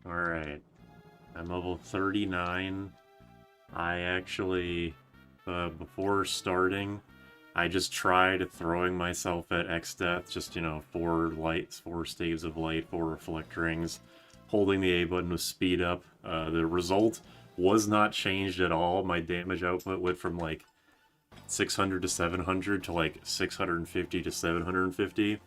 Alright. I'm level 39. I actually, before starting, I just tried throwing myself at Exdeath, just, you know, 4 staves of light, 4 reflect rings, holding the A button with speed up. The result was not changed at all. My damage output went from like 600 to 700 to like 650 to 750.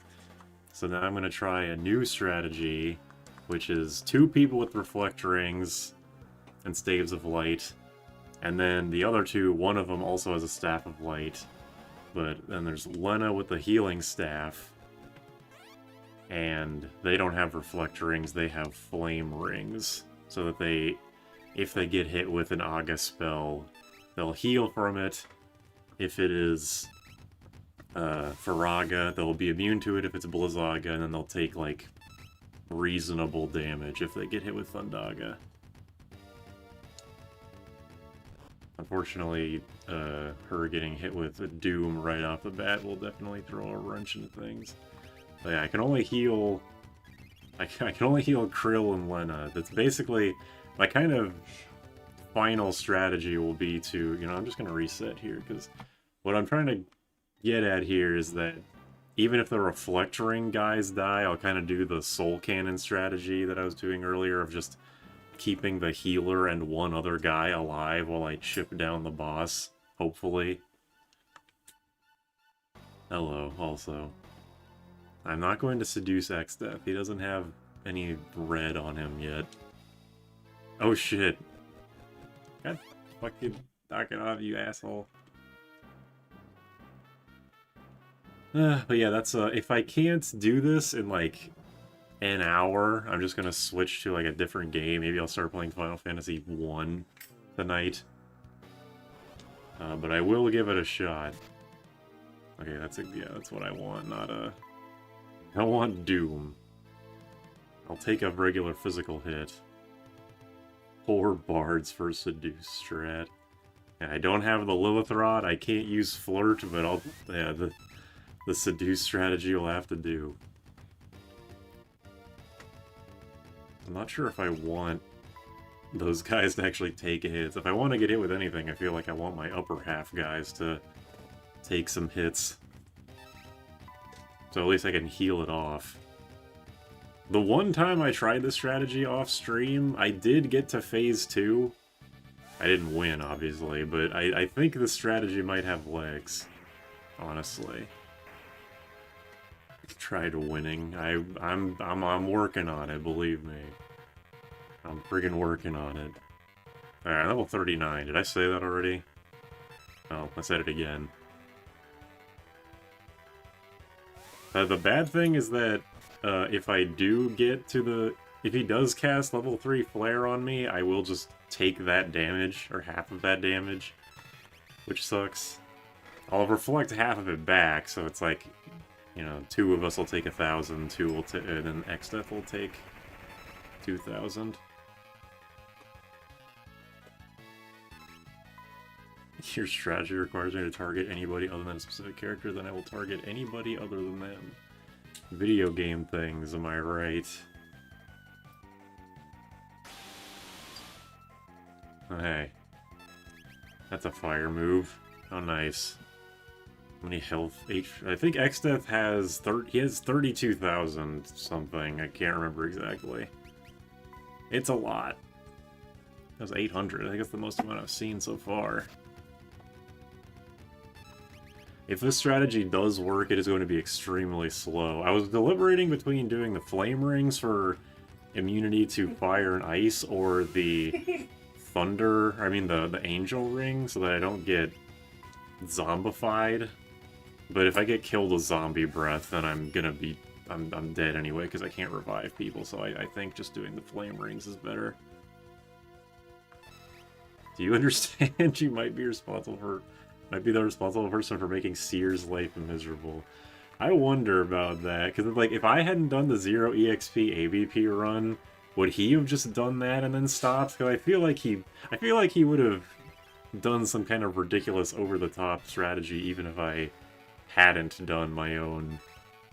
So now I'm going to try a new strategy, which is 2 people with reflect rings and staves of light. And then the other 2, one of them also has a staff of light. But then there's Lena with the healing staff. And they don't have reflect rings, they have flame rings. So that they, if they get hit with an Aga spell, they'll heal from it. If it is Faraga, they'll be immune to it if it's Blizzaga, and then they'll take, like, reasonable damage if they get hit with Thundaga. Unfortunately, her getting hit with a Doom right off the bat will definitely throw a wrench into things. But yeah, I can only heal Krill and Lena. That's basically my kind of final strategy will be to, you know, I'm just going to reset here, because what I'm trying to get at here is that even if the reflect ring guys die, I'll kind of do the soul cannon strategy that I was doing earlier of just keeping the healer and one other guy alive while I chip down the boss, hopefully. Hello, also. I'm not going to seduce Exdeath. He doesn't have any red on him yet. Oh shit. God fucking knock it off, you asshole. But yeah, that's if I can't do this in like an hour, I'm just gonna switch to like a different game. Maybe I'll start playing Final Fantasy 1 tonight. But I will give it a shot. Okay, yeah, that's what I want, not a... I want Doom. I'll take a regular physical hit. 4 bards for Seduce strat. Yeah, I don't have the Lilith Rod, I can't use Flirt, but I'll... yeah, the Seduce strategy will have to do. I'm not sure if I want those guys to actually take hits. If I want to get hit with anything, I feel like I want my upper half guys to take some hits. So at least I can heal it off. The one time I tried this strategy off stream, I did get to phase 2. I didn't win, obviously, but I think this strategy might have legs, honestly. Tried winning. I'm working on it, believe me. I'm friggin' working on it. Alright, level 39. Did I say that already? Oh, I said it again. The bad thing is that if I do get to the... if he does cast level 3 Flare on me, I will just take that damage, or half of that damage, which sucks. I'll reflect half of it back, so it's like, you know, 2 of us will take 1,000, 2 will take, and then Exdeath will take 2,000. Your strategy requires me to target anybody other than a specific character, then I will target anybody other than them. Video game things, am I right? Oh, hey. That's a fire move. How nice. How many health? I think Exdeath has he has 32,000 something. I can't remember exactly. It's a lot. That's 800. I think that's the most amount I've seen so far. If this strategy does work, it is going to be extremely slow. I was deliberating between doing the flame rings for immunity to fire and ice, or the the angel ring, so that I don't get zombified. But if I get killed with zombie breath, then I'm dead anyway, because I can't revive people, so I think just doing the flame rings is better. Do you understand? You might be the responsible person for making Seer's life miserable. I wonder about that, because like if I hadn't done the 0 EXP ABP run, would he have just done that and then stopped? Because I feel like he would have done some kind of ridiculous over-the-top strategy even if I hadn't done my own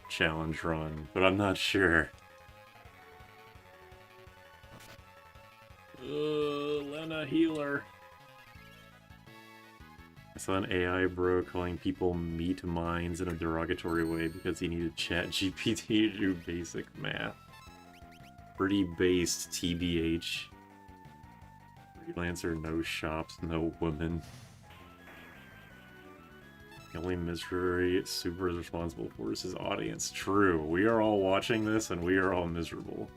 challenge run, but I'm not sure. Lena healer. I saw an AI bro calling people meat mines in a derogatory way because he needed chat GPT to do basic math. Pretty based, TBH. Freelancer, no shops, no women. The only misery Super is responsible for is his audience. True, we are all watching this and we are all miserable.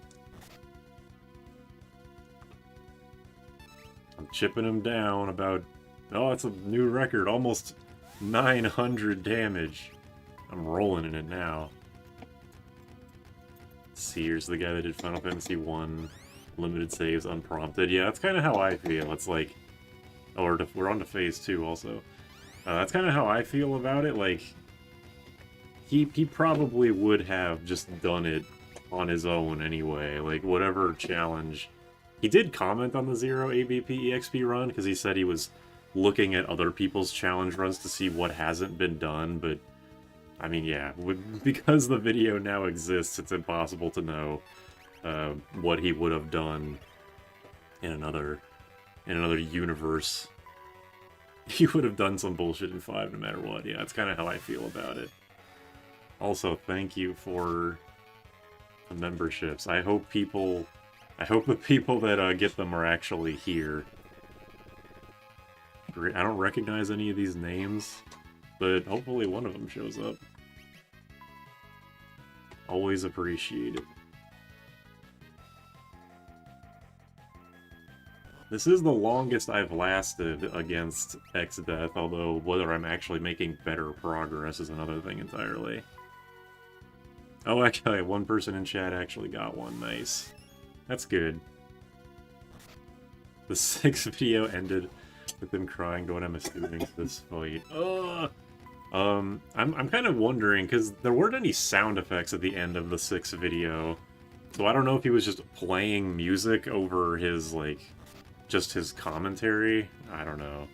I'm chipping him down about... Oh, that's a new record. Almost 900 damage. I'm rolling in it now. Let's see, here's the guy that did Final Fantasy 1 limited saves unprompted. Yeah, that's kind of how I feel. It's like... Oh, we're on to phase 2 also. That's kind of how I feel about it. Like, he probably would have just done it on his own anyway. Like, whatever challenge... He did comment on the 0 ABP EXP run, because he said he was looking at other people's challenge runs to see what hasn't been done, but... I mean, yeah, because the video now exists, it's impossible to know what he would have done in another universe. He would have done some bullshit in 5 no matter what. Yeah, that's kind of how I feel about it. Also, thank you for the memberships. I hope the people that get them are actually here. I don't recognize any of these names, but hopefully one of them shows up. Always appreciate it. This is the longest I've lasted against Exdeath, although whether I'm actually making better progress is another thing entirely. Oh, actually, one person in chat actually got one. Nice. That's good. The 6th video ended with him crying, going, I'm assuming this fight. Ugh! I'm kind of wondering, because there weren't any sound effects at the end of the 6th video, so I don't know if he was just playing music over his, like, just his commentary. I don't know.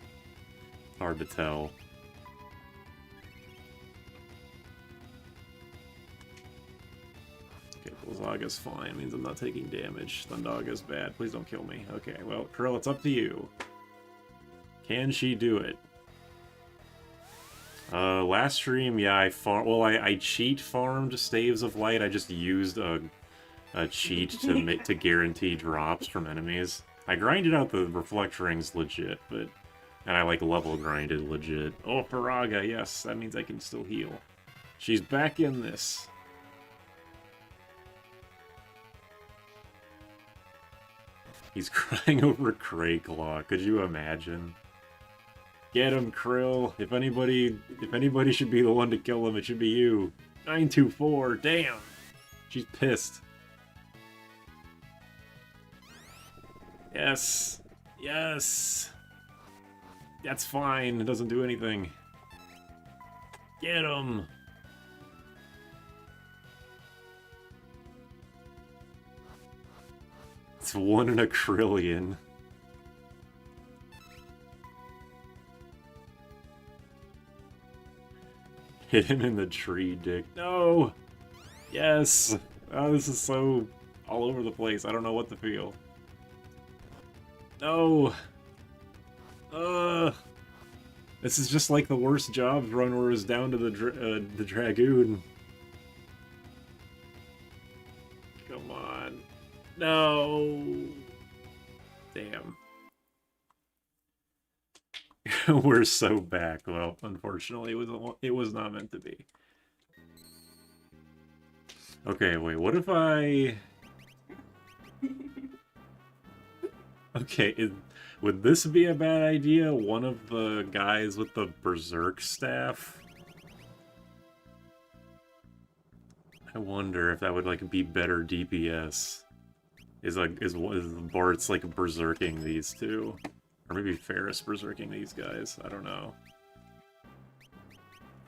Hard to tell. Okay, Blazaga's fine. Means I'm not taking damage. Thundaga's bad. Please don't kill me. Okay, well, Krill, it's up to you. Can she do it? Last stream, yeah, I cheat farmed Staves of Light. I just used a cheat to guarantee drops from enemies. I grinded out the reflect rings legit, and I like level grinded legit. Oh, Paraga, yes, that means I can still heal. She's back in this. He's crying over Crayclaw. Could you imagine? Get him, Krill. If anybody should be the one to kill him, it should be you. 924. Damn. She's pissed. Yes. Yes. That's fine. It doesn't do anything. Get him. It's 1 in a trillion. Hit him in the tree, Dick. No! Yes! Oh, this is so all over the place. I don't know what to feel. No! This is just like the worst jobs run where it was down to the Dragoon. Come on. No! Damn. We're so back. Well, unfortunately, it was not meant to be. Okay, wait, what if I... Okay, would this be a bad idea? One of the guys with the Berserk staff? I wonder if that would, like, be better DPS. Is Bart's, like, berserking these two? Or maybe Ferris berserking these guys. I don't know.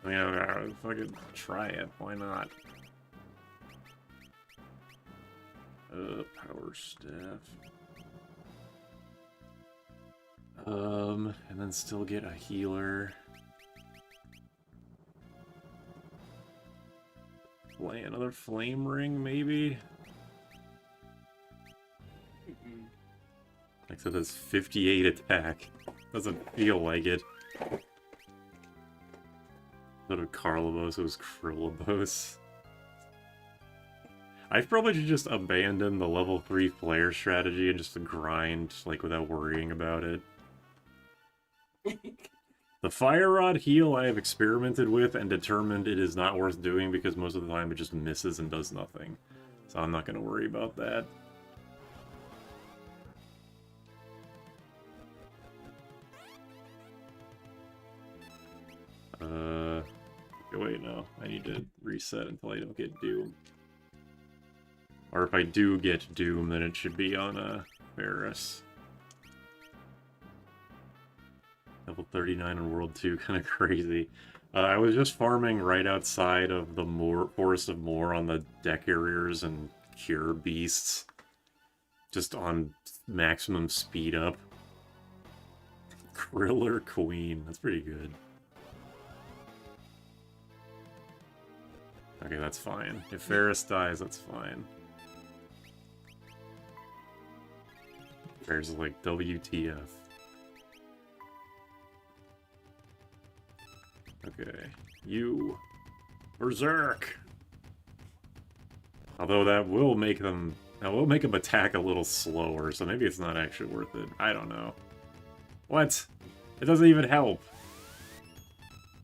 I mean, if I could try it, why not? Power staff. And then still get a healer. Play another flame ring, maybe? Except that's 58 attack. Doesn't feel like it. Instead of Carlibos, it was Krillibos. I probably should just abandon the level 3 flare strategy and just grind, like, without worrying about it. The Fire Rod heal I have experimented with and determined it is not worth doing because most of the time it just misses and does nothing. So I'm not going to worry about that. Wait, no. I need to reset until I don't get Doom. Or if I do get Doom, then it should be on Varus. Level 39 in World 2, kind of crazy. I was just farming right outside of the Forest of Moor on the deck carriers and cure beasts. Just on maximum speed up. Kriller Queen, that's pretty good. Okay, that's fine. If Varus dies, that's fine. Varus is like, WTF. Okay, you... Berserk! Although that will make them... That will make them attack a little slower, so maybe it's not actually worth it. I don't know. What? It doesn't even help.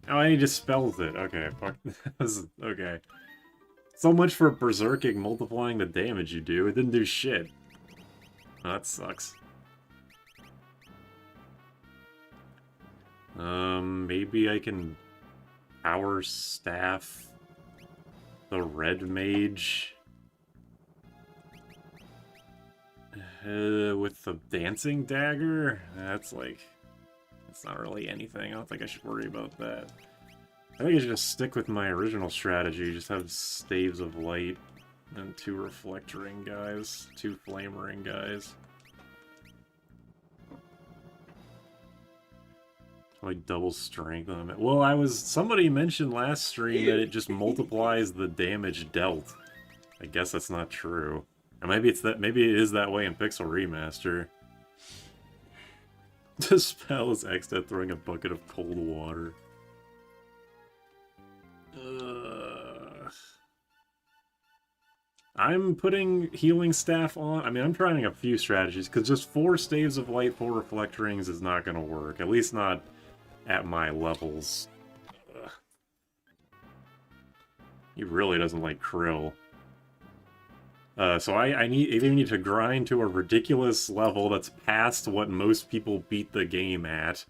Oh, and he just spells it. Okay, fuck. Okay. So much for berserking multiplying the damage you do. It didn't do shit. Oh, that sucks. Maybe I can power staff the red mage with the dancing dagger? That's like... It's not really anything. I don't think I should worry about that. I think I should just stick with my original strategy. Just have Staves of Light and 2 Reflect Ring guys. 2 Flame Ring guys. Like double strength on it. Well, somebody mentioned last stream that it just multiplies the damage dealt. I guess that's not true. Or maybe maybe it is that way in Pixel Remaster. The spell is Exdeath throwing a bucket of cold water. I'm putting Healing Staff on. I mean, I'm trying a few strategies, because just 4 Staves of Light, 4 Reflect Rings is not going to work. At least not at my levels. Ugh. He really doesn't like Krill. So I either need to grind to a ridiculous level that's past what most people beat the game at,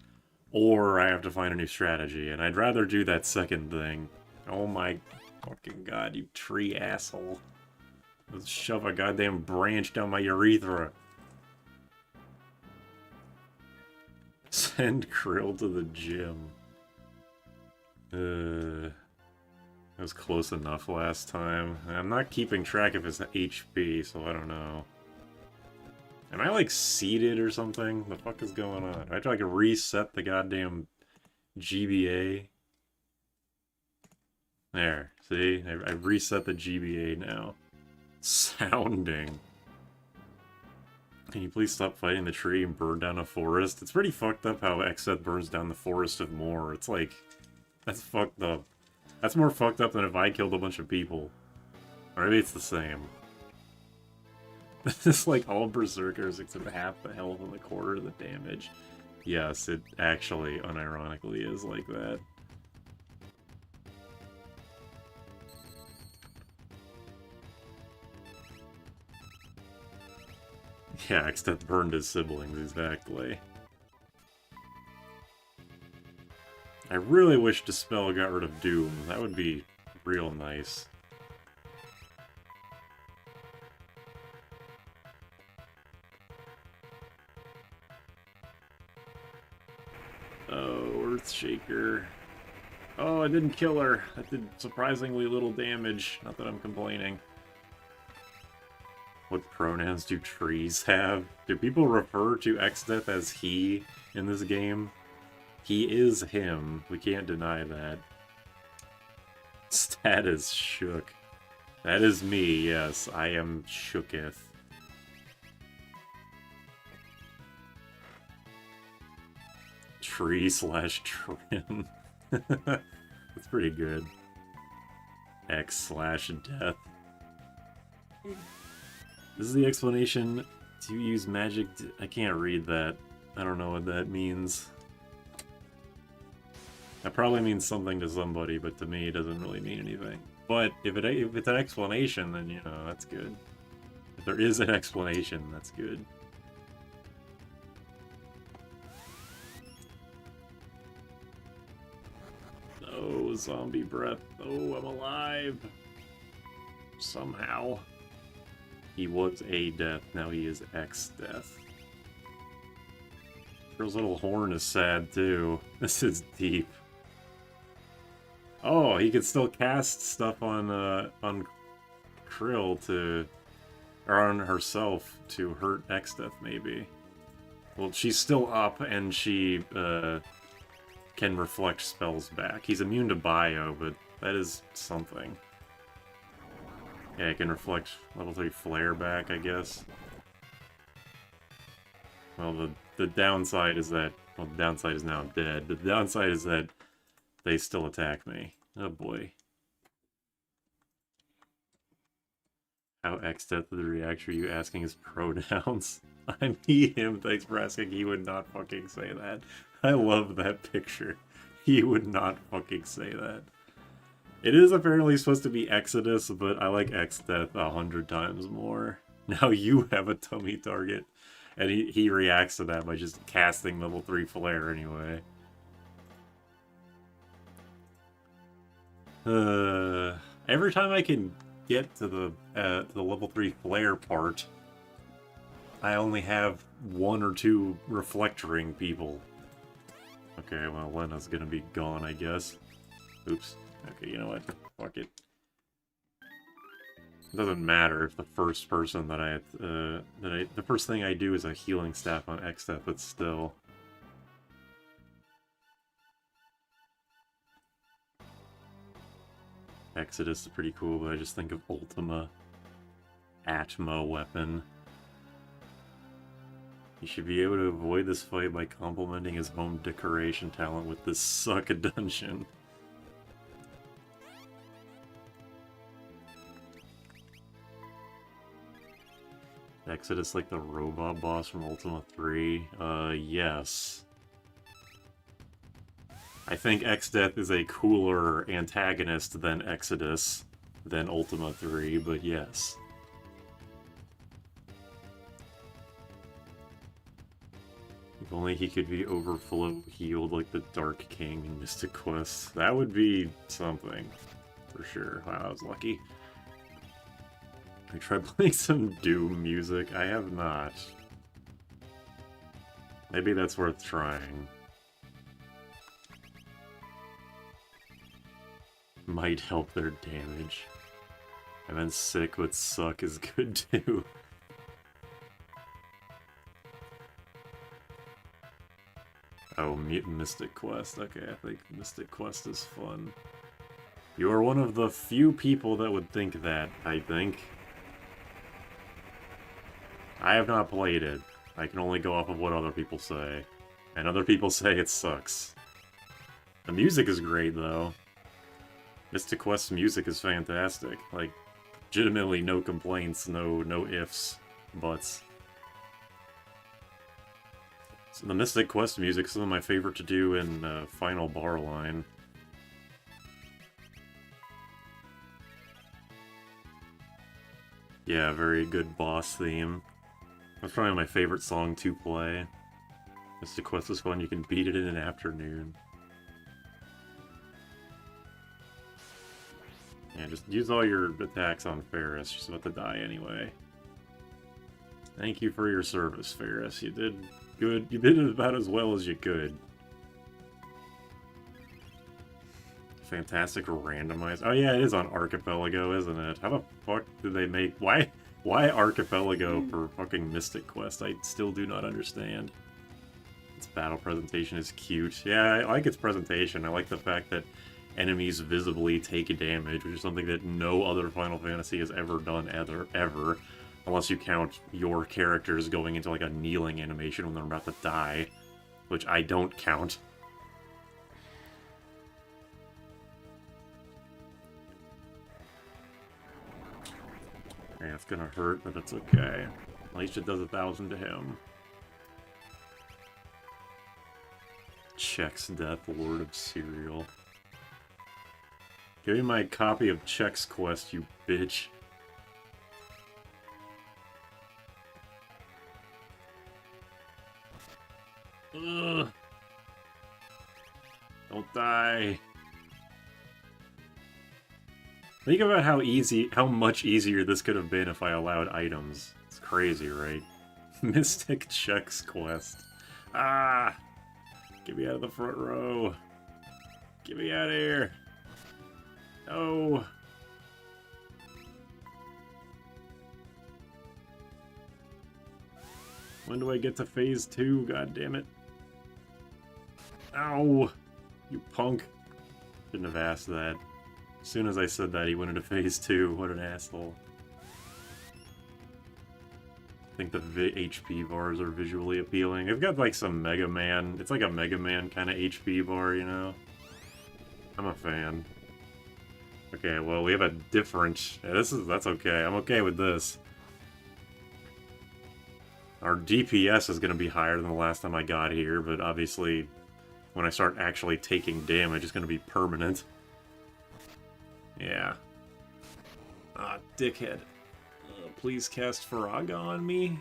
or I have to find a new strategy, and I'd rather do that second thing. Oh my fucking god, you tree asshole. Let's shove a goddamn branch down my urethra. Send Krill to the gym. That was close enough last time. I'm not keeping track of his HP, so I don't know. Am I, like, seated or something? The fuck is going on? I have to, like, reset the goddamn GBA. There. See? I reset the GBA now. Sounding. Can you please stop fighting the tree and burn down a forest? It's pretty fucked up how Exdeath burns down the Forest of Moor. It's like... That's fucked up. That's more fucked up than if I killed a bunch of people. Or maybe it's the same. It's like all Berserkers except half the health and a quarter of the damage. Yes, it actually, unironically, is like that. Yeah, Exdeath burned his siblings, exactly. I really wish Dispel got rid of Doom. That would be real nice. Oh, Earthshaker. Oh, I didn't kill her. That did surprisingly little damage. Not that I'm complaining. What pronouns do trees have? Do people refer to Exdeath as he in this game? He is him. We can't deny that. Status shook. That is me, yes. I am shooketh. Tree slash trim. That's pretty good. X slash death. This is the explanation to use magic. I can't read that. I don't know what that means. That probably means something to somebody, but to me it doesn't really mean anything. But if it's an explanation, then, you know, that's good. If there is an explanation, that's good. Oh, zombie breath. Oh, I'm alive. Somehow. He was a death, now he is Exdeath. Girl's little horn is sad too. This is deep. Oh, he could still cast stuff on Krill to, or on herself to hurt Exdeath maybe. Well, she's still up and she can reflect spells back. He's immune to bio, but that is something. Yeah, he can reflect level 3 flare back, I guess. Well, the downside is that, well, the downside is now I'm dead. The downside is that they still attack me. Oh boy. How Exdeath the reactor, you asking his pronouns? I meet him, thanks for asking. He would not fucking say that. I love that picture. He would not fucking say that. It is apparently supposed to be Exodus, but I like Exdeath 100 times more. Now you have a tummy target. And he reacts to that by just casting level 3 flare anyway. Every time I can get to the level 3 flare part, I only have 1 or 2 reflectoring people. Okay, well, Lena's gonna be gone, I guess. Oops. Okay, you know what? Fuck it. It doesn't matter if the first person that the first thing I do is a healing staff on Exdeath, but still. Exodus is pretty cool, but I just think of Ultima. Atmo weapon. He should be able to avoid this fight by complementing his home decoration talent with this suck dungeon. Exodus like the robot boss from Ultima 3? Yes. I think Exdeath is a cooler antagonist than Exodus, than Ultima 3, but yes. If only he could be overflow healed like the Dark King in Mystic Quest. That would be something, for sure. Wow, I was lucky. I tried playing some Doom music. I have not. Maybe that's worth trying. Might help their damage. I meant sick, but suck is good too. Oh, Mystic Quest. Okay, I think Mystic Quest is fun. You are one of the few people that would think that, I think. I have not played it. I can only go off of what other people say. And other people say it sucks. The music is great, though. Mystic Quest's music is fantastic. Like, legitimately no complaints, no ifs, buts. So the Mystic Quest music is some of my favorite to do in Final Bar Line. Yeah, very good boss theme. That's probably my favorite song to play. Mystic Quest is fun, you can beat it in an afternoon. Yeah, just use all your attacks on Ferris. She's about to die anyway. Thank you for your service, Ferris. You did good. You did about as well as you could. Fantastic randomized. Oh yeah, it is on Archipelago, isn't it? How the fuck did they make... Why Archipelago for fucking Mystic Quest? I still do not understand. Its battle presentation is cute. Yeah, I like its presentation. I like the fact that enemies visibly take damage, which is something that no other Final Fantasy has ever done, ever. Unless you count your characters going into like a kneeling animation when they're about to die. which I don't count. Yeah, it's gonna hurt, but it's okay. At least it does 1,000 to him. Exdeath, Lord of Cereal. Give me my copy of Check's Quest, you bitch. Ugh. Don't die. Think about how much easier this could have been if I allowed items. It's crazy, right? Mystic Check's Quest. Ah! Get me out of the front row. Get me out of here. No. When do I get to phase 2? God damn it. Ow! You punk. Shouldn't have asked that. As soon as I said that, he went into phase 2. What an asshole. I think the HP bars are visually appealing. I've got like some Mega Man. It's like a Mega Man kind of HP bar, you know? I'm a fan. Okay, well, we have a different... Yeah, that's okay. I'm okay with this. Our DPS is going to be higher than the last time I got here, but obviously, when I start actually taking damage, it's going to be permanent. Yeah. Ah, dickhead. Please cast Faraga on me.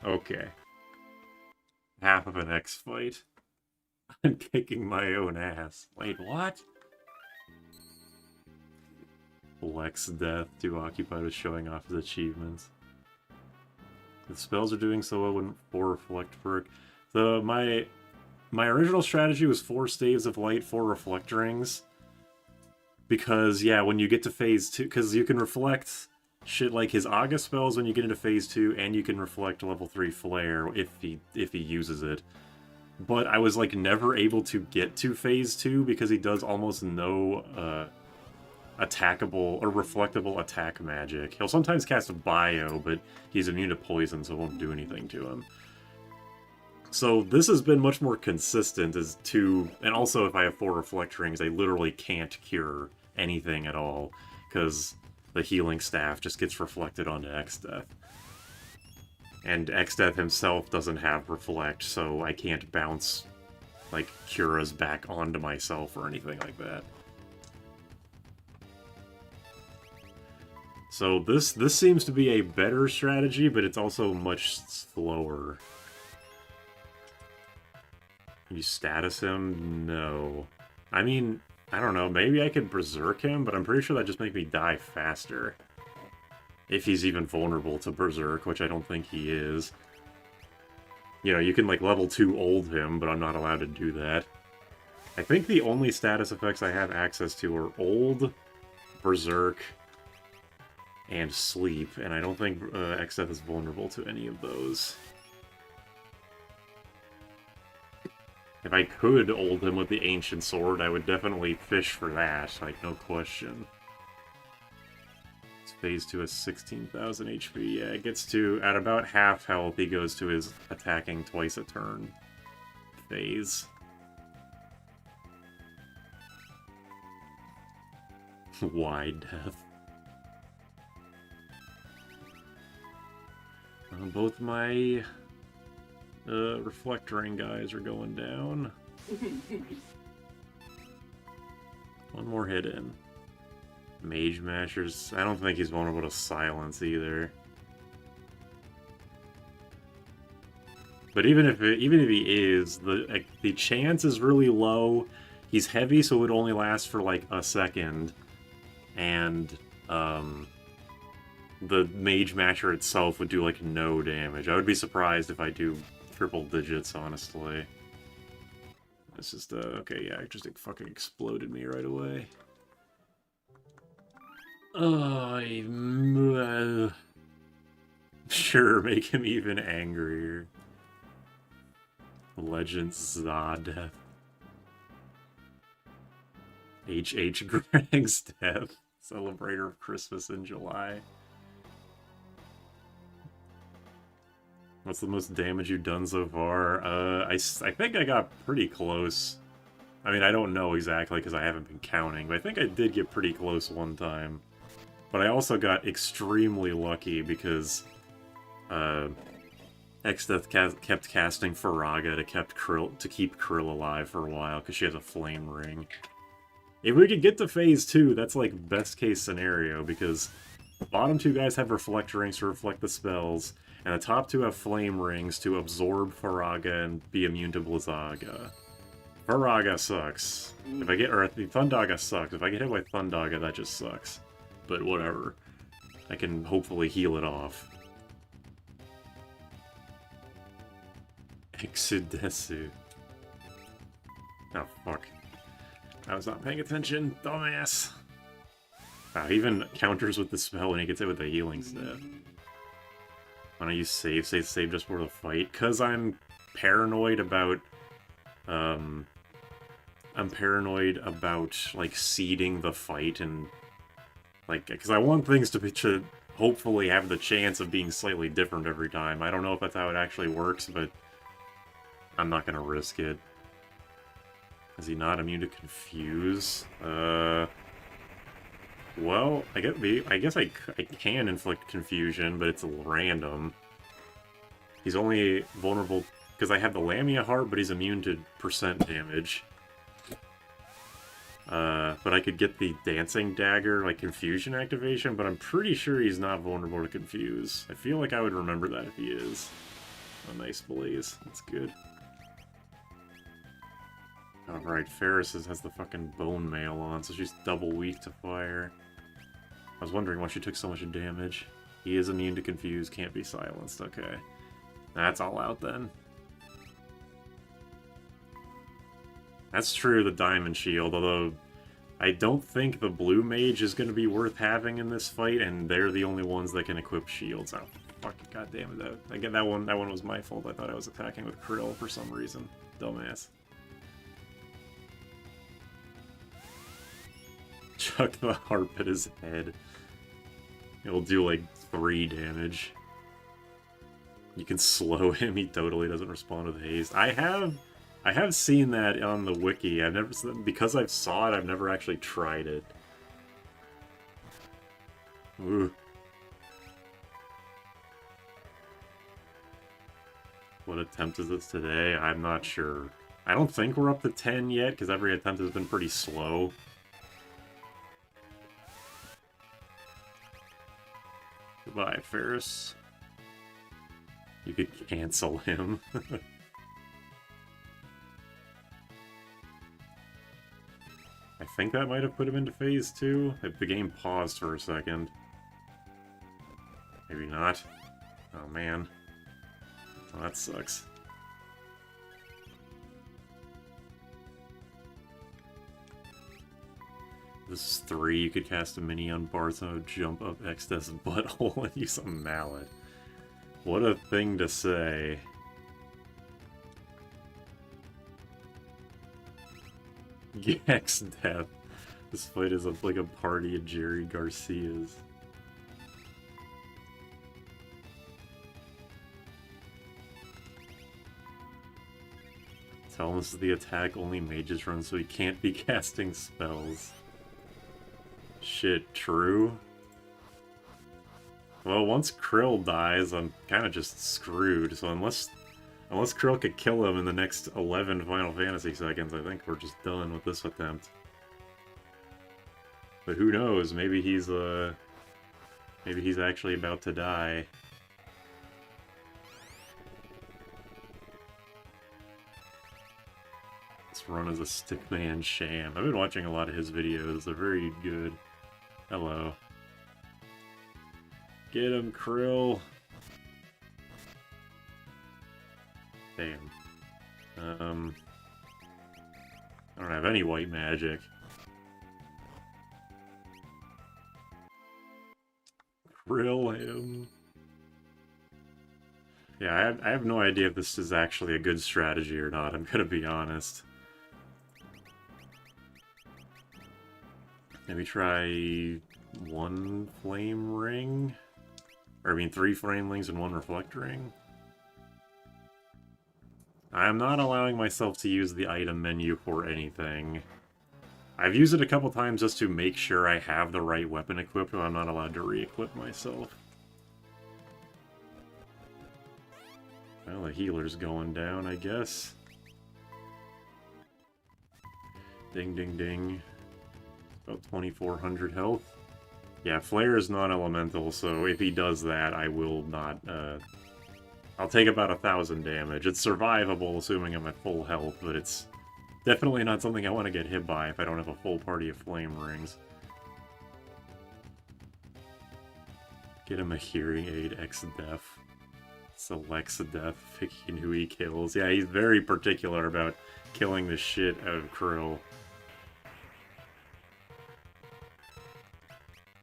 Okay. Half of an X fight. I'm kicking my own ass. Wait, what? Exdeath, too occupied with showing off his achievements. The spells are doing so well when 4 reflect perk. So my original strategy was 4 staves of light, 4 reflect rings. Because, yeah, when you get to phase 2, because you can reflect shit like his Aga spells when you get into phase 2, and you can reflect level 3 flare if he uses it. But I was like never able to get to phase 2 because he does almost no attackable or reflectable attack magic. He'll sometimes cast a bio, but he's immune to poison, so it won't do anything to him. So this has been much more consistent as to, and also if I have 4 reflect rings, I literally can't cure anything at all, because the healing staff just gets reflected onto Exdeath. And Exdeath himself doesn't have reflect, so I can't bounce, like, curas back onto myself or anything like that. So this seems to be a better strategy, but it's also much slower. Can you status him? No. I mean, I don't know, maybe I could berserk him, but I'm pretty sure that just makes me die faster. If he's even vulnerable to berserk, which I don't think he is. You know, you can like level 2 old him, but I'm not allowed to do that. I think the only status effects I have access to are old, berserk, and sleep, and I don't think Exdeath is vulnerable to any of those. If I could hold him with the Ancient Sword, I would definitely fish for that, like, no question. It's phase 2 has 16,000 HP. Yeah, it gets to, at about half health, he goes to his attacking twice a turn phase. Why death? Both my reflect ring guys are going down. One more hit in. Mage Mashers. I don't think he's vulnerable to silence either. But even if he is, the chance is really low. He's heavy, so it would only last for like a second, and the Mage Masher itself would do like no damage. I would be surprised if I do triple digits, honestly. It's just okay, yeah, it just fucking exploded me right away. Sure, make him even angrier. Legend Exdeath. H.H. Greg's death. Celebrator of Christmas in July. What's the most damage you've done so far? I think I got pretty close. I mean, I don't know exactly because I haven't been counting, but I think I did get pretty close one time. But I also got extremely lucky because Exdeath kept casting Faraga to keep Krill alive for a while because she has a flame ring. If we could get to phase 2, that's like best case scenario because the bottom two guys have reflect rings to reflect the spells, and the top two have flame rings to absorb Faraga and be immune to Blizzaga. Faraga sucks. If I get, or Thundaga sucks. If I get hit by Thundaga, that just sucks. But whatever. I can hopefully heal it off. Exdeath. Oh, fuck. I was not paying attention. Dumbass. He even counters with the spell when he gets hit with the healing staff. Why don't you save just before the fight? Because I'm paranoid about... like, seeding the fight and... like, because I want things to hopefully have the chance of being slightly different every time. I don't know if that's how it actually works, but... I'm not gonna risk it. Is he not immune to confuse? Well, I guess I can inflict confusion, but it's random. He's only vulnerable because I have the Lamia Heart, but he's immune to percent damage. But I could get the Dancing Dagger, like, confusion activation, but I'm pretty sure he's not vulnerable to confuse. I feel like I would remember that if he is. Oh, nice blaze. That's good. Alright, Ferris has the fucking bone mail on, so she's double weak to fire. I was wondering why she took so much damage. He is immune to confuse, can't be silenced, okay. That's all out then. That's true, the Diamond Shield, although I don't think the blue mage is going to be worth having in this fight, and they're the only ones that can equip shields. Oh, fuck, god damn it, again, that one was my fault. I thought I was attacking with Krill for some reason. Dumbass. Chuck the harp at his head. It'll do like 3 damage. You can slow him, he totally doesn't respond with haste. I have seen that on the wiki. I've never, because I've saw it, I've never actually tried it. Ooh. What attempt is this today? I'm not sure. I don't think we're up to 10 yet, because every attempt has been pretty slow. Goodbye, Ferris. You could cancel him. I think that might have put him into phase 2. The game paused for a second. Maybe not. Oh man. Oh, that sucks. This is 3. You could cast a mini on Bartho, jump up Exdeath's butthole, and use a mallet. What a thing to say. Exdeath. This fight is like a party of Jerry Garcia's. Tell him this is the attack only mages run, so he can't be casting spells. Shit, true? Well, once Krill dies, I'm kind of just screwed, so unless Krill could kill him in the next 11 Final Fantasy seconds, I think we're just done with this attempt. But who knows, maybe he's actually about to die. Let's run as a stickman Sham. I've been watching a lot of his videos, they're very good. Hello. Get him, Krill! Damn. I don't have any white magic. Krill him. Yeah, I have no idea if this is actually a good strategy or not, I'm gonna be honest. Maybe try 1 flame ring? Or I mean 3 flame rings and 1 reflect ring? I'm not allowing myself to use the item menu for anything. I've used it a couple times just to make sure I have the right weapon equipped, but I'm not allowed to re-equip myself. Well, the healer's going down, I guess. Ding, ding, ding. About 2,400 health. Yeah, Flare is non-elemental, so if he does that, I will not, I'll take about 1,000 damage. It's survivable, assuming I'm at full health, but it's definitely not something I want to get hit by if I don't have a full party of flame rings. Get him a hearing aid, Exdeath. Selects death, picking who he kills. Yeah, he's very particular about killing the shit out of Krill.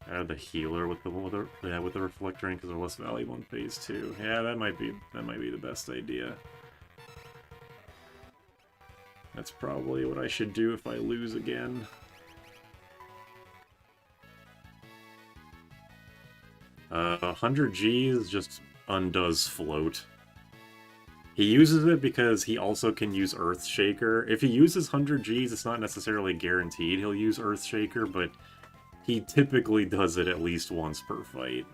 Add the healer with the reflector because they're less valuable in phase 2. Yeah, that might be the best idea. That's probably what I should do if I lose again. Uh, 100 Gs just undoes float. He uses it because he also can use Earthshaker. If he uses 100 Gs, it's not necessarily guaranteed he'll use Earthshaker, but he typically does it at least once per fight.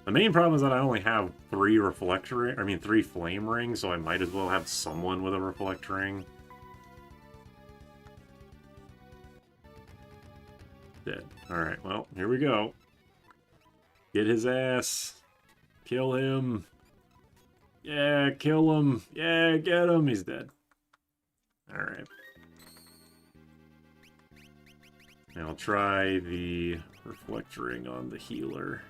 The main problem is that I only have 3 flame rings, so I might as well have someone with a reflect ring. Dead. Alright, well, here we go. Get his ass. Kill him. Yeah, kill him. Yeah, get him. He's dead. Alright. Now I'll try the reflect ring on the healer.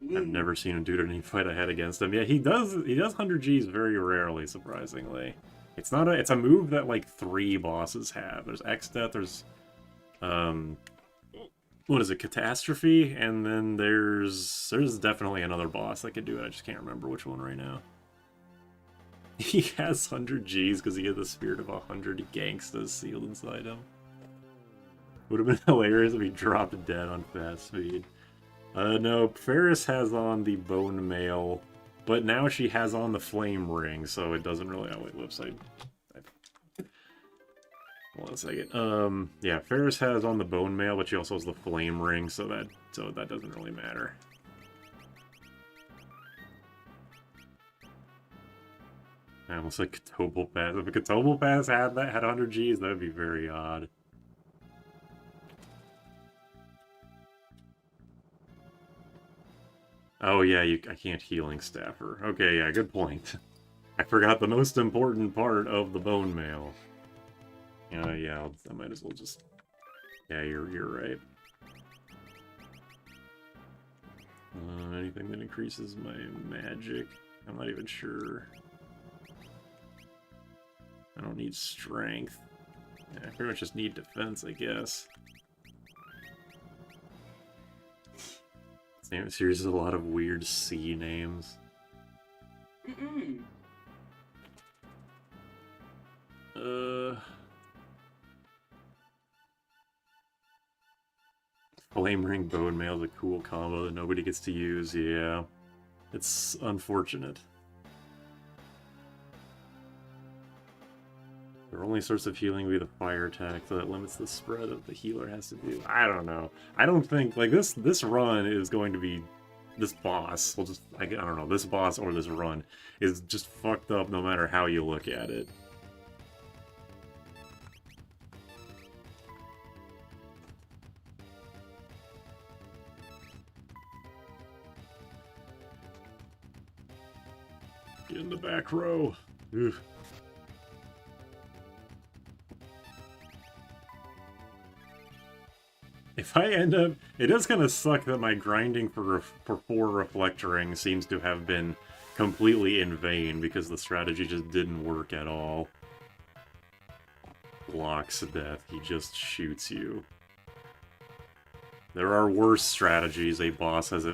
I've never seen him do it in any fight I had against him. Yeah, he does 100 Gs very rarely, surprisingly. It's a move that like 3 bosses have. There's Exdeath, there's what is it, Catastrophe, and then there's definitely another boss that could do it. I just can't remember which one right now. He has 100 Gs because he has the spirit of 100 gangstas sealed inside him. Would have been hilarious if he dropped dead on fast speed. No, Ferris has on the bone mail, but now she has on the flame ring, so it doesn't really... Oh, wait, whoops, hold on a second. Yeah, Ferris has on the bone mail, but she also has the flame ring, so that doesn't really matter. I almost like Catobal Pass. If a Catobal Pass had 100 Gs, that would be very odd. Oh yeah, I can't healing staff her. Okay, yeah, good point. I forgot the most important part of the bone mail. Yeah, I might as well just... Yeah, you're right. Anything that increases my magic? I'm not even sure. I don't need strength. Yeah, I pretty much just need defense, I guess. This series is a lot of weird C names. Flame Ring Bone Mail is a cool combo that nobody gets to use, yeah. It's unfortunate. Their only source of healing would be the fire attack, so that limits the spread of the healer has to do. I don't know. I don't think, like, this run is going to be... This boss, I don't know, this boss or this run is just fucked up no matter how you look at it. Get in the back row. Oof. If I end up... It does kind of suck that my grinding for 4 reflect rings seems to have been completely in vain, because the strategy just didn't work at all. Blocks death, he just shoots you. There are worse strategies a boss has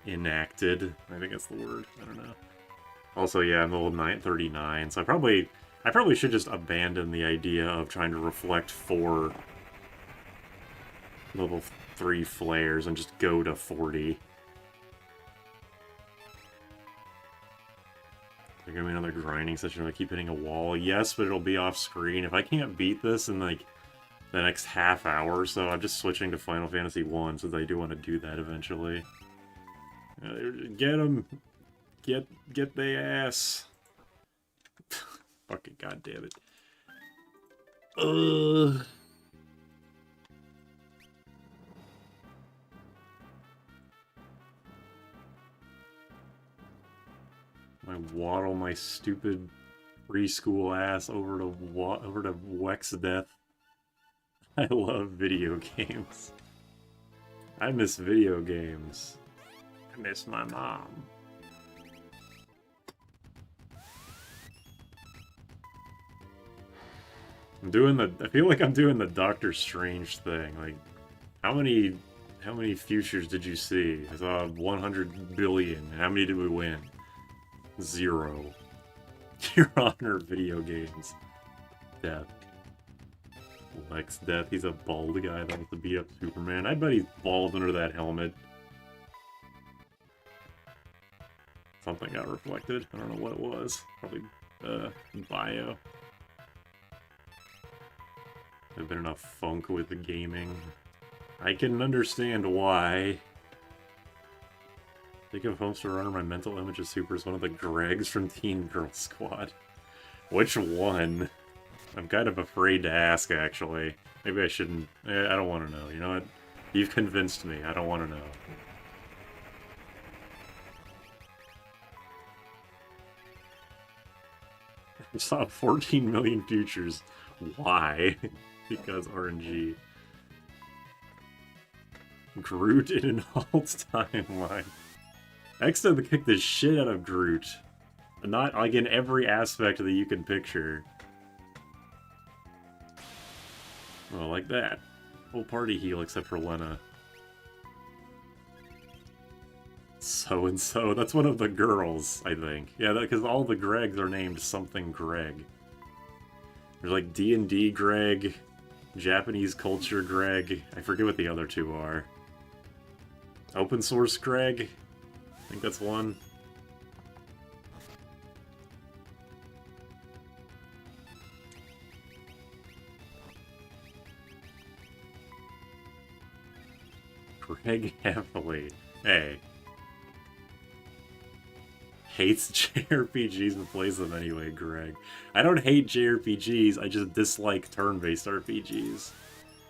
enacted. I think that's the word, I don't know. Also, yeah, I'm level 939, so I probably should just abandon the idea of trying to reflect 4 level 3 flares and just go to 40. There's gonna be another grinding session where I keep hitting a wall. Yes, but it'll be off screen. If I can't beat this in like the next half hour or so, I'm just switching to Final Fantasy 1 since I do want to do that eventually. Get them! Get they ass! Fucking goddammit. Ugh. I waddle my stupid preschool ass over to Exdeath. I love video games. I miss video games. I miss my mom. I feel like I'm doing the Doctor Strange thing. Like, how many futures did you see? I saw 100 billion. How many did we win? 0. Your Honor, video games. Death. Exdeath, he's a bald guy that wants to beat up Superman. I bet he's bald under that helmet. Something got reflected. I don't know what it was. Probably, bio. There's been enough funk with the gaming. I can understand why. Think of Homestar Runner, my mental image of Super is one of the Gregs from Teen Girl Squad. Which one? I'm kind of afraid to ask, actually. Maybe I shouldn't. I don't want to know. You know what? You've convinced me. I don't want to know. I saw 14 million futures. Why? Because RNG. Groot in an alt timeline. Exdeath kicked the shit out of Groot. Not like in every aspect that you can picture. Oh, like that. Full party heal except for Lena. So-and-so. That's one of the girls, I think. Yeah, because all the Gregs are named something Greg. There's like D&D Greg, Japanese culture Greg. I forget what the other two are. Open source Greg? I think that's one. Greg heavily. Hey. Hates JRPGs but plays them anyway, Greg. I don't hate JRPGs, I just dislike turn-based RPGs.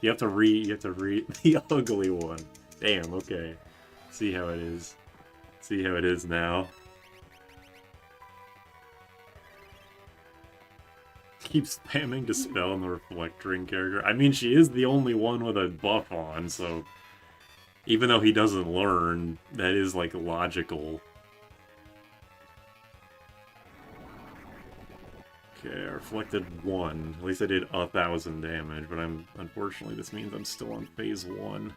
You have to read the ugly one. Damn, okay. See how it is. See how it is now. Keep spamming Dispel on the Reflectoring character. I mean, she is the only one with a buff on, so... Even though he doesn't learn, that is, like, logical. Okay, I reflected 1. At least I did 1,000 damage, but unfortunately this means I'm still on phase 1.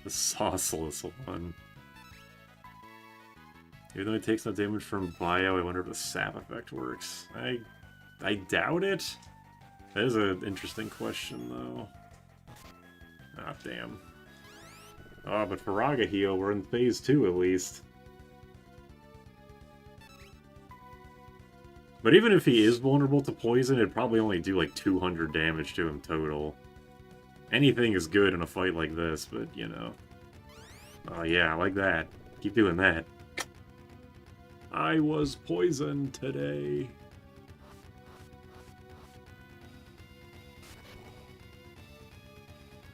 The sauceless one. Even though it takes no damage from bio, I wonder if the sap effect works. I doubt it. That is an interesting question, though. Ah, damn. Oh, but for Raga heal, we're in phase 2 at least. But even if he is vulnerable to poison, it'd probably only do like 200 damage to him total. Anything is good in a fight like this, but, you know. Oh yeah, I like that. Keep doing that. I was poisoned today.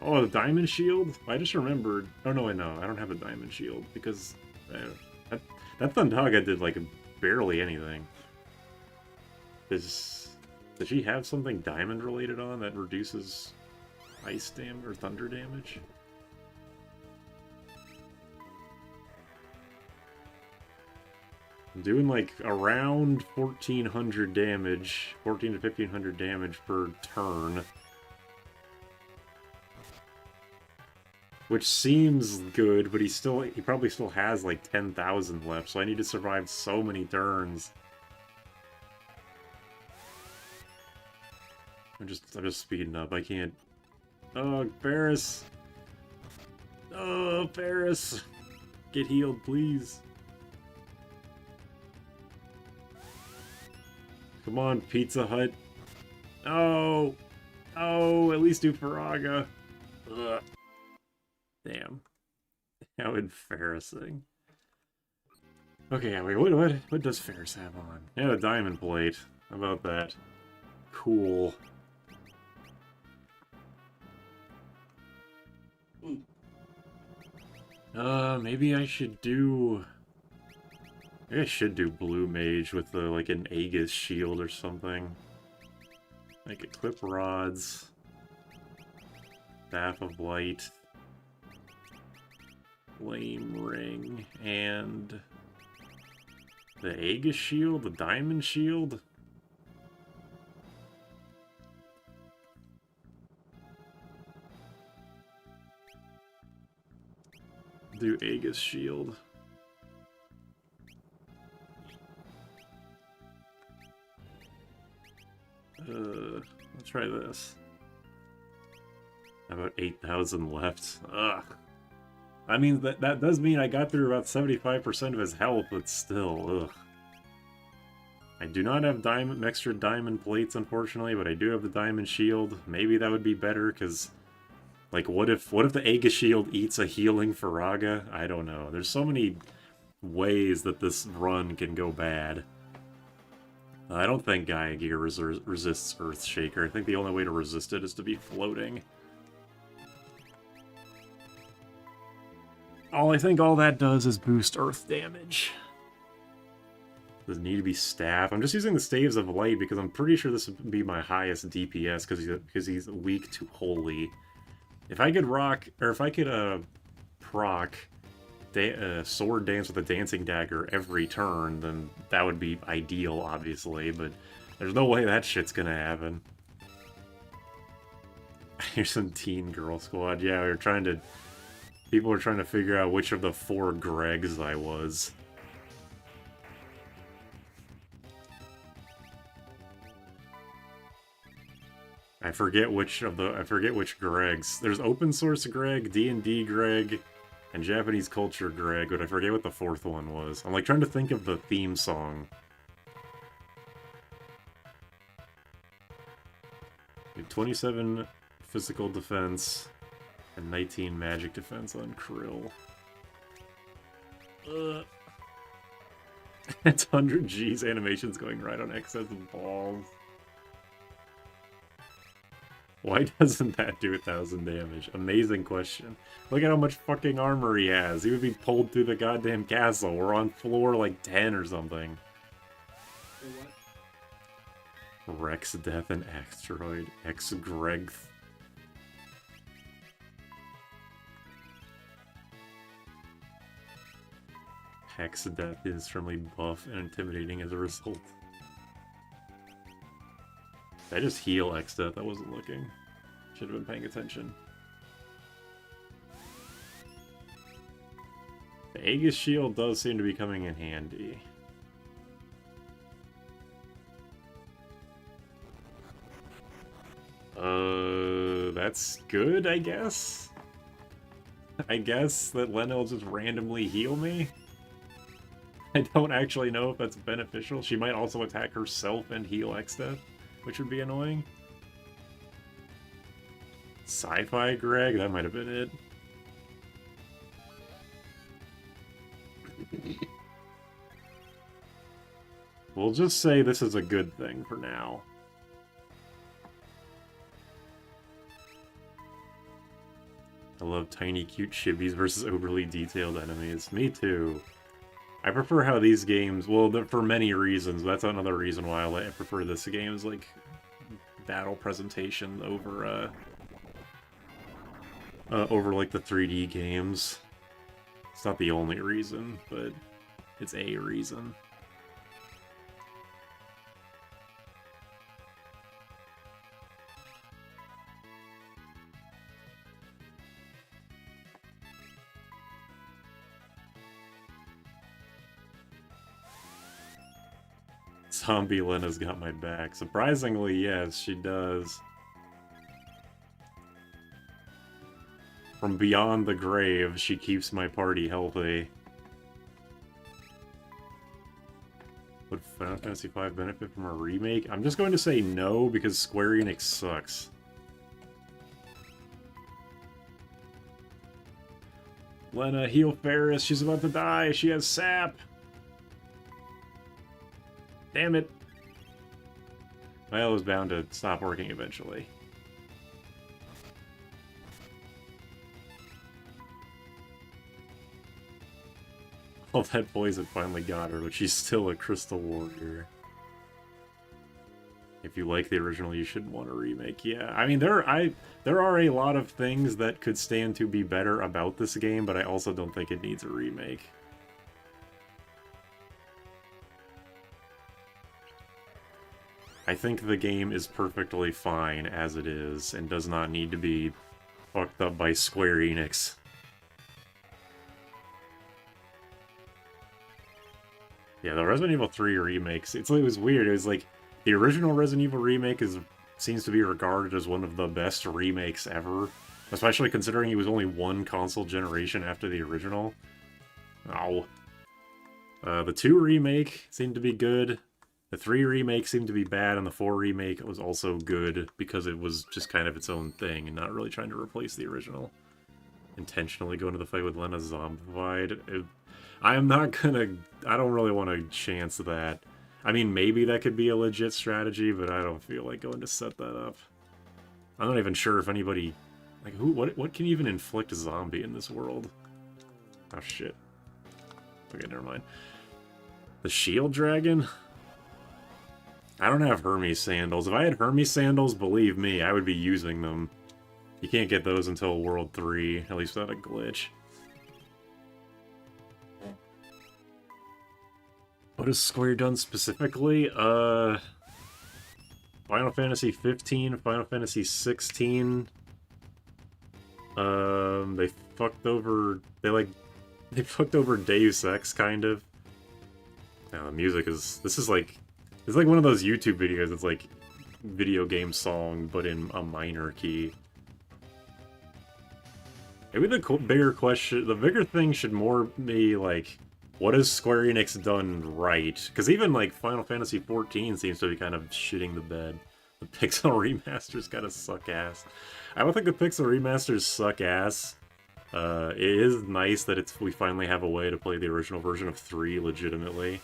Oh, the diamond shield? I just remembered. Oh no, I know. I don't have a diamond shield because that Thundaga did like barely anything. Does she have something diamond related on that reduces ice damage or thunder damage? I'm doing like around 1,400 damage, 1,400 to 1,500 damage per turn. Which seems good, but he probably still has like 10,000 left, so I need to survive so many turns. I'm just speeding up. I can't. Oh, Barris! Oh, Paris! Get healed, please. Come on, Pizza Hut. Oh! Oh, at least do Faraga. Ugh. Damn. How embarrassing. Okay, wait, what does Ferris have on? Yeah, a diamond plate. How about that? Cool. Maybe I should do... Maybe I should do Blue Mage with, like, an Aegis shield or something. Like, equip rods. Staff of Light. Flame Ring. And... the Aegis shield? The Diamond shield? Do Aegis shield. Let's try this. About 8,000 left. Ugh. I mean, that does mean I got through about 75% of his health, but still, ugh. I do not have extra diamond plates, unfortunately, but I do have the diamond shield. Maybe that would be better, because... like, what if the Aegis shield eats a healing Faraga? I don't know. There's so many ways that this run can go bad. I don't think Gaia Gear resists Earthshaker. I think the only way to resist it is to be floating. I think all that does is boost Earth damage. Does it need to be Staff? I'm just using the Staves of Light because I'm pretty sure this would be my highest DPS because he's weak to Holy. If I could proc Sword Dance with a Dancing Dagger every turn, then that would be ideal, obviously, but there's no way that shit's gonna happen. Here's some Teen Girl Squad. Yeah, people are trying to figure out which of the 4 Gregs I was. I forget which Gregs. There's open source Greg, D&D Greg, and Japanese culture Greg, but I forget what the 4th one was. I'm like trying to think of the theme song. 27 physical defense and 19 magic defense on Krill. It's 100 G's animations going right on excess balls. Why doesn't that do 1,000 damage? Amazing question. Look at how much fucking armor he has. He would be pulled through the goddamn castle. We're on floor like 10 or something. What? Exdeath and Asteroid. Exgreg. Exdeath is extremely buff and intimidating as a result. Did I just heal Exdeath? I wasn't looking. Should have been paying attention. The Aegis shield does seem to be coming in handy. That's good, I guess? I guess that Lena will just randomly heal me? I don't actually know if that's beneficial. She might also attack herself and heal Exdeath, which would be annoying. Sci-Fi Greg? That might have been it. We'll just say this is a good thing for now. I love tiny cute chibis versus overly detailed enemies. Me too. I prefer how these games, well, for many reasons, that's another reason why I prefer this game's, like, battle presentation over, like, the 3D games. It's not the only reason, but it's a reason. Zombie Lena's got my back. Surprisingly, yes, she does. From beyond the grave, she keeps my party healthy. Would Final Fantasy V benefit from a remake? I'm just going to say no, because Square Enix sucks. Lena, heal Ferris. She's about to die. She has sap. Damn it. Well, it was bound to stop working eventually. All that poison finally got her, but she's still a Crystal Warrior. If you like the original, you should want a remake. Yeah, I mean, there are a lot of things that could stand to be better about this game, but I also don't think it needs a remake. I think the game is perfectly fine as it is, and does not need to be fucked up by Square Enix. Yeah, the Resident Evil 3 remakes, it was weird. It was like, the original Resident Evil remake seems to be regarded as one of the best remakes ever, especially considering it was only one console generation after the original. Ow. The 2 remake seemed to be good. The 3 remake seemed to be bad, and the 4 remake was also good because it was just kind of its own thing and not really trying to replace the original. Intentionally going to the fight with Lena zombified. I don't really want to chance that. I mean, maybe that could be a legit strategy, but I don't feel like going to set that up. I'm not even sure if anybody... Like, what can even inflict a zombie in this world? Oh, shit. Okay, never mind. The Shield Dragon? I don't have Hermes Sandals. If I had Hermes Sandals, believe me, I would be using them. You can't get those until World 3, at least without a glitch. What has Square done specifically? Final Fantasy 15, Final Fantasy 16. They fucked over... They fucked over Deus Ex, kind of. Now, the music is... This is like... It's like one of those YouTube videos. It's like video game song, but in a minor key. Maybe the bigger question... The bigger thing should more be, like... What has Square Enix done right? Because even, like, Final Fantasy XIV seems to be kind of shitting the bed. The Pixel remasters kind of suck ass. I don't think the Pixel remasters suck ass. It is nice that we finally have a way to play the original version of 3 legitimately.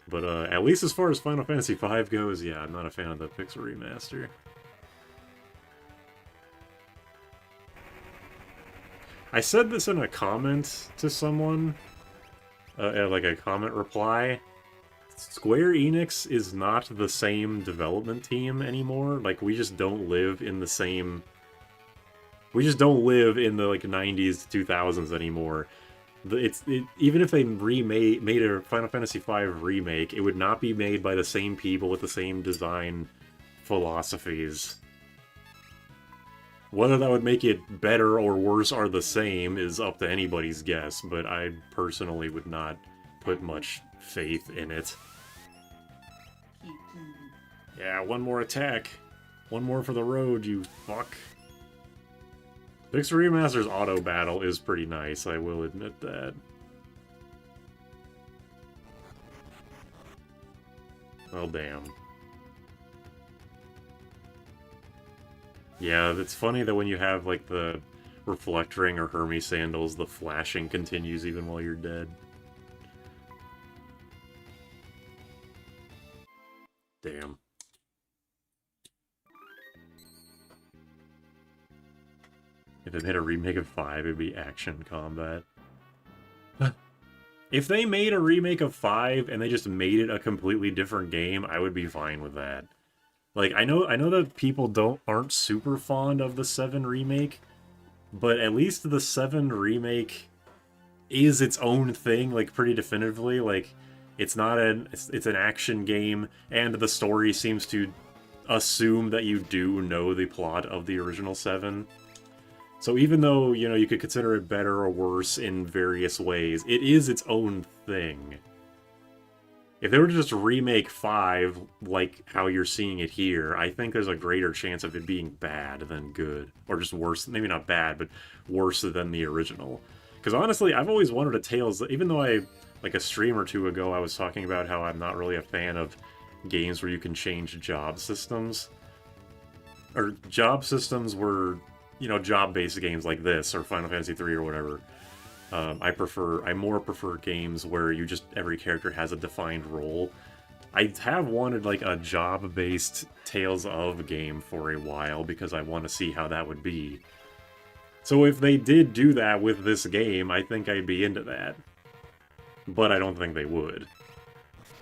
But at least as far as Final Fantasy V goes, yeah, I'm not a fan of the Pixel remaster. I said this in a comment to someone, like a comment reply. Square Enix is not the same development team anymore. Like, we just don't live in the same... We just don't live in the, like, 90s to 2000s anymore. Even if they made a Final Fantasy V remake, it would not be made by the same people with the same design philosophies. Whether that would make it better or worse or the same is up to anybody's guess, but I personally would not put much faith in it. Yeah, one more attack. One more for the road, you fuck. Pixel Remaster's auto battle is pretty nice, I will admit that. Well, damn. Yeah, it's funny that when you have, like, the Reflect Ring or Hermes Sandals, the flashing continues even while you're dead. Damn. If they made a remake of 5, it'd be action combat. If they made a remake of 5 and they just made it a completely different game, I would be fine with that. Like, I know that people aren't super fond of the 7 remake, but at least the 7 remake is its own thing, like, pretty definitively. Like, it's not it's an action game, and the story seems to assume that you do know the plot of the original 7. So even though, you know, you could consider it better or worse in various ways, it is its own thing. If they were to just remake 5 like how you're seeing it here, I think there's a greater chance of it being bad than good. Or just worse, maybe not bad, but worse than the original. Because honestly, I've always wanted a Tales, even though like a stream or two ago, I was talking about how I'm not really a fan of games where you can change job systems. Or job systems were, you know, job-based games like this, or Final Fantasy III or whatever. I more prefer games where every character has a defined role. I have wanted like a job-based Tales of game for a while because I want to see how that would be. So if they did do that with this game, I think I'd be into that. But I don't think they would.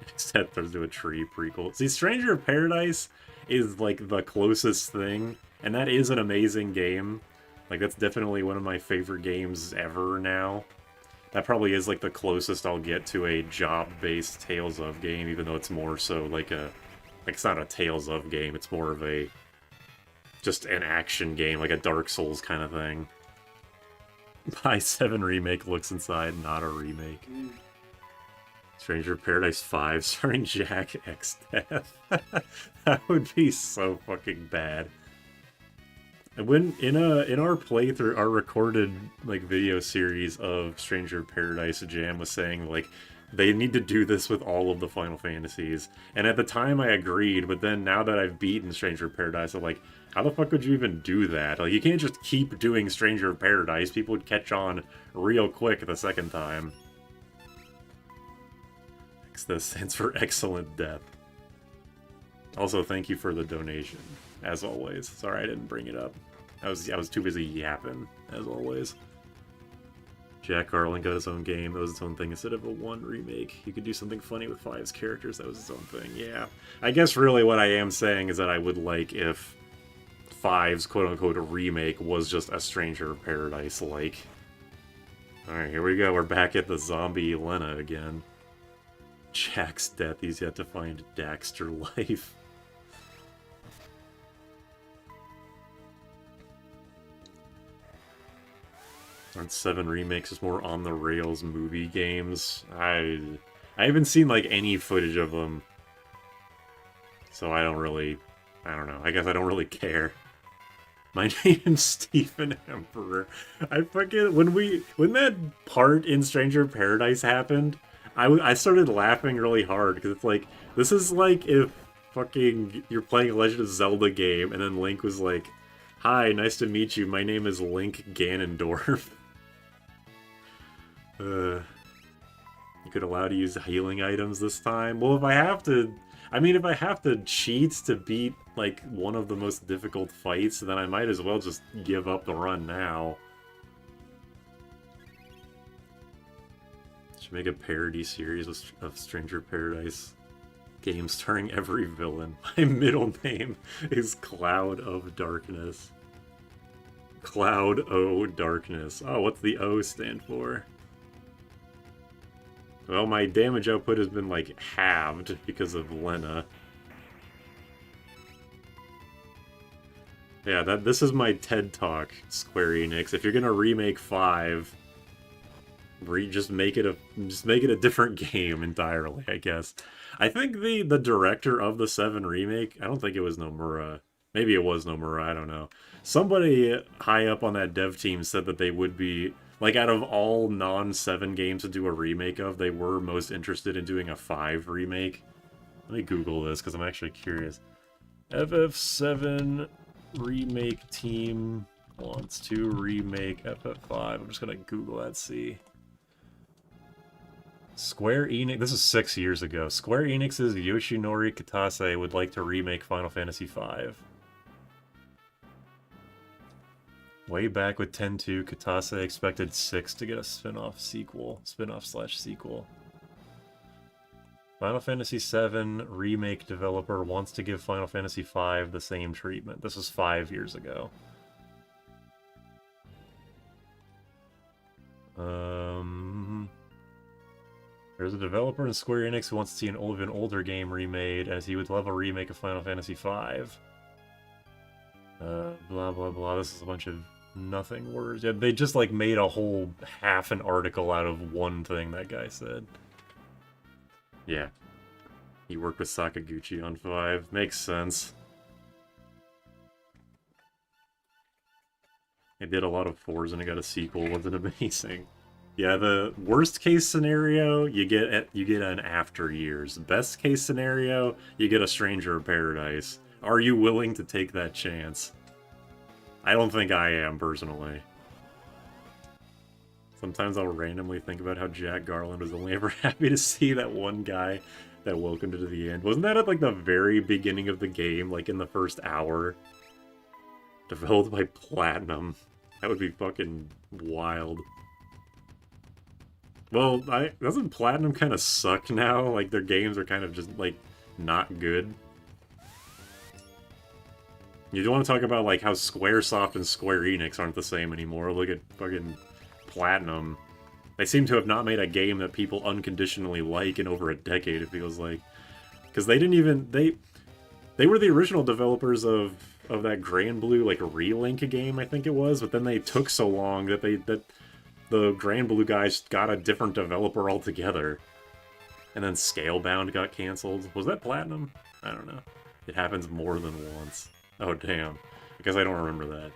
Except there's a tree prequel. See, Stranger of Paradise is like the closest thing, and that is an amazing game. Like, that's definitely one of my favorite games ever now. That probably is, like, the closest I'll get to a job-based Tales of game, even though it's more so like a... Like, it's not a Tales of game, it's more of a... just an action game, like a Dark Souls kind of thing. Buy 7 Remake looks inside, not a remake. Stranger of Paradise 5 starring Jack Exdeath. That would be so fucking bad. When in our playthrough, our recorded like video series of Stranger of Paradise, Jam was saying like they need to do this with all of the Final Fantasies. And at the time I agreed, but then now that I've beaten Stranger of Paradise, I'm like, how the fuck would you even do that? Like, you can't just keep doing Stranger of Paradise. People would catch on real quick the second time. Exdeath stands for Excellent Death. Also, thank you for the donation, as always. Sorry I didn't bring it up. I was too busy yapping, as always. Jack Garland got his own game. That was its own thing instead of a 1 remake. You could do something funny with 5's characters. That was its own thing. Yeah. I guess really what I am saying is that I would like if 5's quote-unquote remake was just a Stranger of Paradise-like. Alright, here we go. We're back at the zombie Lena again. Jack's death. He's yet to find Daxter life. Aren't 7 remakes just more on the rails movie games? I haven't seen like any footage of them, so I don't know. I guess I don't really care. My name's Stephen Emperor. I fucking when that part in Stranger of Paradise happened, I started laughing really hard because it's like this is like if fucking you're playing a Legend of Zelda game and then Link was like, "Hi, nice to meet you. My name is Link Ganondorf." You could allow to use healing items this time. Well, if I have to cheat to beat like one of the most difficult fights, then I might as well just give up the run now. Should make a parody series of Stranger Paradise games starring every villain. My middle name is Cloud of Darkness. Cloud O Darkness. Oh, what's the O stand for? Well, my damage output has been, like, halved because of Lena. Yeah, this is my TED Talk, Square Enix. If you're gonna remake 5, just make it a different game entirely, I guess. I think the director of the 7 remake, I don't think it was Nomura. Maybe it was Nomura, I don't know. Somebody high up on that dev team said that they would be... Like, out of all non-7 games to do a remake of, they were most interested in doing a 5 remake. Let me Google this, because I'm actually curious. FF7 remake team wants to remake FF5. I'm just going to Google that, see. Square Enix... This is 6 years ago. Square Enix's Yoshinori Kitase would like to remake Final Fantasy V. Way back with 10-2, Kitase expected 6 to get a spin-off sequel. Spin-off/sequel. Final Fantasy VII remake developer wants to give Final Fantasy V the same treatment. This was 5 years ago. There's a developer in Square Enix who wants to see an older game remade, as he would love a remake of Final Fantasy V. Blah blah blah. This is a bunch of nothing words. Yeah, they just like made a whole half an article out of one thing that guy said. Yeah. You worked with Sakaguchi on 5. Makes sense. It did a lot of 4s and it got a sequel. Wasn't amazing. Yeah, the worst case scenario, you get an After Years. Best case scenario, you get a Stranger of Paradise. Are you willing to take that chance? I don't think I am, personally. Sometimes I'll randomly think about how Jack Garland was only ever happy to see that one guy that welcomed to the end. Wasn't that at, like, the very beginning of the game, like, in the first hour? Developed by Platinum. That would be fucking wild. Well, doesn't Platinum kind of suck now? Like, their games are kind of just, like, not good. You don't want to talk about, like, how Squaresoft and Square Enix aren't the same anymore. Look at fucking Platinum. They seem to have not made a game that people unconditionally like in over a decade, it feels like. Because they didn't even... They were the original developers of that Grand Blue, like, Relink game, I think it was, but then they took so long that the Grand Blue guys got a different developer altogether. And then Scalebound got canceled. Was that Platinum? I don't know. It happens more than once. Oh, damn. Because I don't remember that.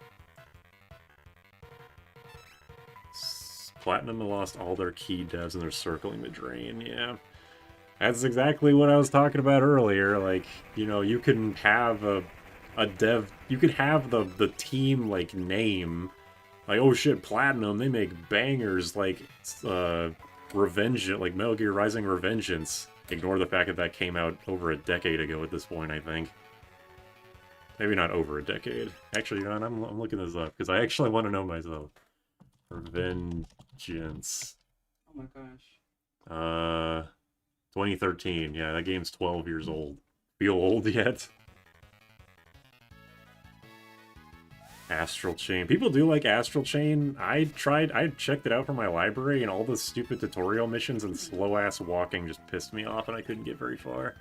Platinum lost all their key devs and they're circling the drain, yeah. That's exactly what I was talking about earlier. Like, you know, you can have a dev... You could have the team, like, name... Like, oh shit, Platinum, they make bangers like Revenge, like Metal Gear Rising Revengeance. Ignore the fact that came out over a decade ago at this point, I think. Maybe not over a decade. Actually, you know, I'm looking this up, because I actually want to know myself. Revengeance. Oh my gosh. 2013. Yeah, that game's 12 years old. Feel old yet? Astral Chain. People do like Astral Chain. I checked it out from my library, and all the stupid tutorial missions and slow-ass walking just pissed me off, and I couldn't get very far.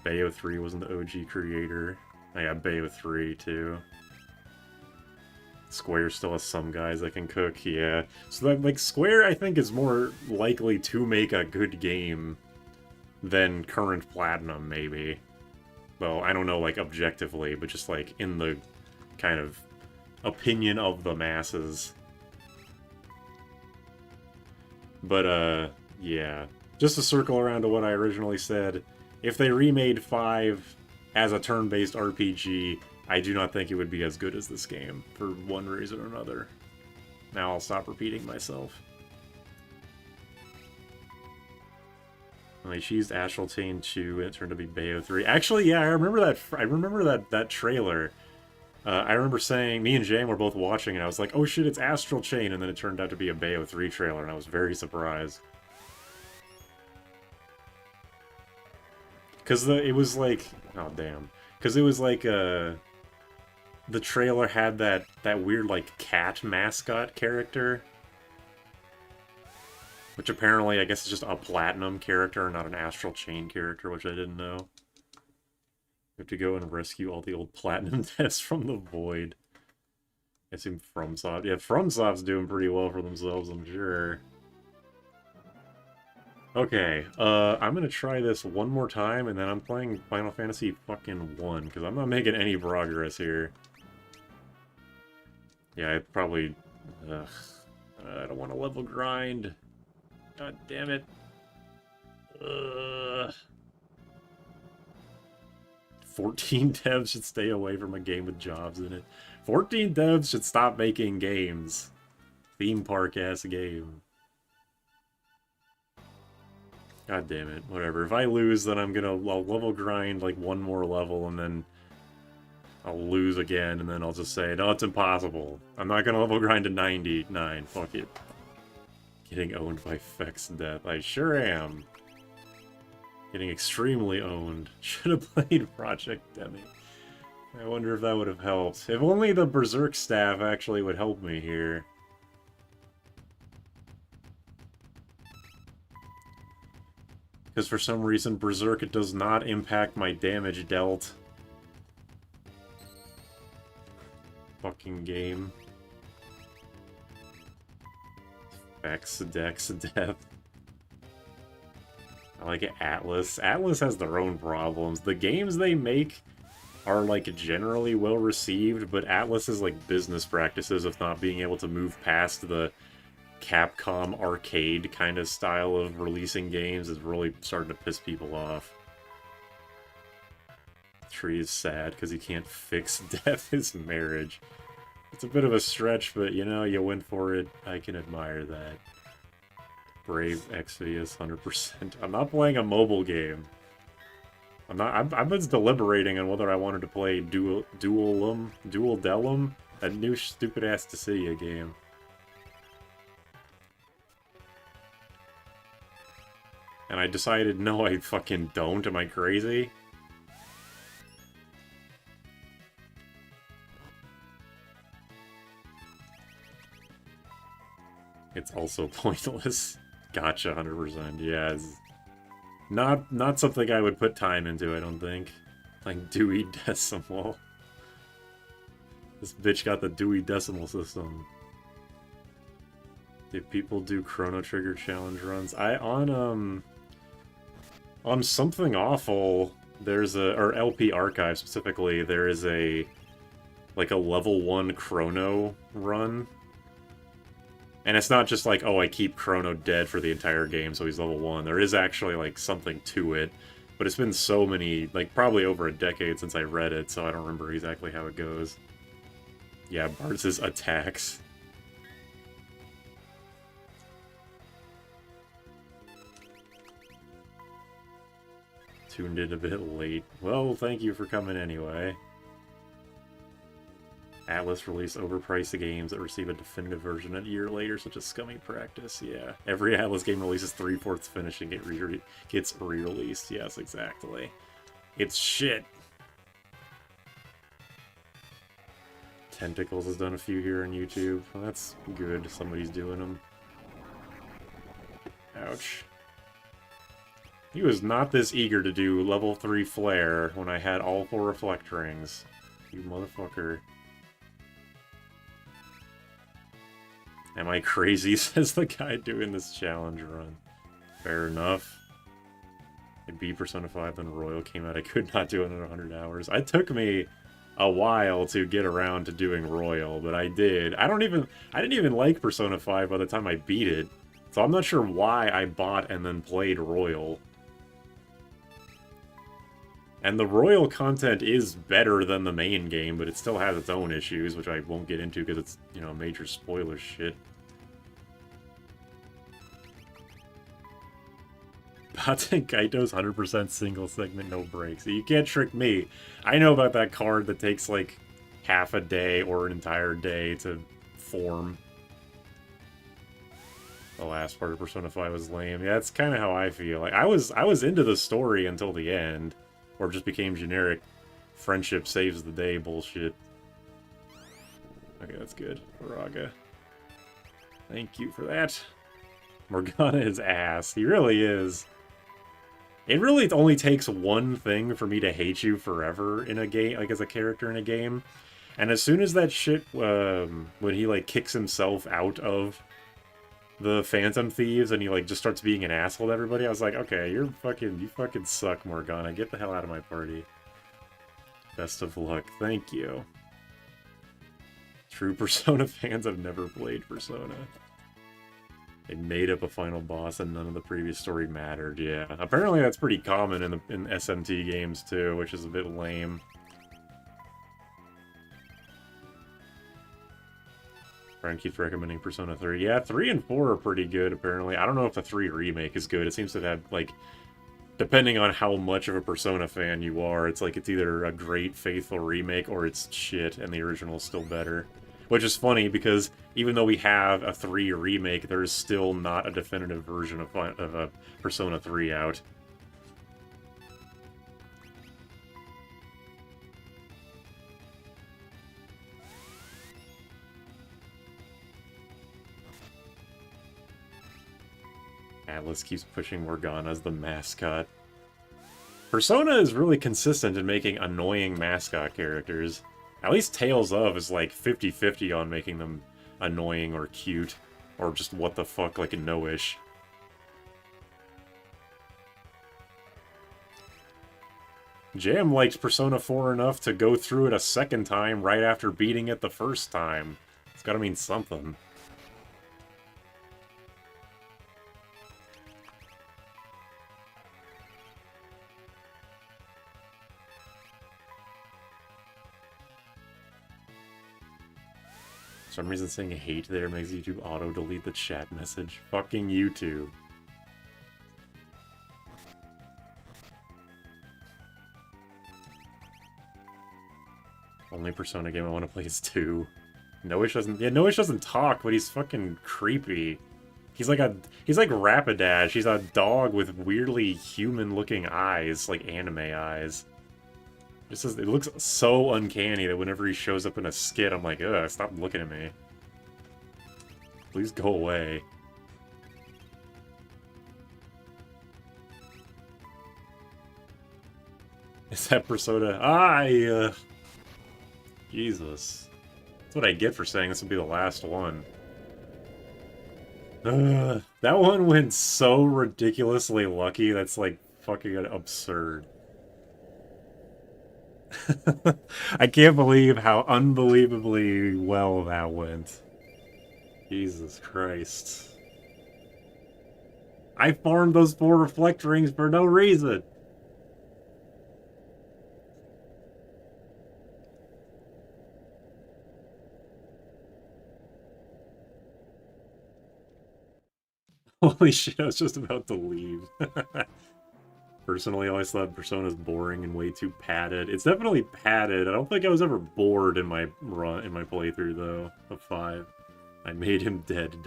Bayo 3 wasn't the OG creator. I got Bayo 3, too. Square still has some guys that can cook, yeah. So, that, like, Square, I think, is more likely to make a good game than current Platinum, maybe. Well, I don't know, like, objectively, but just, like, in the kind of opinion of the masses. But, yeah. Just to circle around to what I originally said, if they remade 5 as a turn-based RPG, I do not think it would be as good as this game, for one reason or another. Now I'll stop repeating myself. Like, she used Astral Chain 2, and it turned to be Bayo 3. Actually, yeah, I remember that trailer. I remember saying, me and Jam were both watching, and I was like, oh shit, it's Astral Chain, and then it turned out to be a Bayo 3 trailer, and I was very surprised. Because it was like... Oh, damn. Because it was like, the trailer had that weird, like, cat mascot character. Which apparently, I guess, is just a Platinum character, not an Astral Chain character, which I didn't know. We have to go and rescue all the old Platinum devs from the void. I assume FromSoft. Yeah, FromSoft's doing pretty well for themselves, I'm sure. Okay, I'm gonna try this one more time, and then I'm playing Final Fantasy fucking 1, because I'm not making any progress here. Yeah, I probably... Ugh. I don't want to level grind. God damn it. Ugh. 14 devs should stay away from a game with jobs in it. 14 devs should stop making games. Theme park-ass game. God damn it. Whatever. If I lose, then I'll level grind like one more level, and then I'll lose again, and then I'll just say, no, it's impossible. I'm not gonna level grind to 99. Fuck it. Getting owned by Fex Death. I sure am. Getting extremely owned. Should have played Project Demi. I wonder if that would have helped. If only the Berserk staff actually would help me here. Because for some reason, Berserk does not impact my damage dealt. Fucking game. Fex Dex Death. I like it, Atlas. Atlas has their own problems. The games they make are, like, generally well received, but Atlas's, like, business practices of not being able to move past the Capcom arcade kind of style of releasing games is really starting to piss people off. Tree is sad because he can't fix Death his marriage. It's a bit of a stretch, but, you know, you went for it. I can admire that. Brave Exdeath, 100%. I'm not playing a mobile game. I was deliberating on whether I wanted to play Dual Delum, that new stupid-ass Dissidia game. And I decided, no, I fucking don't. Am I crazy? It's also pointless. Gotcha, 100%. Yeah, it's not something I would put time into, I don't think. Like Dewey Decimal. This bitch got the Dewey Decimal System. Did people do Chrono Trigger challenge runs? On Something Awful, there's or LP Archive specifically, there is like a level 1 Chrono run. And it's not just like, oh, I keep Chrono dead for the entire game, so he's level 1. There is actually, like, something to it. But it's been so many, like, probably over a decade since I read it, so I don't remember exactly how it goes. Yeah, Bartz's attacks. Tuned in a bit late. Well, thank you for coming anyway. Atlas released overpriced games that receive a definitive version a year later, such as scummy practice. Yeah, every Atlas game releases 3/4 finish and gets re-released. Yes, exactly. It's shit. Tentacles has done a few here on YouTube. Well, that's good. Somebody's doing them. Ouch. He was not this eager to do level 3 flare when I had all 4 reflect rings. You motherfucker. Am I crazy, says the guy doing this challenge run. Fair enough. I beat Persona 5, then Royal came out. I could not do it in 100 hours. It took me a while to get around to doing Royal, but I did. I didn't even like Persona 5 by the time I beat it. So I'm not sure why I bought and then played Royal. And the Royal content is better than the main game, but it still has its own issues, which I won't get into because it's, you know, major spoiler shit. Baten Kaito's 100% single segment, no breaks. You can't trick me. I know about that card that takes like half a day or an entire day to form. The last part of Persona 5 was lame. Yeah, that's kind of how I feel. Like I was into the story until the end, or it just became generic friendship saves the day bullshit. Okay, that's good. Viraga. Thank you for that. Morgana is ass. He really is. It really only takes one thing for me to hate you forever in a game, like as a character in a game. And as soon as that shit, when he like kicks himself out of the Phantom Thieves and he like just starts being an asshole to everybody, I was like, okay, you fucking suck, Morgana. Get the hell out of my party. Best of luck. Thank you. True Persona fans have never played Persona. They made up a final boss and none of the previous story mattered, yeah. Apparently that's pretty common in SMT games too, which is a bit lame. Brian keeps recommending Persona 3. Yeah, 3 and 4 are pretty good, apparently. I don't know if the 3 remake is good. It seems to have, like, depending on how much of a Persona fan you are, it's like it's either a great, faithful remake or it's shit and the original is still better. Which is funny, because even though we have a 3 remake, there is still not a definitive version of a Persona 3 out. Atlas keeps pushing Morgana as the mascot. Persona is really consistent in making annoying mascot characters. At least Tales of is like 50-50 on making them annoying or cute. Or just what the fuck, like a no-ish. Jam likes Persona 4 enough to go through it a second time right after beating it the first time. It's gotta mean something. For some reason saying hate there makes YouTube auto-delete the chat message. Fucking YouTube. Only Persona game I want to play is 2. Noish doesn't... Yeah, Noish doesn't talk, but he's fucking creepy. He's like Rapidash. He's a dog with weirdly human-looking eyes, like anime eyes. It looks so uncanny that whenever he shows up in a skit, I'm like, ugh, stop looking at me. Please go away. Is that Persona? Jesus. That's what I get for saying this will be the last one. That one went so ridiculously lucky, that's like fucking absurd. I can't believe how unbelievably well that went. Jesus Christ. I farmed those 4 reflect rings for no reason. Holy shit, I was just about to leave. Personally, I always thought Persona's boring and way too padded. It's definitely padded. I don't think I was ever bored in my playthrough, though, of 5. I made him dead to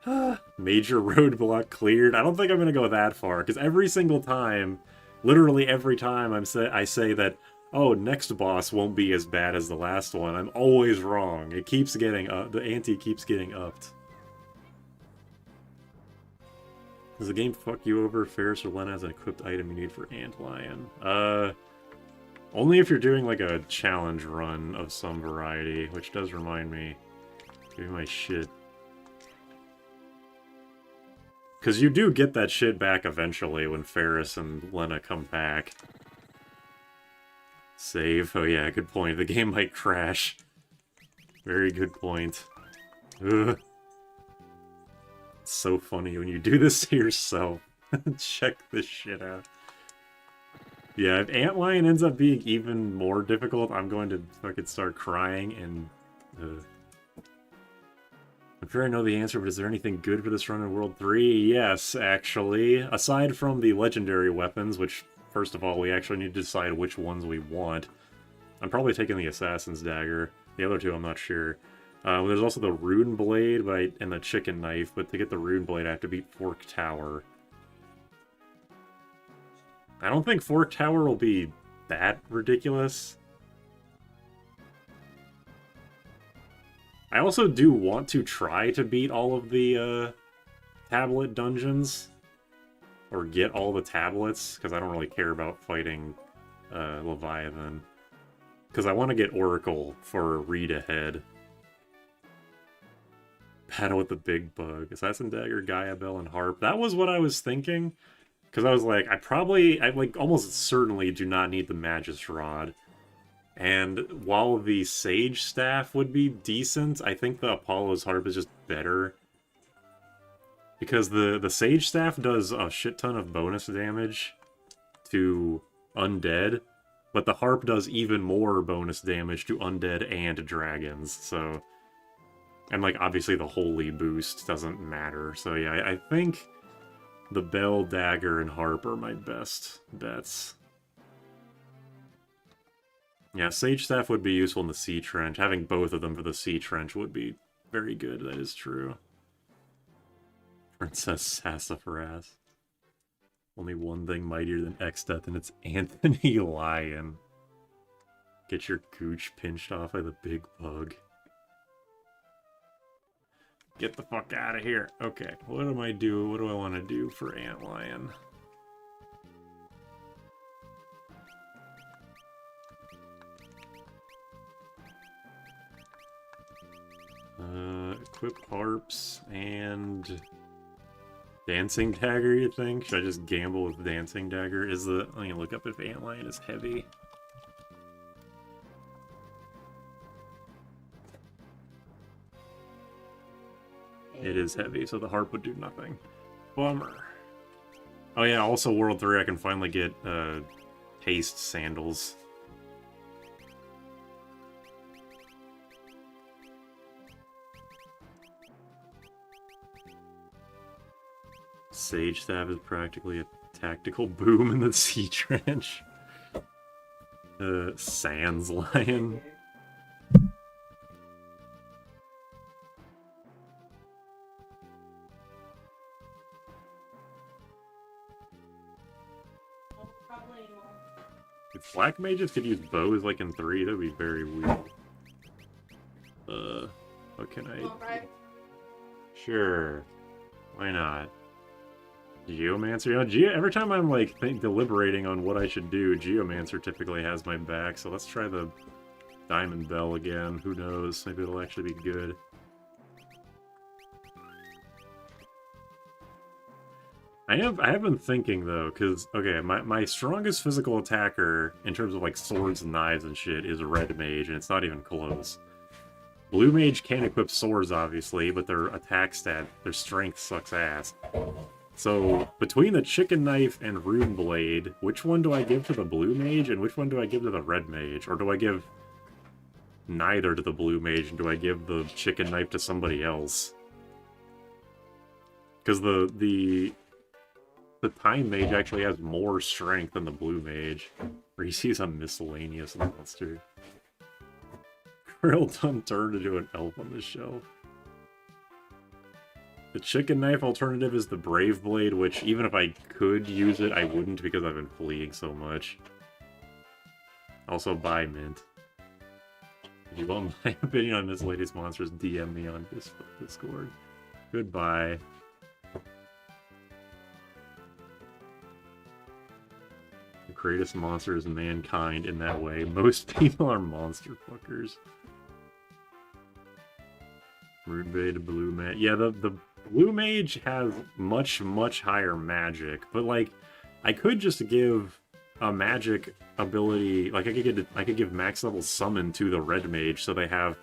death. Major roadblock cleared. I don't think I'm going to go that far, because every single time, literally every time I say that, oh, next boss won't be as bad as the last one, I'm always wrong. It keeps getting up. The ante keeps getting upped. Does the game fuck you over if Ferris or Lena has an equipped item you need for Antlion? Only if you're doing like a challenge run of some variety, which does remind me. Give me my shit. Because you do get that shit back eventually when Ferris and Lena come back. Save. Oh yeah, good point. The game might crash. Very good point. Ugh. It's so funny when you do this to yourself. Check this shit out. Yeah, if Antlion ends up being even more difficult, I'm going to fucking start crying and... I'm sure I know the answer, but is there anything good for this run in World 3? Yes, actually. Aside from the legendary weapons, which, first of all, we actually need to decide which ones we want. I'm probably taking the Assassin's Dagger. The other two, I'm not sure. There's also the Rune Blade and the Chicken Knife, but to get the Rune Blade, I have to beat Fork Tower. I don't think Fork Tower will be that ridiculous. I also do want to try to beat all of the tablet dungeons. Or get all the tablets, because I don't really care about fighting Leviathan. Because I want to get Oracle for read ahead. Battle with the big bug. Assassin Dagger, Gaia Bell, and Harp. That was what I was thinking. Because I was like, I like almost certainly do not need the Magus Rod. And while the Sage Staff would be decent, I think the Apollo's Harp is just better. Because the Sage Staff does a shit ton of bonus damage to undead, but the Harp does even more bonus damage to undead and dragons, so... And, like, obviously the Holy boost doesn't matter, so yeah, I think the Bell, Dagger, and Harp are my best bets. Yeah, Sage Staff would be useful in the Sea Trench. Having both of them for the Sea Trench would be very good, that is true. Princess Sassafras. Only one thing mightier than Exdeath, and it's Anthony Lyon. Get your gooch pinched off by the big bug. Get the fuck out of here. Okay, what do I do? What do I want to do for Antlion? Equip harps and... Dancing Dagger, you think? Should I just gamble with Dancing Dagger? Is the... Let me look up if Antlion is heavy. It is heavy, so the harp would do nothing. Bummer. Oh yeah, also World 3, I can finally get, Haste Sandals. Sage Staff is practically a tactical boom in the Sea Trench. Sands Lion. If Black Mages could use bows like in 3, that'd be very weird. What can I... Sure. Why not? Geomancer? You know, every time I'm, like, deliberating on what I should do, Geomancer typically has my back, so let's try the Diamond Bell again. Who knows? Maybe it'll actually be good. I have been thinking, though, because, okay, my strongest physical attacker, in terms of, like, swords and knives and shit, is a Red Mage, and it's not even close. Blue Mage can equip swords, obviously, but their attack stat, their strength sucks ass. So, between the Chicken Knife and Rune Blade, which one do I give to the Blue Mage, and which one do I give to the Red Mage? Or do I give neither to the Blue Mage, and do I give the Chicken Knife to somebody else? Because the Time Mage actually has more strength than the Blue Mage. Or he sees a miscellaneous monster. Krillton turned into an elf on the shelf. The Chicken Knife alternative is the Brave Blade, which even if I could use it, I wouldn't because I've been fleeing so much. Also, buy Mint. If you want my opinion on miscellaneous monsters, DM me on Discord. Goodbye. The greatest monster is mankind in that way. Most people are monster fuckers. Rune Blade, Blue Mage. Yeah, the Blue Mage has much, much higher magic, but like, I could just give a magic ability, like I could give max level summon to the Red Mage, so they have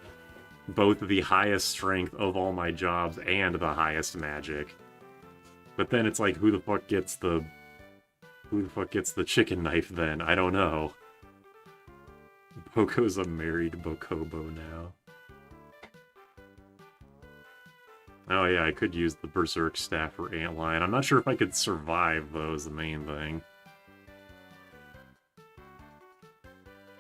both the highest strength of all my jobs and the highest magic. But then it's like, who the fuck gets the Chicken Knife then? I don't know. Boko's a married Bokobo now. Oh yeah, I could use the Berserk Staff for Antlion. I'm not sure if I could survive, though, is the main thing.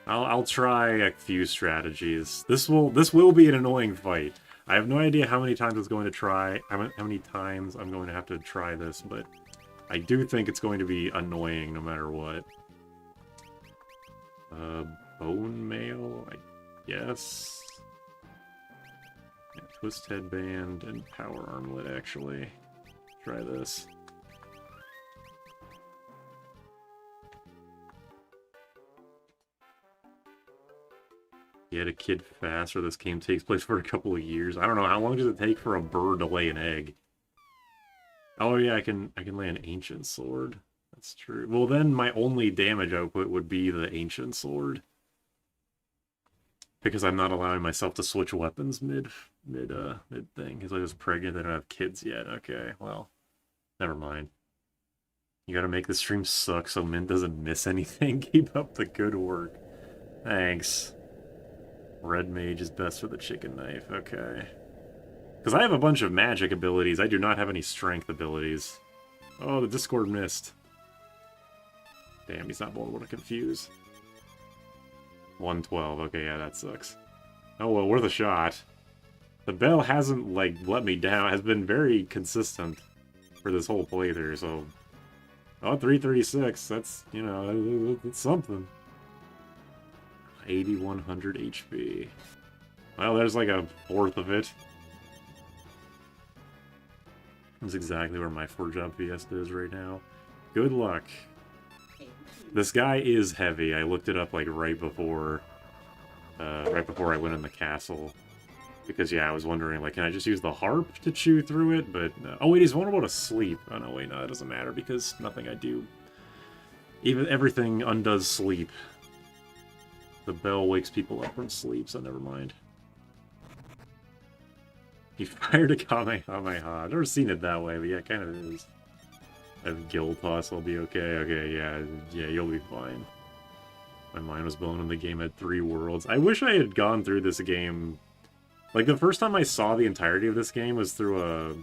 I'll try a few strategies. This will be an annoying fight. I have no idea how many times it's going to try, how many times I'm going to have to try this, but I do think it's going to be annoying no matter what. Bone Mail, I guess. Yeah, Twist Headband and Power Armlet, actually. Try this. Get a kid fast, or this game takes place for a couple of years. I don't know, how long does it take for a bird to lay an egg? Oh yeah, I can lay an Ancient Sword. That's true. Well then my only damage output would be the Ancient Sword. Because I'm not allowing myself to switch weapons mid thing. Because I was pregnant, I don't have kids yet. Okay, well, never mind. You gotta make the stream suck so Mint doesn't miss anything. Keep up the good work. Thanks. Red Mage is best for the Chicken Knife. Okay. Because I have a bunch of magic abilities. I do not have any strength abilities. Oh, the Discord missed. Damn, he's not vulnerable to confuse. 112. Okay, yeah, that sucks. Oh, well, worth a shot. The bell hasn't, like, let me down. Has been very consistent for this whole playthrough, so... Oh, 336. That's, you know, it's something. 8100 HP. Well, there's like a fourth of it. That's exactly where my 4-job Fiesta is right now. Good luck. This guy is heavy. I looked it up like right before I went in the castle. Because, yeah, I was wondering, like, can I just use the harp to chew through it? But, oh wait, he's vulnerable to sleep. Oh no, wait, no, that doesn't matter because nothing I do... Even everything undoes sleep. The bell wakes people up from sleep, so never mind. He fired a Kamehameha. I've never seen it that way, but yeah, it kind of is. I have Guild Toss, I'll be okay. Okay, yeah, you'll be fine. My mind was blown when the game had 3 worlds. I wish I had gone through this game... Like, the first time I saw the entirety of this game was through a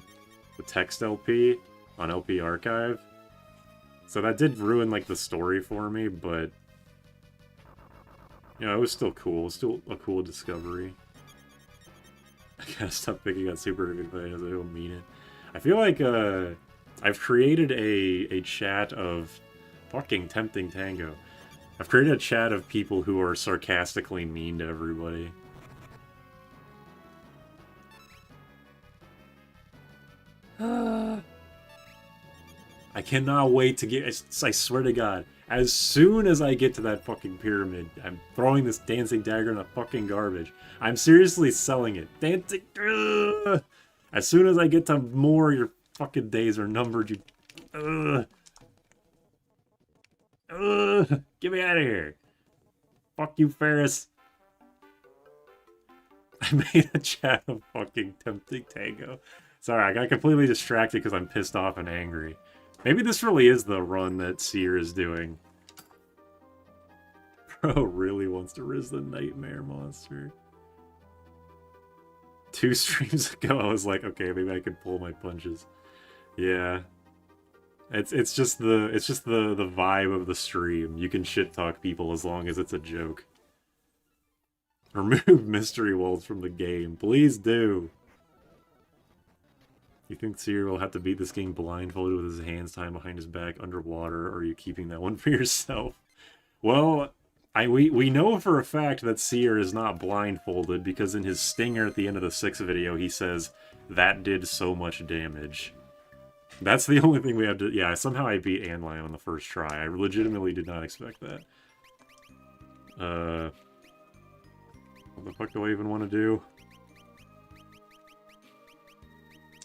text LP on LP Archive. So that did ruin, like, the story for me, but... You know, it was still cool. It was still a cool discovery. I gotta stop picking on Super Big Players, I don't mean it. I feel like, I've created a chat of... Fucking Tempting Tango. I've created a chat of people who are sarcastically mean to everybody. I cannot wait to get... I swear to God, as soon as I get to that fucking pyramid, I'm throwing this dancing dagger in the fucking garbage. I'm seriously selling it. Dancing... As soon as I get to more, your fucking days are numbered, you... Get me out of here. Fuck you, Ferris. I made a chat of fucking Tempting Tango. Sorry, I got completely distracted because I'm pissed off and angry. Maybe this really is the run that Seer is doing. Bro really wants to riz the Nightmare Monster. 2 streams ago, I was like, okay, maybe I can pull my punches. Yeah. It's just the vibe of the stream. You can shit talk people as long as it's a joke. Remove mystery walls from the game. Please do. You think Seer will have to beat this game blindfolded with his hands tied behind his back underwater, or are you keeping that one for yourself? Well, we know for a fact that Seer is not blindfolded, because in his stinger at the end of the 6th video, he says, that did so much damage. That's the only thing we have to... Yeah, somehow I beat Anlion on the first try. I legitimately did not expect that. What the fuck do I even want to do?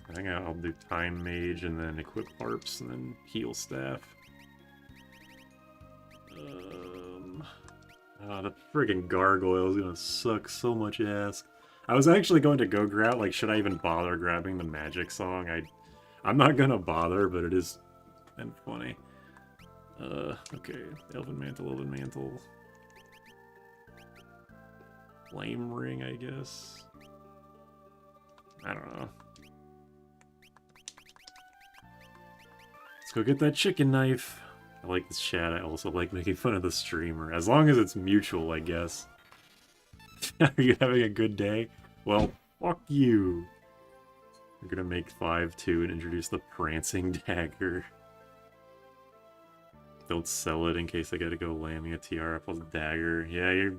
I think I'll do Time Mage and then equip Harps and then heal Staff. The friggin' Gargoyle is gonna suck so much ass. I was actually going to go grab, like, should I even bother grabbing the Magic Song? I'm not gonna bother, but it is been funny. Okay. Elven Mantle. Flame Ring, I guess. I don't know. Let's go get that chicken knife. I like this chat. I also like making fun of the streamer. As long as it's mutual, I guess. Are you having a good day? Well, fuck you. We're gonna make 5-2 and introduce the Prancing Dagger. Don't sell it in case I gotta go landing a Tiara plus Dagger. Yeah,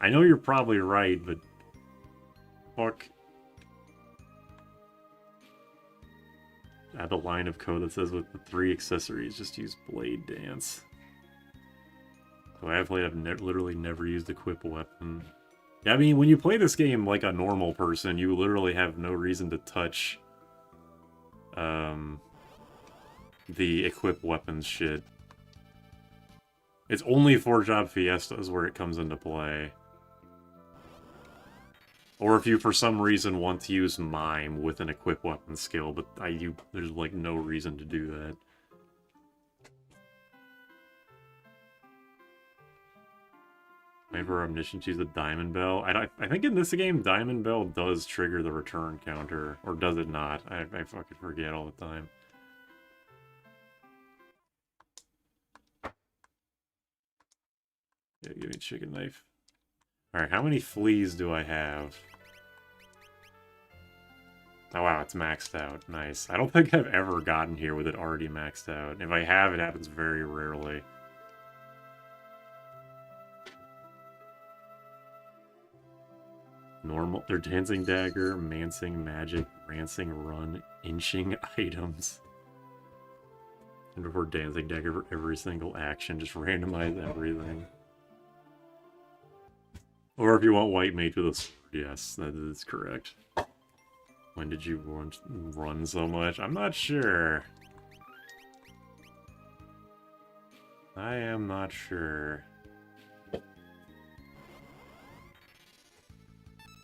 I know you're probably right, but... Fuck. Add the line of code that says with the 3 accessories, just use Blade Dance. So I've literally never used Equip Weapon. Yeah, I mean, when you play this game like a normal person, you literally have no reason to touch the Equip Weapons shit. It's only for Job Fiestas where it comes into play. Or if you, for some reason, want to use Mime with an Equip Weapon skill, but there's, like, no reason to do that. Maybe our Omniscience use the Diamond Bell. I think in this game, Diamond Bell does trigger the return counter. Or does it not? I fucking forget all the time. Yeah, give me a chicken knife. Alright, how many fleas do I have? Oh wow, it's maxed out. Nice. I don't think I've ever gotten here with it already maxed out. If I have, it happens very rarely. Normal, they're Dancing Dagger, Mancing Magic, Rancing Run, Inching Items. And before Dancing Dagger for every single action, just randomize everything. Or if you want White Mage with a sword, Yes, that is correct. When did you run so much? I'm not sure. I am not sure.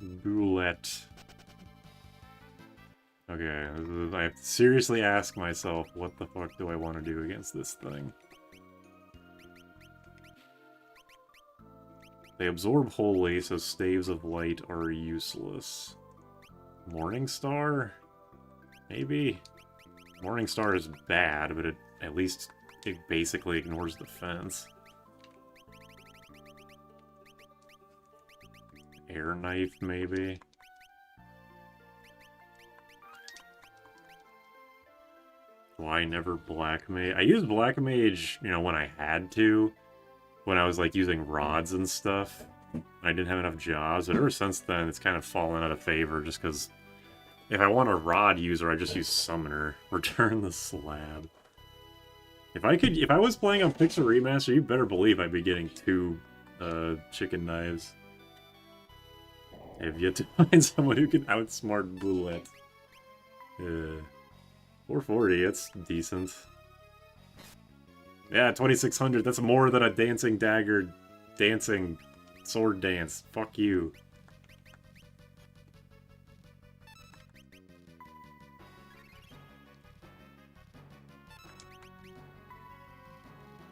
Boulette. Okay, I have to seriously ask myself, what the fuck do I want to do against this thing? They absorb wholly, so staves of light are useless. Morningstar? Maybe? Morningstar is bad, but at least it basically ignores defense. Air knife, maybe? Why never black mage? I used black mage, you know, when I had to. When I was, like, using rods and stuff. I didn't have enough jobs, but ever since then, it's kind of fallen out of favor, just because if I want a rod user, I just use Summoner. Return the slab. If I was playing on Pixel Remaster, you better believe I'd be getting 2 chicken knives. I have yet to find someone who can outsmart Boulette. 440, that's decent. Yeah, 2600, that's more than a dancing dagger dancing sword dance. Fuck you.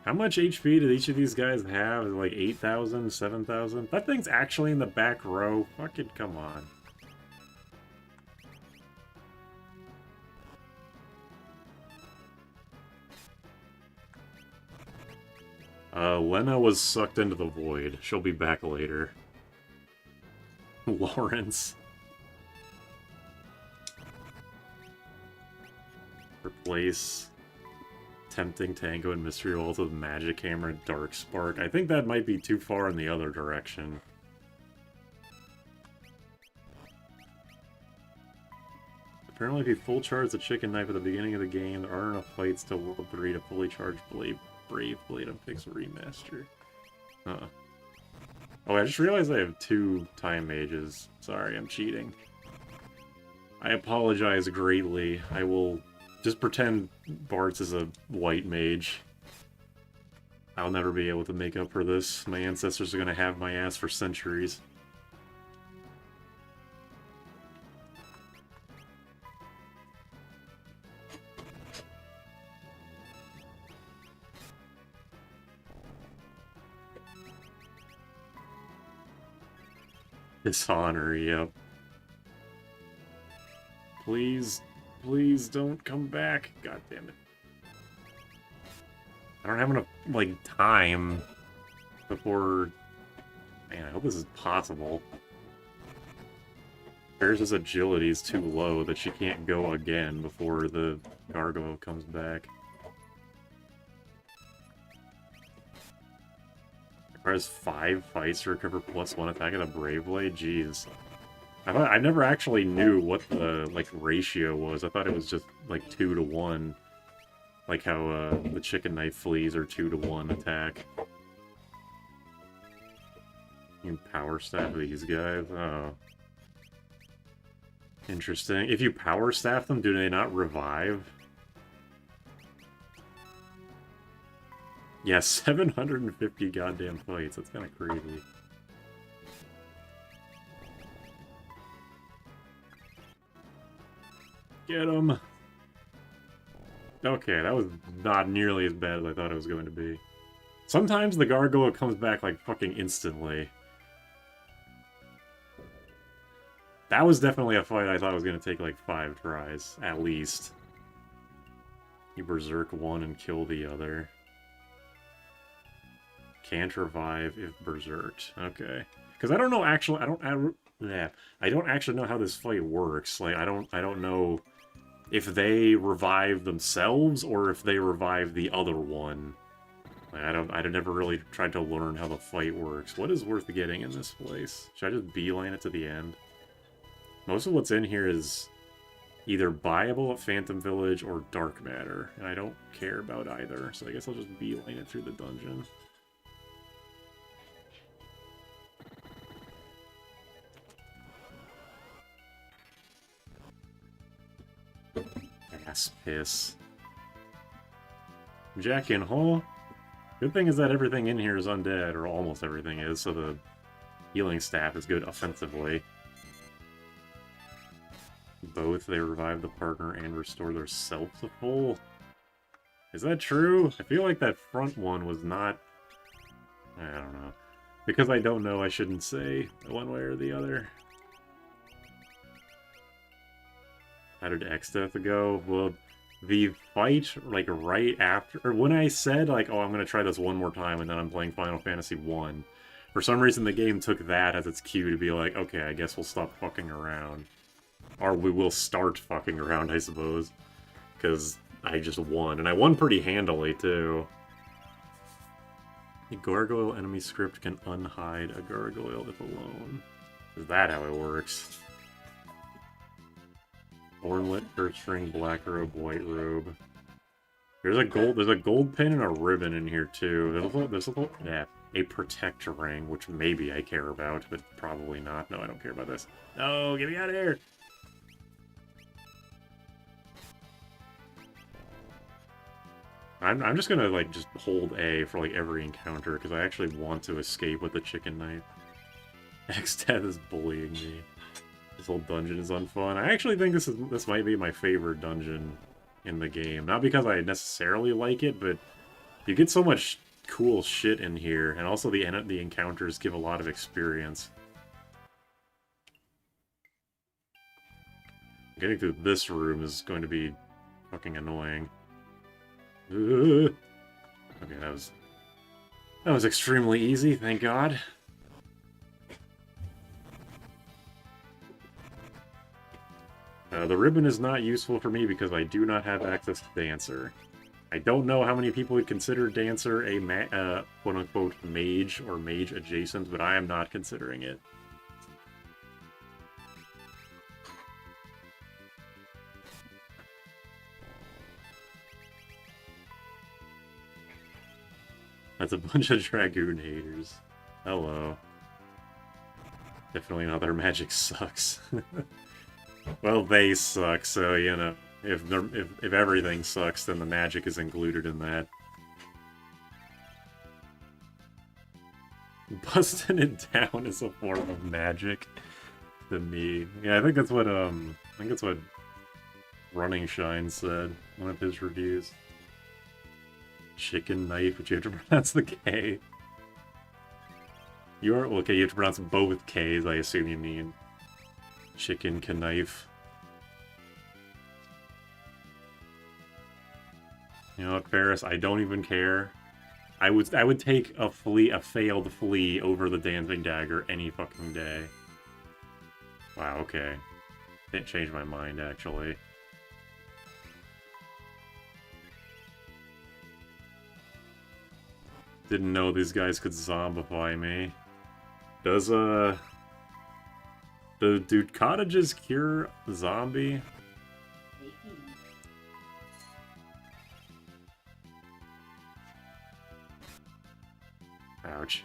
How much HP did each of these guys have? Like 8,000, 7,000? That thing's actually in the back row. Fucking come on. Lena was sucked into the void. She'll be back later. Lawrence. Replace Tempting Tango and Mystery Waltz with Magic Hammer and Dark Spark. I think that might be too far in the other direction. Apparently, if you full charge the chicken knife at the beginning of the game, there aren't enough fights till level 3 to fully charge Brave Blade on Pixel Remaster. Oh, I just realized I have 2 time mages. Sorry, I'm cheating. I apologize greatly. I will just pretend Bart's is a white mage. I'll never be able to make up for this. My ancestors are gonna have my ass for centuries. Dishonor, yep. Please, please don't come back. God damn it. I don't have enough, like, time before... Man, I hope this is possible. Bear's agility is too low that she can't go again before the gargoyle comes back. Requires 5 fights to recover +1 attack of the Brave Blade? Jeez. I never actually knew what the, like, ratio was. I thought it was just, like, 2 to 1. Like how, the chicken knife fleas are 2 to 1 attack. You can power staff these guys? Oh. Interesting. If you power staff them, do they not revive? Yeah, 750 goddamn fights. That's kind of crazy. Get him! Okay, that was not nearly as bad as I thought it was going to be. Sometimes the gargoyle comes back, like, fucking instantly. That was definitely a fight I thought was going to take, like, 5 tries, at least. You berserk one and kill the other. Can't revive if berserked. Okay. Because I don't know actually, I don't actually know how this fight works. Like, I don't know if they revive themselves or if they revive the other one. Like, I never really tried to learn how the fight works. What is worth getting in this place? Should I just beeline it to the end? Most of what's in here is either buyable at Phantom Village or Dark Matter, and I don't care about either, so I guess I'll just beeline it through the dungeon. ass piss. Jack in Hole. Good thing is that everything in here is undead, or almost everything is, so the healing staff is good offensively. Both, they revive the partner and restore their self to full. Is that true? I feel like that front one was not... I don't know. Because I don't know, I shouldn't say one way or the other. How did Exdeath go? Well, the fight, like, right after... Or when I said, like, oh, I'm gonna try this one more time and then I'm playing Final Fantasy 1, for some reason the game took that as its cue to be like, okay, I guess we'll stop fucking around. Or we will start fucking around, I suppose. Because I just won. And I won pretty handily, too. The gargoyle enemy script can unhide a gargoyle if alone. Is that how it works? Ornlet, Earthstring, Black Robe, White Robe. There's a gold pin and a ribbon in here too. Yeah, a protect ring, which maybe I care about, but probably not. No, I don't care about this. No, get me out of here! I'm just gonna, like, just hold A for, like, every encounter, because I actually want to escape with the chicken knife. Exdeath is bullying me. This whole dungeon is unfun. I actually think this might be my favorite dungeon in the game. Not because I necessarily like it, but you get so much cool shit in here, and also the encounters give a lot of experience. Getting through this room is going to be fucking annoying. Okay, that was extremely easy, thank God. The ribbon is not useful for me because I do not have access to Dancer. I don't know how many people would consider Dancer a quote-unquote mage or mage-adjacent, but I am not considering it. That's a bunch of Dragoon haters. Hello. Definitely not their magic sucks. Well, they suck, so, you know, if everything sucks, then the magic is included in that. Busting it down is a form of magic to me. Yeah, I think that's what Running Shine said in one of his reviews. Chicken knife, but you have to pronounce the K. Okay, you have to pronounce both Ks, I assume you mean. Chicken knife. You know what, Ferris? I don't even care. I would take a failed flea over the dancing dagger any fucking day. Wow, okay. Didn't change my mind, actually. Didn't know these guys could zombify me. Do cottages cure zombie? Ouch.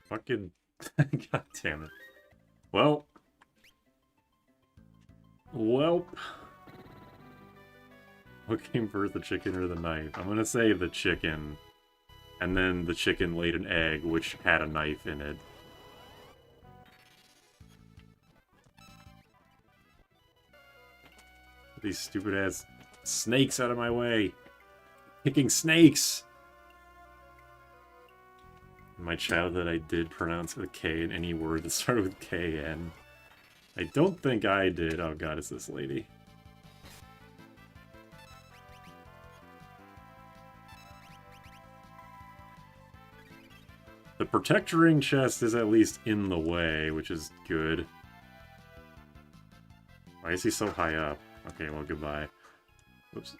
Fucking... God damn it. Well. What came first, the chicken or the knife? I'm gonna say the chicken. And then the chicken laid an egg, which had a knife in it. These stupid-ass snakes out of my way! Picking snakes! In my childhood, I did pronounce the K in any word that started with KN. I don't think I did. Oh god, it's this lady. The Protector Ring chest is at least in the way, which is good. Why is he so high up? Okay, well, goodbye. Whoops.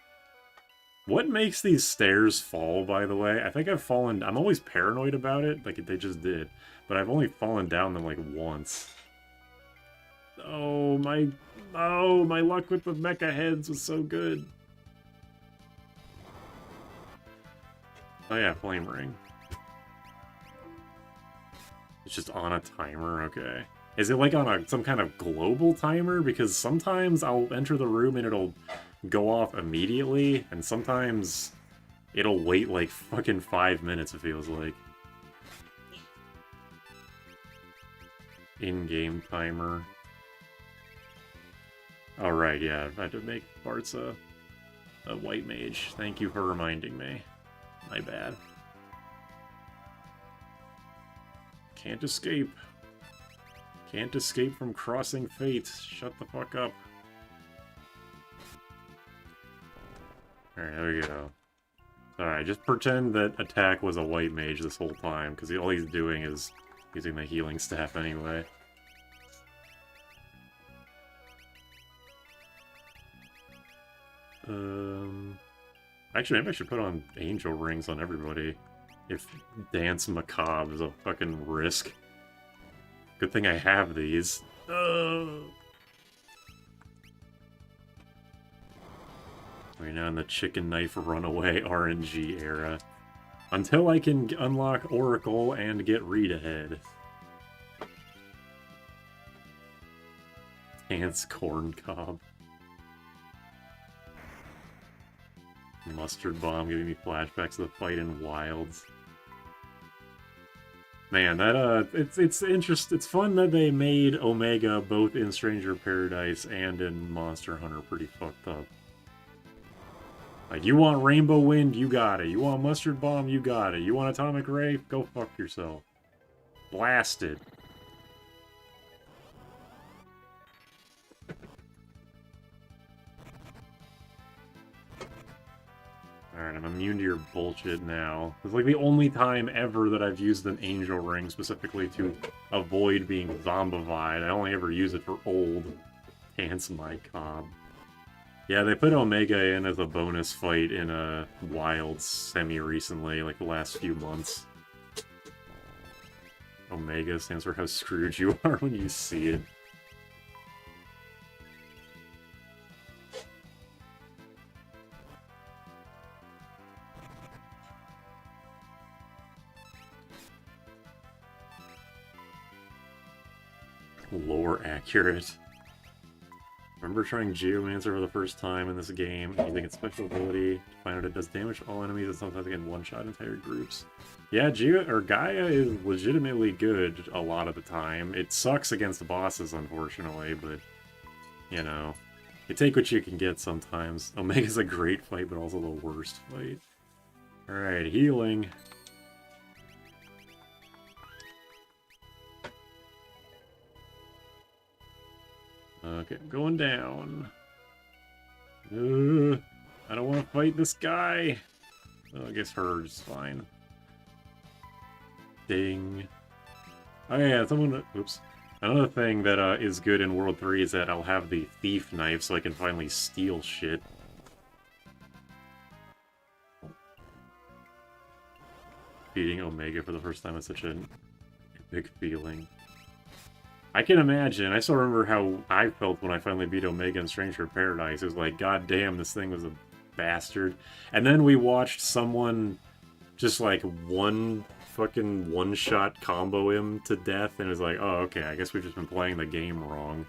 What makes these stairs fall, by the way? I think I've fallen... I'm always paranoid about it, like they just did. But I've only fallen down them, like, once. Oh, my luck with the mecha heads was so good. Oh yeah, Flame Ring. It's just on a timer, okay. Is it like on some kind of global timer? Because sometimes I'll enter the room and it'll go off immediately, and sometimes it'll wait like fucking 5 minutes, it feels like. In-game timer. Oh, right, yeah, I had to make Bart's a white mage. Thank you for reminding me. My bad. Can't escape. Can't escape from crossing fate. Shut the fuck up. Alright, there we go. Alright, just pretend that attack was a white mage this whole time, because all he's doing is using the healing staff anyway. Actually, maybe I should put on angel rings on everybody. If Dance Macabre is a fucking risk. Good thing I have these. We're now in the chicken knife runaway RNG era. Until I can unlock Oracle and get read ahead. Dance corn cob. Mustard bomb giving me flashbacks to the fight in Wilds. Man, that it's fun that they made Omega both in Stranger of Paradise and in Monster Hunter pretty fucked up. Like, you want Rainbow Wind, you got it. You want Mustard Bomb, you got it. You want Atomic Ray, go fuck yourself. Blast it. Alright, I'm immune to your bullshit now. It's like the only time ever that I've used an angel ring specifically to avoid being zombified. I only ever use it for old. Dance my cob. Yeah, they put Omega in as a bonus fight in a Wild semi-recently, like the last few months. Omega stands for how screwed you are when you see it. Lore accurate. Remember trying Geomancer for the first time in this game, using its special ability to find out it does damage to all enemies and sometimes it can one-shot entire groups. Yeah, Gaia is legitimately good a lot of the time. It sucks against the bosses, unfortunately, but, you know, you take what you can get sometimes. Omega's a great fight, but also the worst fight. Alright, healing. Okay, I'm going down. I don't want to fight this guy. Oh, I guess Herd's fine. Ding. Oh yeah, someone... Oops. Another thing that is good in World 3 is that I'll have the Thief Knife so I can finally steal shit. Beating Omega for the first time is such a big feeling. I can imagine. I still remember how I felt when I finally beat Omega in Stranger of Paradise. It was like, god damn, this thing was a bastard. And then we watched someone just like one-shot combo him to death, and it was like, oh, okay, I guess we've just been playing the game wrong.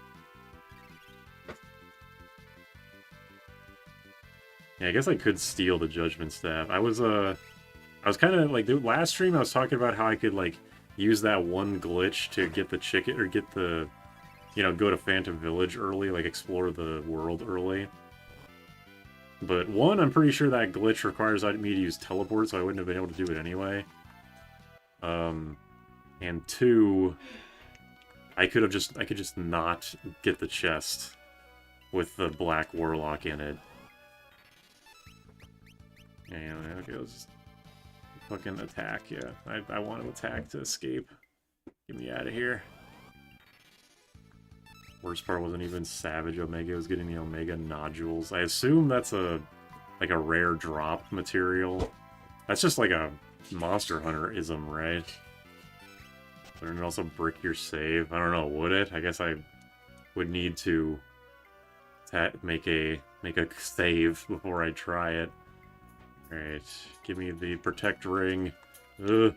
Yeah, I guess I could steal the Judgment Staff. I was kind of like, the last stream I was talking about how I could like use that one glitch to get the chicken, or get the, you know, go to Phantom Village early, like explore the world early. But one, I'm pretty sure that glitch requires me to use teleport, so I wouldn't have been able to do it anyway. And two, I could just not get the chest with the Black Warlock in it. Anyway, okay, let's just fucking attack, yeah. I want to attack to escape. Get me out of here. Worst part wasn't even Savage Omega, it was getting the Omega nodules. I assume that's like a rare drop material. That's just like a Monster Hunter-ism, right? Wouldn't it also brick your save? I don't know, would it? I guess I would need to make a save before I try it. Alright, give me the Protect Ring. Ugh.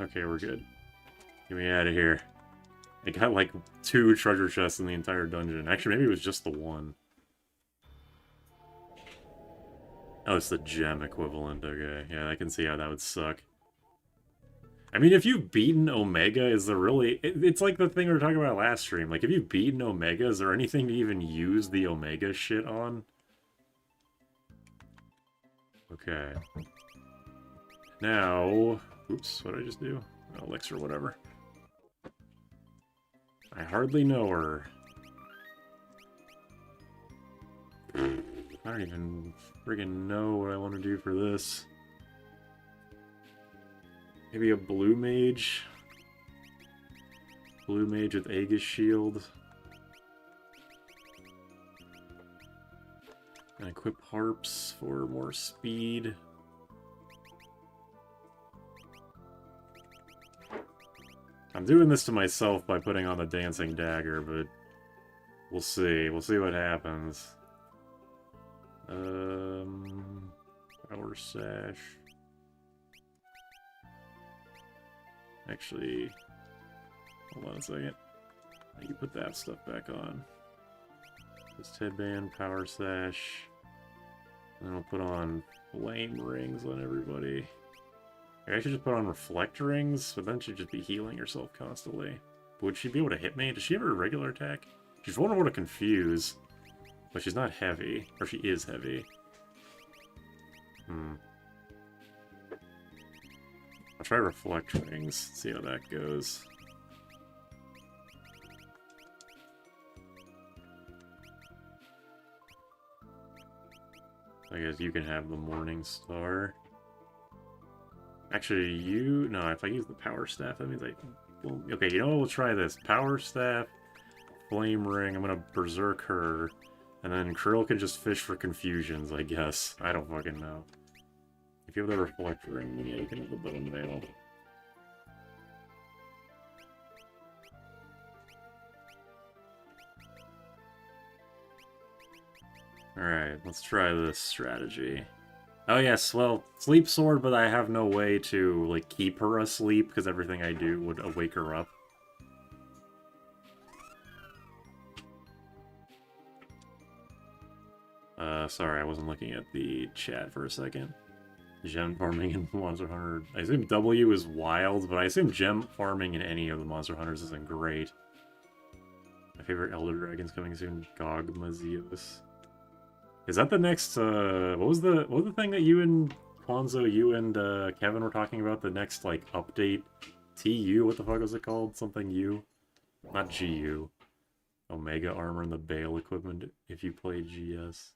Okay, we're good. Get me out of here. I got like 2 treasure chests in the entire dungeon. Actually, maybe it was just the 1. Oh, it's the gem equivalent. Okay, yeah, I can see how that would suck. I mean, if you've beaten Omega, is there really... It's like the thing we were talking about last stream. Like, if you've beaten Omega, is there anything to even use the Omega shit on? Okay. Now... Oops, what did I just do? Elixir, whatever. I hardly know her. I don't even friggin' know what I want to do for this. Maybe a blue mage? Blue mage with Aegis shield. And equip harps for more speed. I'm doing this to myself by putting on the dancing dagger, but we'll see. We'll see what happens. Power sash. Actually, hold on a second. You put that stuff back on. This headband, power sash. And then I'll put on flame rings on everybody. I should just put on reflect rings, but then she'd just be healing herself constantly. Would she be able to hit me? Does she have a regular attack? She's vulnerable to confuse, but she's not heavy. Or she is heavy. I'll try reflect rings, see how that goes. I guess you can have the Morning Star. Actually, you... No, if I use the Power Staff, that means I... Well, okay, you know what? We'll try this. Power Staff, Flame Ring, I'm gonna Berserk her, and then Krill can just fish for confusions, I guess. I don't fucking know. If you have the Reflect Ring, then yeah, you can have the Bone Veil. Alright, let's try this strategy. Oh yes, well, Sleep Sword, but I have no way to, like, keep her asleep, because everything I do would wake her up. Sorry, I wasn't looking at the chat for a second. Gem farming in Monster Hunter... I assume W is wild, but I assume gem farming in any of the Monster Hunters isn't great. My favorite Elder Dragon's coming soon, Gogmazios. Is that the next, what was the thing that you and Kwanzo, you and Kevin were talking about? The next, like, update? TU? What the fuck was it called? Something U? Not GU. Omega armor and the Bale equipment if you play GS.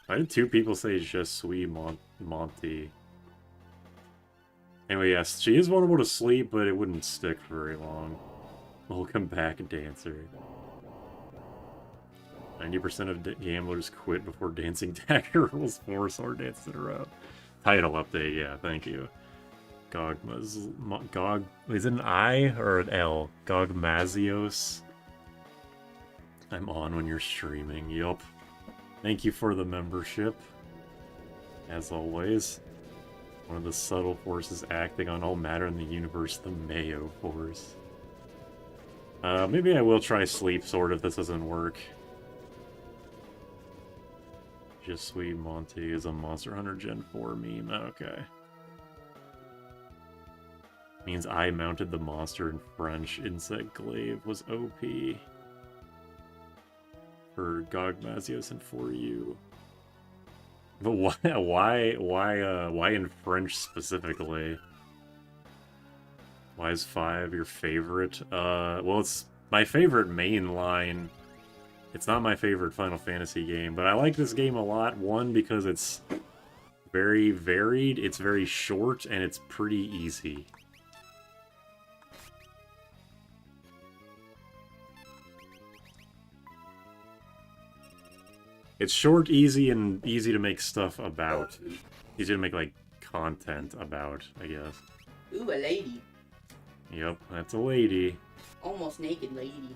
Why did 2 people say Je suis Monty? Anyway, yes, she is vulnerable to sleep, but it wouldn't stick for very long. Welcome back, Dancer. 90% of gamblers quit before Dancing Dagger rolls 4 sword dances in a row. Title update, yeah, thank you. Gog... Is it an I or an L? Gogmazios. I'm on when you're streaming, yup. Thank you for the membership. As always. One of the subtle forces acting on all matter in the universe, the Mayo Force. Maybe I will try Sleep Sword if this doesn't work. Je suis Monty is a Monster Hunter Gen 4 meme. Okay. Means I mounted the monster in French. Insect Glaive was OP. For Gogmazios and for you. But why in French specifically? Why is 5 your favorite? Well, it's my favorite main line. It's not my favorite Final Fantasy game, but I like this game a lot. One, because it's very varied, it's very short, and it's pretty easy. It's short, easy, and easy to make stuff about. Easy to make, like, content about, I guess. Ooh, a lady. Yep, that's a lady. Almost naked lady.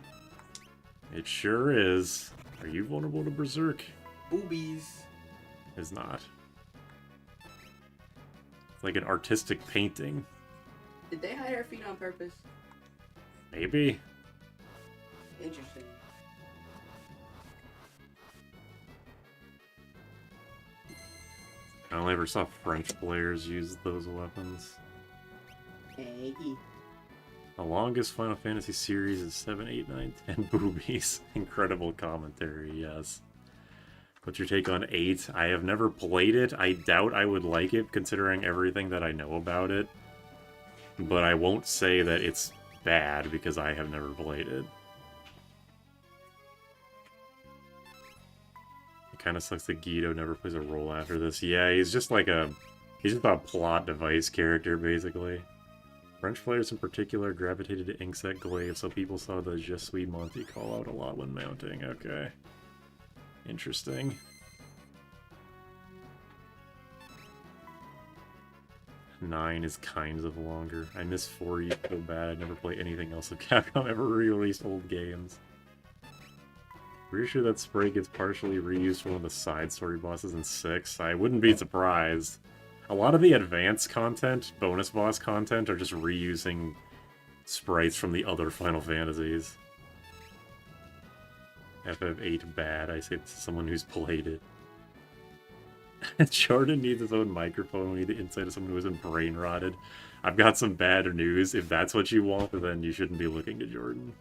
It sure is. Are you vulnerable to Berserk? Boobies. Is not. It's like an artistic painting. Did they hide our feet on purpose? Maybe. Interesting. I only ever saw French players use those weapons. Hey. The longest Final Fantasy series is 7, 8, 9, 10 boobies. Incredible commentary, yes. What's your take on 8? I have never played it. I doubt I would like it, considering everything that I know about it. But I won't say that it's bad, because I have never played it. It kind of sucks that Guido never plays a role after this. Yeah, he's just like a... He's just a plot device character, basically. French players in particular gravitated to Inkset Glaive, so people saw the Je suis Monty call out a lot when mounting. Okay. Interesting. Nine is kinds of longer. I miss 4 so bad. I never play anything else of Capcom ever re-released old games. Pretty sure that spray gets partially reused for one of the side story bosses in 6. I wouldn't be surprised. A lot of the advanced content, bonus boss content, are just reusing sprites from the other Final Fantasies. FF8 bad, I say to someone who's played it. Jordan needs his own microphone. We need the insight of someone who isn't brain rotted. I've got some bad news. If that's what you want, then you shouldn't be looking to Jordan.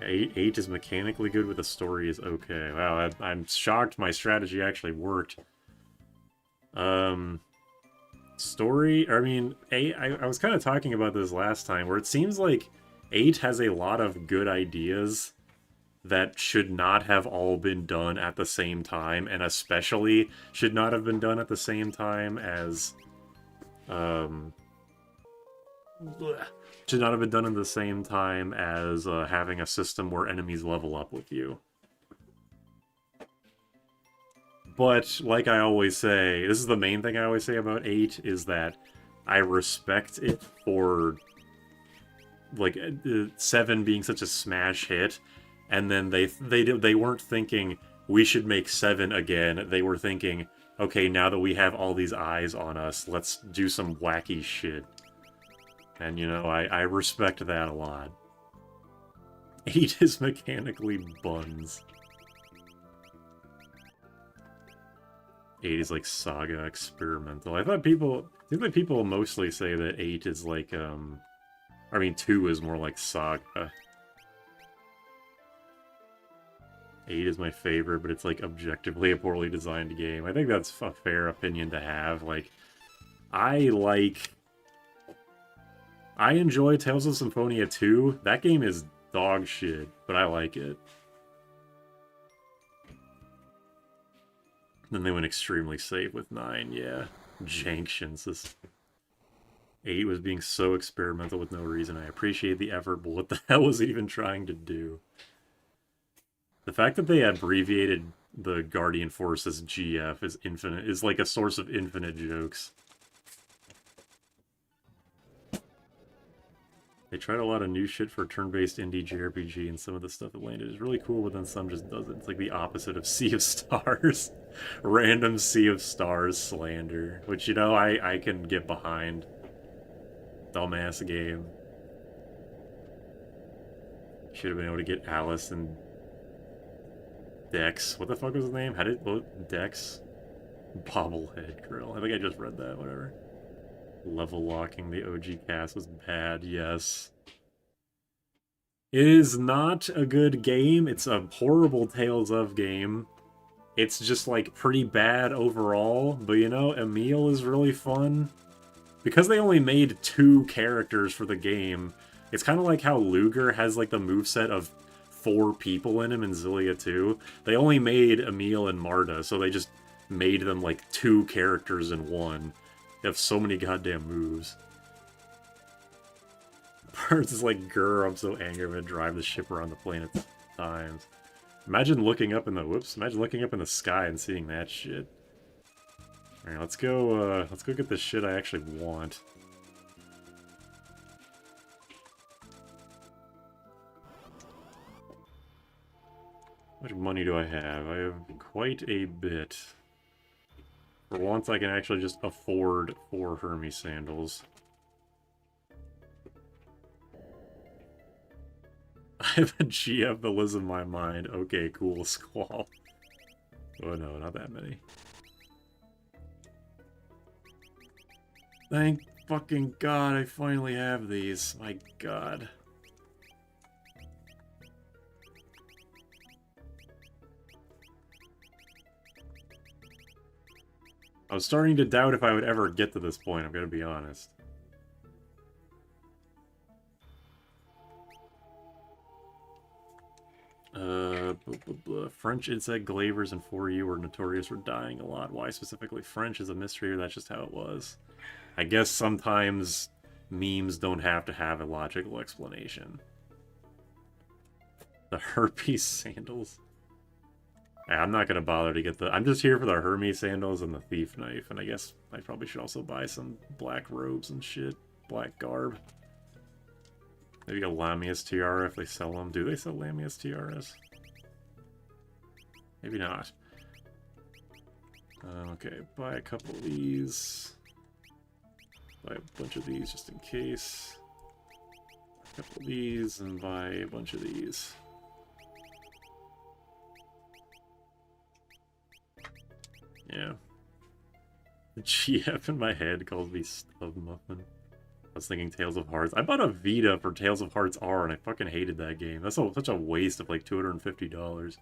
Eight is mechanically good, but the story is okay. Wow, I'm shocked my strategy actually worked. Story, I mean, I was kind of talking about this last time, where it seems like 8 has a lot of good ideas that should not have all been done at the same time, and especially should not have been done at the same time as, should not have been done at the same time as having a system where enemies level up with you. But, like I always say, this is the main thing I always say about 8, is that I respect it for, like, 7 being such a smash hit, and then they weren't thinking, we should make 7 again. They were thinking, okay, now that we have all these eyes on us, let's do some wacky shit. And, you know, I respect that a lot. 8 is mechanically buns. 8 is like Saga experimental. I think that people mostly say that 8 is like, I mean, 2 is more like Saga. 8 is my favorite, but it's like objectively a poorly designed game. I think that's a fair opinion to have. Like, I enjoy Tales of Symphonia 2. That game is dog shit, but I like it. Then they went extremely safe with 9, yeah. Janctions. 8 was being so experimental with no reason. I appreciate the effort, but what the hell was it even trying to do? The fact that they abbreviated the Guardian Force as GF is like a source of infinite jokes. They tried a lot of new shit for turn-based indie JRPG, and some of the stuff that landed is really cool, but then some just doesn't. It's like the opposite of Sea of Stars. Random Sea of Stars slander. Which, you know, I can get behind. Dumbass game. Should have been able to get Alice and Dex. What the fuck was his name? Dex? Bobblehead Grill. I think I just read that, whatever. Level locking the OG cast was bad, yes. It is not a good game. It's a horrible Tales of game. It's just, like, pretty bad overall. But, you know, Emil is really fun. Because they only made 2 characters for the game, it's kind of like how Luger has, like, the moveset of 4 people in him in Xillia 2. They only made Emil and Marta, so they just made them, like, 2 characters in one. They have so many goddamn moves. Birds is like, grr, I'm so angry, I'm gonna drive the ship around the planet times. Imagine looking up in the sky and seeing that shit. Alright, let's go get the shit I actually want. How much money do I have? I have quite a bit. For once, I can actually just afford 4 Hermes sandals. I have a GF that lives in my mind. Okay, cool, Squall. Oh no, not that many. Thank fucking God I finally have these. My God. I was starting to doubt if I would ever get to this point, I'm gonna be honest. French insect glavers in 4U were notorious for dying a lot. Why specifically French is a mystery, or that's just how it was. I guess sometimes memes don't have to have a logical explanation. The herpes sandals. Yeah, I'm not gonna bother to get the... I'm just here for the Hermes sandals and the thief knife, and I guess I probably should also buy some black robes and shit. Black garb. Maybe a Lamias tiara if they sell them. Do they sell Lamias tiaras? Maybe not. Okay, buy a couple of these. Buy a bunch of these just in case. A couple of these, and buy a bunch of these. Yeah. The GF in my head calls me Stub Muffin. I was thinking Tales of Hearts. I bought a Vita for Tales of Hearts R, and I fucking hated that game. That's such a waste of like $250.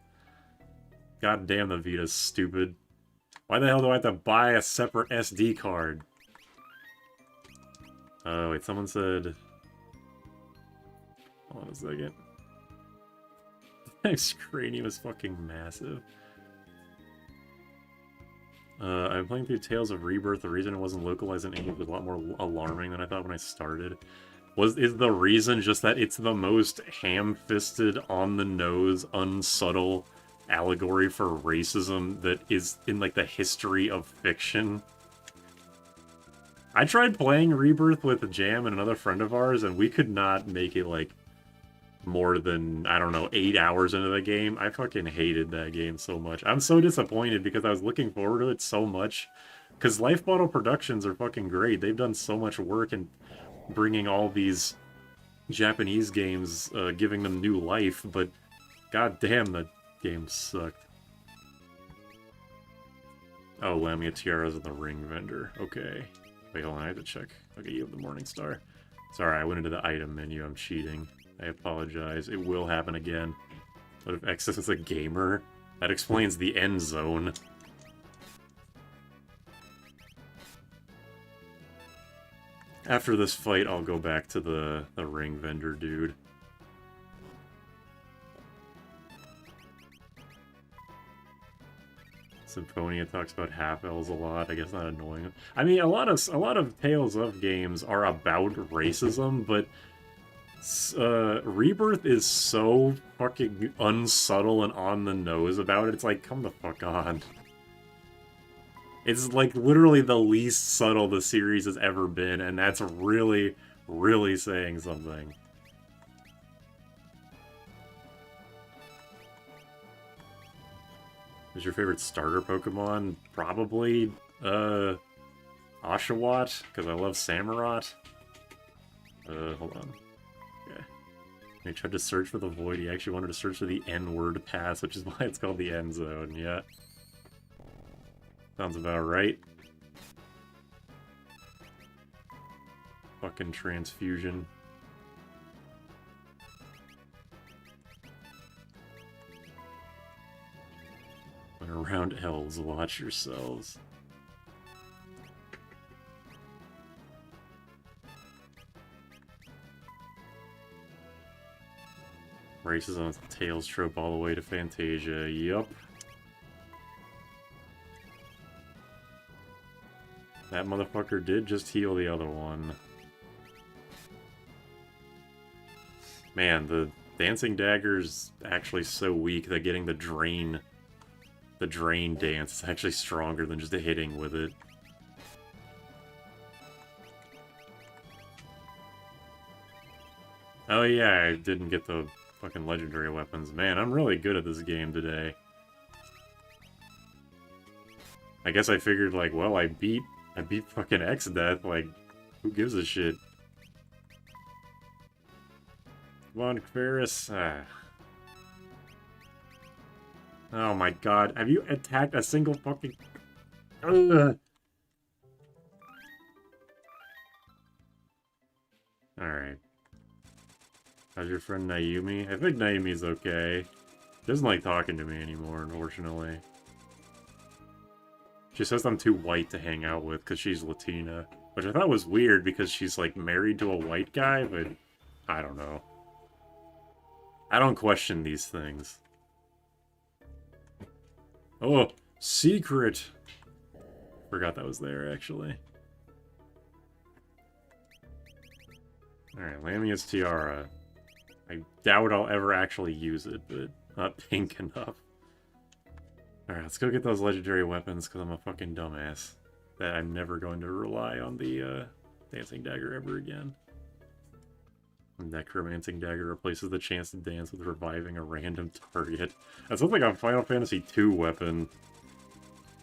God damn, the Vita's stupid. Why the hell do I have to buy a separate SD card? Oh, wait, someone said... Hold on a second. This cranium is fucking massive. I'm playing through Tales of Rebirth. The reason it wasn't localized in English was a lot more alarming than I thought when I started. Is the reason just that it's the most ham-fisted, on-the-nose, unsubtle allegory for racism that is in, like, the history of fiction? I tried playing Rebirth with Jam and another friend of ours, and we could not make it, like, more than, I don't know, 8 hours into the game. I fucking hated that game so much. I'm so disappointed because I was looking forward to it so much. Because Life Bottle Productions are fucking great. They've done so much work in bringing all these Japanese games, giving them new life, but god damn, that game sucked. Oh, Lamia Tiara's in the ring vendor. Okay. Wait, hold on, I have to check. Okay, you have the Morning Star. Sorry, I went into the item menu. I'm cheating. I apologize. It will happen again. What if Exdeath is a gamer? That explains the end zone. After this fight, I'll go back to the ring vendor dude. Symphonia talks about half-elves a lot. I guess not annoying. I mean, a lot of Tales of games are about racism, but Rebirth is so fucking unsubtle and on the nose about it. It's like, come the fuck on. It's like literally the least subtle the series has ever been, and that's really, really saying something. Is your favorite starter Pokemon? Probably, Oshawott, because I love Samurott. Hold on. Okay. He tried to search for the void. He actually wanted to search for the N-word pass, which is why it's called the End Zone. Yeah. Sounds about right. Fucking transfusion. When around elves, watch yourselves. Racism is a Tails trope all the way to Fantasia. Yup. That motherfucker did just heal the other one. Man, the dancing dagger's actually so weak that getting the drain dance is actually stronger than just hitting with it. Oh yeah, I didn't get the fucking legendary weapons. Man, I'm really good at this game today. I guess I figured, like, well, I beat fucking Exdeath, like, who gives a shit? Come on, Ferris. Ah. Oh my god, have you attacked a single fucking... Ugh. Alright. How's your friend Naomi? I think Naomi's okay. She doesn't like talking to me anymore, unfortunately. She says I'm too white to hang out with because she's Latina. Which I thought was weird because she's, like, married to a white guy, but I don't know. I don't question these things. Oh, secret! Forgot that was there, actually. Alright, Lamia's Tiara. I doubt I'll ever actually use it, but not pink enough. Alright, let's go get those legendary weapons, because I'm a fucking dumbass. That I'm never going to rely on the dancing dagger ever again. Necromancing dagger replaces the chance to dance with reviving a random target. That sounds like a Final Fantasy II weapon.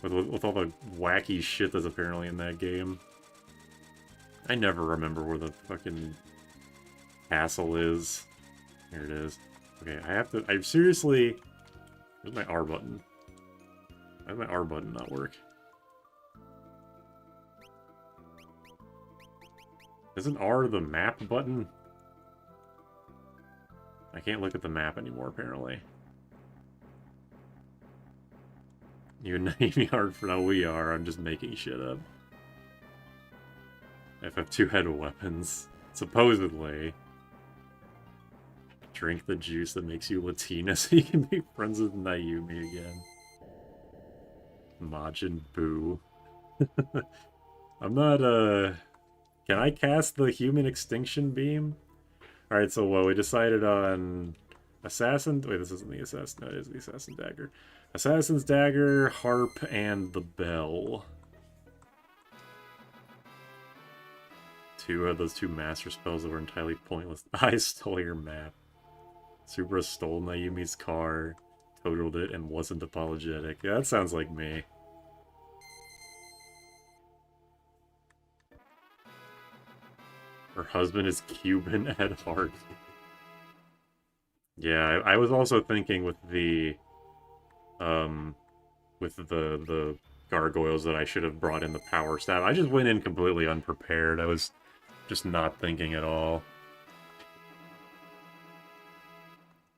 With all the wacky shit that's apparently in that game. I never remember where the fucking castle is. Here it is. Okay, I seriously... Where's my R button? Why does my R button not work? Isn't R the map button? I can't look at the map anymore, apparently. You and Naomi aren't for now, we are. I'm just making shit up. FF2 had weapons. Supposedly. Drink the juice that makes you Latina so you can be friends with Naomi again. Majin Buu. I'm not, Can I cast the human extinction beam? Alright, so well, we decided on Assassin... Wait, this isn't the Assassin. No, it is the Assassin Dagger. Assassin's Dagger, Harp, and the Bell. Two of those two master spells that were entirely pointless. I stole your map. Supra stole Naomi's car, totaled it, and wasn't apologetic. Yeah, that sounds like me. Her husband is Cuban at heart. Yeah, I was also thinking with the gargoyles that I should have brought in the power staff. I just went in completely unprepared. I was just not thinking at all.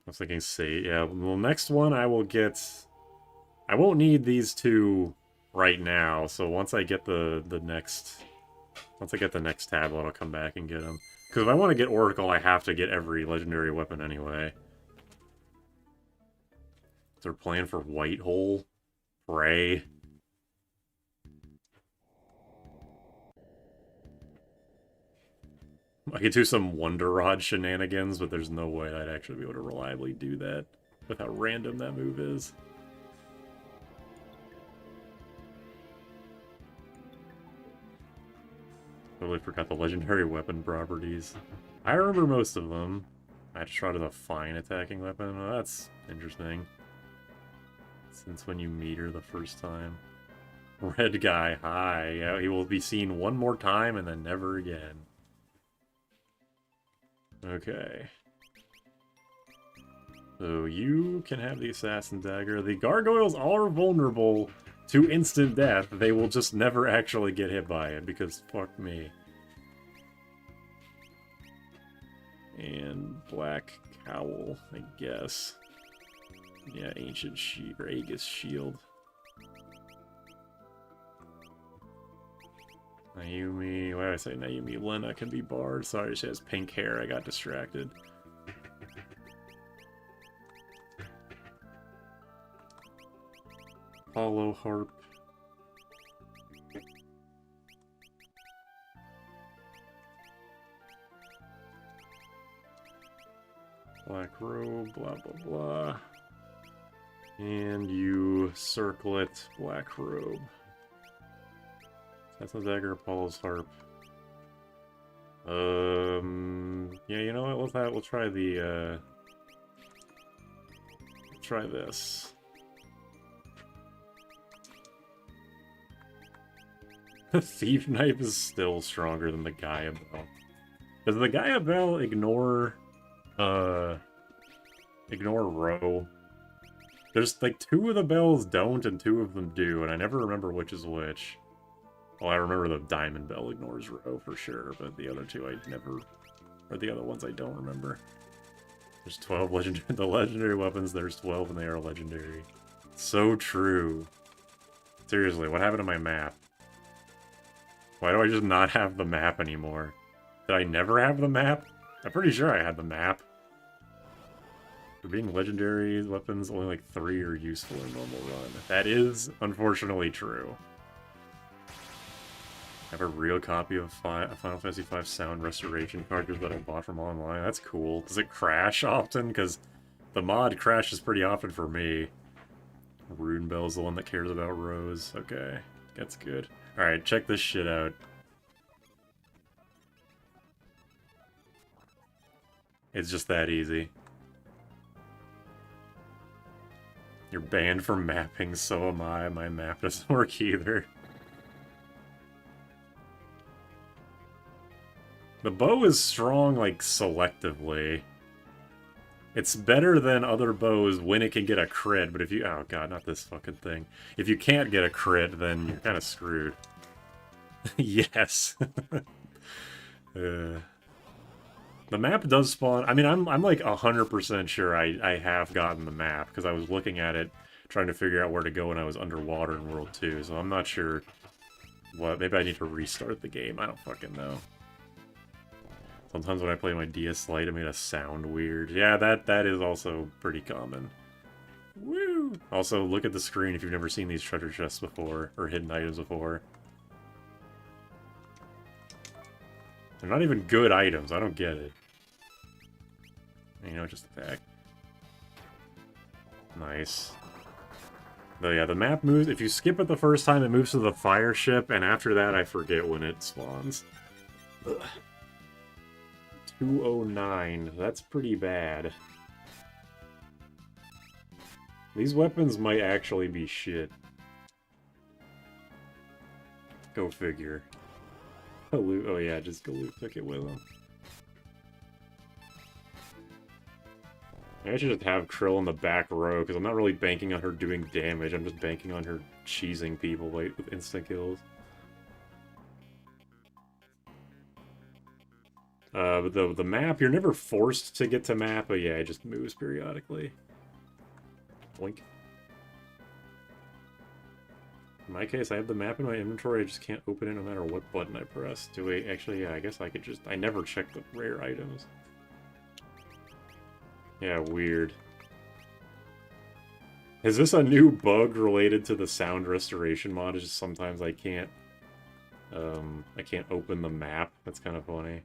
I was thinking, yeah, well, next one I will get... I won't need these two right now, so once I get the next... Once I get the next tablet, I'll come back and get them. Because if I want to get Oracle, I have to get every legendary weapon anyway. They're playing for Whitehole. Pray. I could do some Wonder Rod shenanigans, but there's no way I'd actually be able to reliably do that with how random that move is. Totally forgot the legendary weapon properties. I remember most of them. I just tried as a fine attacking weapon. Well, that's interesting. Since when you meet her the first time. Red guy, hi. Yeah, he will be seen one more time and then never again. Okay. So you can have the Assassin Dagger. The gargoyles are vulnerable to instant death. They will just never actually get hit by it, because fuck me. And Black Cowl, I guess. Yeah, Ancient Shield, or Aegis Shield. Naomi, why did I say Naomi? Lena can be barred. Sorry, she has pink hair. I got distracted. Hollow Harp. Black Robe, blah blah blah. And you circlet Black Robe. That's the Dagger, Apollo's Harp. Yeah, you know what? We'll try the, try this. Thief Knife is still stronger than the Gaia Bell. Does the Gaia Bell ignore row? There's like 2 of the bells don't and 2 of them do, and I never remember which is which. Well, I remember the Diamond Bell ignores row for sure, but the other 2 I never, or the other ones I don't remember. There's 12 legendary, the legendary weapons, there's 12 and they are legendary. So true. Seriously, what happened to my map? Why do I just not have the map anymore? Did I never have the map? I'm pretty sure I had the map. For being legendary weapons, only like 3 are useful in normal run. That is, unfortunately, true. I have a real copy of Final Fantasy V sound restoration cartridge that I bought from online. That's cool. Does it crash often? Because the mod crashes pretty often for me. Rune Bell's the one that cares about rows. Okay, that's good. Alright, check this shit out. It's just that easy. You're banned from mapping, so am I. My map doesn't work either. The bow is strong, like, selectively. It's better than other bows when it can get a crit, but if you... Oh god, not this fucking thing. If you can't get a crit, then you're kind of screwed. Yes. The map does spawn... I mean, I'm like 100% sure I have gotten the map, because I was looking at it, trying to figure out where to go when I was underwater in World 2, so I'm not sure what... Maybe I need to restart the game, I don't fucking know. Sometimes when I play my DS Lite, it made a sound weird. Yeah, that is also pretty common. Woo! Also, look at the screen if you've never seen these treasure chests before, or hidden items before. They're not even good items, I don't get it. You know, just attack. Nice. But yeah, the map moves, if you skip it the first time, it moves to the fire ship, and after that, I forget when it spawns. Ugh. 209. That's pretty bad. These weapons might actually be shit. Go figure. Galoof, oh yeah, just Galoof took it with him. I should just have Krill in the back row, because I'm not really banking on her doing damage, I'm just banking on her cheesing people like, with instant kills. But the map, you're never forced to get to map, but yeah, it just moves periodically. Blink. In my case, I have the map in my inventory, I just can't open it no matter what button I press. Do I actually, yeah, I guess I could just, I never check the rare items. Yeah, weird. Is this a new bug related to the sound restoration mod? It's just sometimes I can't open the map. That's kind of funny.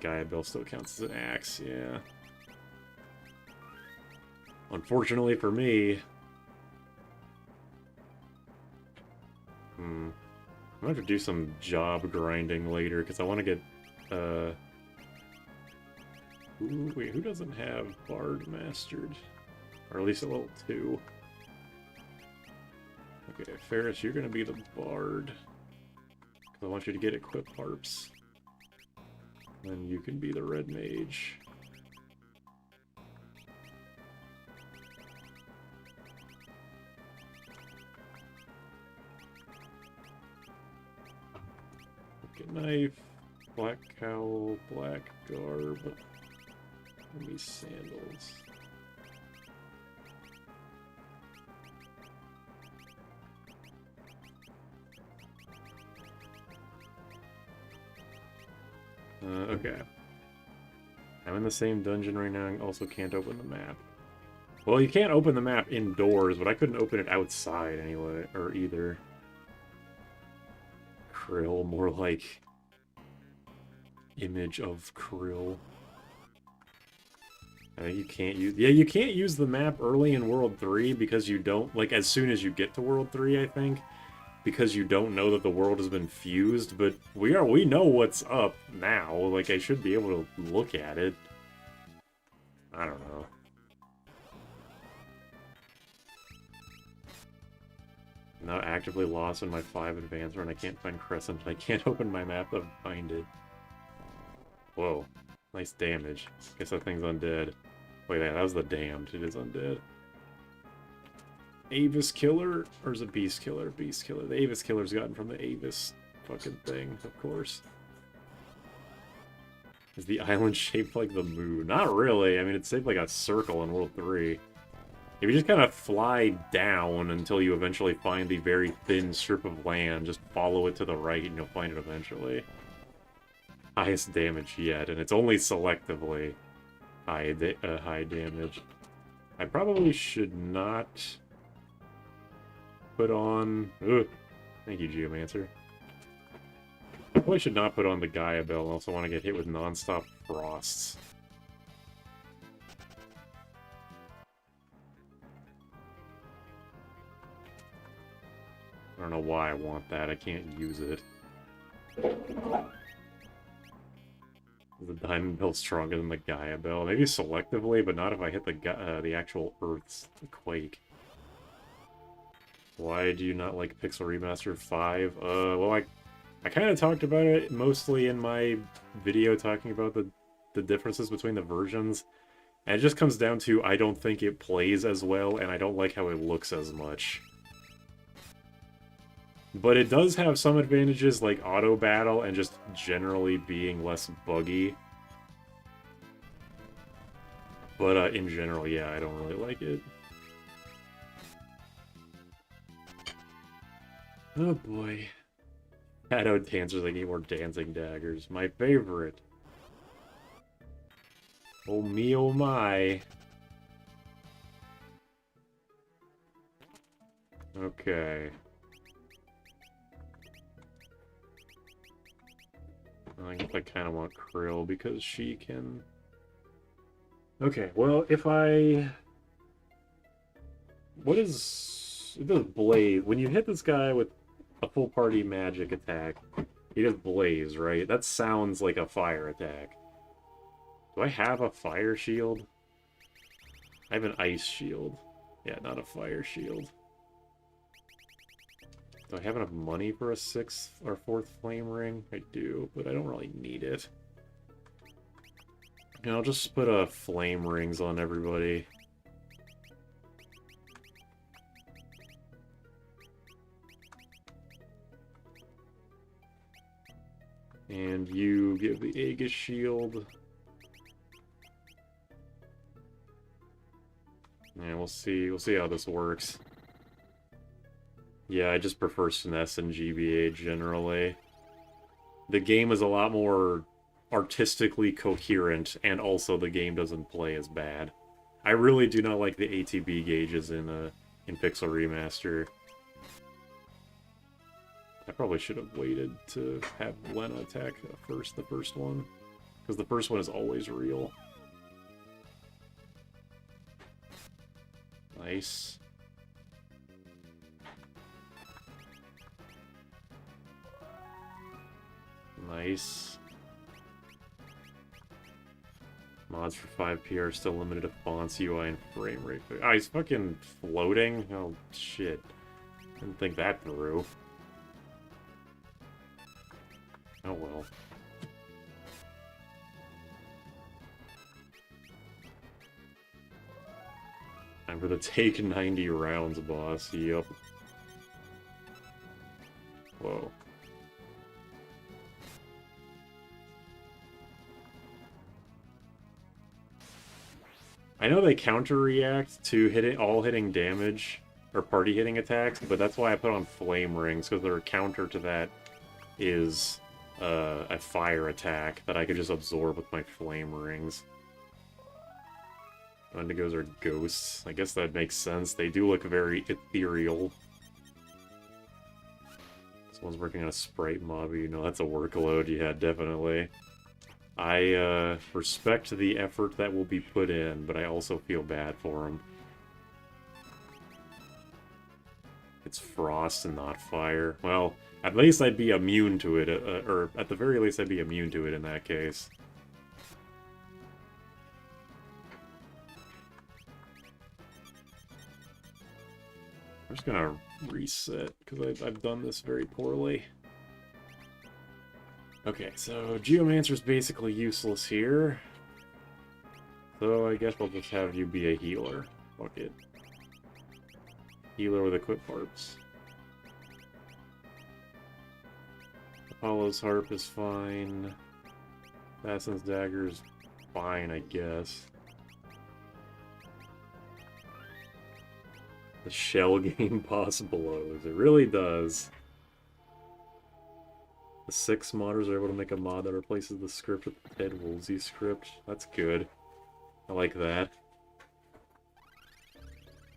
Gaia Bell still counts as an axe, yeah. Unfortunately for me... I'm gonna have to do some job grinding later, because I want to get, Ooh, wait, who doesn't have Bard mastered? Or at least at level 2. Okay, Ferris, you're gonna be the Bard. Because I want you to get equip harps. Then you can be the Red Mage. Okay, knife, black cowl, black garb. Give me sandals. Okay. I'm in the same dungeon right now and also can't open the map. Well, you can't open the map indoors, but I couldn't open it outside anyway, or either. Krill, more like... image of Krill. You can't use... Yeah, you can't use the map early in World 3 because you don't... Like, as soon as you get to World 3, I think. Because you don't know that the world has been fused, but we know what's up now. Like, I should be able to look at it. I don't know. Now actively lost in my 5 advance run. I can't find Crescent. I can't open my map to find it. Whoa. Nice damage. Guess that thing's undead. Wait, that was the damned. It is undead. Avis Killer? Or is it Beast Killer? Beast Killer. The Avis Killer's gotten from the Avis fucking thing, of course. Is the island shaped like the moon? Not really. I mean, it's shaped like a circle in World 3. If you just kind of fly down until you eventually find the very thin strip of land, just follow it to the right and you'll find it eventually. Highest damage yet, and it's only selectively high damage. I probably should not put on... Ugh. Thank you, Geomancer. I probably should not put on the Gaia Bell. I also want to get hit with non-stop frosts. I don't know why I want that. I can't use it. Is the Diamond Bell stronger than the Gaia Bell? Maybe selectively, but not if I hit the actual Earth's quake. Why do you not like Pixel Remaster 5? Well, I kind of talked about it mostly in my video talking about the differences between the versions. And it just comes down to I don't think it plays as well, and I don't like how it looks as much. But it does have some advantages like auto battle and just generally being less buggy. But in general, yeah, I don't really like it. Oh boy. Shadow Dancers, I need more Dancing Daggers. My favorite. Oh me, oh my. Okay. I guess I kind of want Krill because she can... Okay, well, if I... What is... It does Blaze. When you hit this guy with a full party magic attack, he does Blaze, right? That sounds like a fire attack. Do I have a fire shield? I have an ice shield. Yeah, not a fire shield. Do I have enough money for a 6th or 4th flame ring? I do, but I don't really need it. And I'll just put flame rings on everybody. And you give the Aegis shield. And we'll see how this works. Yeah, I just prefer SNES and GBA generally. The game is a lot more artistically coherent, and also the game doesn't play as bad. I really do not like the ATB gauges in Pixel Remaster. I probably should have waited to have Lena attack first, the first one. Because the first one is always real. Nice. Nice. Mods for 5P are still limited to fonts, UI, and frame rate. Oh, he's fucking floating? Oh, shit. Didn't think that through. Oh well. Time for the take 90 rounds, boss. Yup. Whoa. I know they counter-react to hitting damage, or party hitting attacks, but that's why I put on flame rings, because their counter to that is a fire attack that I could just absorb with my flame rings. Wendigos are ghosts. I guess that makes sense. They do look very ethereal. Someone's working on a sprite mob, you know that's a workload. Yeah, definitely. I respect the effort that will be put in, but I also feel bad for them. It's frost and not fire. Well, at least I'd be immune to it, or at the very least I'd be immune to it in that case. I'm just gonna reset, because I've done this very poorly. Okay, so Geomancer's basically useless here. So I guess we'll just have you be a healer. Fuck it. Healer with equip parts. Apollo's Harp is fine. Assassin's Dagger is fine, I guess. The shell game possible O's. It really does. The 6 modders are able to make a mod that replaces the script with the Ted Woolsey script. That's good. I like that.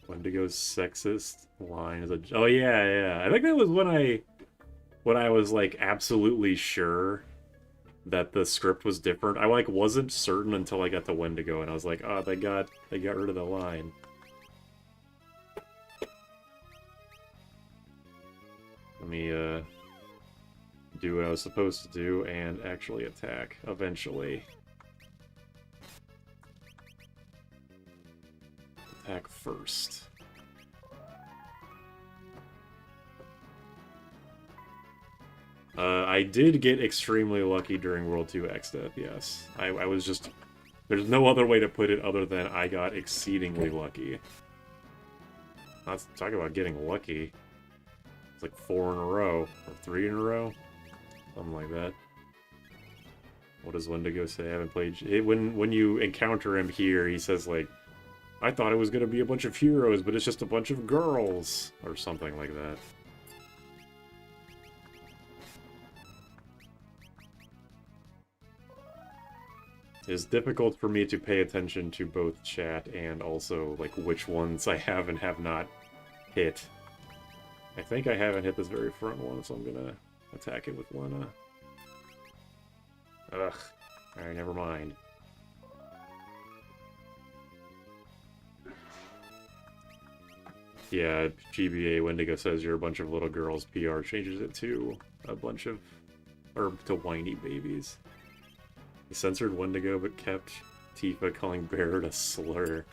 Wendigo's sexist line is a... Oh, yeah. I think that was when I was, like, absolutely sure that the script was different. I, like, wasn't certain until I got to Wendigo, and I was like, oh, they got rid of the line. Let me, do what I was supposed to do and actually attack, eventually. Attack first. I did get extremely lucky during World 2 Exdeath, yes. I was just... There's no other way to put it other than I got exceedingly lucky. Let's talk about getting lucky. It's like 4 in a row, or 3 in a row. Something like that. What does Wendigo say? I haven't played... When you encounter him here, he says, like, I thought it was going to be a bunch of heroes, but it's just a bunch of girls. Or something like that. It's difficult for me to pay attention to both chat and also, like, which ones I have and have not hit. I think I haven't hit this very front one, so I'm gonna attack it with Lena. Ugh. Alright, never mind. Yeah, GBA Wendigo says you're a bunch of little girls. PR changes it to a bunch of... or to whiny babies. He censored Wendigo but kept Tifa calling Barrett a slur.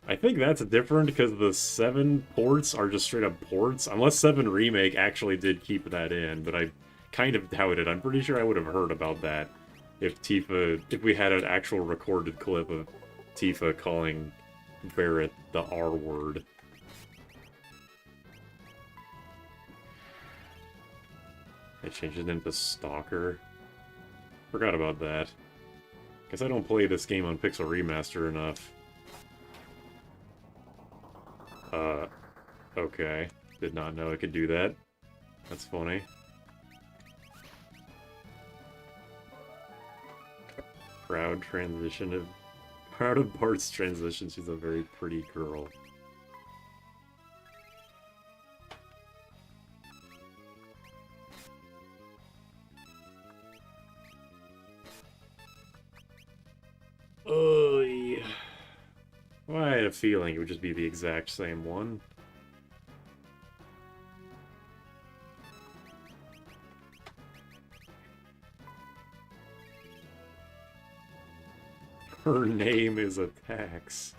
I think that's different because the 7 ports are just straight up ports. Unless 7 Remake actually did keep that in, but I kind of doubt it. I'm pretty sure I would have heard about that if we had an actual recorded clip of Tifa calling Barrett the R word. They changed it into Stalker. Forgot about that. Guess I don't play this game on Pixel Remaster enough. Okay. Did not know I could do that. That's funny. Proud of Bart's transition. She's a very pretty girl. Oh, yeah. Well, I had a feeling it would just be the exact same one. Her name is a tax.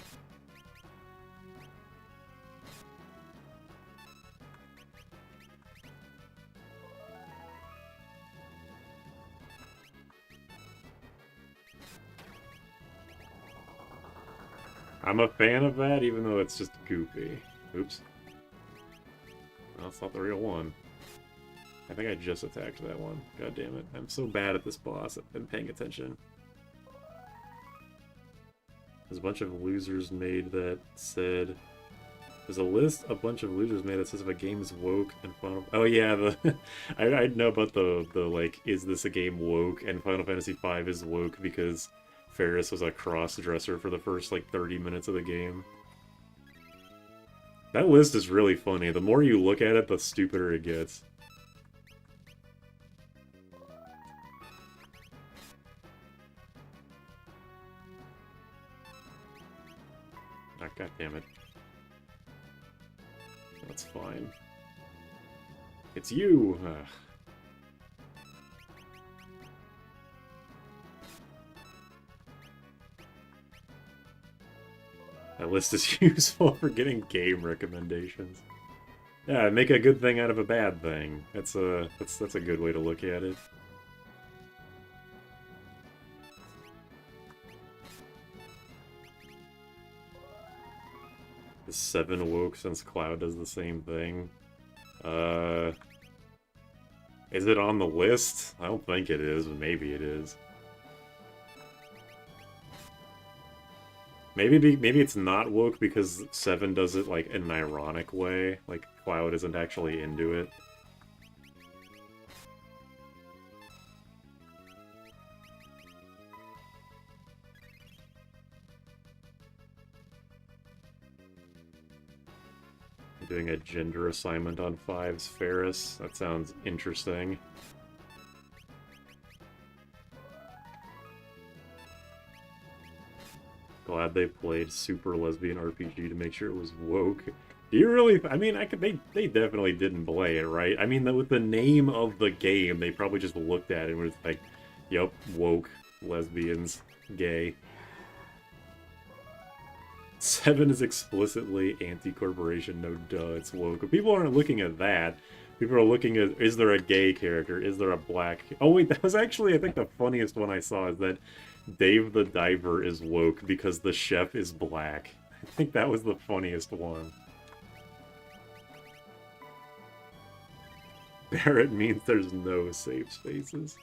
I'm a fan of that, even though it's just goofy. Oops. Well, that's not the real one. I think I just attacked that one. God damn it. I'm so bad at this boss. I've been paying attention. There's a bunch of losers made that said... There's a list a bunch of losers made that says if a game is woke and Final... Oh yeah, the I know about the like, is this a game woke? And Final Fantasy V is woke because Ferris was a cross-dresser for the first, like, 30 minutes of the game. That list is really funny. The more you look at it, the stupider it gets. Ah, God damn it. That's fine. It's you! Ugh. That list is useful for getting game recommendations. Yeah, make a good thing out of a bad thing. That's a good way to look at it. The 7 woke since Cloud does the same thing. Is it on the list? I don't think it is, but maybe it is. Maybe it's not woke because 7 does it like in an ironic way, like Cloud isn't actually into it. Doing a gender assignment on 5's Ferris. That sounds interesting. Glad they played super lesbian RPG to make sure it was woke. Do you really? I mean, they definitely didn't play it, right? I mean, with the name of the game, they probably just looked at it and was like, "Yep, woke, lesbians, gay." 7 is explicitly anti-corporation, no duh, it's woke. But people aren't looking at that. People are looking at, is there a gay character? Is there a black... Oh wait, that was actually, I think the funniest one I saw is that Dave the Diver is woke because the chef is black. I think that was the funniest one. Barrett means there's no safe spaces.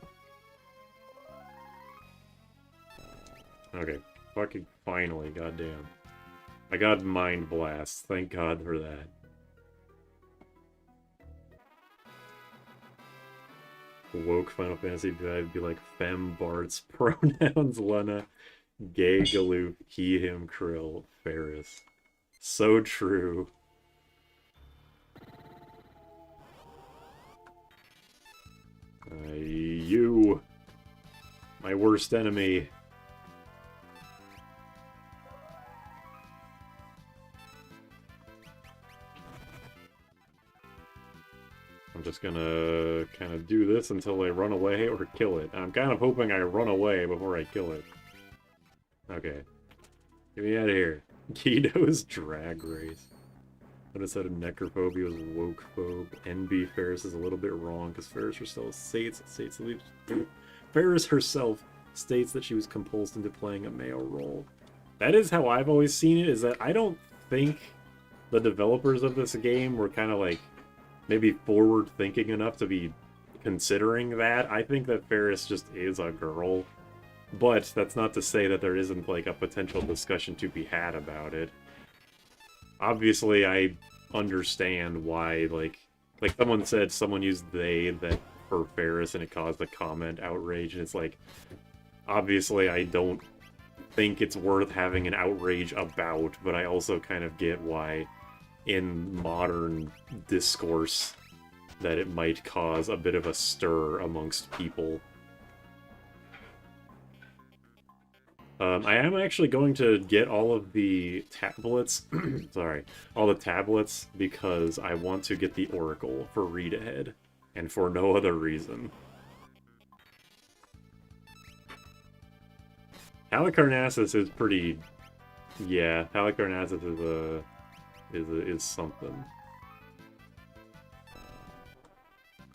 Okay, fucking finally, goddamn. I got Mind Blast. Thank God for that. Woke Final Fantasy would be like Fem Bart's pronouns Lena, gay Galoof, he him Krill, Ferris. So true. You, my worst enemy. I'm just gonna kind of do this until I run away or kill it. I'm kind of hoping I run away before I kill it. Okay. Get me out of here. Guido's Drag Race. I just said necrophobia was woke phobe. NB Ferris is a little bit wrong because Ferris herself states Ferris herself states that she was compulsed into playing a male role. That is how I've always seen it, is that I don't think the developers of this game were kind of like maybe forward-thinking enough to be considering that. I think that Ferris just is a girl. But that's not to say that there isn't, like, a potential discussion to be had about it. Obviously, I understand why, like someone said someone used they that for Ferris and it caused a comment outrage, and it's like, obviously I don't think it's worth having an outrage about, but I also kind of get why in modern discourse that it might cause a bit of a stir amongst people. I am actually going to get all of the tablets, sorry, all the tablets because I want to get the Oracle for read ahead, and for no other reason. Halicarnassus is pretty, yeah, Halicarnassus is something.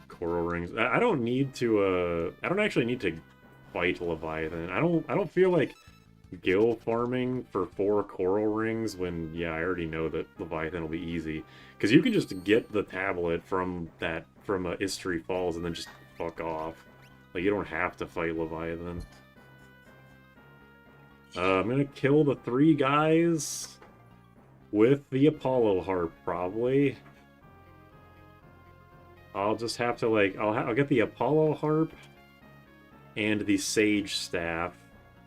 Coral rings. I don't need to. I don't actually need to fight Leviathan. I don't feel like gil farming for 4 coral rings when, yeah, I already know that Leviathan will be easy, because you can just get the tablet from Istri Falls and then just fuck off. Like, you don't have to fight Leviathan. I'm gonna kill the 3 guys with the Apollo Harp, probably. I'll just have to, like, I'll get the Apollo Harp and the Sage Staff,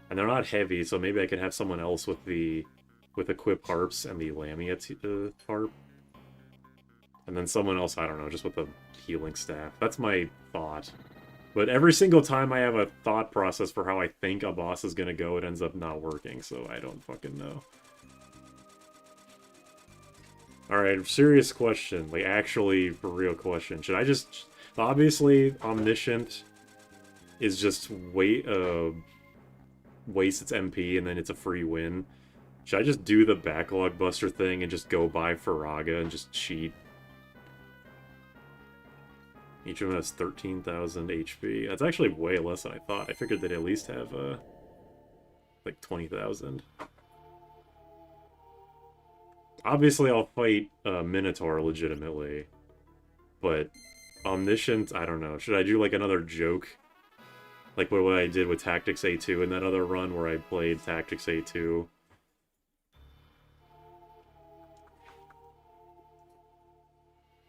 and they're not heavy, so maybe I can have someone else with Equip Harps and the Lamia Harp. And then someone else, I don't know, just with the Healing Staff. That's my thought. But every single time I have a thought process for how I think a boss is gonna go, it ends up not working, so I don't fucking know. Alright, serious question. Like, actually, for real question. Should I just... Obviously, Omniscient is just waste its MP and then it's a free win. Should I just do the Backlog Buster thing and just go buy Faraga and just cheat? Each of them has 13,000 HP. That's actually way less than I thought. I figured they'd at least have, like 20,000. Obviously, I'll fight Minotaur legitimately, but Omniscient, I don't know. Should I do like another joke? Like what I did with Tactics A2 in that other run where I played Tactics A2?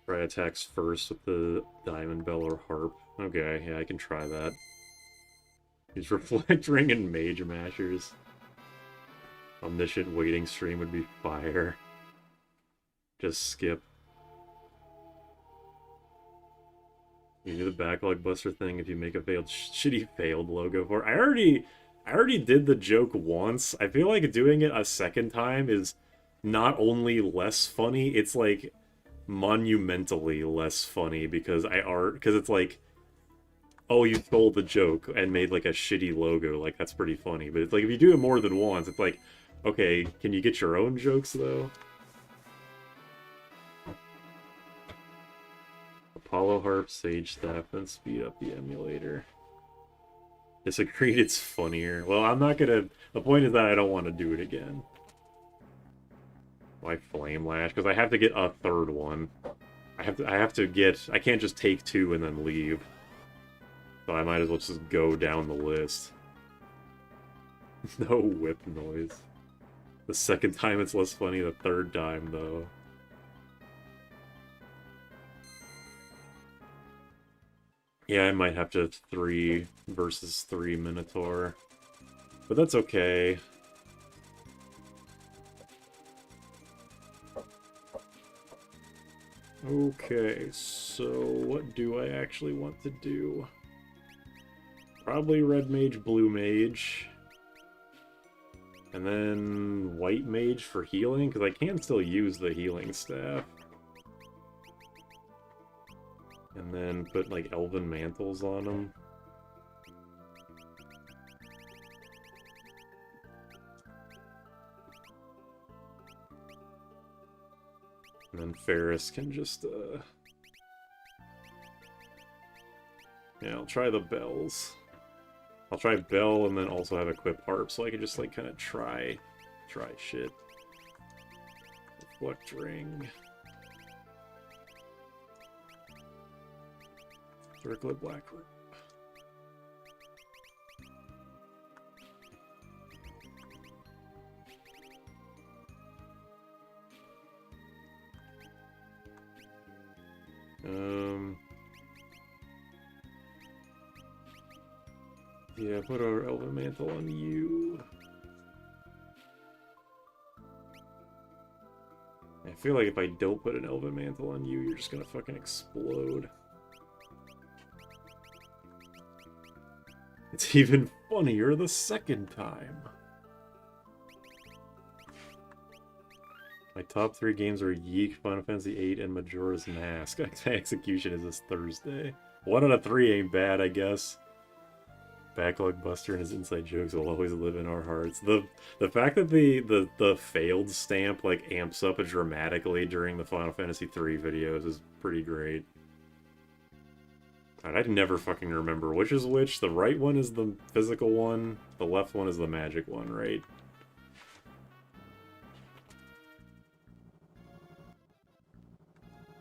Try attacks first with the Diamond Bell or Harp. Okay, yeah, I can try that. Use Reflect Ring and Mage Mashers. Omniscient Waiting Stream would be fire. Just skip. You do the backlog buster thing if you make a shitty failed logo for it. I already did the joke once. I feel like doing it a second time is not only less funny, it's like monumentally less funny because it's like, oh, you stole the joke and made like a shitty logo. Like that's pretty funny. But it's like if you do it more than once, it's like, okay, can you get your own jokes though? Apollo Harp, Sage Staff, then speed up the emulator. Disagreed, it's funnier. Well, I'm not gonna... The point is that I don't want to do it again. Why Flame Lash? Because I have to get a third one. I have to get... I can't just take two and then leave. So I might as well just go down the list. No whip noise. The second time it's less funny, the third time, though. Yeah, I might have to 3 versus 3 Minotaur. But that's okay. Okay, so what do I actually want to do? Probably Red Mage, Blue Mage. And then White Mage for healing, because I can still use the healing staff. And then put, like, Elven Mantles on them. And then Ferris can just, yeah, I'll try the bells. I'll try Bell and then also have equip Harp, so I can just, like, kind of try shit. Reflect Ring. Circle of Black Root. Yeah, put our Elven Mantle on you. I feel like if I don't put an Elven Mantle on you, you're just gonna fucking explode. It's even funnier the second time. My top 3 games are Yeek, Final Fantasy VIII, and Majora's Mask. Execution is this Thursday. 1 out of 3 ain't bad, I guess. Backlog Buster and his inside jokes will always live in our hearts. The fact that the failed stamp like amps up dramatically during the Final Fantasy III videos is pretty great. God, I'd never fucking remember which is which. The right one is the physical one, the left one is the magic one, right?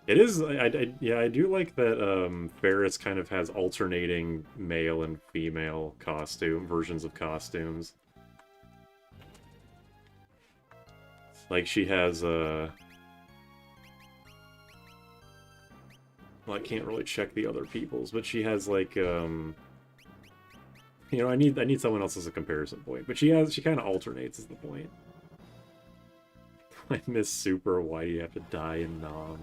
It is, yeah, I do like that Ferris kind of has alternating male and female versions of costumes. Like, she has, well, I can't really check the other people's, but she has, like, you know, I need someone else as a comparison point, but she kind of alternates is the point. I miss Super, why do you have to die in Nom?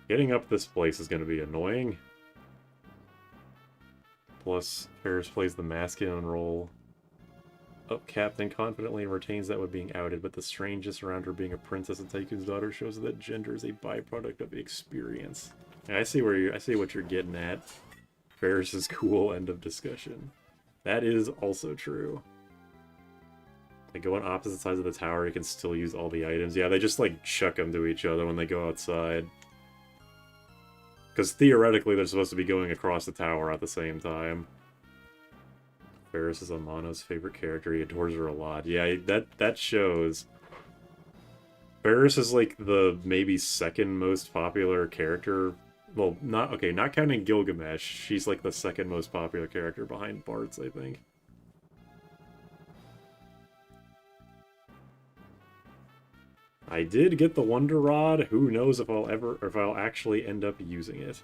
Getting up this place is going to be annoying. Plus, Ferris plays the masculine role. Up Captain confidently retains that with being outed, but the strangeness around her being a princess and Tycoon's daughter shows that gender is a byproduct of experience. Yeah, I see what you're getting at. Ferris is cool, end of discussion. That is also true. They go on opposite sides of the tower, you can still use all the items. Yeah, they just, like, chuck them to each other when they go outside. Because theoretically, they're supposed to be going across the tower at the same time. Ferris is Amano's favorite character. He adores her a lot. Yeah, that shows. Ferris is, like, the maybe second most popular character. Well, not counting Gilgamesh. She's, like, the second most popular character behind Bartz, I think. I did get the Wonder Rod. Who knows if I'll actually end up using it.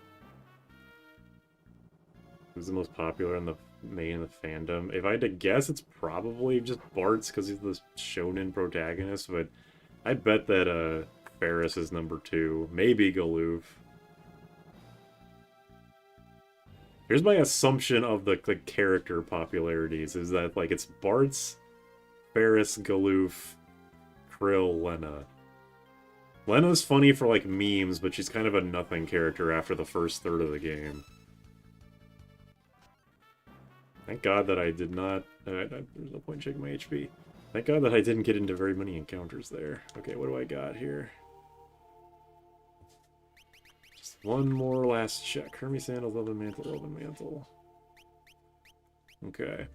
Who's the most popular in the main of the fandom? If I had to guess, it's probably just Bartz because he's the shonen protagonist, but I bet that Ferris is number 2. Maybe Galoof. Here's my assumption of the character popularities, is that, like, it's Bartz, Ferris, Galoof, Krill, Lena. Lena's funny for, like, memes, but she's kind of a nothing character after the first third of the game. Thank God that I did not... there's no point in checking my HP. Thank God that I didn't get into very many encounters there. Okay, what do I got here? Just one more last check. Hermes Sandals, Elven Mantle, Elven Mantle. Okay.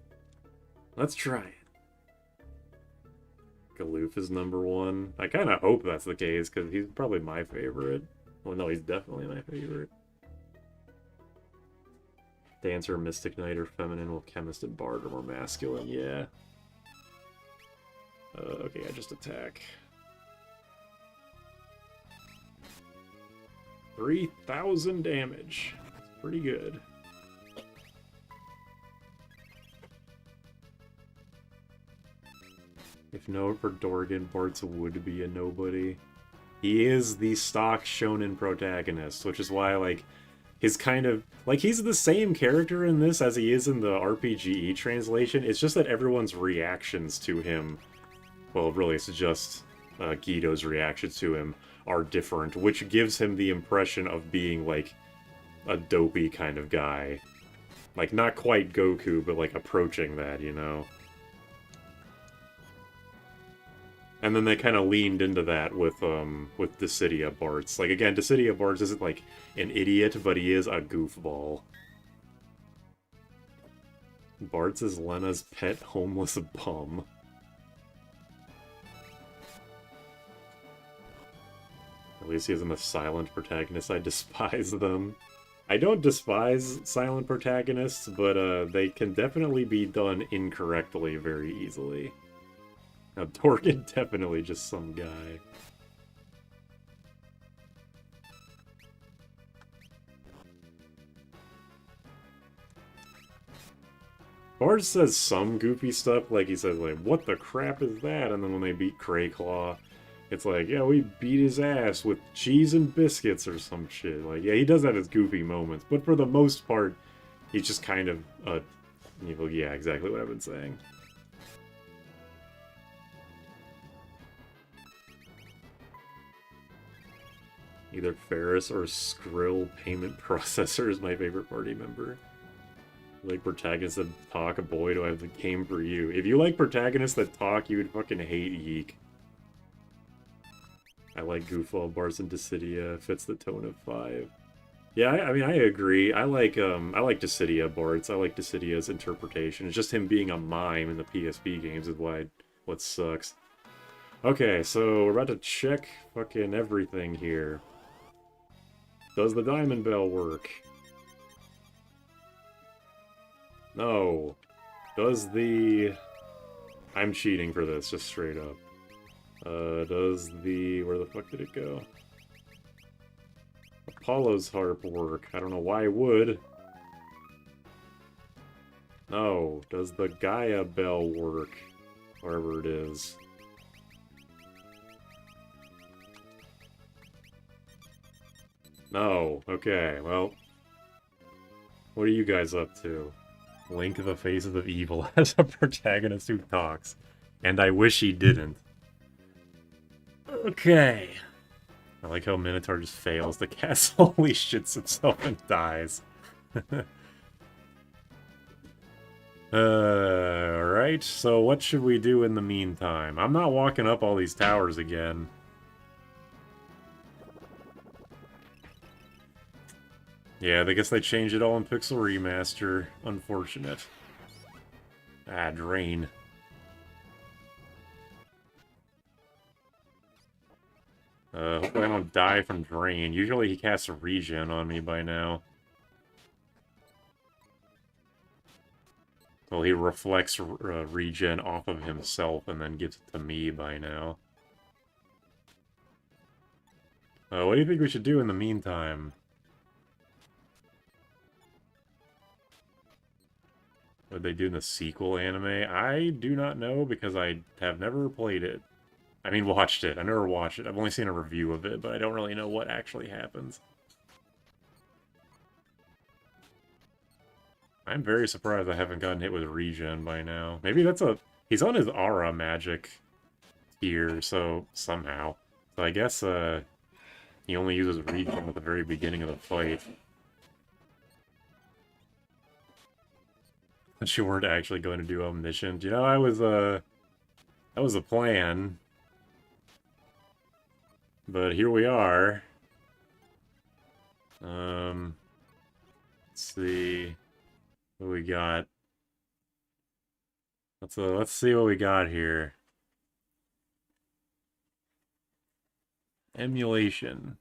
Let's try it. Galoof is number 1. I kind of hope that's the case, because he's probably my favorite. Well, no, he's definitely my favorite. Dancer, Mystic Knight, or Feminine, while Chemist and Bard are more masculine, yeah. Okay, I just attack. 3,000 damage. That's pretty good. If no for Dorgan, Bartz would be a nobody. He is the stock shonen protagonist, which is why, like, his kind of... Like, he's the same character in this as he is in the RPGE translation. It's just that everyone's reactions to him... Well, really, it's just Guido's reactions to him are different, which gives him the impression of being, like, a dopey kind of guy. Like, not quite Goku, but, like, approaching that, you know? And then they kind of leaned into that with Dissidia Bartz. Like, again, Dissidia Bartz isn't, like, an idiot, but he is a goofball. Bartz is Lena's pet homeless bum. At least he isn't a silent protagonist. I despise them. I don't despise silent protagonists, but they can definitely be done incorrectly very easily. Now, Dorgan, definitely just some guy. Bard says some goofy stuff, like he says, like, what the crap is that? And then when they beat Crayclaw, it's like, yeah, we beat his ass with cheese and biscuits or some shit. Like, yeah, he does have his goofy moments, but for the most part, he's just kind of, yeah, exactly what I've been saying. Either Ferris or Skrill Payment Processor is my favorite party member. Like protagonists that talk, boy, do I have the game for you. If you like protagonists that talk, you would fucking hate Yeek. I like Goofball, Bars, and Dissidia. Fits the tone of 5. Yeah, I mean, I agree. I like Dissidia Bartz. I like Dissidia's interpretation. It's just him being a mime in the PSP games is what sucks. Okay, so we're about to check fucking everything here. Does the Diamond Bell work? No. Does the... I'm cheating for this, just straight up. Does the... Where the fuck did it go? Apollo's harp work. I don't know why it would. No. Does the Gaia Bell work? Wherever it is. No. Okay, well... What are you guys up to? Link the Faces of Evil as a protagonist who talks. And I wish he didn't. Okay. I like how Minotaur just fails. The castle shits himself and dies. Alright, so what should we do in the meantime? I'm not walking up all these towers again. Yeah, I guess they changed it all in Pixel Remaster. Unfortunate. Ah, Drain. Hopefully I don't die from Drain. Usually he casts a regen on me by now. Well, he reflects regen off of himself and then gives it to me by now. What do you think we should do in the meantime? What they do in the sequel anime? I do not know because I have never played it. I mean, watched it. I never watched it. I've only seen a review of it, but I don't really know what actually happens. I'm very surprised I haven't gotten hit with regen by now. Maybe that's a... He's on his aura magic here, so somehow. So I guess he only uses regen at the very beginning of the fight. But you weren't actually going to do Omniscient. You know, that was the plan. But here we are. Let's see what we got. Let's see what we got here. Emulation.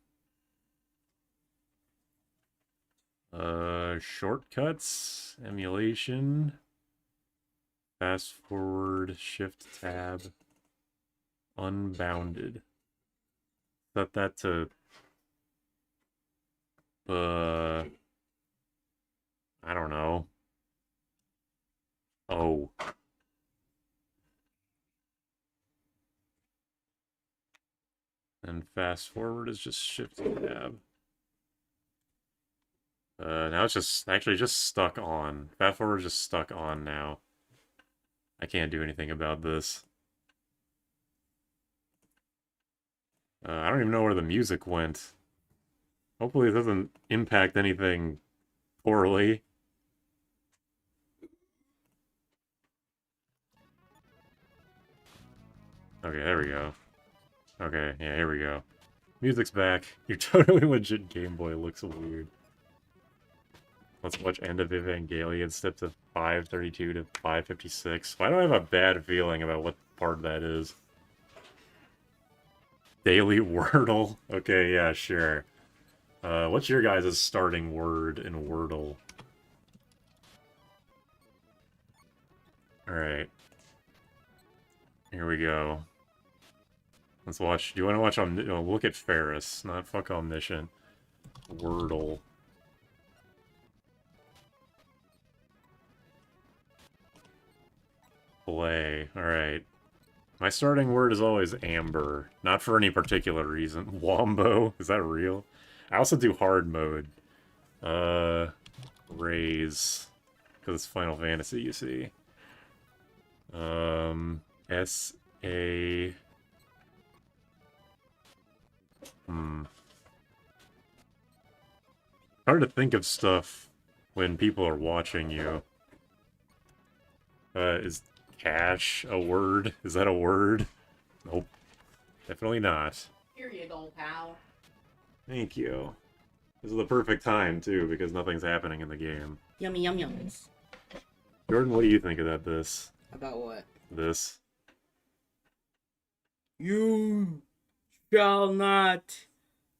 Shortcuts, emulation, fast forward, shift tab, unbounded. Set that to, I don't know. Oh. And fast forward is just shift tab. Now it's just actually just stuck on. Fast forward is just stuck on now. I can't do anything about this. I don't even know where the music went. Hopefully it doesn't impact anything poorly. Okay, there we go. Okay, yeah, here we go. Music's back. Your totally legit Game Boy looks weird. Let's watch End of Evangelion, step to 532 to 556. Why do I have a bad feeling about what part that is? Daily Wordle? Okay, yeah, sure. What's your guys' starting word in Wordle? Alright. Here we go. Let's watch. Do you want to watch look at Ferris, not fuck Omniscient. Wordle. Play. Alright. My starting word is always amber. Not for any particular reason. Wombo? Is that real? I also do hard mode. Raise. Because it's Final Fantasy, you see. S-A... Hard to think of stuff when people are watching you. Is cash a word? Is that a word? Nope. Definitely not. Here you go, pal. Thank you. This is the perfect time, too, because nothing's happening in the game. Yummy yum yums. Jordan, what do you think about this? About what? This? You shall not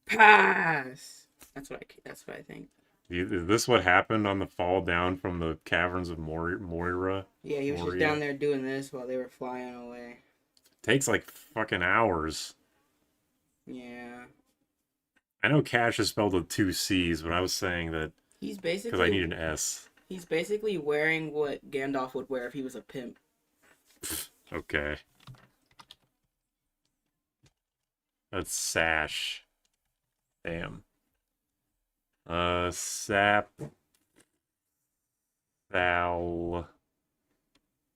pass. That's what I think. Is this what happened on the fall down from the caverns of Moira? Yeah, he was just down there doing this while they were flying away. Takes like fucking hours. Yeah. I know cash is spelled with 2 C's, but I was saying that He's basically... because I need an S. He's basically wearing what Gandalf would wear if he was a pimp. Okay. That's sash. Damn. Sap. Foul.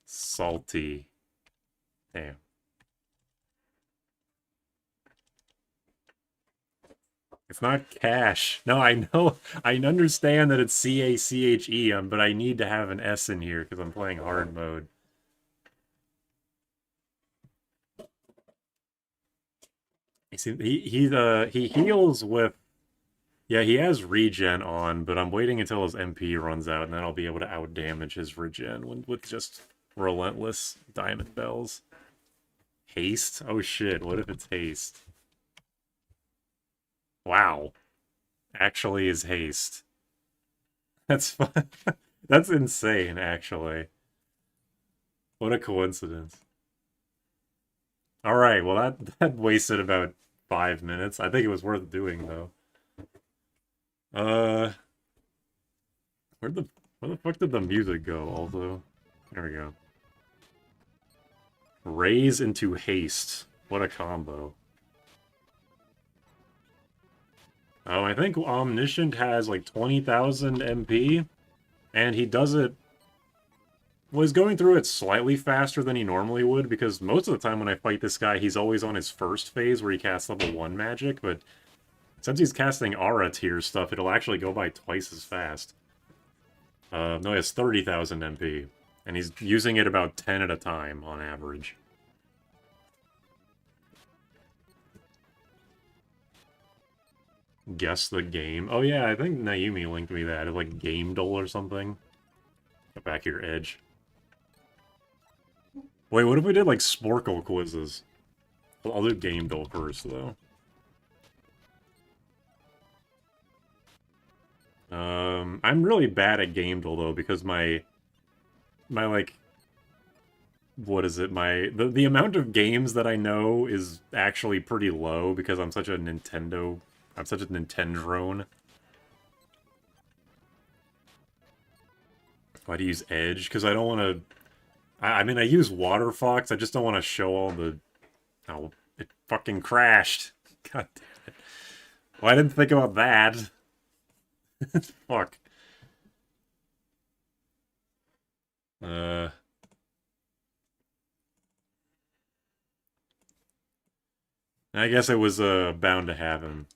Salty. Damn. It's not cash. No, I know. I understand that it's C-A-C-H-E, but I need to have an S in here because I'm playing hard mode. He heals with. Yeah, he has regen on, but I'm waiting until his MP runs out, and then I'll be able to outdamage his regen with just relentless diamond bells. Haste? Oh shit, what if it's haste? Wow. Actually is haste. That's fun. That's insane, actually. What a coincidence. Alright, well that wasted about 5 minutes. I think it was worth doing, though. Where the fuck did the music go, also? There we go. Raise into haste. What a combo. Oh, I think Omniscient has like 20,000 MP, and he does it... was going through it slightly faster than he normally would, because most of the time when I fight this guy, he's always on his first phase where he casts level 1 magic, but since he's casting Aura tier stuff, it'll actually go by twice as fast. No, he has 30,000 MP, and he's using it about 10 at a time on average. Guess the game. Oh yeah, I think Naomi linked me that. It's like Game Dole or something. Get back your edge. Wait, what if we did like Sporkle quizzes? Well, I'll do Game Dole first, though. I'm really bad at Game Dole, though, because my like... what is it? The amount of games that I know is actually pretty low because I'm such a Nintendo... I'm such a Nintendrone. Why do you use Edge? Because I don't want to... I mean, I use Water Fox, I just don't want to show all the... Oh, it fucking crashed. God damn it. Well, I didn't think about that. Fuck. I guess it was bound to happen.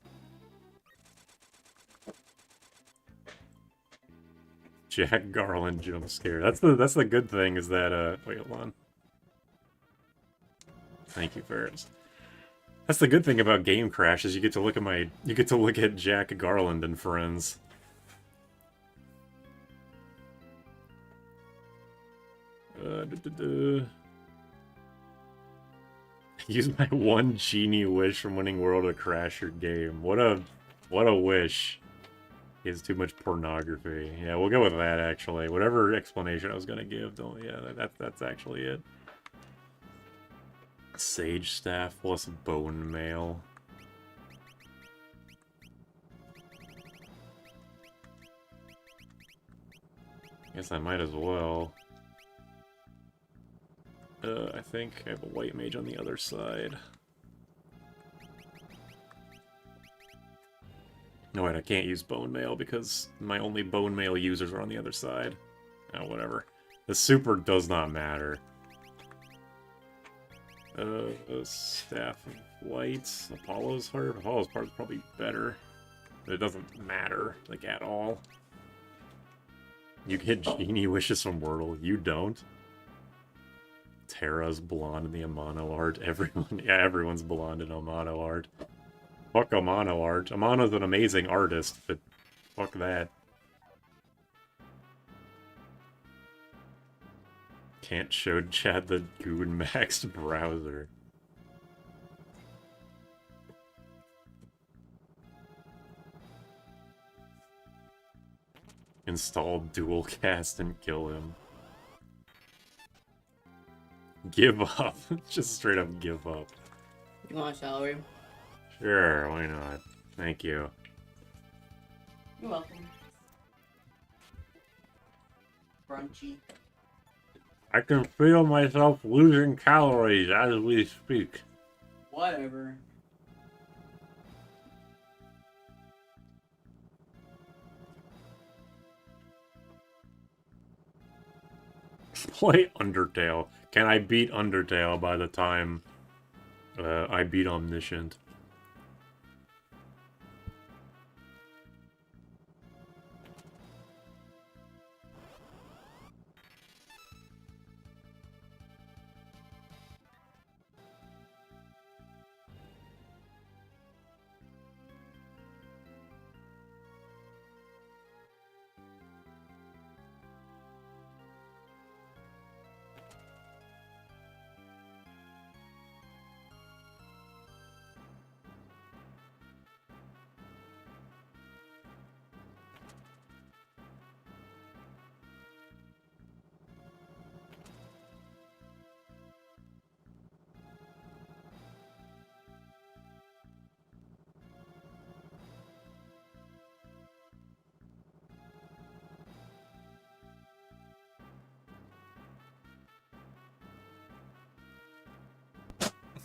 Jack Garland jump scare. That's the good thing is that wait, hold on. Thank you, Ferris. That's the good thing about Game Crash is you get to look at Jack Garland and friends. Use my one genie wish from winning world to crash your game. What a wish. He has too much pornography. Yeah, we'll go with that actually. Whatever explanation I was gonna give, that's actually it. Sage staff plus bone mail. Guess I might as well. I think I have a white mage on the other side. No, wait, I can't use bone mail because my only bone mail users are on the other side. Oh, whatever. The super does not matter. Staff of Light. Apollo's Heart. Apollo's Heart is probably better. But it doesn't matter, like, at all. You get Genie Wishes from Wordle. You don't. Terra's blonde in the Amano art. Everyone's blonde in Amano art. Fuck Amano art. Amano's an amazing artist, but fuck that. Can't show Chad the Goon Maxed browser. Install dual cast and kill him. Give up. Just straight up give up. You want a salary? Sure, why not? Thank you. You're welcome. Crunchy. I can feel myself losing calories as we speak. Whatever. Play Undertale. Can I beat Undertale by the time I beat Omniscient?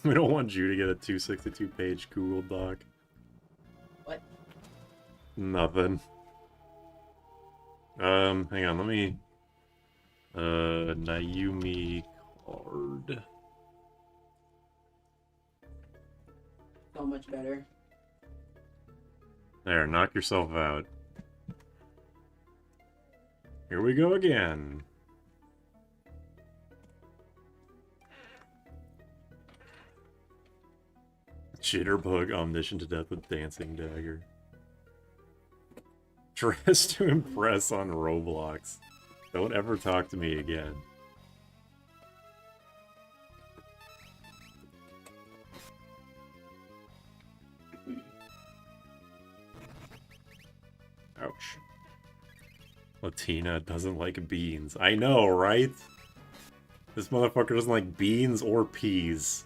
We don't want you to get a 262-page Google Doc. What? Nothing. Hang on, let me... Naomi card. So much better. There, knock yourself out. Here we go again. Jitterbug omniscient to death with dancing dagger. Dress to impress on Roblox. Don't ever talk to me again. Ouch. Latina doesn't like beans. I know, right? This motherfucker doesn't like beans or peas.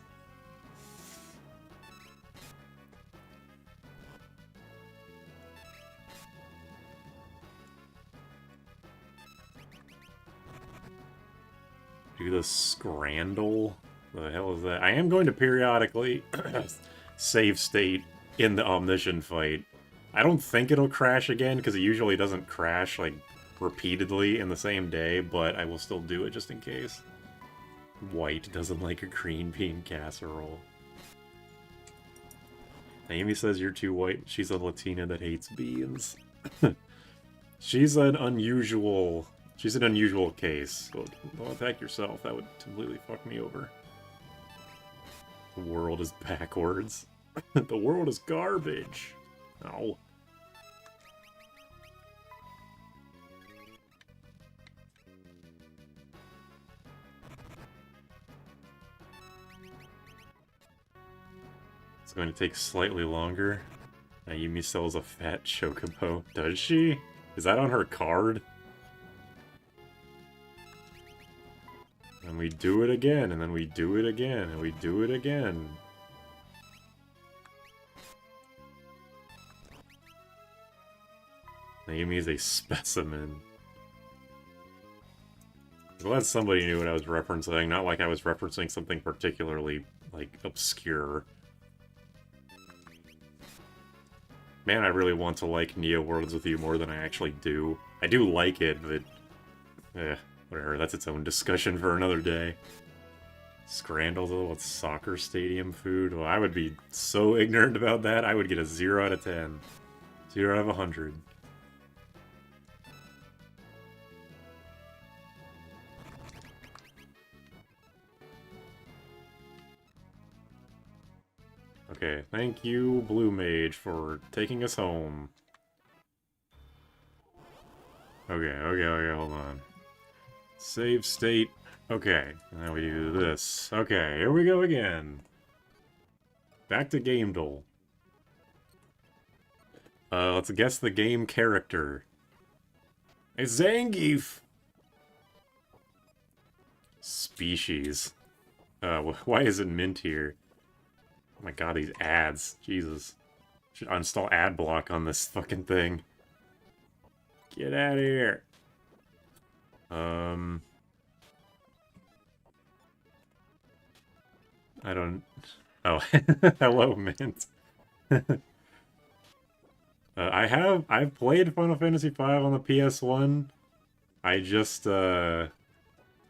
Do the scrandle? What the hell is that? I am going to periodically save state in the omniscient fight. I don't think it'll crash again, because it usually doesn't crash, like, repeatedly in the same day, but I will still do it just in case. White doesn't like a green bean casserole. Amy says you're too white. She's a Latina that hates beans. She's an unusual case. So don't attack yourself. That would completely fuck me over. The world is backwards. The world is garbage. No. It's going to take slightly longer. Naomi sells a fat chocobo. Does she? Is that on her card? And we do it again, and then we do it again, and we do it again. Naomi is a specimen. I'm glad somebody knew what I was referencing, not like I was referencing something particularly, like, obscure. Man, I really want to like Neo Worlds with you more than I actually do. I do like it, but... whatever, that's its own discussion for another day. Scrandles with soccer stadium food? Well, I would be so ignorant about that, I would get a 0 out of 10. 0 out of 100. Okay, thank you, Blue Mage, for taking us home. Okay, hold on. Save state. Okay, now we do this. Okay, here we go again. Back to Game Duel. Let's guess the game character. It's Zangief! Species. Why is it mint here? Oh my god, these ads. Jesus. Should uninstall ad block on this fucking thing. Get out of here. I don't... Oh, hello, Mint. I've played Final Fantasy V on the PS1. I just, I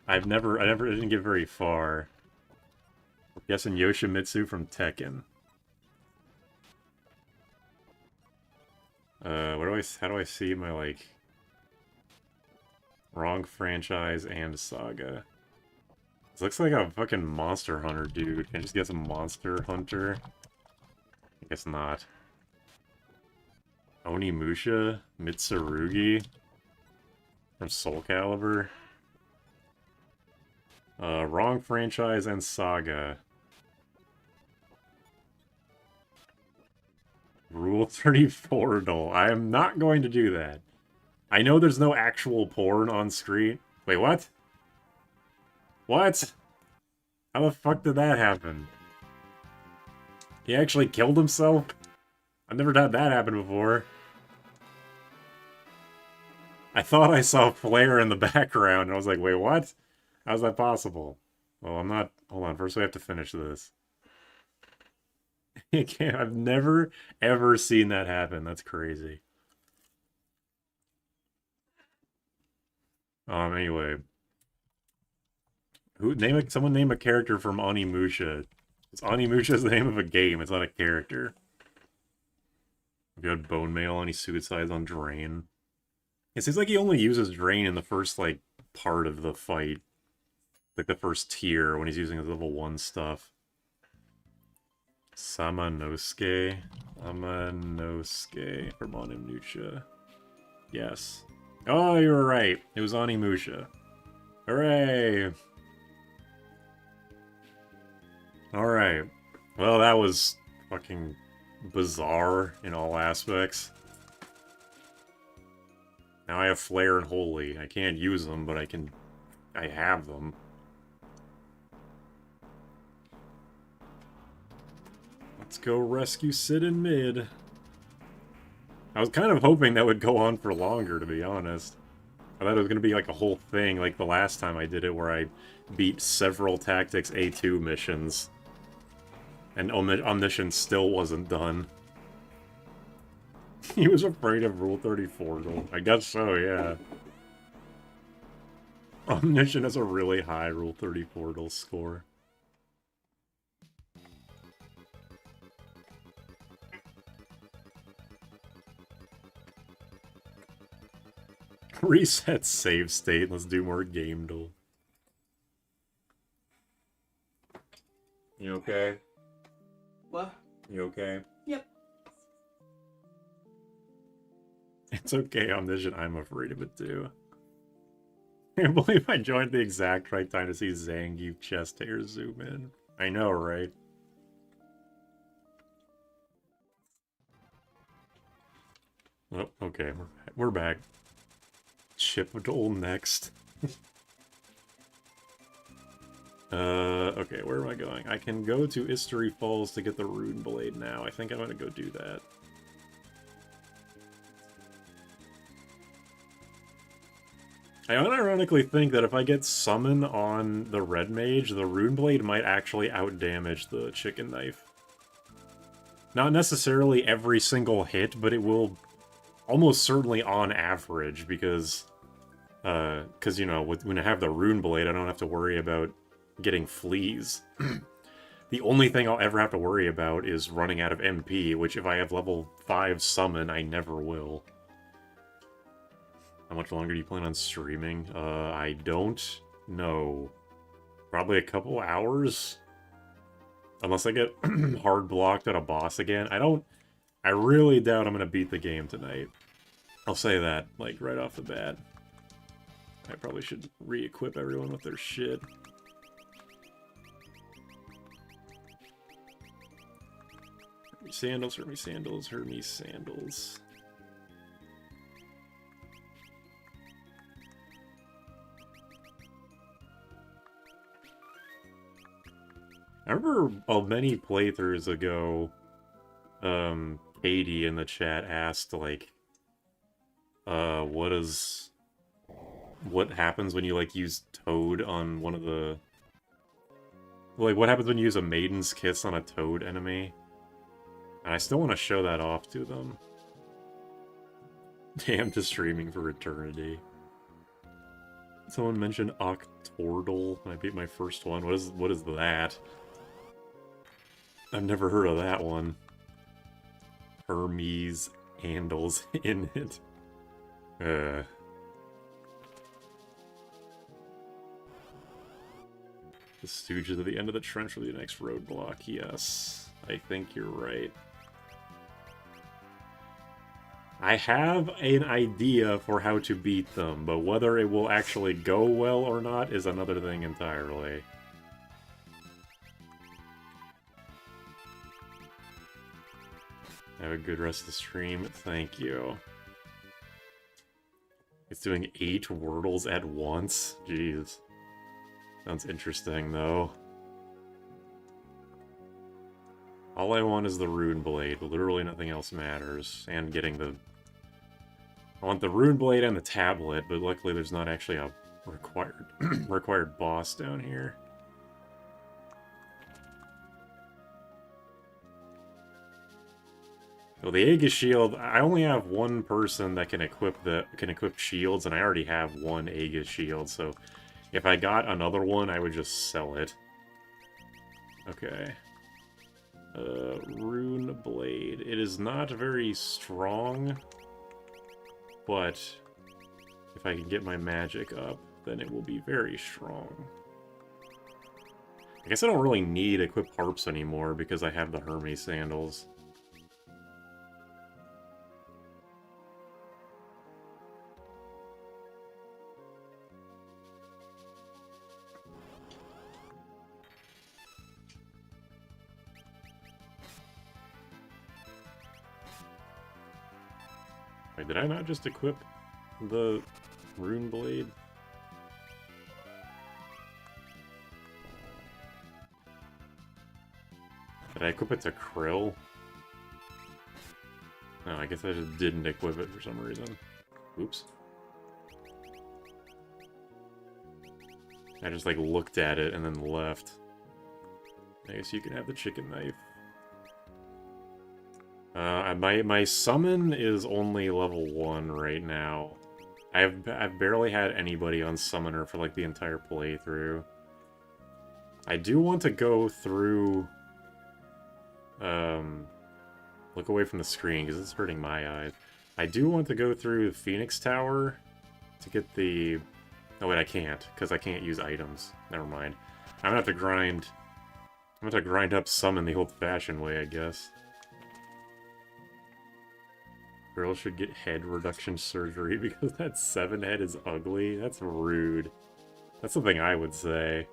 didn't get very far. I'm guessing Yoshimitsu from Tekken. How do I see my, like... Wrong franchise and saga. This looks like a fucking Monster Hunter, dude. Can I just guess a Monster Hunter? I guess not. Onimusha? Mitsurugi? From Soul Calibur? Wrong franchise and saga. Rule 34, no. I am not going to do that. I know there's no actual porn on screen. Wait, what? What? How the fuck did that happen? He actually killed himself? I've never had that happen before. I thought I saw Flare in the background, and I was like, wait, what? How's that possible? Well, I'm not... Hold on, first we have to finish this. I've never, ever seen that happen. That's crazy. Anyway. Someone name a character from Onimusha. Onimusha is the name of a game, it's not a character. If you had bone mail and he suicides on Drain. It seems like he only uses Drain in the first, like, part of the fight. Like the first tier when he's using his level 1 stuff. Samanosuke. Amanosuke from Onimusha. Yes. Oh, you were right. It was Onimusha. Hooray! Alright. Well, that was fucking bizarre in all aspects. Now I have Flare and Holy. I can't use them, but I have them. Let's go rescue Sid in mid. I was kind of hoping that would go on for longer, to be honest. I thought it was going to be like a whole thing, like the last time I did it, where I beat several Tactics A2 missions. And Omniscience still wasn't done. He was afraid of Rule 34. I guess so, yeah. Omniscient has a really high Rule 34 score. Reset save state. Let's do more game duel. You okay? What? You okay? Yep. It's okay, Omniscient. I'm afraid of it too. I can't believe I joined the exact right time to see Zangief chest hair zoom in. I know, right? Oh, okay. We're back. Chipdole next. Okay, where am I going? I can go to Istory Falls to get the Rune Blade now. I think I'm gonna go do that. I unironically think that if I get Summon on the Red Mage, the Rune Blade might actually outdamage the Chicken Knife. Not necessarily every single hit, but it will almost certainly on average, because you know, when I have the Rune Blade, I don't have to worry about getting fleas. The only thing I'll ever have to worry about is running out of MP, which if I have level 5 summon, I never will. How much longer do you plan on streaming? I don't know. Probably a couple hours? Unless I get hard blocked at a boss again. I really doubt I'm gonna beat the game tonight. I'll say that, like, right off the bat. I probably should re-equip everyone with their shit. Sandals, Hermes sandals, Hermes sandals. I remember many playthroughs ago, Katie in the chat asked, like, what happens when you, like, use Toad on one of the... Like, what happens when you use a Maiden's Kiss on a Toad enemy? And I still want to show that off to them. Damn, to streaming for eternity. Someone mentioned Octordle, and I beat my first one. What is that? I've never heard of that one. Hermes handles in it. The Stooges at the end of the trench will be the next roadblock. Yes, I think you're right. I have an idea for how to beat them, but whether it will actually go well or not is another thing entirely. Have a good rest of the stream. Thank you. It's doing 8 Wordles at once? Jeez. Sounds interesting, though. All I want is the Rune Blade. Literally nothing else matters. And getting the... I want the Rune Blade and the tablet, but luckily there's not actually a required required boss down here. Well, the Aegis shield, I only have one person that can equip shields, and I already have one Aegis shield, so if I got another one, I would just sell it. Okay. Rune Blade. It is not very strong, but if I can get my magic up, then it will be very strong. I guess I don't really need equip harps anymore because I have the Hermes sandals. Wait, did I not just equip the Rune Blade? Did I equip it to Krill? No, I guess I just didn't equip it for some reason. Oops. I just, like, looked at it and then left. I guess you can have the chicken knife. My summon is only level 1 right now. I've barely had anybody on summoner for, like, the entire playthrough. I do want to go through... look away from the screen, because it's hurting my eyes. I do want to go through the Phoenix Tower to get the... Oh, wait, I can't, because I can't use items. Never mind. I'm gonna have to grind... I'm gonna have to grind up summon the old-fashioned way, I guess. Girl should get head reduction surgery because that 7 head is ugly. That's rude. That's something I would say.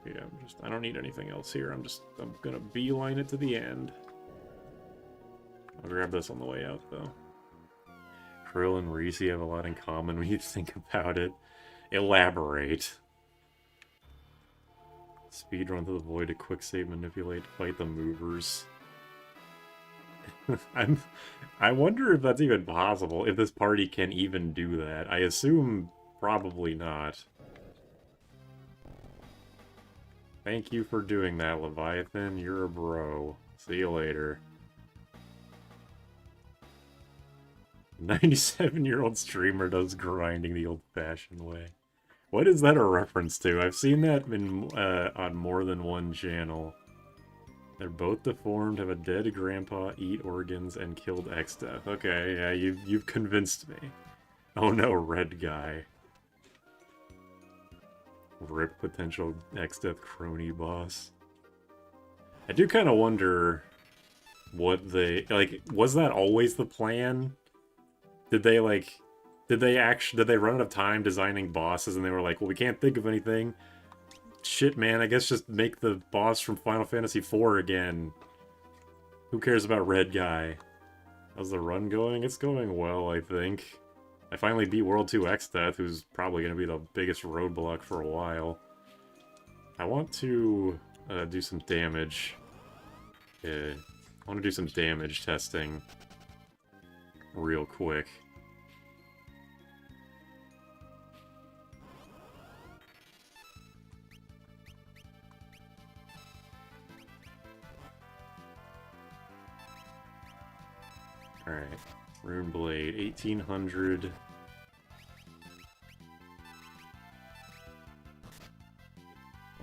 Yeah, I don't need anything else here. I'm gonna beeline it to the end. I'll grab this on the way out, though. Krill and Reese have a lot in common when you think about it. Elaborate. Speedrun to the void, to quick save, manipulate, fight the movers. I wonder if that's even possible, if this party can even do that. I assume probably not. Thank you for doing that, Leviathan. You're a bro. See you later. 97-year-old streamer does grinding the old-fashioned way. What is that a reference to? I've seen that in, on more than one channel. They're both deformed, have a dead grandpa, eat organs, and killed Exdeath. Okay, yeah, you've convinced me. Oh no, red guy. Rip potential Exdeath crony boss. I do kind of wonder what they... Like, was that always the plan? Did they, like... Did they run out of time designing bosses and they were like, well, we can't think of anything? Shit, man, I guess just make the boss from Final Fantasy IV again. Who cares about red guy? How's the run going? It's going well, I think. I finally beat World 2 Exdeath, who's probably going to be the biggest roadblock for a while. I want to do some damage. I want to do some damage testing real quick. Alright, Rune Blade, 1800.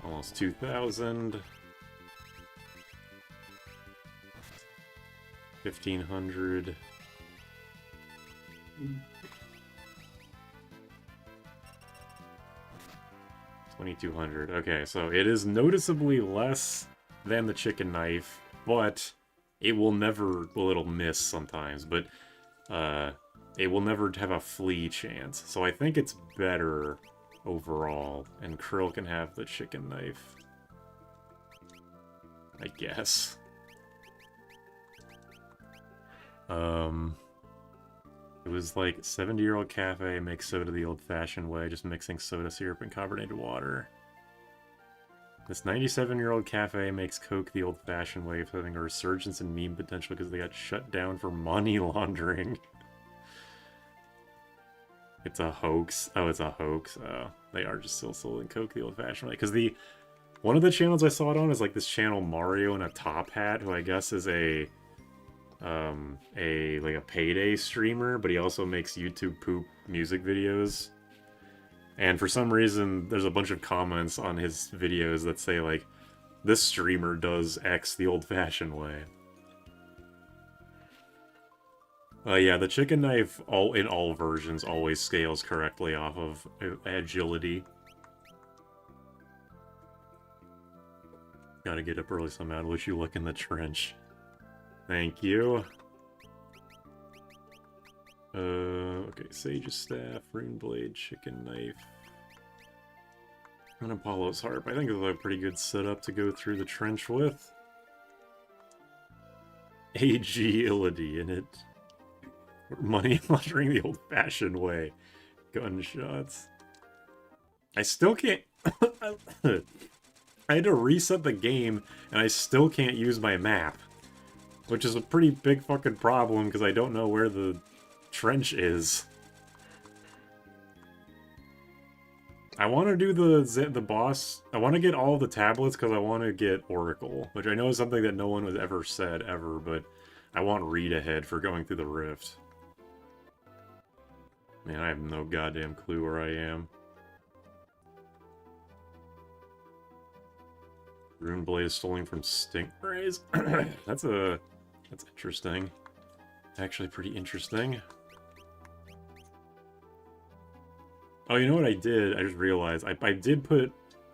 Almost 2000. 1500. 2200. Okay, so it is noticeably less than the chicken knife, but it will never... Well, it'll miss sometimes, but it will never have a flee chance. So I think it's better overall, and Krill can have the chicken knife. I guess. It was like 70-year-old cafe makes soda the old-fashioned way, just mixing soda syrup and carbonated water. This 97-year-old cafe makes Coke the old-fashioned way of having a resurgence in meme potential because they got shut down for money laundering. It's a hoax. Oh, it's a hoax. Oh, they are just still selling Coke the old-fashioned way. Because one of the channels I saw it on is like this channel Mario in a top hat, who I guess is a payday streamer, but he also makes YouTube poop music videos. And for some reason, there's a bunch of comments on his videos that say, like, this streamer does X the old-fashioned way. Yeah, the chicken knife in all versions always scales correctly off of agility. Gotta get up early somehow. Wish you luck in the trench. Thank you. Okay, Sage's Staff, Rune Blade, Chicken Knife, and Apollo's Harp. I think it's a pretty good setup to go through the trench with. Agility in it. Money laundering the old-fashioned way. Gunshots. I still can't... I had to reset the game, and I still can't use my map. Which is a pretty big fucking problem, because I don't know where the trench is. I want to do the boss... I want to get all of the tablets, because I want to get Oracle. Which I know is something that no one has ever said, ever, but I want read ahead for going through the rift. Man, I have no goddamn clue where I am. Rune Blade is stolen from Stingrays? That's interesting. Actually pretty interesting. Oh, you know what I did? I just realized. I did put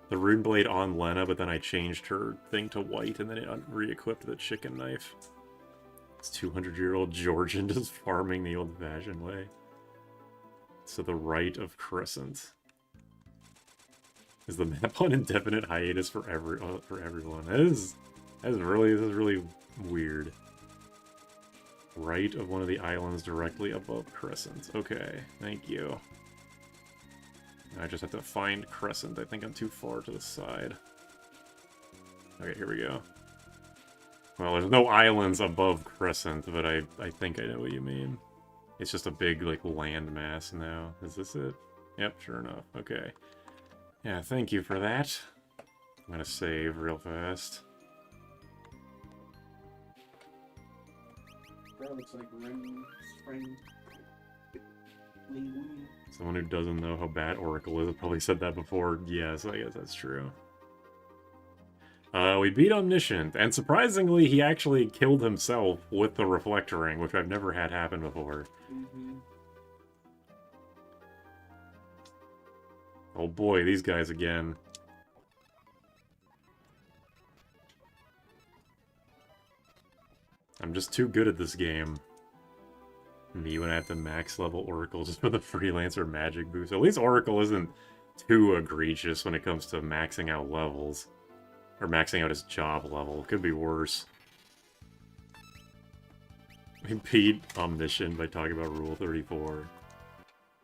the Rune Blade on Lena, but then I changed her thing to white, and then it re-equipped the chicken knife. This 200-year-old Georgian just farming the old-fashioned way. To the right of Crescent. Is the map on indefinite hiatus for everyone? This is really weird. Right of one of the islands directly above Crescent. Okay, thank you. I just have to find Crescent. I think I'm too far to the side. Okay, here we go. Well, there's no islands above Crescent, but I think I know what you mean. It's just a big, like, landmass now. Is this it? Yep, sure enough. Okay. Yeah, thank you for that. I'm gonna save real fast. That looks like spring. Someone who doesn't know how bad Oracle is, I've probably said that before. Yes, I guess that's true. We beat Omniscient, and surprisingly, he actually killed himself with the Reflector Ring, which I've never had happen before. Mm-hmm. Oh boy, these guys again. I'm just too good at this game. Me when I have to max level Oracle just for the Freelancer magic boost. At least Oracle isn't too egregious when it comes to maxing out levels. Or maxing out his job level. Could be worse. We beat Omniscient by talking about Rule 34.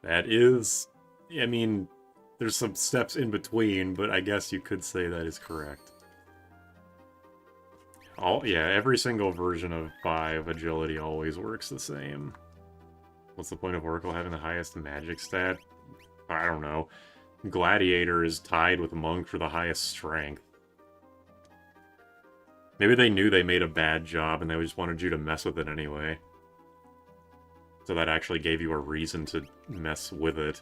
That is... I mean, there's some steps in between, but I guess you could say that is correct. Yeah, every single version of 5 agility always works the same. What's the point of Oracle having the highest magic stat? I don't know. Gladiator is tied with Monk for the highest strength. Maybe they knew they made a bad job and they just wanted you to mess with it anyway. So that actually gave you a reason to mess with it.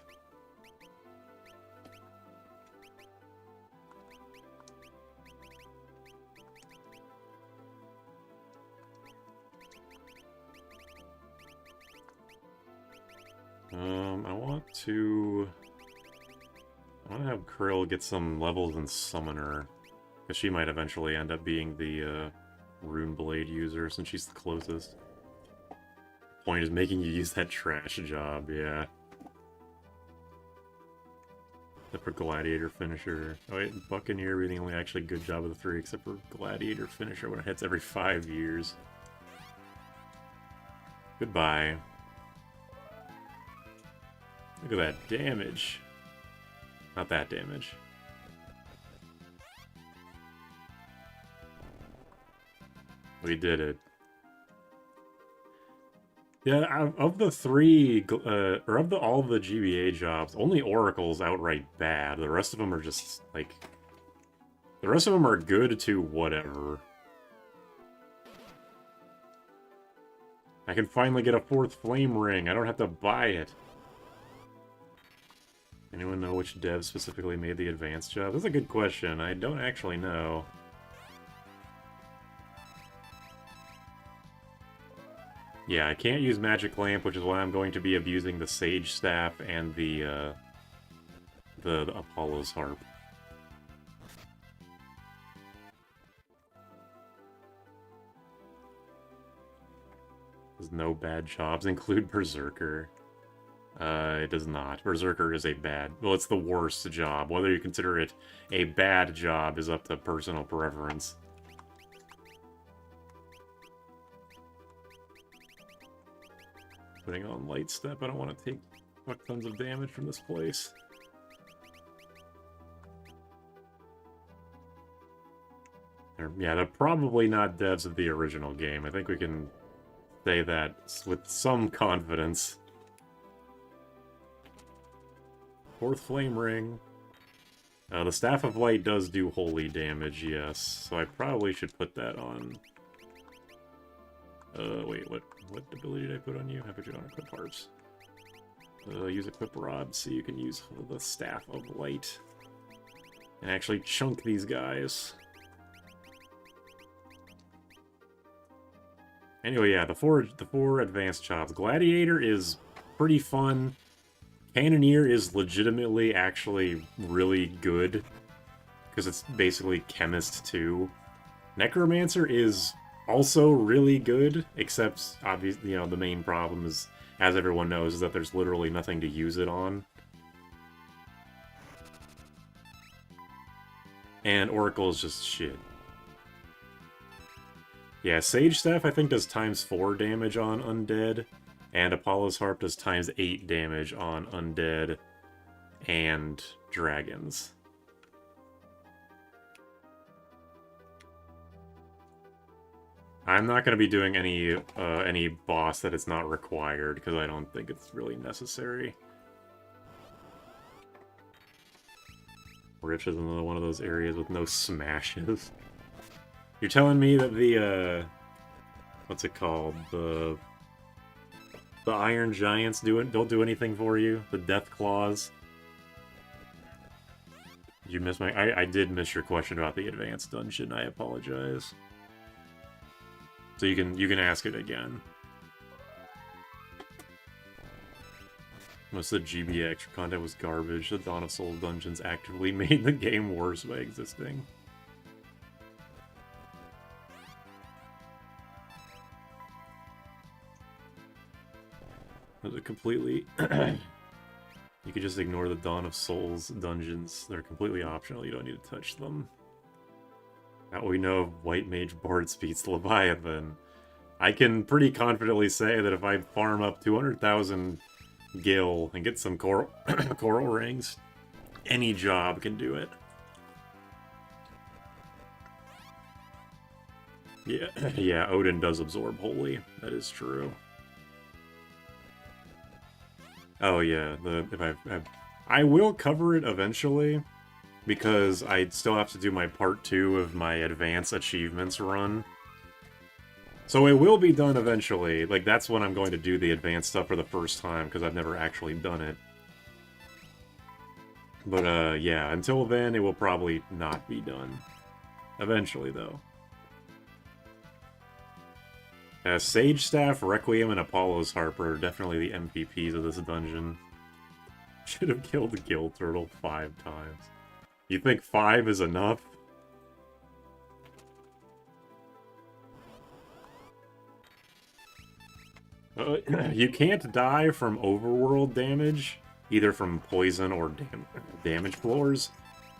I want to have Krill get some levels in Summoner. Because she might eventually end up being the Rune Blade user, since she's the closest. Point is making you use that trash job, yeah. Except for Gladiator Finisher. Oh wait, Buccaneer being the only actually good job of the 3, except for Gladiator Finisher when it hits every 5 years. Goodbye. Look at that damage. Not that damage. We did it. Yeah, of the three, or of all the GBA jobs, only Oracle's outright bad. The rest of them are just, like... The rest of them are good to whatever. I can finally get a 4th flame ring. I don't have to buy it. Anyone know which dev specifically made the advanced job? That's a good question. I don't actually know. Yeah, I can't use Magic Lamp, which is why I'm going to be abusing the Sage Staff and the Apollo's Harp. Does no bad jobs include Berserker? It does not. Berserker is a bad... Well, it's the worst job. Whether you consider it a bad job is up to personal preference. Putting on Light Step, I don't want to take fuck tons of damage from this place. Yeah, they're probably not devs of the original game. I think we can say that with some confidence. 4th Flame Ring. The Staff of Light does do holy damage, yes. So I probably should put that on... wait, what ability did I put on you? I put you on Equip Harps. Use Equip Rod so you can use the Staff of Light. And actually chunk these guys. Anyway, yeah, the four advanced jobs. Gladiator is pretty fun. Cannoneer is legitimately actually really good. Because it's basically Chemist 2. Necromancer is also really good, except, obviously, you know, the main problem is, as everyone knows, is that there's literally nothing to use it on. And Oracle is just shit. Yeah, Sage Staff, I think, does ×4 damage on Undead, and Apollo's Harp does ×8 damage on Undead and Dragons. I'm not going to be doing any boss that it's not required, because I don't think it's really necessary. Rich is another one of those areas with no smashes. You're telling me that the, what's it called? The Iron Giants don't do anything for you? The Death Claws? Did you miss my... I did miss your question about the advanced dungeon, I apologize. So you can ask it again. Most of the GBA extra content was garbage. The Dawn of Souls dungeons actively made the game worse by existing. Those are completely... You could just ignore the Dawn of Souls dungeons. They're completely optional. You don't need to touch them. Now we know White Mage Bard speeds Leviathan. I can pretty confidently say that if I farm up 200,000 gil and get some coral rings, any job can do it. Yeah, yeah, Odin does absorb holy. That is true. Oh yeah, I will cover it eventually, because I still have to do my part 2 of my advanced achievements run. So it will be done eventually. Like, that's when I'm going to do the advanced stuff for the first time, because I've never actually done it. But, yeah, until then, it will probably not be done. Eventually, though. Sage Staff, Requiem, and Apollo's Harp are definitely the MVPs of this dungeon. Should have killed the Gill Turtle 5 times. You think 5 is enough? You can't die from overworld damage, either from poison or damage floors,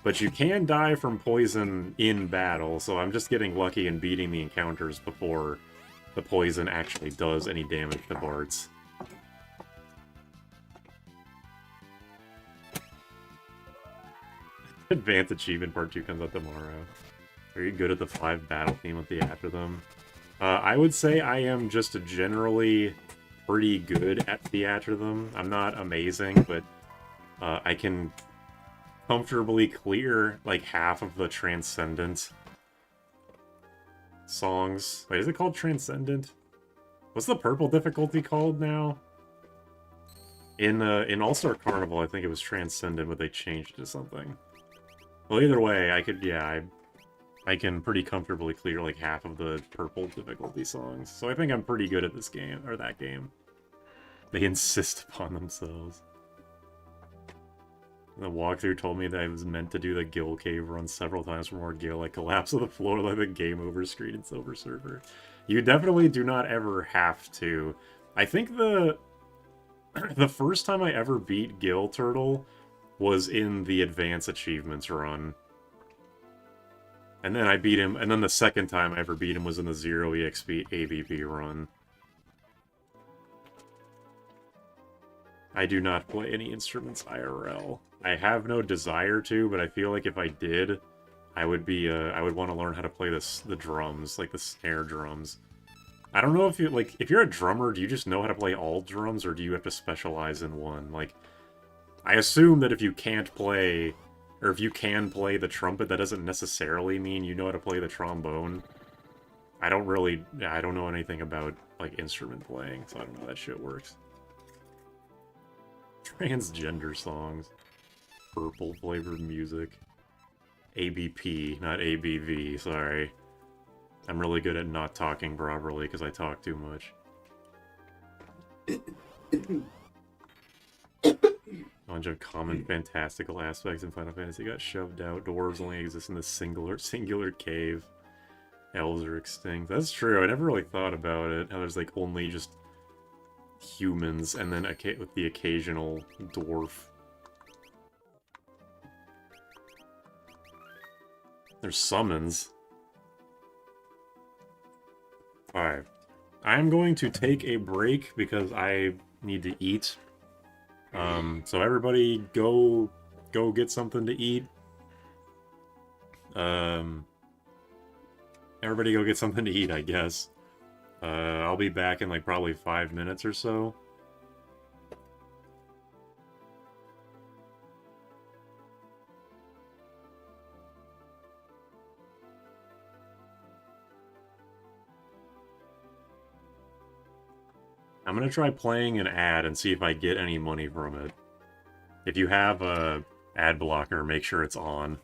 but you can die from poison in battle, so I'm just getting lucky and beating the encounters before the poison actually does any damage to bards. Advanced Achievement Part 2 comes out tomorrow. Are you good at the 5 battle theme with the after them? I would say I am just generally pretty good at theatrhythm. I'm not amazing, but I can comfortably clear like half of the Transcendent songs. Wait, is it called Transcendent? What's the purple difficulty called now? In All-Star Carnival, I think it was Transcendent, but they changed it to something. Well, either way, I can pretty comfortably clear like half of the purple difficulty songs. So I think I'm pretty good at this game, or that game. They insist upon themselves. The walkthrough told me that I was meant to do the Gill Cave run several times for more Gill. I collapse on the floor like the game over screen in Silver Surfer. You definitely do not ever have to. I think the first time I ever beat Gill Turtle was in the Advance Achievements run. And then I beat him, and then the second time I ever beat him was in the 0 EXP ABP run. I do not play any instruments IRL. I have no desire to, but I feel like if I did, I would be, I would want to learn how to play the drums, like the snare drums. I don't know if you, like, if you're a drummer, do you just know how to play all drums, or do you have to specialize in one? Like, I assume that if you can't play, or if you can play the trumpet, that doesn't necessarily mean you know how to play the trombone. I don't know anything about, like, instrument playing, so I don't know how that shit works. Transgender songs. Purple flavored music. ABP, not ABV, sorry. I'm really good at not talking properly because I talk too much. A bunch of common fantastical aspects in Final Fantasy got shoved out. Dwarves only exist in this singular cave. Elves are extinct. That's true, I never really thought about it. How there's like only just humans and then with the occasional dwarf. There's summons. Alright. I'm going to take a break because I need to eat. So everybody go get something to eat. Everybody go get something to eat, I guess. I'll be back in like probably 5 minutes or so. I'm gonna try playing an ad and see if I get any money from it. If you have a ad blocker, make sure it's on.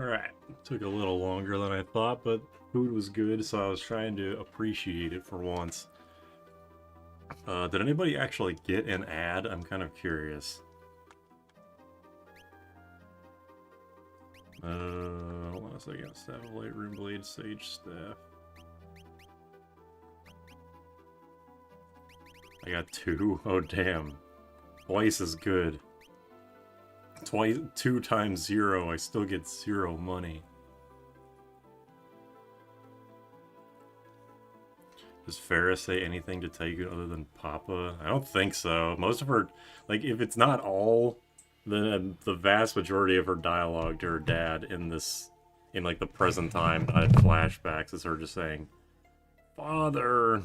Alright, took a little longer than I thought, but food was good, so I was trying to appreciate it for once. Did anybody actually get an ad? I'm kind of curious. Hold on a second. Staff of Light Rune Blade, Sage Staff. I got 2. Oh, damn. Twice as good. 2 times 0, I still get 0 money. Does Farah say anything to Tycoon other than Papa? I don't think so. Most of her, like, if it's not all, then the vast majority of her dialogue to her dad in like, the present time, I had flashbacks, is her just saying, Father!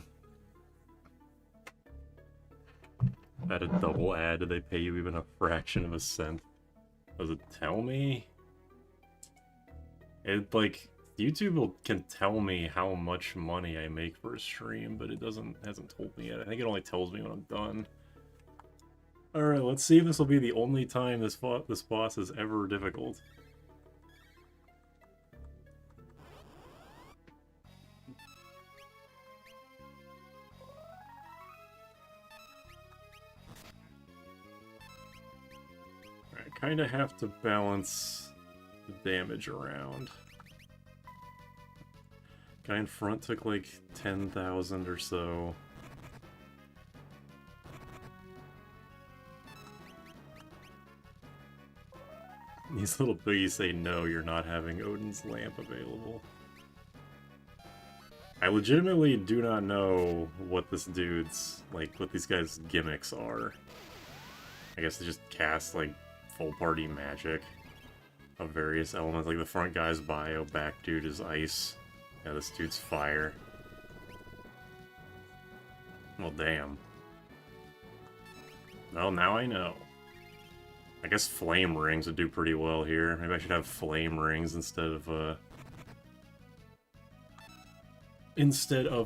Had a double ad. Did they pay you even a fraction of a cent? Does it tell me? It, like, YouTube can tell me how much money I make for a stream, but it hasn't told me yet. I think it only tells me when I'm done. Alright, let's see if this will be the only time this boss is ever difficult. Alright, kinda have to balance the damage around. Guy in front took like 10,000 or so. These little piggies say no, you're not having Odin's lamp available. I legitimately do not know what this dude's, like, what these guys' gimmicks are. I guess they just cast, like, full party magic of various elements. Like, the front guy's bio, back dude is ice. Yeah, this dude's fire. Well, damn. Well, now I know. I guess flame rings would do pretty well here. Maybe I should have flame rings instead of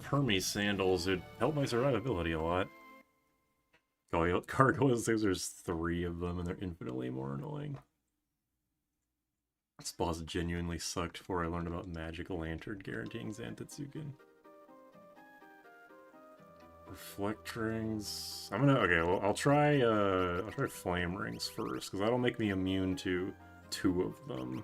Hermes sandals. It'd help my survivability a lot. Gargoyles, there's 3 of them, and they're infinitely more annoying. This boss genuinely sucked before I learned about Magical Lantern guaranteeing Zantetsuken. Reflect rings. Okay, well, I'll try flame rings first, because that'll make me immune to 2 of them.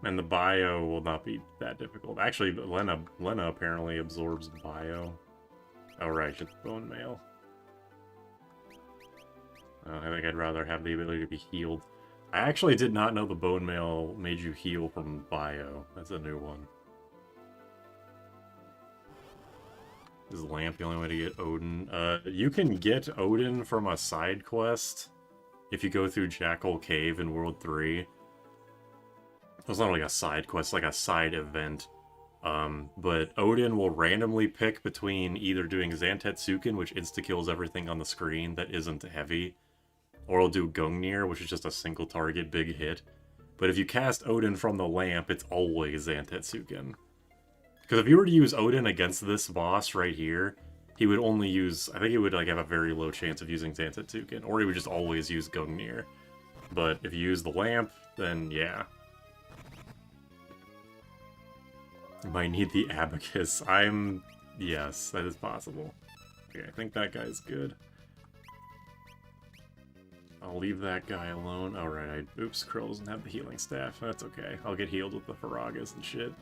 And the bio will not be that difficult. Actually, Lena apparently absorbs bio. Oh right, it's bone mail. I think I'd rather have the ability to be healed. I actually did not know the bone mail made you heal from bio. That's a new one. Is Lamp the only way to get Odin? You can get Odin from a side quest if you go through Jackal Cave in World 3. It's not like a side quest, like a side event. But Odin will randomly pick between either doing Zantetsuken, which insta-kills everything on the screen that isn't heavy, or he'll do Gungnir, which is just a single target big hit. But if you cast Odin from the lamp, it's always Zantetsuken. Because if you were to use Odin against this boss right here, he would only use... I think he would like have a very low chance of using Zantetsuken, or he would just always use Gungnir. But if you use the lamp, then yeah. You might need the abacus. Yes, that is possible. Okay, I think that guy's good. I'll leave that guy alone. Alright, oops, Krill doesn't have the healing staff. That's okay. I'll get healed with the Faragas and shit.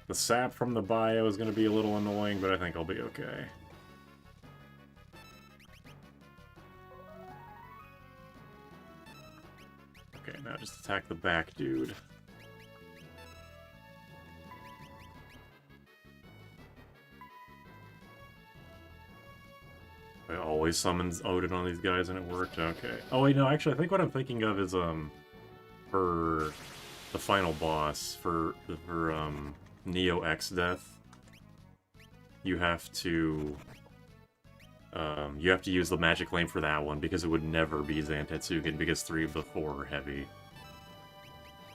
The sap from the bio is going to be a little annoying, but I think I'll be okay. Okay, now just attack the back dude. I always summons Odin on these guys and it worked? Okay. Oh wait, no, actually I think what I'm thinking of is, for the final boss, for Neo Exdeath, you have to use the magic lane for that one, because it would never be Zantetsuken, because 3 of the 4 are heavy.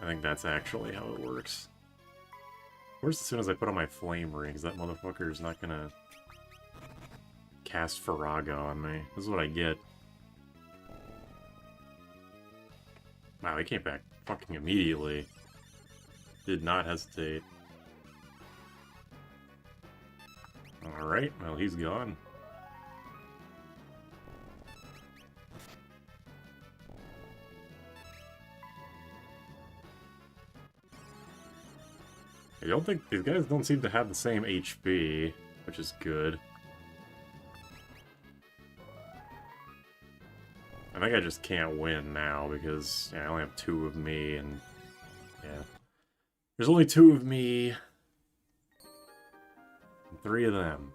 I think that's actually how it works. Of course, as soon as I put on my flame rings, that motherfucker is not gonna cast Farago on me. This is what I get. Wow, he came back fucking immediately. Did not hesitate. Alright, well, he's gone. I don't think these guys don't seem to have the same HP, which is good. I think I just can't win now because I only have 2 of me, and yeah. There's only 2 of me, and 3 of them.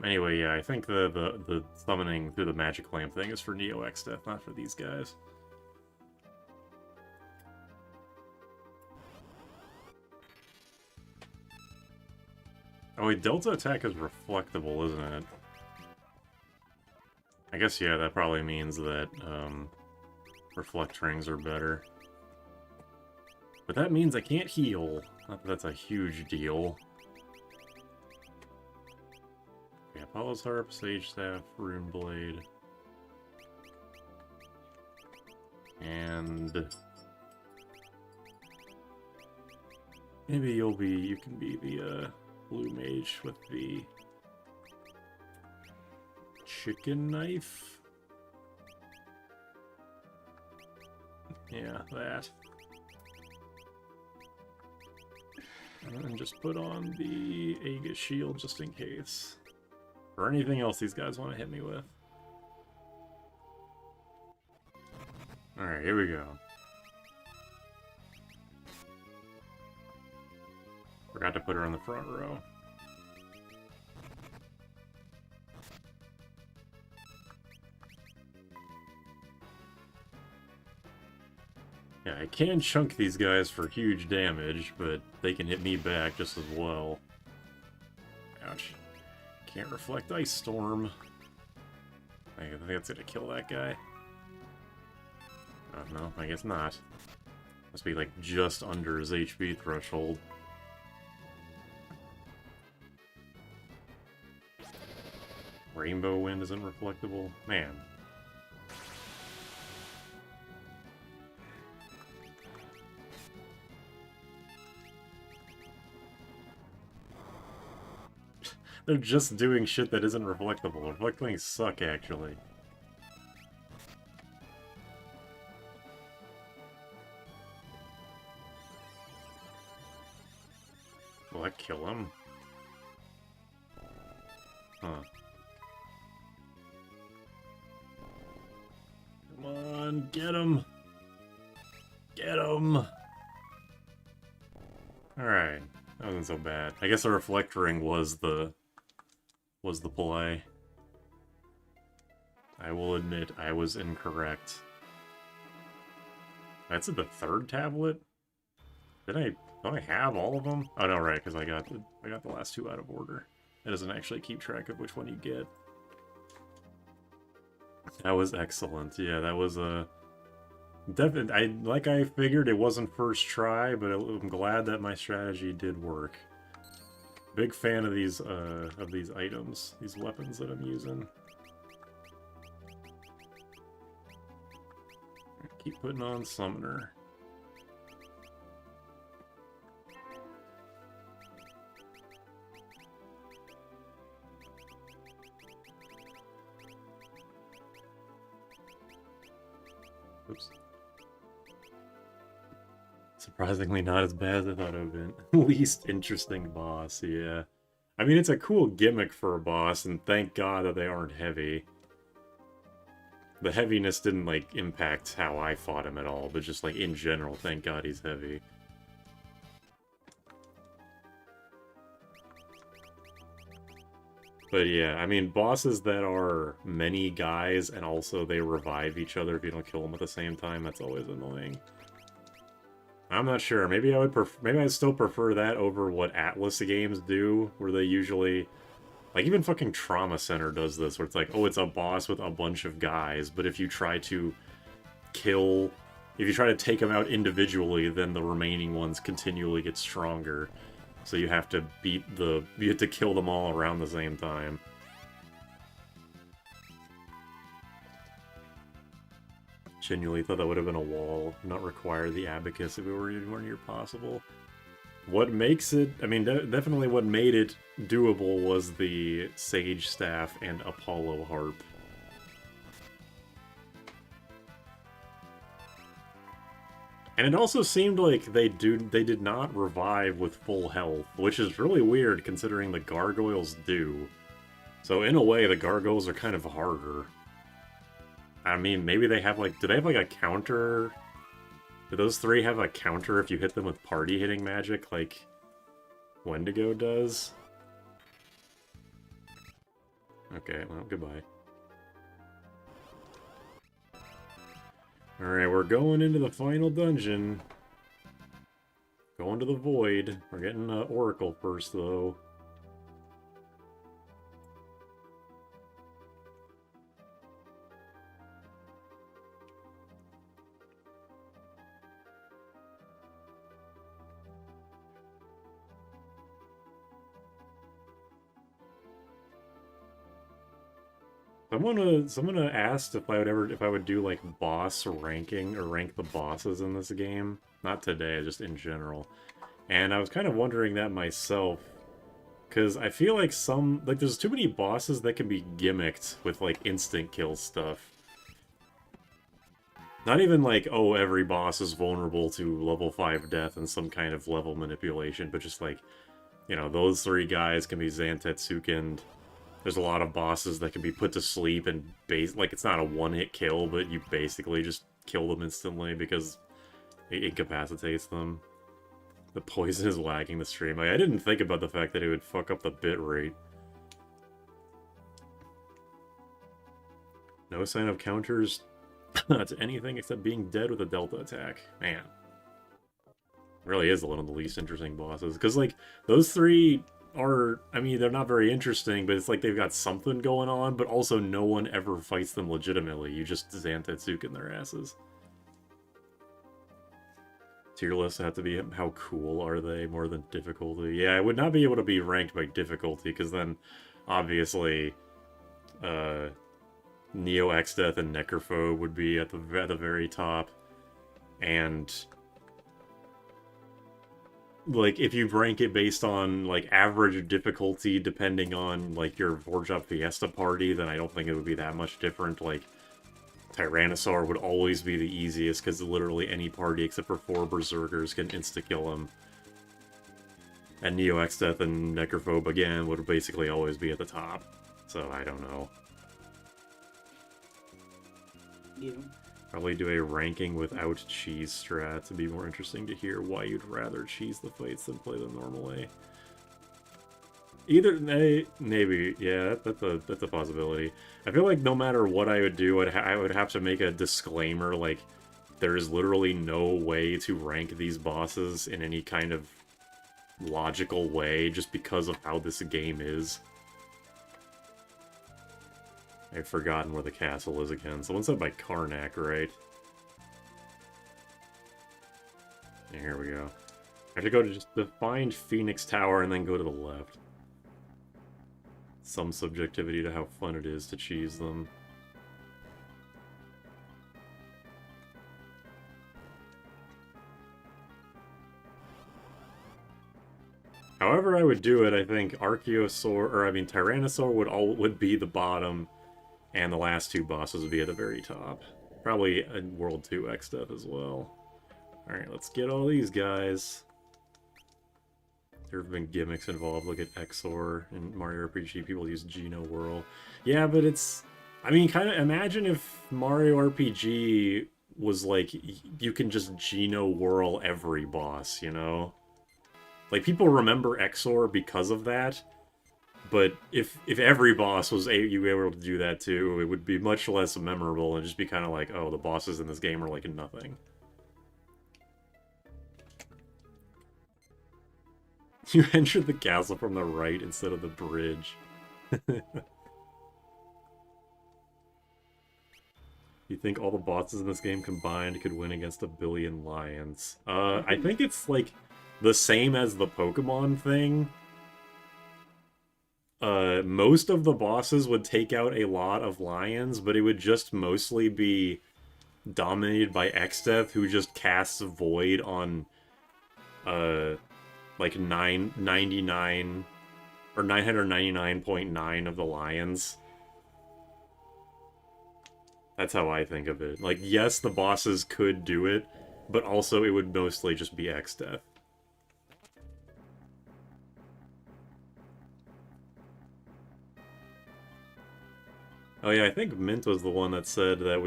Anyway, yeah, I think the summoning through the magic lamp thing is for Neo Exdeath, not for these guys. Oh wait, Delta attack is reflectable, isn't it? I guess, yeah, that probably means that, reflect rings are better. But that means I can't heal. Not that that's a huge deal. Yeah, Apollo's Harp, Sage Staff, Rune Blade. And... maybe you can be the, blue mage with the... chicken knife? Yeah, that. And just put on the Aegis shield just in case. Or anything else these guys want to hit me with. Alright, here we go. Forgot to put her on the front row. Yeah, I can chunk these guys for huge damage, but they can hit me back just as well. Ouch. Can't reflect Ice Storm. I think that's gonna kill that guy. Oh, no, I guess not. Must be like just under his HP threshold. Rainbow Wind isn't reflectable? Man. They're just doing shit that isn't reflectable. Reflecting suck, actually. Will that kill him? Huh. Come on, get him! Get him! Alright, that wasn't so bad. I guess the reflect ring was the play. I will admit I was incorrect. That's at the 3rd tablet? Don't I have all of them? Oh no, right, because I got the last 2 out of order. It doesn't actually keep track of which one you get. That was excellent. Yeah, that was a definitely. Like I figured, it wasn't first try, but I'm glad that my strategy did work. Big fan of these items, these weapons that I'm using. Keep putting on Summoner. Oops. Surprisingly not as bad as I thought it would have been. Least interesting boss, yeah. I mean, it's a cool gimmick for a boss, and thank God that they aren't heavy. The heaviness didn't, like, impact how I fought him at all, but just, like, in general, thank God he's heavy. But yeah, I mean, bosses that are many guys and also they revive each other if you don't kill them at the same time, that's always annoying. I'm not sure. Maybe I would maybe I'd still prefer that over what Atlas games do, where they usually, like, even fucking Trauma Center does this, where it's like, oh, it's a boss with a bunch of guys, but if you try to take them out individually, then the remaining ones continually get stronger. So you have to you have to kill them all around the same time. Genuinely thought that would have been a wall, not require the abacus if it were anywhere near possible. What makes it, I mean, definitely what made it doable was the Sage Staff and Apollo Harp. And it also seemed like they did not revive with full health, which is really weird considering the gargoyles do. So in a way, the gargoyles are kind of harder. I mean, maybe they have like, do they have like a counter? Do those three have a counter if you hit them with party hitting magic like Wendigo does? Okay, well, goodbye. Alright, we're going into the final dungeon. Going to the Void. We're getting Oracle first, though. Someone asked if I would do like boss ranking or rank the bosses in this game. Not today, just in general. And I was kind of wondering that myself, because I feel like there's too many bosses that can be gimmicked with like instant kill stuff. Not even like, oh, every boss is vulnerable to level 5 death and some kind of level manipulation, but just like, you know, those three guys can be Zantetsukened. There's a lot of bosses that can be put to sleep and like it's not a one-hit kill, but you basically just kill them instantly because it incapacitates them. The poison is lagging the stream. Like, I didn't think about the fact that it would fuck up the bitrate. No sign of counters to anything except being dead with a Delta attack. Man. Really is one of the least interesting bosses. Because, like, those three are, I mean, they're not very interesting, but it's like they've got something going on, but also no one ever fights them legitimately. You just Zantetsuken their asses. Tier lists have to be how cool are they more than difficulty. Yeah, I would not be able to be ranked by difficulty, because then, obviously, Neo Exdeath and Necrophobe would be at the very top, and like, if you rank it based on, like, average difficulty, depending on, like, your Vorjop Fiesta party, then I don't think it would be that much different. Like, Tyrannosaur would always be the easiest, because literally any party except for 4 Berserkers can insta-kill him. And Neo Exdeath and Necrophobe, again, would basically always be at the top. So, I don't know. Yeah. Probably do a ranking without cheese strat to be more interesting to hear why you'd rather cheese the fights than play them normally. Either, maybe, yeah, that's a possibility. I feel like no matter what I would do, I would have to make a disclaimer, like, there is literally no way to rank these bosses in any kind of logical way just because of how this game is. I've forgotten where the castle is again. Someone said by Karnak, right? Yeah, here we go. I have to go to just find Phoenix Tower and then go to the left. Some subjectivity to how fun it is to cheese them. However I would do it, I think Tyrannosaur would be the bottom, and the last 2 bosses would be at the very top. Probably a World 2 Exdeath as well. Alright, let's get all these guys. There have been gimmicks involved, look at Exor and Mario RPG, people use Geno Whirl. Yeah, but it's... I mean, kind of imagine if Mario RPG was like, you can just Geno Whirl every boss, you know? Like, people remember Exor because of that, but if every boss was you were able to do that too, it would be much less memorable and just be kind of like, oh, the bosses in this game are like nothing. You entered the castle from the right instead of the bridge. You think all the bosses in this game combined could win against 1 billion lions? I think it's like the same as the Pokemon thing, most of the bosses would take out a lot of lions, but it would just mostly be dominated by Exdeath, who just casts Void on, like 999 or 999.9 of the lions. That's how I think of it. Like, yes, the bosses could do it, but also it would mostly just be Exdeath. Oh yeah, I think Mint was the one that said that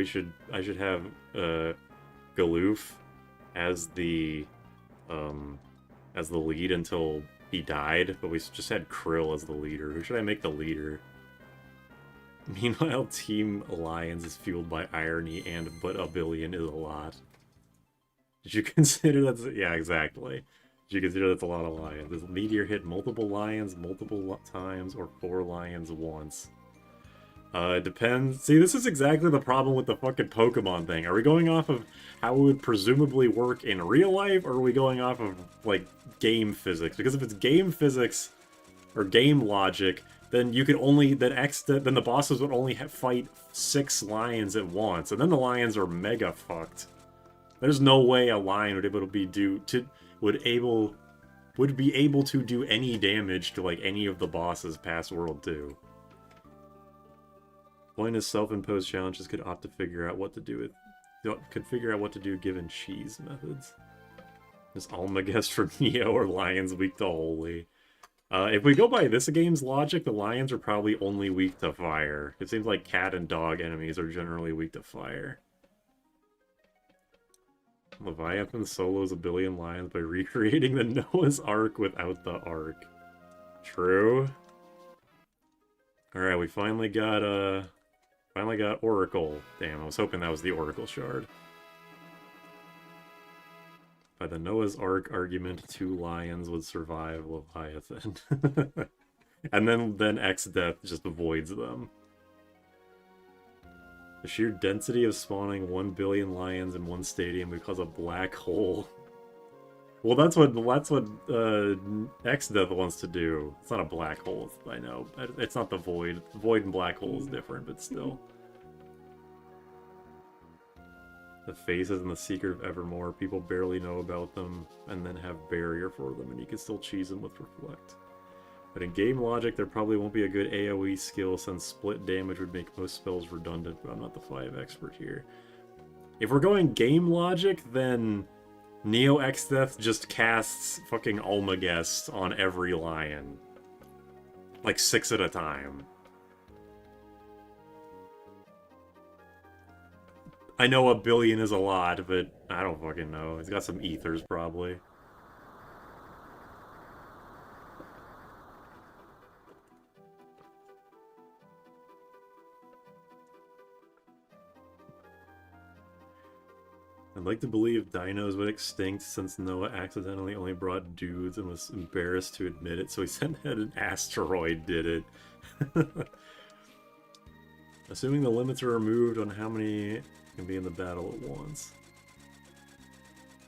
I should have Galoof as the lead until he died, but we just had Krill as the leader. Who should I make the leader? Meanwhile, Team Alliance is fueled by irony and but a billion is a lot. Did you consider that's... Yeah, exactly. Did you consider that's a lot of lions? Does Meteor hit multiple lions multiple times or 4 lions once? It depends. See, this is exactly the problem with the fucking Pokemon thing. Are we going off of how it would presumably work in real life, or are we going off of, like, game physics? Because if it's game physics, or game logic, then you could only... then the bosses would only fight 6 lions at once, and then the lions are mega fucked. There's no way a lion would be able to do any damage to, like, any of the bosses past World 2. Point is, self-imposed challenges could opt to figure out what to do given cheese methods. Is Almagest for Neo or lions weak to holy? If we go by this game's logic, the lions are probably only weak to fire. It seems like cat and dog enemies are generally weak to fire. Leviathan solos a billion lions by recreating the Noah's Ark without the Ark. True. Alright, we finally got Oracle. Damn, I was hoping that was the Oracle shard. By the Noah's Ark argument, 2 lions would survive Leviathan. And then Exdeath just avoids them. The sheer density of spawning 1 billion lions in one stadium would cause a black hole. Well, that's what Exdeath wants to do. It's not a black hole, I know. It's not the Void. The Void and black hole is different, but still. The faces and the Secret of Evermore, people barely know about them, and then have barrier for them, and you can still cheese them with Reflect. But in game logic, there probably won't be a good AoE skill, since split damage would make most spells redundant, but I'm not the 5 expert here. If we're going game logic, then Neo Exdeath just casts fucking Almagest on every lion. Like 6 at a time. I know a billion is a lot, but I don't fucking know. He's got some ethers, probably. I'd like to believe dinos went extinct since Noah accidentally only brought dudes and was embarrassed to admit it, so he sent out an asteroid did it. Assuming the limits are removed on how many can be in the battle at once.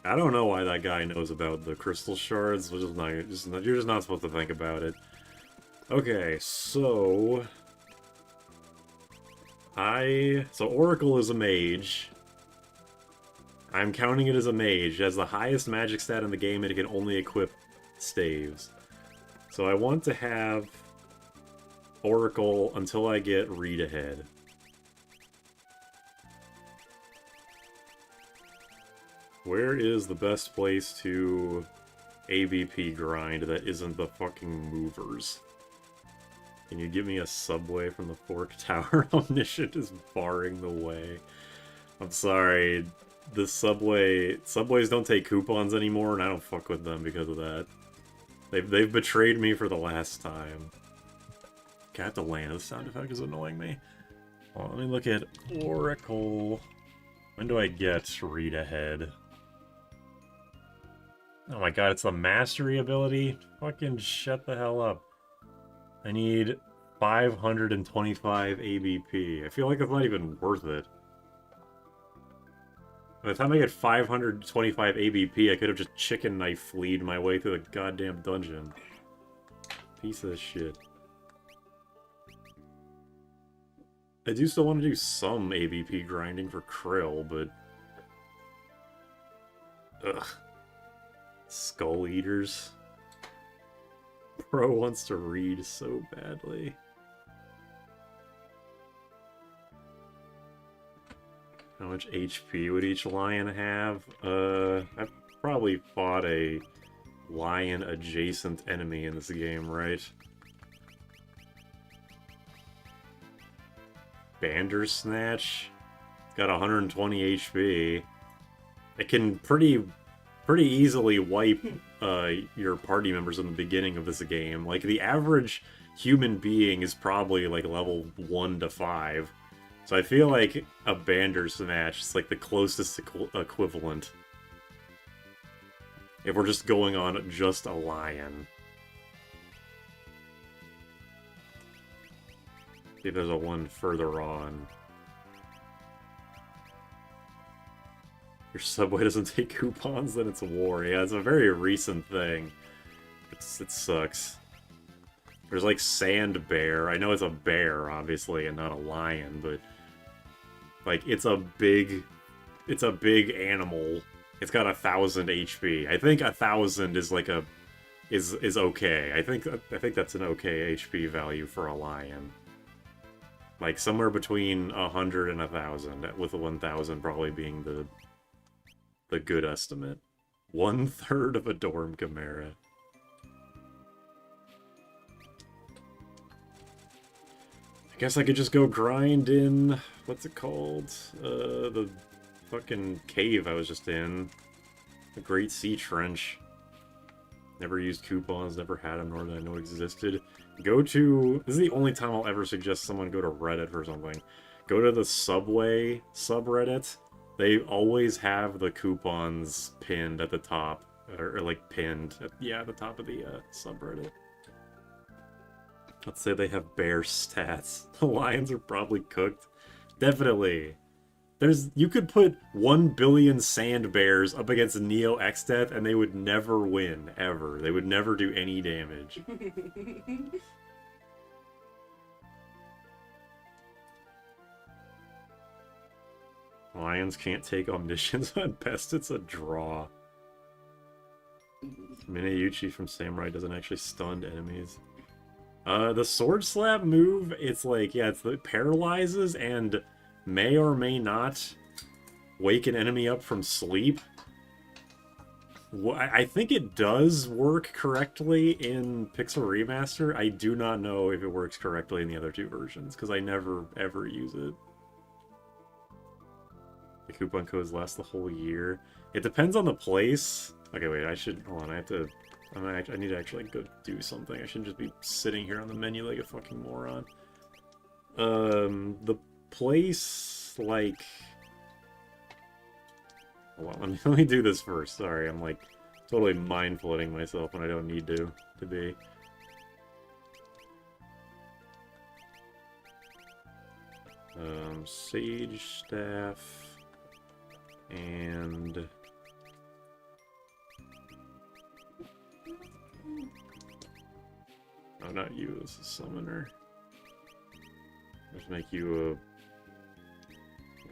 I don't know why that guy knows about the crystal shards. You're just not supposed to think about it. Okay, so Oracle is a mage. I'm counting it as a mage. It has the highest magic stat in the game, and it can only equip staves. So I want to have Oracle until I get Read Ahead. Where is the best place to ABP grind that isn't the fucking movers? Can you give me a subway from the Fork Tower? Omniscient is barring the way. I'm sorry. The subways don't take coupons anymore, and I don't fuck with them because of that. They've betrayed me for the last time. Okay, I have to land. This sound effect is annoying me. Well, let me look at Oracle. When do I get Read Ahead? Oh my god, it's the Mastery ability? Fucking shut the hell up. I need 525 ABP. I feel like it's not even worth it. By the time I get 525 ABP, I could have just chicken knife fleed my way through the goddamn dungeon. Piece of shit. I do still want to do some ABP grinding for Krill, but... Ugh. Skull Eaters. Bro wants to read so badly. How much HP would each lion have? I've probably fought a lion-adjacent enemy in this game, right? Bandersnatch. Got 120 HP. It can pretty easily wipe your party members in the beginning of this game. Like, the average human being is probably, like, level 1 to 5. So I feel like a Bandersnatch is, like, the closest equivalent. If we're just going on just a lion. See if there's a one further on. Your subway doesn't take coupons, then it's a war. Yeah, it's a very recent thing. It sucks. There's like Sand Bear. I know it's a bear, obviously, and not a lion, but like it's a big animal. It's got 1,000 HP. I think 1,000 is like is okay. I think that's an okay HP value for a lion. Like somewhere between 100 and 1,000, with the 1,000 probably being the good estimate. 1/3 of a Dorm Chimera. I guess I could just go grind in, what's it called? The fucking cave I was just in. The Great Sea Trench. Never used coupons, never had them, nor did I know existed. Go to... This is the only time I'll ever suggest someone go to Reddit for something. Go to the Subway subreddit. They always have the coupons pinned at the top. Or like, pinned. At the top of the subreddit. Let's say they have bear stats. The lions are probably cooked. Definitely. You could put 1 billion sand bears up against Neo Exdeath and they would never win, ever. They would never do any damage. Lions can't take omniscience. At best, it's a draw. Minayuchi from Samurai doesn't actually stun enemies. The Sword Slap move, it's like, yeah, it paralyzes and may or may not wake an enemy up from sleep. I think it does work correctly in Pixel Remaster. I do not know if it works correctly in the other two versions, because I never, ever use it. The coupon codes last the whole year. It depends on the place. Okay, wait, hold on, I need to actually go do something. I shouldn't just be sitting here on the menu like a fucking moron. The place, like... Hold on, let me do this first. Sorry, I'm like totally mind-flooding myself when I don't need to be. Sage Staff... And... Oh, not you, this is Summoner. Just make you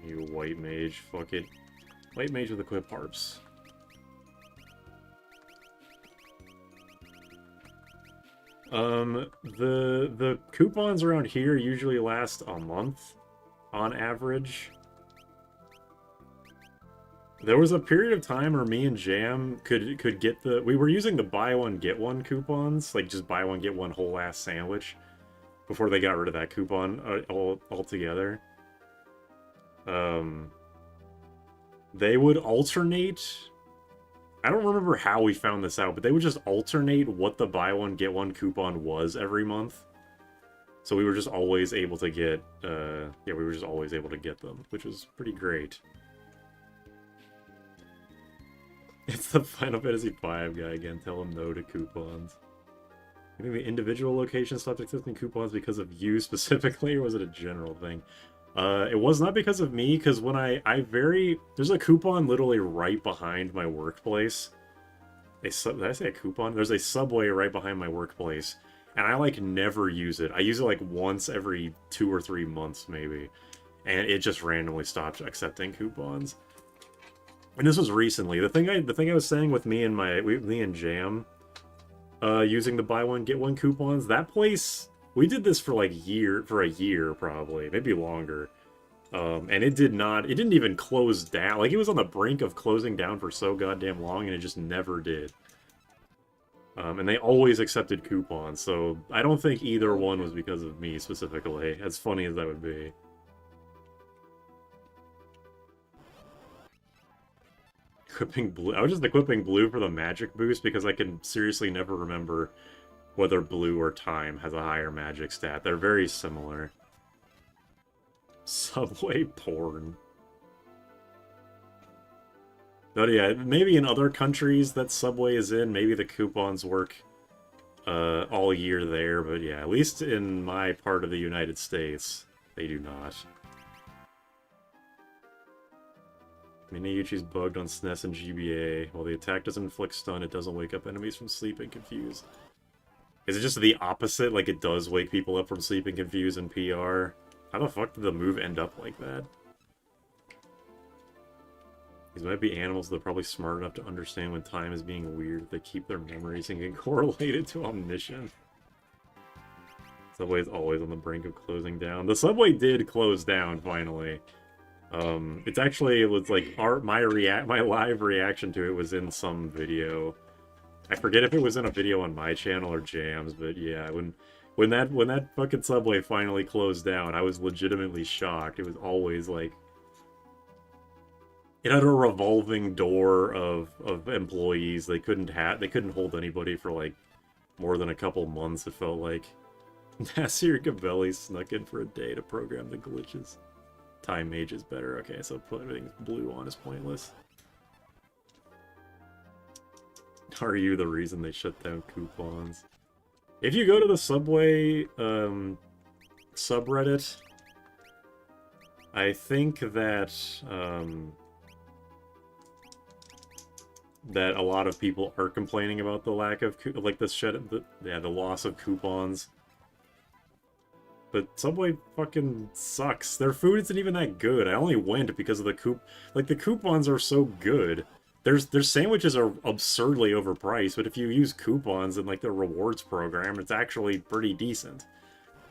a White Mage, fuck it. White Mage with Equip Harps. The coupons around here usually last a month, on average. There was a period of time where me and Jam could get we were using the buy one get one coupons, like just buy one get one whole ass sandwich, before they got rid of that coupon altogether. They would alternate. I don't remember how we found this out, but they would just alternate what the buy one get one coupon was every month. So we were just always able to get, we were just always able to get them, which was pretty great. It's the Final Fantasy V guy again. Tell him no to coupons. You think the individual locations stopped accepting coupons because of you specifically, or was it a general thing? It was not because of me, because when there's a coupon literally right behind my workplace. Did I say a coupon? There's a Subway right behind my workplace, and I like never use it. I use it like once every 2 or 3 months maybe, and it just randomly stopped accepting coupons. And this was recently. The thing I was saying with me and me and Jam, using the buy one get one coupons. That place, we did this for like a year probably, maybe longer. And it didn't even close down. Like, it was on the brink of closing down for so goddamn long, and it just never did. And they always accepted coupons, so I don't think either one was because of me specifically, as funny as that would be. Equipping blue. I was just equipping blue for the magic boost because I can seriously never remember whether blue or time has a higher magic stat. They're very similar. Subway porn. But yeah, maybe in other countries that Subway is in, maybe the coupons work all year there, but yeah, at least in my part of the United States, they do not. Miniyuchi's bugged on SNES and GBA. While the attack doesn't inflict stun, it doesn't wake up enemies from sleep and confuse. Is it just the opposite? Like, it does wake people up from sleep and confuse in PR? How the fuck did the move end up like that? These might be animals that are probably smart enough to understand when time is being weird. They keep their memories and get correlated to omniscience. Subway is always on the brink of closing down. The Subway did close down, finally. It was like my live reaction to it was in some video. I forget if it was in a video on my channel or Jam's, but yeah, when that fucking Subway finally closed down, I was legitimately shocked. It was always like, it had a revolving door of employees. They couldn't hold anybody for like more than a couple months. It felt like Nasir Gabelli snuck in for a day to program the glitches. Time Mage is better. Okay, so putting blue on is pointless. Are you the reason they shut down coupons? If you go to the Subway subreddit, I think that that a lot of people are complaining about the lack of the loss of coupons. But Subway fucking sucks. Their food isn't even that good. I only went because of the the coupons are so good. Their sandwiches are absurdly overpriced, but if you use coupons in like the rewards program, it's actually pretty decent.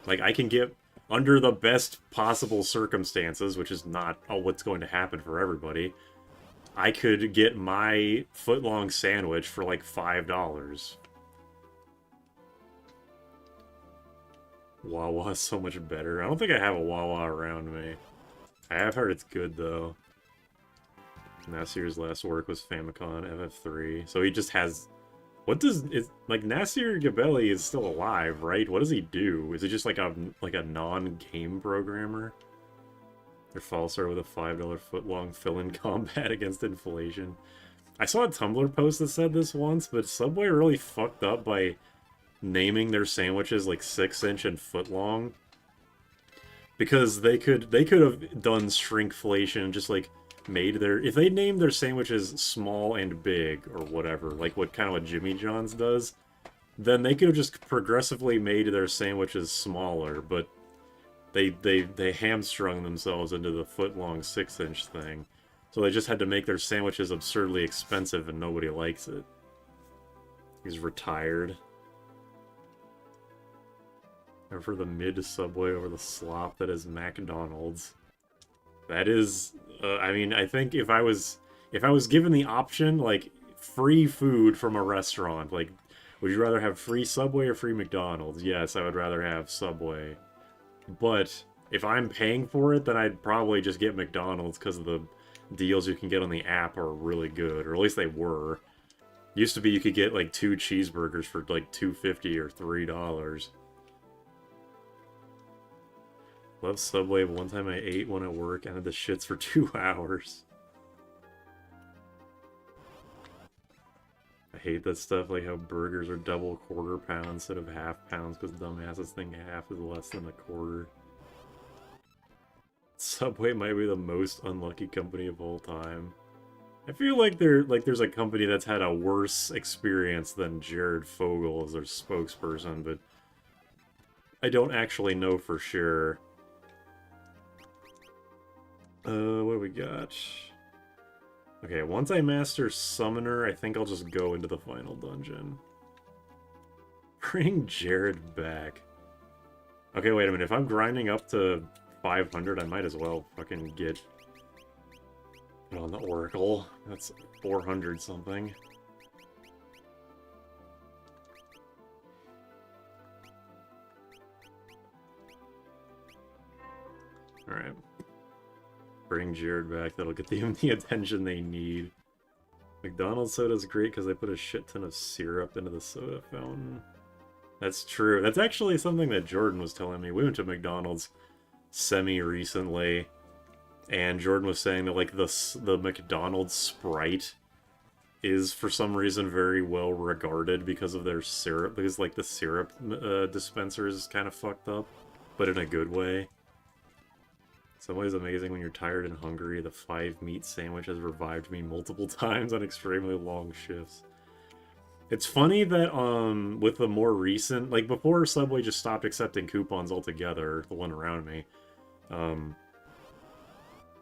Like, I can get, under the best possible circumstances, which is not what's going to happen for everybody, I could get my foot-long sandwich for like $5. Wawa is so much better. I don't think I have a Wawa around me. I have heard it's good, though. Nasir's last work was Famicom FF3. So he just has... Nasir Gabelli is still alive, right? What does he do? Is he just like a non-game programmer? Their false start with a $5 foot-long fill-in combat against inflation. I saw a Tumblr post that said this once, but Subway really fucked up by naming their sandwiches like 6-inch and foot-long. Because they could have done shrinkflation and just like if they named their sandwiches small and big or whatever, like what Jimmy John's does, then they could have just progressively made their sandwiches smaller, but they hamstrung themselves into the foot-long 6-inch thing. So they just had to make their sandwiches absurdly expensive and nobody likes it. He's retired. Or for the mid-Subway over the slop that is McDonald's. That is, I mean, I think if I was given the option, like, free food from a restaurant, like, would you rather have free Subway or free McDonald's? Yes, I would rather have Subway. But if I'm paying for it, then I'd probably just get McDonald's because of the deals you can get on the app are really good, or at least they were. Used to be you could get like 2 cheeseburgers for like $2.50 or $3. Love Subway, but one time I ate one at work and had the shits for 2 hours. I hate that stuff, like how burgers are double quarter pound instead of half pounds because dumbasses think half is less than a quarter. Subway might be the most unlucky company of all time. I feel like there's a company that's had a worse experience than Jared Fogle as their spokesperson, but I don't actually know for sure. What do we got? Okay, once I master Summoner, I think I'll just go into the final dungeon. Bring Jared back. Okay, wait a minute. If I'm grinding up to 500, I might as well fucking get on the Oracle. That's 400 something. Alright. Bring Jared back. That'll get them the attention they need. McDonald's soda's great because they put a shit ton of syrup into the soda fountain. That's true. That's actually something that Jordan was telling me. We went to McDonald's semi-recently, and Jordan was saying that, like, the McDonald's Sprite is, for some reason, very well regarded because of their syrup, because, like, the syrup dispenser is kind of fucked up, but in a good way. Some ways amazing when you're tired and hungry. The 5-meat sandwich has revived me multiple times on extremely long shifts. It's funny that, with the more recent, like, before Subway just stopped accepting coupons altogether, the one around me,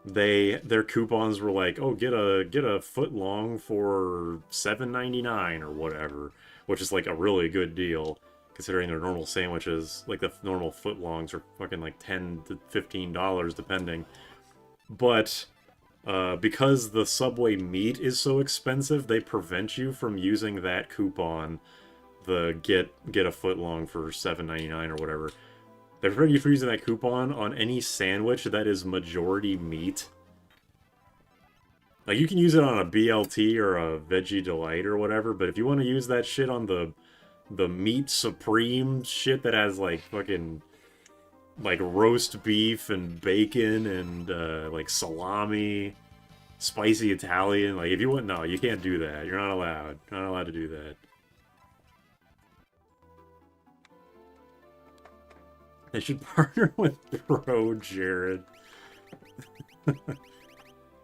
their coupons were like, oh, get a foot long for $7.99 or whatever, which is, like, a really good deal, considering their normal sandwiches, like, the normal foot longs are fucking, like, $10 to $15, depending. But because the Subway meat is so expensive, they prevent you from using that coupon, the get a foot long for $7.99 or whatever. They prevent you from using that coupon on any sandwich that is majority meat. Like, you can use it on a BLT or a Veggie Delight or whatever, but if you want to use that shit on the meat supreme shit that has, like, fucking, like, roast beef and bacon and, like, salami, spicy Italian. Like, if you want... No, you can't do that. You're not allowed. You're not allowed to do that. They should partner with Pro Jared.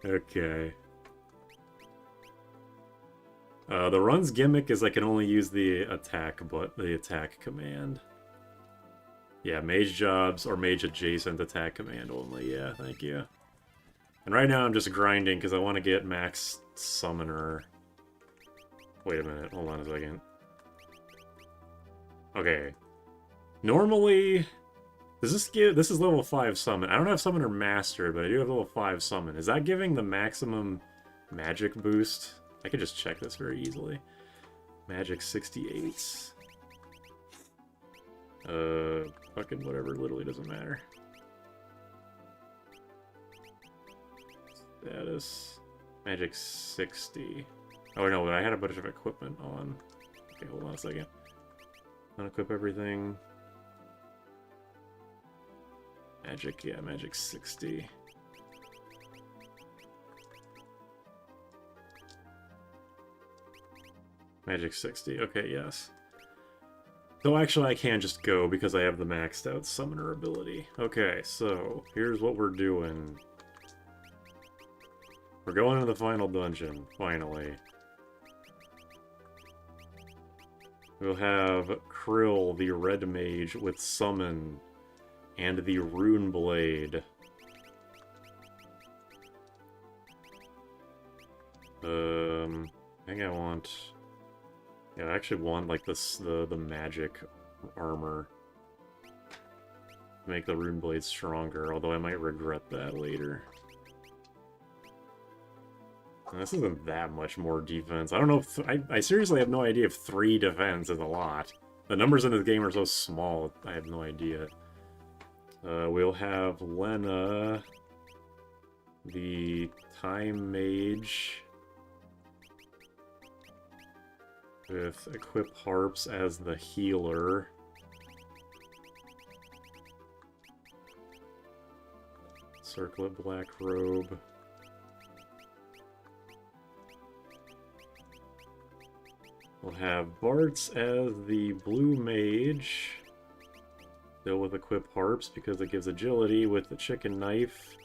Okay. The run's gimmick is I can only use the attack command. Yeah, mage jobs or mage-adjacent attack command only. Yeah, thank you. And right now I'm just grinding because I want to get max summoner. Wait a minute, hold on a second. Okay. Normally, does this give... This is level 5 summon. I don't have summoner mastered, but I do have level 5 summon. Is that giving the maximum magic boost? I could just check this very easily. Magic 68. Fucking whatever, literally doesn't matter. Status. Magic 60. Oh no, but I had a bunch of equipment on. Okay, hold on a second. Unequip everything. Magic, yeah, magic 60. Magic 60, okay, yes. So actually I can just go because I have the maxed out summoner ability. Okay, so here's what we're doing. We're going to the final dungeon, finally. We'll have Krill, the red mage, with summon, and the rune blade. I think I want... Yeah, I actually want, like, the magic armor. Make the rune blade stronger, although I might regret that later. And this isn't that much more defense. I don't know if... I seriously have no idea if 3 defense is a lot. The numbers in this game are so small, I have no idea. We'll have Lena, the Time Mage, with Equip Harps as the healer. Circlet Black Robe. We'll have Bartz as the Blue Mage. Still with Equip Harps because it gives agility with the Chicken Knife.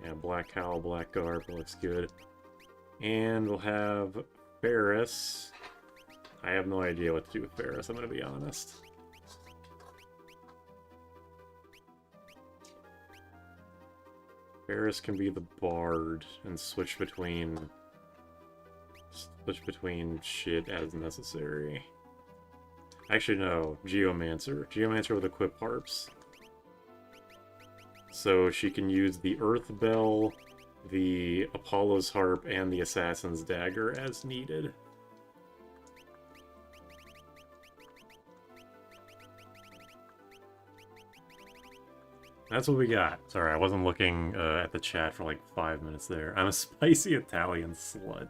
Yeah, black cowl, black garb, looks good. And we'll have Ferris. I have no idea what to do with Ferris, I'm gonna be honest. Ferris can be the bard and switch between shit as necessary. Actually, no, Geomancer. Geomancer with equip harps. So she can use the Earth Bell, the Apollo's Harp, and the Assassin's Dagger as needed. That's what we got. Sorry, I wasn't looking at the chat for like 5 minutes there. I'm a spicy Italian slut.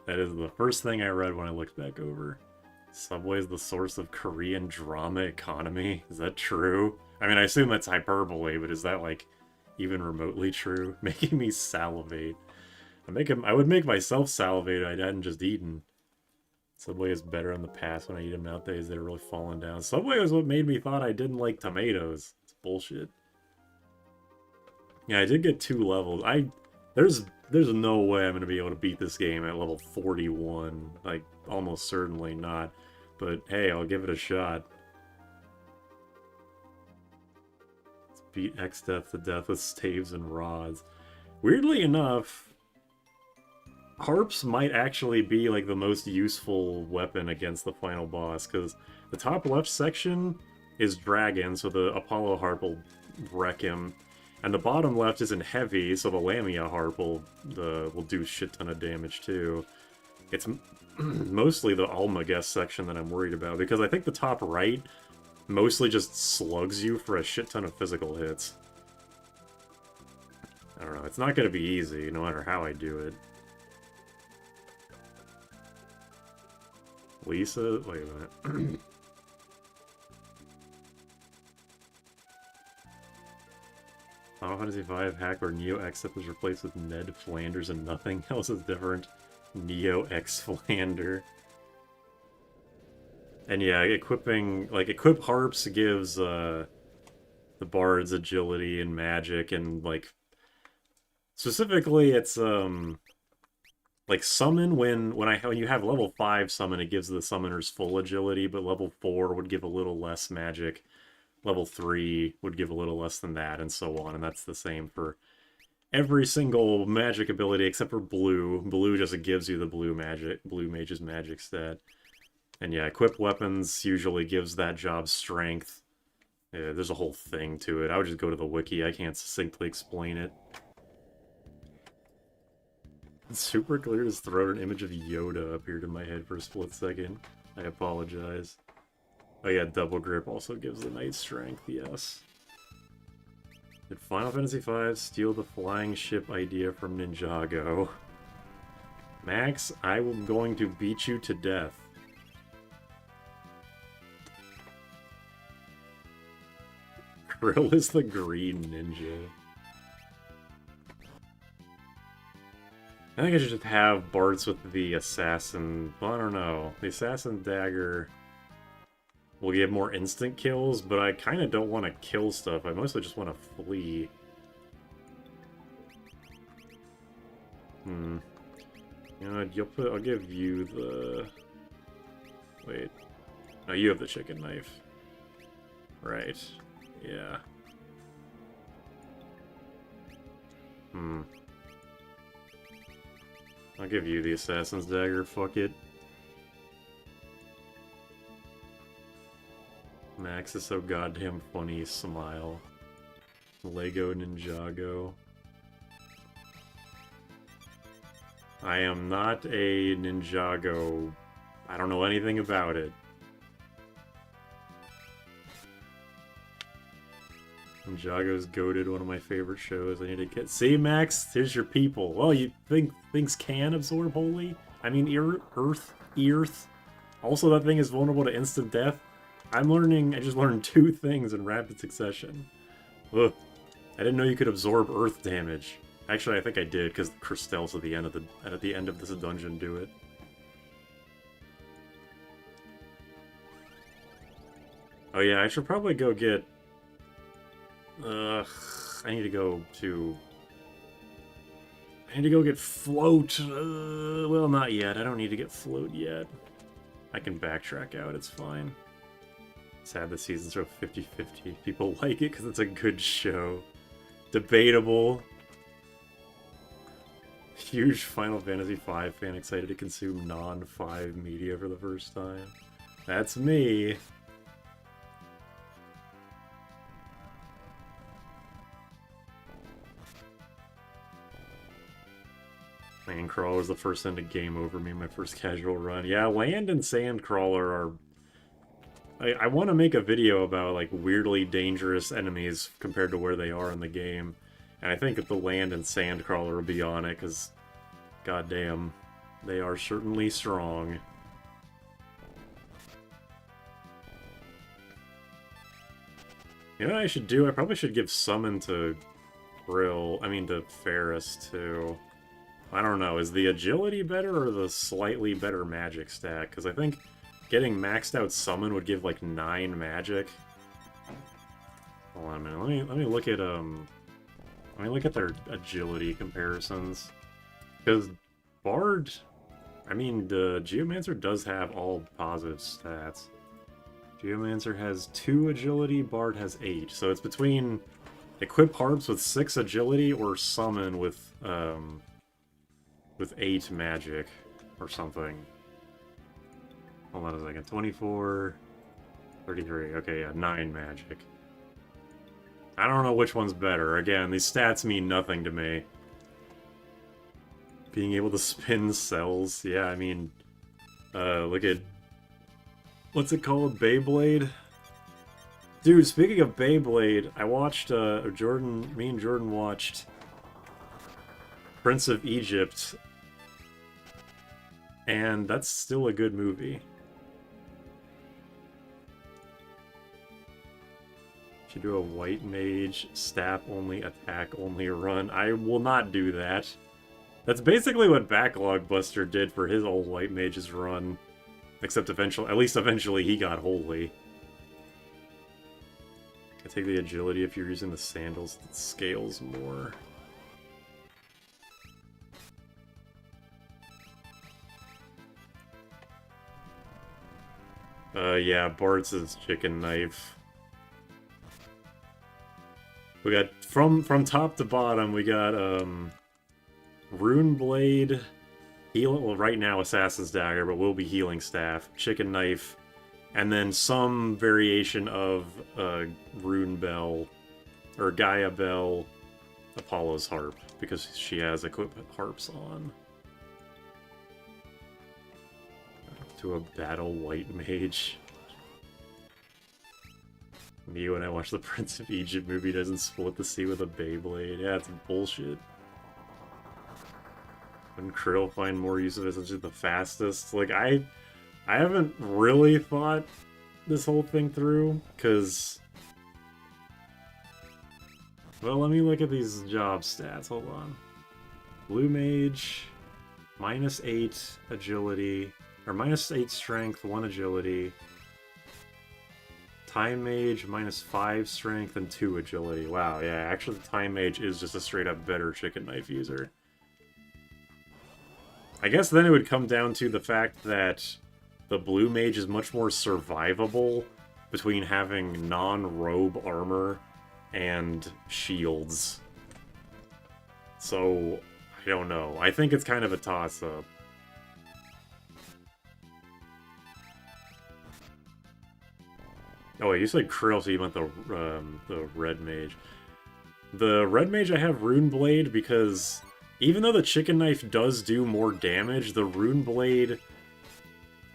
That is the first thing I read when I looked back over. Subway is the source of Korean drama economy. Is that true? I mean, I assume that's hyperbole, but is that like even remotely true? Making me salivate. I would make myself salivate if I hadn't just eaten. Subway is better in the past. When I eat them nowadays, they're really falling down. Subway was what made me thought I didn't like tomatoes. It's bullshit. Yeah, I did get 2 levels. There's no way I'm gonna be able to beat this game at level 41. Like, almost certainly not. But hey, I'll give it a shot. Let's beat Exdeath to death with staves and rods. Weirdly enough, harps might actually be like the most useful weapon against the final boss, because the top left section is dragon, so the Apollo harp will wreck him. And the bottom left isn't heavy, so the Lamia harp will do a shit ton of damage too. It's mostly the Almaguest section that I'm worried about, because I think the top right mostly just slugs you for a shit ton of physical hits. I don't know, it's not gonna be easy, no matter how I do it. Lisa? Wait a minute. Final Fantasy V hack where Neo Exdeath was replaced with Ned Flanders and nothing else is different. Neo X Flander. And yeah, equip harps gives the bards agility and magic, and like specifically it's like summon when you have level 5 summon, it gives the summoners full agility, but level 4 would give a little less magic. Level 3 would give a little less than that, and so on, and that's the same for every single magic ability except for blue. Blue just gives you the blue mage's magic stat. And yeah, equipped weapons usually gives that job strength. Yeah, there's a whole thing to it. I would just go to the wiki, I can't succinctly explain it. Super cleared his throat, an image of Yoda appeared in my head for a split second. I apologize. Oh yeah, double grip also gives the knight strength, yes. Did Final Fantasy V steal the flying ship idea from Ninjago? Max, I am going to beat you to death. Krill is the green ninja. I think I should just have Bards with the assassin. Well, I don't know. The assassin dagger will give more instant kills, but I kind of don't want to kill stuff. I mostly just want to flee. You know what, I'll give you the... Wait. No, you have the chicken knife. Right. Yeah. I'll give you the assassin's dagger, fuck it. Max is so goddamn funny, smile. Lego Ninjago. I am not a Ninjago. I don't know anything about it. Ninjago's goated, one of my favorite shows. I need to get... See, Max? Here's your people. Well, you think things can absorb holy? I mean, Earth. Also, that thing is vulnerable to instant death. I just learned 2 things in rapid succession. Ugh. I didn't know you could absorb earth damage. Actually, I think I did, because the crystals at the end of this dungeon do it. Oh yeah, I should probably go get... I need to go to I need to go get float. Well, not yet. I don't need to get float yet. I can backtrack out. It's fine. Sad the seasons are 50-50. People like it because it's a good show. Debatable. Huge Final Fantasy V fan excited to consume non-5 media for the first time. That's me. Landcrawler was the first thing to game over me in my first casual run. Yeah, Land and Sandcrawler are... I want to make a video about, like, weirdly dangerous enemies compared to where they are in the game. And I think that the Land and Sandcrawler will be on it, because... goddamn, they are certainly strong. You know what I should do? I probably should give Summon to to Ferris, too. I don't know, is the agility better or the slightly better magic stat? Because I think getting maxed out Summon would give like 9 magic. Hold on a minute, let me look at their agility comparisons. Because Bard, the Geomancer does have all positive stats. Geomancer has 2 agility, Bard has 8. So it's between equip harps with 6 agility or Summon with 8 magic or something. Hold on a second. 24, 33. Okay, yeah, 9 magic. I don't know which one's better. Again, these stats mean nothing to me. Being able to spin cells. Yeah, I mean, look at... what's it called? Beyblade? Dude, speaking of Beyblade, I watched, me and Jordan watched Prince of Egypt, and that's still a good movie. Should do a white mage, stab only, attack only, run. I will not do that. That's basically what Backlog Buster did for his old white mage's run. Except eventually he got holy. I take the agility if you're using the sandals that scales more. Yeah, Bart's chicken knife. We got, from top to bottom, we got, Rune Blade, well, right now Assassin's Dagger, but will be Healing Staff, Chicken Knife, and then some variation of, Rune Bell, or Gaia Bell, Apollo's Harp, because she has equipment harps on. To a battle white mage. Me, when I watch the Prince of Egypt movie, doesn't split the sea with a Beyblade. Yeah, it's bullshit. When Krill find more use of it, essentially the fastest. Like, I haven't really thought this whole thing through, because... well, let me look at these job stats. Hold on. Blue Mage, -8 agility, or -8 strength, 1 agility. Time Mage, -5 strength and 2 agility. Wow, yeah, actually the Time Mage is just a straight-up better chicken knife user. I guess then it would come down to the fact that the Blue Mage is much more survivable between having non-robe armor and shields. So, I don't know. I think it's kind of a toss-up. Oh wait, you said Krill, so you meant the Red Mage. The Red Mage, I have Rune Blade because even though the Chicken Knife does do more damage, the Rune Blade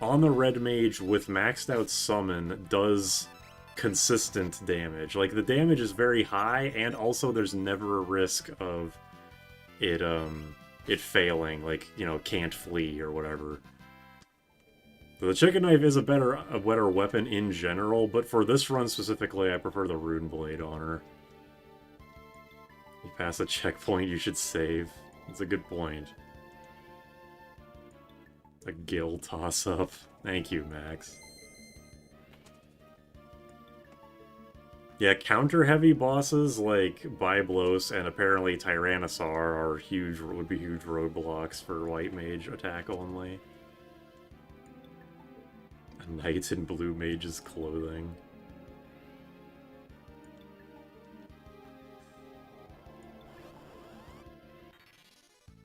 on the Red Mage with maxed out Summon does consistent damage. Like, the damage is very high, and also there's never a risk of it failing, like, you know, can't flee or whatever. So the Chicken Knife is a better weapon in general, but for this run specifically, I prefer the Rune Blade on her. You pass a checkpoint, you should save. That's a good point. A Gil toss-up. Thank you, Max. Yeah, counter-heavy bosses like Byblos and apparently Tyrannosaur are huge, would be huge roadblocks for White Mage attack only. A knight in Blue Mage's clothing.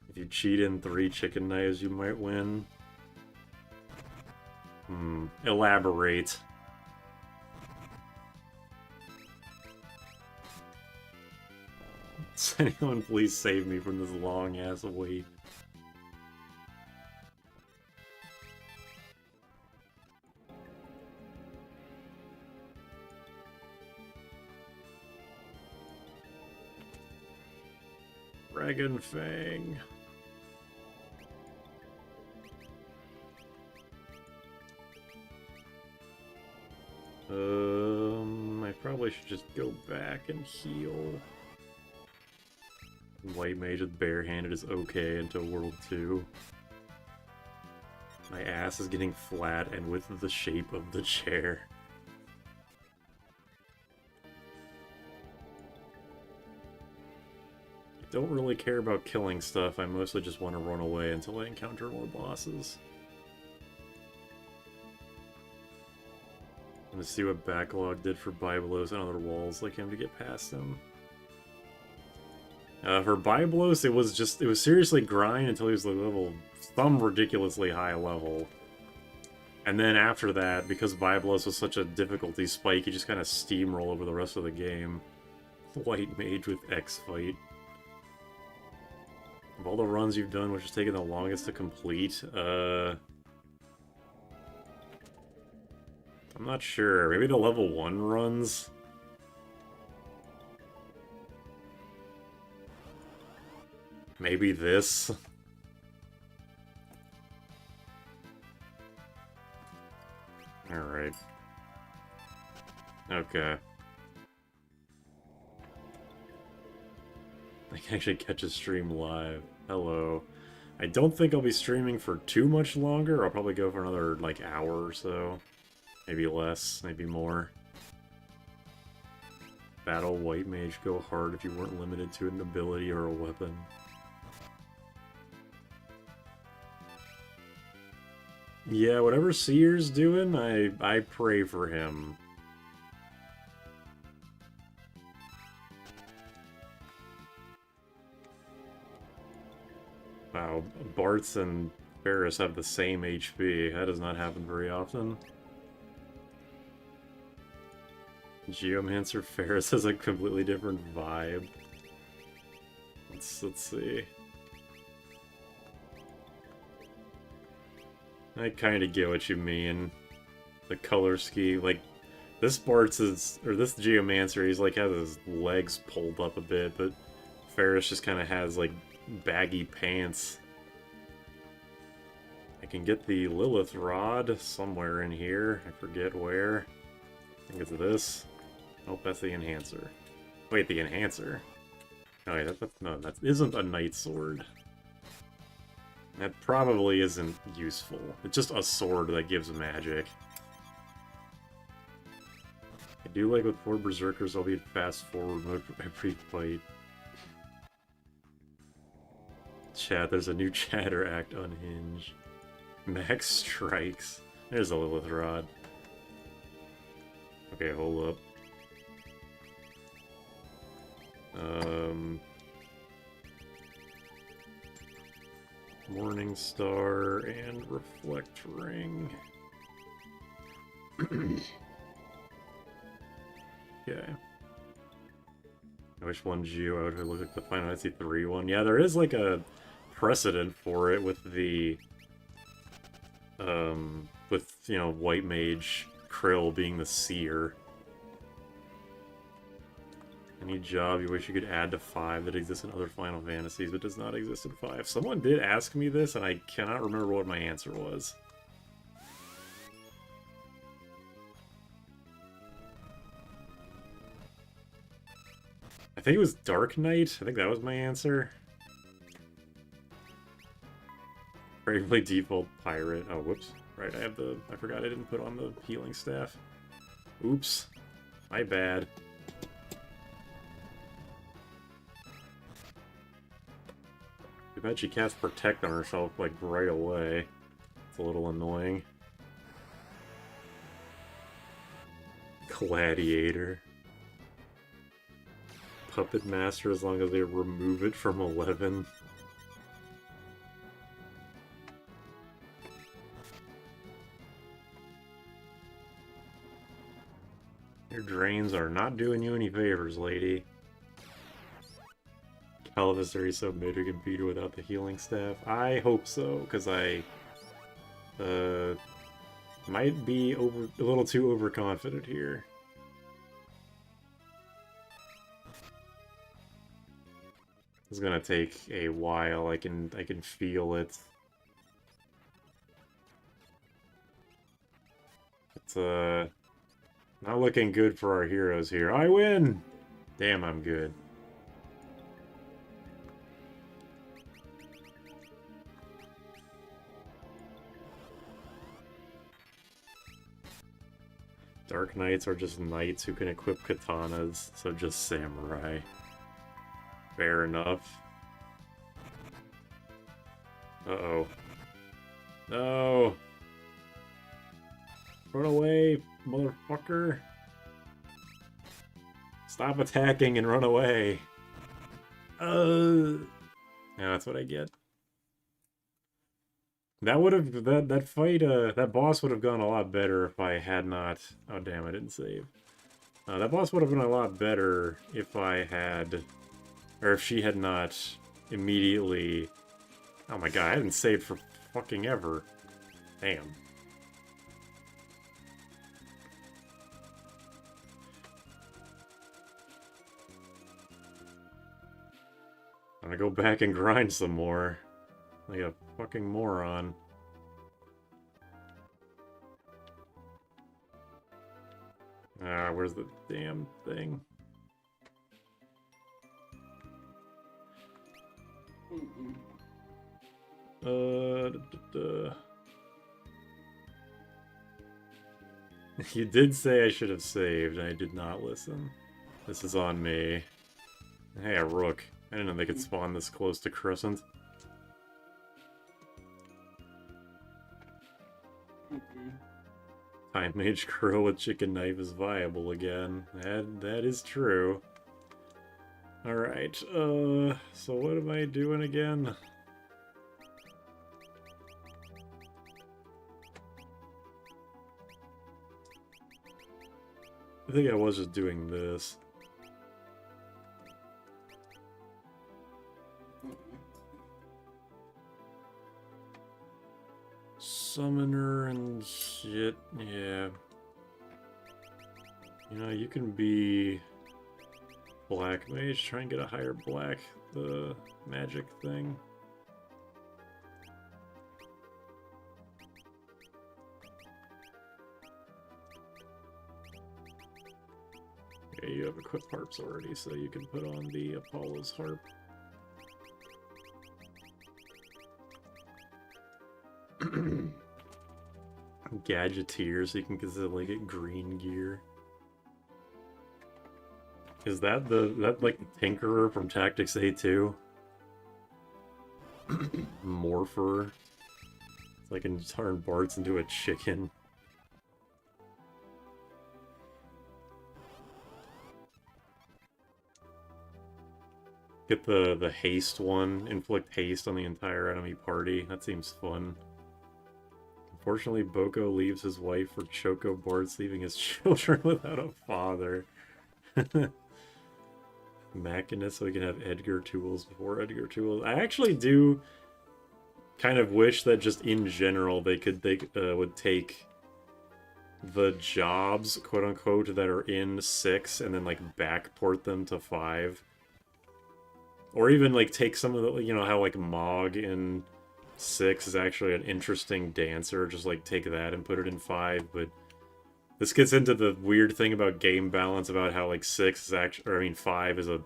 If you cheat in 3 chicken knives, you might win. Elaborate. Anyone please save me from this long-ass wait. Dragon Fang. I probably should just go back and heal. White Mage with barehanded is okay until World 2. My ass is getting flat and with the shape of the chair. I don't really care about killing stuff, I mostly just want to run away until I encounter more bosses. I'm gonna see what Backlog did for Byblos and other walls like him to get past him. For Byblos, it was seriously grind until he was like some ridiculously high level. And then after that, because Byblos was such a difficulty spike, you just kind of steamroll over the rest of the game. White Mage with X-Fight. Of all the runs you've done, which has taken the longest to complete, I'm not sure. Maybe the level 1 runs? Maybe this? Alright. Okay. I can actually catch a stream live. Hello. I don't think I'll be streaming for too much longer. I'll probably go for another, like, hour or so. Maybe less, maybe more. Battle White Mage go hard if you weren't limited to an ability or a weapon. Yeah, whatever Seer's doing, I pray for him. Wow, Bartz and Ferris have the same HP. That does not happen very often. Geomancer Ferris has a completely different vibe. Let's see. I kind of get what you mean. The color scheme, like this Bart's this Geomancer, he's like has his legs pulled up a bit, but Ferris just kind of has like baggy pants. I can get the Lilith Rod somewhere in here. I forget where. I think it's this. Oh, that's the Enhancer. Wait, the Enhancer? Oh, wait, that isn't a Knight Sword. That probably isn't useful. It's just a sword that gives magic. I do like with 4 Berserkers, I'll be in fast forward mode for every fight. Chat, there's a new chatter act unhinged. Max strikes. There's a Lilith Rod. Okay, hold up. Morning Star and Reflect Ring. Okay. Which one Geo? I would look at the Final Fantasy 3 one. Yeah, there is like a precedent for it with the you know, White Mage Krill being the seer. Any job you wish you could add to 5 that exists in other Final Fantasies but does not exist in 5? Someone did ask me this, and I cannot remember what my answer was. I think it was Dark Knight. I think that was my answer. Bravely Default Pirate. Oh, whoops. Right, I forgot I didn't put on the healing staff. Oops. My bad. Too bad she casts Protect on herself, like, right away. It's a little annoying. Gladiator. Puppet Master as long as they remove it from 11. Your drains are not doing you any favors, lady. Calvistery so mid we can beat her without the healing staff. I hope so, because I might be a little too overconfident here. It's gonna take a while. I can feel it. It's not looking good for our heroes here. I win! Damn, I'm good. Dark Knights are just knights who can equip katanas, so just samurai. Fair enough. Uh-oh. No! Run away, motherfucker! Stop attacking and run away! Yeah, that's what I get. That would have that fight that boss would have gone a lot better if I had not. Oh damn, I didn't save. That boss would have been a lot better if I had, or if she had not immediately. Oh my god, I hadn't saved for fucking ever. Damn. I'm gonna go back and grind some more. Like a fucking moron. Ah, where's the damn thing? You did say I should have saved, and I did not listen. This is on me. Hey, a rook. I didn't know they could spawn this close to Crescent. Time Mage Crow with Chicken Knife is viable again. That is true. Alright, so what am I doing again? I think I was just doing this. Summoner and shit, yeah. You know, you can be Black Mage, try and get a higher black, the magic thing. Yeah, you have equipped harps already, so you can put on the Apollo's harp. Gadgeteer, so you can consistently get green gear. Is that like the Tinkerer from Tactics A2? Morpher. So I can turn Barts into a chicken. Get the haste one, inflict haste on the entire enemy party. That seems fun. Unfortunately, Boko leaves his wife for Choco Barts, leaving his children without a father. Machinist, so we can have Edgar tools before Edgar tools. I actually do kind of wish that just in general they would take the jobs, quote unquote, that are in 6 and then like backport them to 5. Or even like take some of the, you know, how like Mog in 6 is actually an interesting dancer, just like take that and put it in 5, but this gets into the weird thing about game balance, about how like 6 is actually, or I mean 5 is a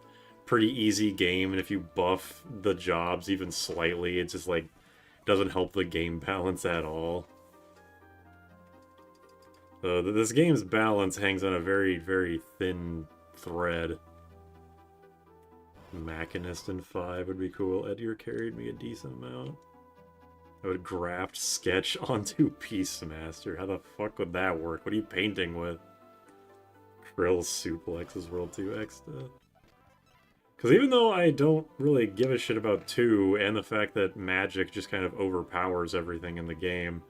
pretty easy game, and if you buff the jobs even slightly, it just like doesn't help the game balance at all. So this game's balance hangs on a very, very thin thread. Machinist in 5 would be cool. Edgar carried me a decent amount. I would graft sketch onto Beastmaster. How the fuck would that work? What are you painting with? Krill suplex is World 2 Exdeath. Because even though I don't really give a shit about 2 and the fact that magic just kind of overpowers everything in the game,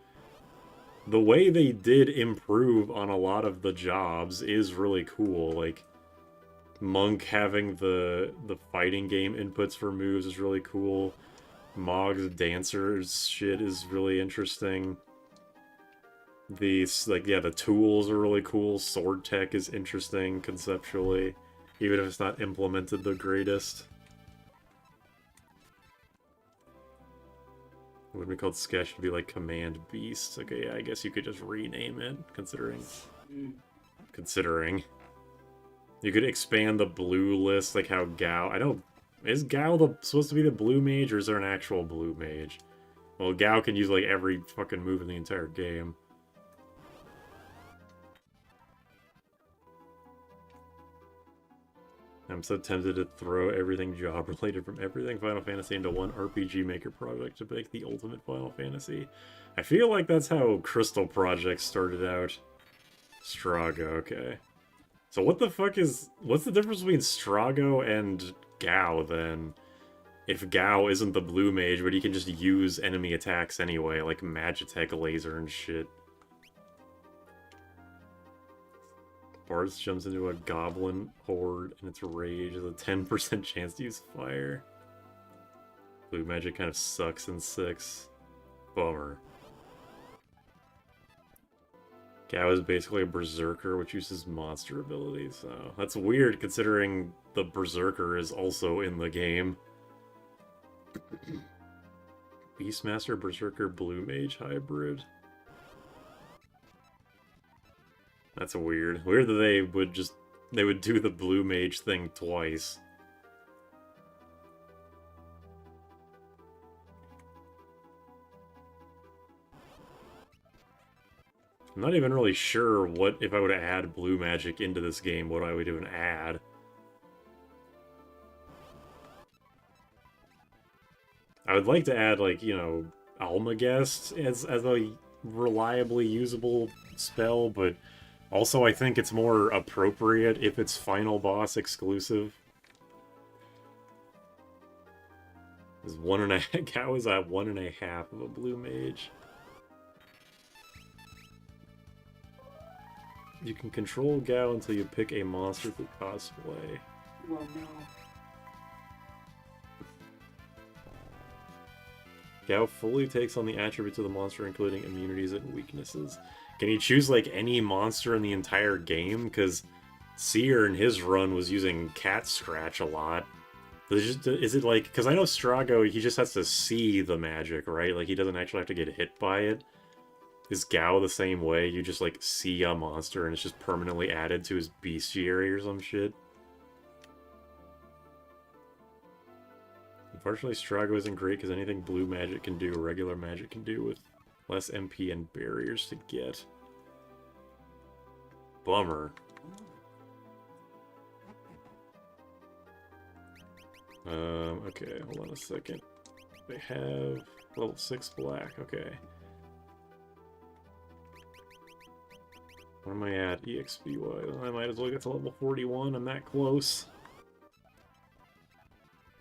the way they did improve on a lot of the jobs is really cool. Like, Monk having the fighting game inputs for moves is really cool. Mog's dancers shit is really interesting. These, like, yeah, the tools are really cool. Sword tech is interesting conceptually, even if it's not implemented the greatest. It would be called Sketch to be like Command Beast. Okay, yeah, I guess you could just rename it, considering. Considering. You could expand the blue list, like how Gao... I don't... Is Gao supposed to be the blue mage, or is there an actual blue mage? Well, Gao can use, like, every fucking move in the entire game. I'm so tempted to throw everything job-related from everything Final Fantasy into one RPG Maker project to make the ultimate Final Fantasy. I feel like that's how Crystal Project started out. Strago, okay. So what the fuck is... What's the difference between Strago and Gao, then? If Gao isn't the blue mage, but he can just use enemy attacks anyway, like Mage-adjacent laser and shit. Bards jumps into a goblin horde, and its rage has a 10% chance to use fire. Blue magic kind of sucks in 6. Bummer. Gao is basically a berserker, which uses monster abilities, so that's weird considering the berserker is also in the game. Beastmaster, berserker, blue mage hybrid. That's weird. Weird that they would do the blue mage thing twice. I'm not even really sure what, if I were to add blue magic into this game, what I would even add. I would like to add, like, you know, Almagest as a reliably usable spell, but also I think it's more appropriate if it's final boss exclusive. Is Gao is at 1.5 of a blue mage. You can control Gao until you pick a monster for cosplay. Well, no. Gao fully takes on the attributes of the monster, including immunities and weaknesses. Can you choose, like, any monster in the entire game? Because Seer in his run was using Cat Scratch a lot. Is it like... Because I know Strago, he just has to see the magic, right? Like, he doesn't actually have to get hit by it. Is Gao the same way? You just, like, see a monster and it's just permanently added to his bestiary or some shit? Unfortunately, Strago isn't great because anything blue magic can do, regular magic can do with less MP and barriers to get. Bummer. Okay, hold on a second. They have level 6 black, okay. Where am I at, EXP-wise? I might as well get to level 41, I'm that close.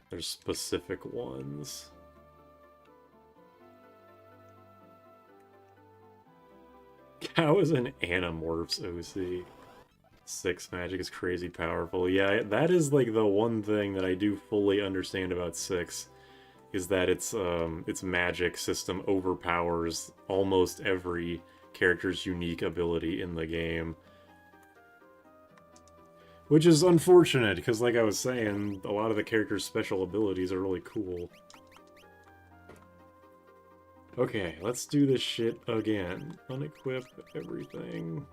There's specific ones. Gao is an Animorphs OC. 6 magic is crazy powerful. Yeah, that is like the one thing that I do fully understand about 6, is that its magic system overpowers almost every character's unique ability in the game. Which is unfortunate, because like I was saying, a lot of the characters' special abilities are really cool. Okay, let's do this shit again. Unequip everything.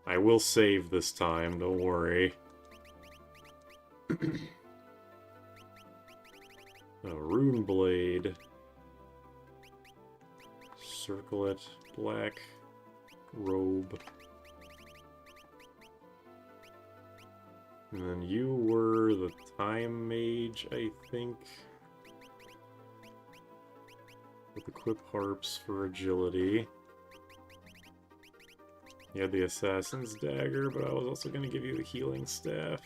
I will save this time, don't worry. A rune blade. Circlet, black robe. And then you were the Time Mage, I think. With equip harps for agility. You had the Assassin's Dagger, but I was also going to give you the Healing Staff.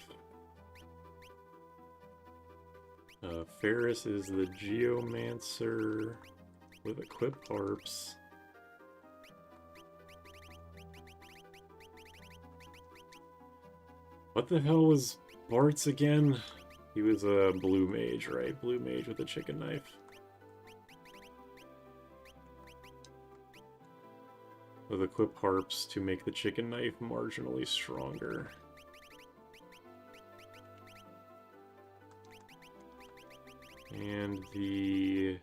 Ferris is the Geomancer with equip harps. What the hell was Bart's again? He was a blue mage, right? Blue mage with a chicken knife. With equip harps to make the chicken knife marginally stronger. And the...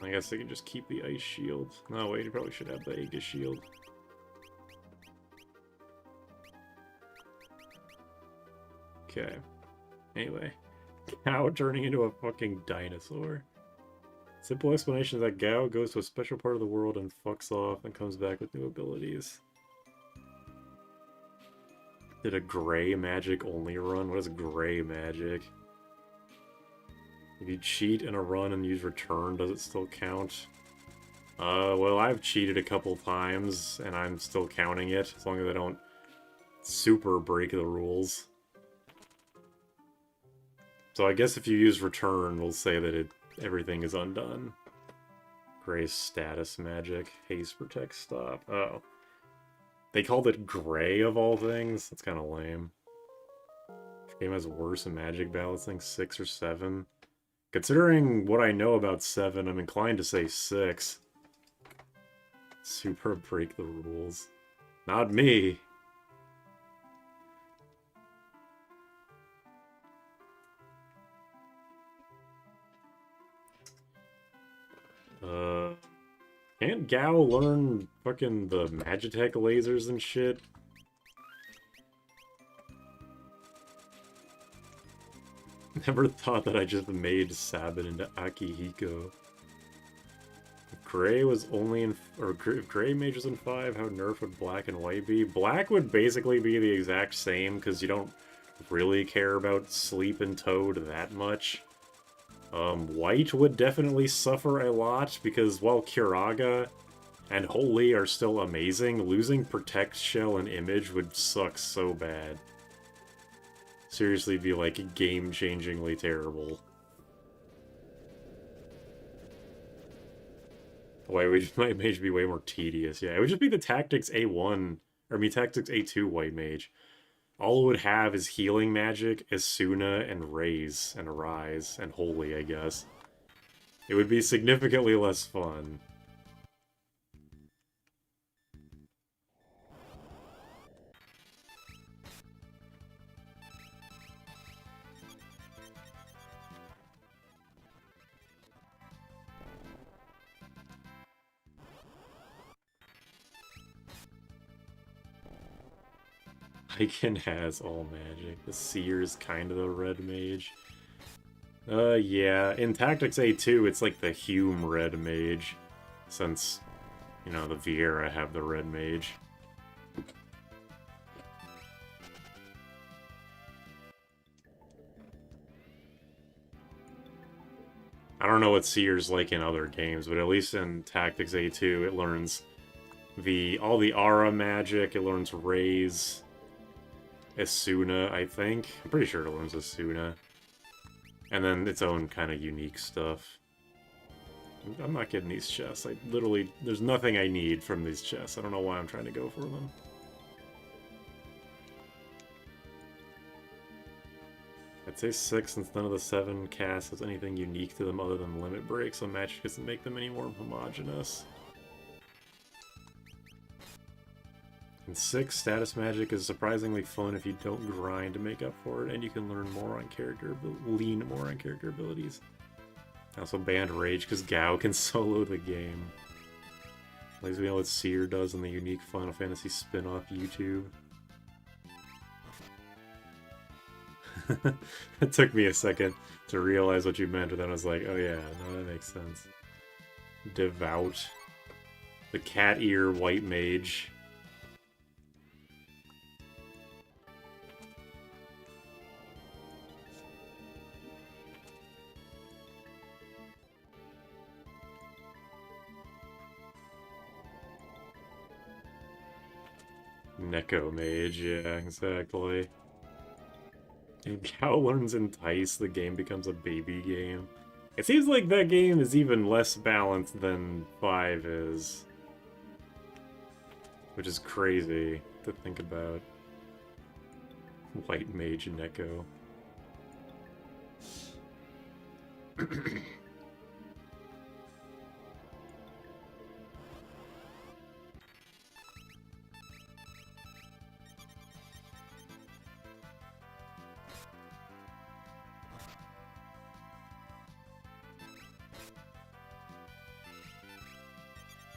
I guess I can just keep the ice shield. No, wait, you probably should have the Aegis shield. Okay. Anyway. Cow turning into a fucking dinosaur. Simple explanation is that Gao goes to a special part of the world and fucks off and comes back with new abilities. Did a gray magic only run? What is gray magic? If you cheat in a run and use return, does it still count? Well, I've cheated a couple times, and I'm still counting it, as long as I don't super break the rules. So I guess if you use return, we'll say that everything is undone. Gray status magic. Haste, protect, stop. Oh. They called it gray of all things? That's kind of lame. This game has worse in magic balancing, 6 or 7. Considering what I know about 7, I'm inclined to say 6. Super break the rules. Not me. Can't Gao learn fucking the Magitech lasers and shit? Never thought that I just made Sabin into Akihiko. If Gray was only in... Or if Gray Mage was in 5, how nerf would Black and White be? Black would basically be the exact same, because you don't really care about Sleep and Toad that much. White would definitely suffer a lot, because while Kiraga and Holy are still amazing, losing Protect, Shell, and Image would suck so bad. Seriously be, like, game-changingly terrible. White Mage be way more tedious. Yeah, it would just be the Tactics A1, or Tactics A2 White Mage. All it would have is Healing Magic, Asuna, and Raise, and Rise, and Holy, I guess. It would be significantly less fun. Lycan has all magic. The Seer is kind of the red mage. Yeah. In Tactics A2, it's like the Hume red mage. Since, you know, the Vieira have the red mage. I don't know what Seer's like in other games, but at least in Tactics A2, it learns all the Aura magic, it learns Raise, Asuna, I think. I'm pretty sure it learns Asuna. And then its own kind of unique stuff. I'm not getting these chests. There's nothing I need from these chests. I don't know why I'm trying to go for them. I'd say 6 since none of the 7 casts has anything unique to them other than limit break, so magic doesn't make them any more homogeneous. And 6, status magic is surprisingly fun if you don't grind to make up for it, and you can learn more on lean more on character abilities. I also banned Rage because Gao can solo the game. At least we know what Seer does on the unique Final Fantasy spin-off YouTube. It took me a second to realize what you meant, and then I was like, oh yeah, no, that makes sense. Devout. The cat ear white mage. Neko Mage, yeah, exactly. And how learns Entice, the game becomes a baby game. It seems like that game is even less balanced than 5 is. Which is crazy to think about. White Mage Neko.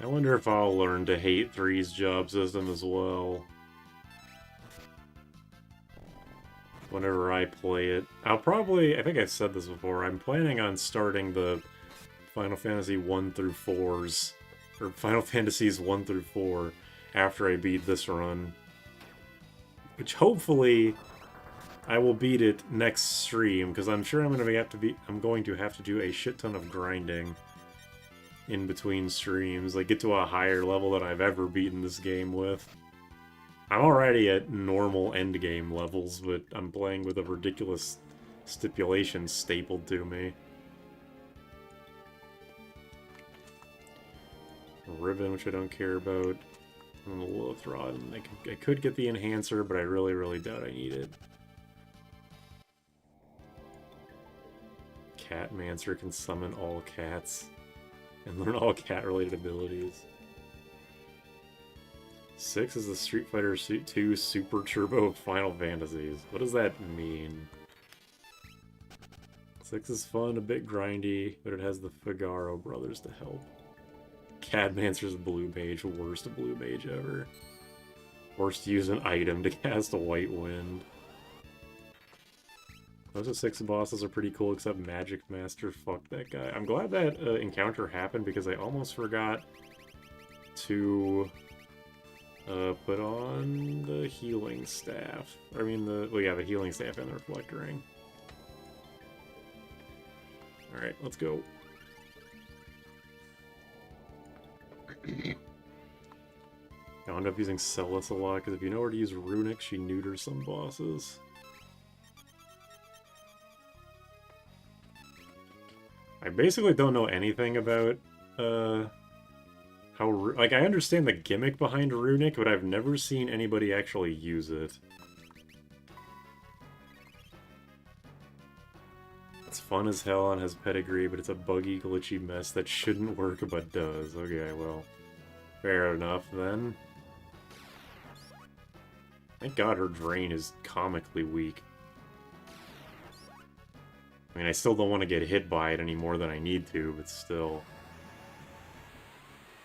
I wonder if I'll learn to hate 3's job system as well. Whenever I play it. I'll probably, I think I've said this before, I'm planning on starting the Final Fantasy 1 through 4s, or Final Fantasies 1 through 4, after I beat this run. Which hopefully I will beat it next stream, because I'm sure I'm going to have to do a shit ton of grinding in between streams, like get to a higher level than I've ever beaten this game with. I'm already at normal endgame levels, but I'm playing with a ridiculous stipulation stapled to me. A ribbon, which I don't care about. And the Lilith Rod. I could get the enhancer, but I really, really doubt I need it. Catmancer can summon all cats and learn all cat-related abilities. 6 is the Street Fighter 2 Super Turbo Final Fantasies. What does that mean? 6 is fun, a bit grindy, but it has the Figaro brothers to help. Cadmancer's Blue Mage, worst Blue Mage ever. Forced to use an item to cast a White Wind. Those are 6 bosses are pretty cool, except Magic Master. Fuck that guy. I'm glad that encounter happened because I almost forgot to put on the healing staff. I mean, the healing staff and the reflect ring. Alright, let's go. I end up using Celis a lot, because if you know where to use Runic, she neuters some bosses. I basically don't know anything about, how, like, I understand the gimmick behind Runic, but I've never seen anybody actually use it. It's fun as hell and has pedigree, but it's a buggy, glitchy mess that shouldn't work, but does. Okay, well, fair enough, then. Thank God her drain is comically weak. I mean, I still don't want to get hit by it any more than I need to, but still.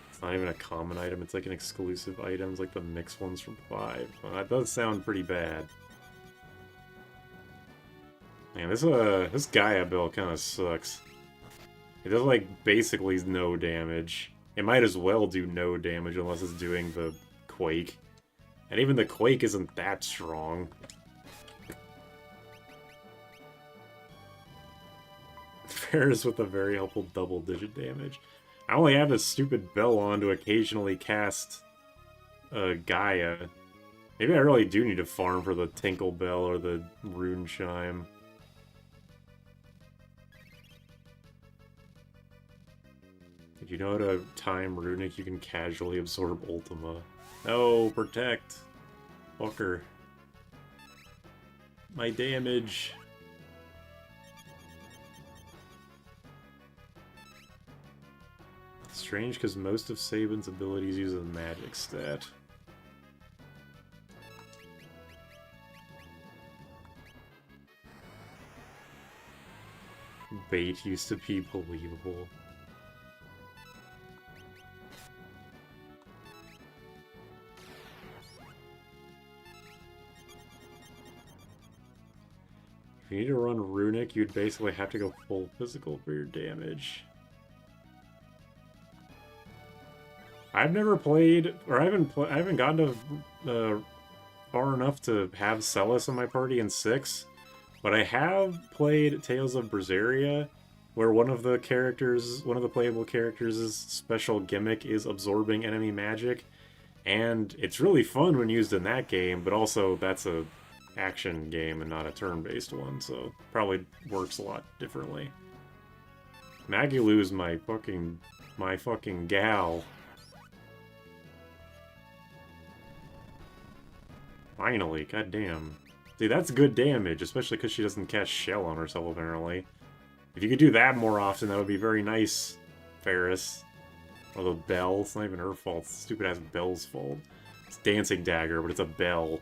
It's not even a common item, it's like an exclusive item, it's like the mixed ones from 5. Well, that does sound pretty bad. Man, this Gaia build kind of sucks. It does, like, basically no damage. It might as well do no damage unless it's doing the Quake. And even the Quake isn't that strong. Ferris with a very helpful double-digit damage. I only have this stupid bell on to occasionally cast Gaia. Maybe I really do need to farm for the Tinkle Bell or the Rune Chime. If you know how to time Runic, you can casually absorb Ultima. No, protect. Fucker. My damage. Strange, because most of Sabin's abilities use a magic stat. Bait used to be believable. If you need to run Runic, you'd basically have to go full physical for your damage. I've never played, or I haven't gotten to far enough to have Celis in my party in 6, but I have played Tales of Berseria, where one of the playable characters' special gimmick is absorbing enemy magic, And it's really fun when used in that game, but also that's a action game and not a turn-based one, so probably works a lot differently. Magalu's my fucking gal. Finally, goddamn. See, that's good damage, especially because she doesn't cast Shell on herself, apparently. If you could do that more often, that would be very nice, Ferris. Or the bell. It's not even her fault. It's stupid-ass Bell's fault. It's Dancing Dagger, but it's a bell.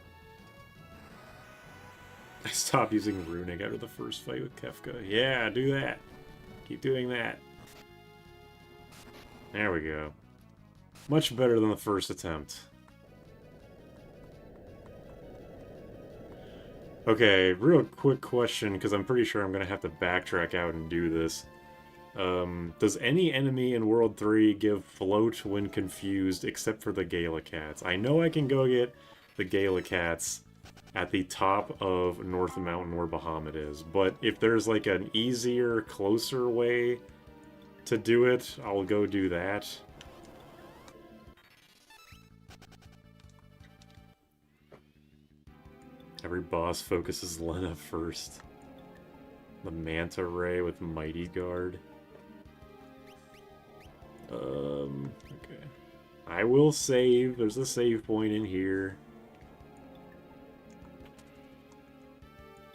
I stopped using Runic after the first fight with Kefka. Yeah, do that. Keep doing that. There we go. Much better than the first attempt. Okay, real quick question, because I'm pretty sure I'm going to have to backtrack out and do this. Does any enemy in World 3 give float when confused except for the Gala Cats? I know I can go get the Gala Cats at the top of North Mountain where Bahamut is, but if there's like an easier, closer way to do it, I'll go do that. Every boss focuses Lena first. The Manta Ray with Mighty Guard. Okay. I will save. There's a save point in here.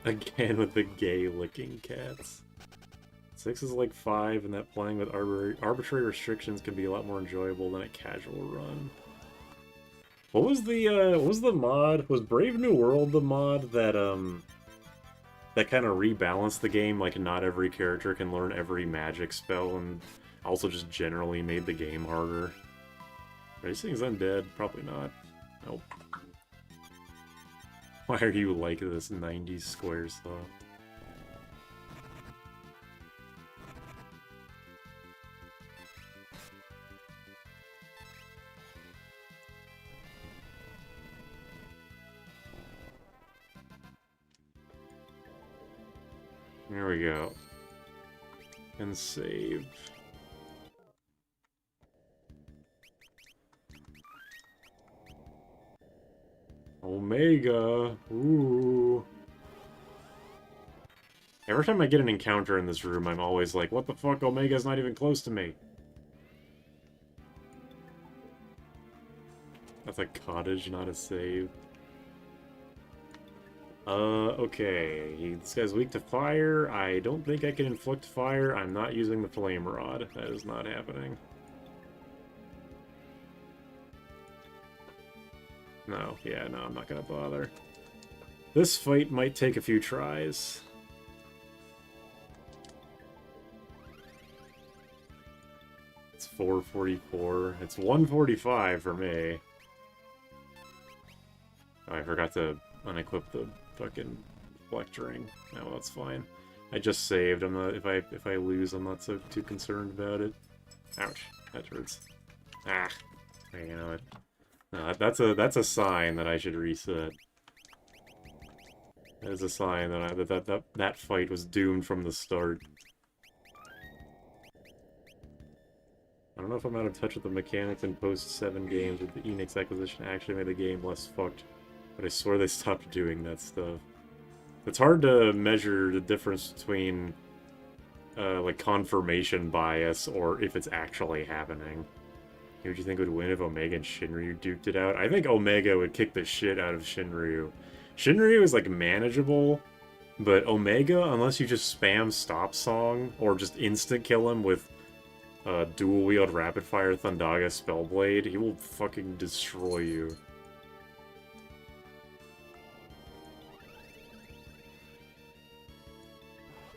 Again with the gay-looking cats. 6 is like 5, and that playing with arbitrary restrictions can be a lot more enjoyable than a casual run. What was the mod? Was Brave New World the mod that that kind of rebalanced the game? Like, not every character can learn every magic spell, and also just generally made the game harder. Are these things undead? Probably not. Nope. Why are you like this 90s square stuff? There we go. And save. Omega. Ooh. Every time I get an encounter in this room, I'm always like, what the fuck? Omega's not even close to me. That's a cottage, not a save. Okay. This guy's weak to fire. I don't think I can inflict fire. I'm not using the flame rod. That is not happening. No, yeah, no, I'm not gonna bother. This fight might take a few tries. It's 444. It's 145 for me. Oh, I forgot to unequip the fucking lecturing. No, that's fine. I just saved. I'm not. If I lose, I'm not so too concerned about it. Ouch, that hurts. Ah, you know it. No, that's a sign that I should reset. That is a sign that that fight was doomed from the start. I don't know if I'm out of touch with the mechanics in post-7 games with the Enix acquisition actually made the game less fucked, but I swear they stopped doing that stuff. It's hard to measure the difference between like confirmation bias or if it's actually happening. Who do you think would win if Omega and Shinryu duked it out? I think Omega would kick the shit out of Shinryu. Shinryu is, like, manageable, but Omega, unless you just spam Stop Song, or just instant-kill him with dual-wield rapid-fire Thundaga Spellblade, he will fucking destroy you.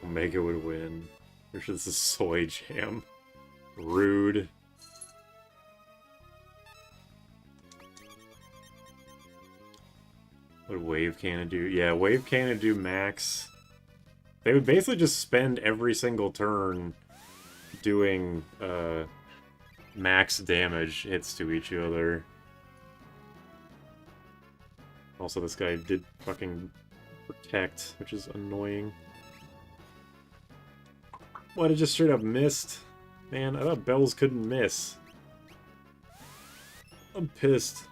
Omega would win. I'm sure this is Soy Jam. Rude. What would Wave Cannon do? Yeah, Wave Cannon do max. They would basically just spend every single turn doing max damage hits to each other. Also, this guy did fucking protect, which is annoying. What, it just straight up missed? Man, I thought bells couldn't miss. I'm pissed.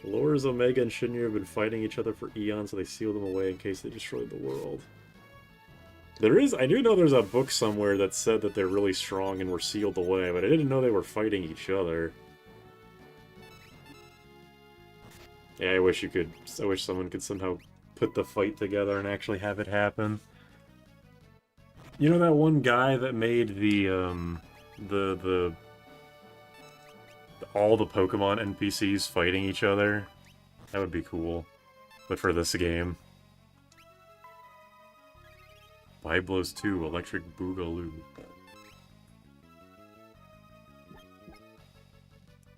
Lores, Omega, and Shinryu have been fighting each other for eons, so they seal them away in case they destroyed the world. I do know there's a book somewhere that said that they're really strong and were sealed away, but I didn't know they were fighting each other. Yeah, I wish someone could somehow put the fight together and actually have it happen. You know that one guy that made all the Pokemon NPCs fighting each other? That would be cool. But for this game. Byblos 2, Electric Boogaloo.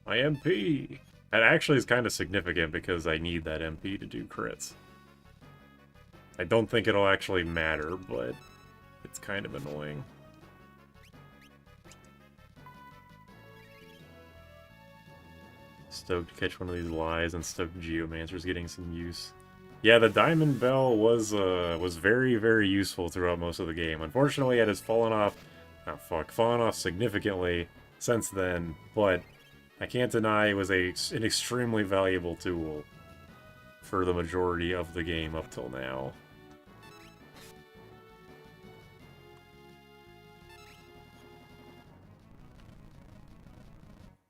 My MP! That actually is kind of significant because I need that MP to do crits. I don't think it'll actually matter, but it's kind of annoying. Stoked to catch one of these lies, and stoked Geomancer's getting some use. Yeah, the Diamond Bell was very, very useful throughout most of the game. Unfortunately, it has fallen off significantly since then, but I can't deny it was an extremely valuable tool for the majority of the game up till now.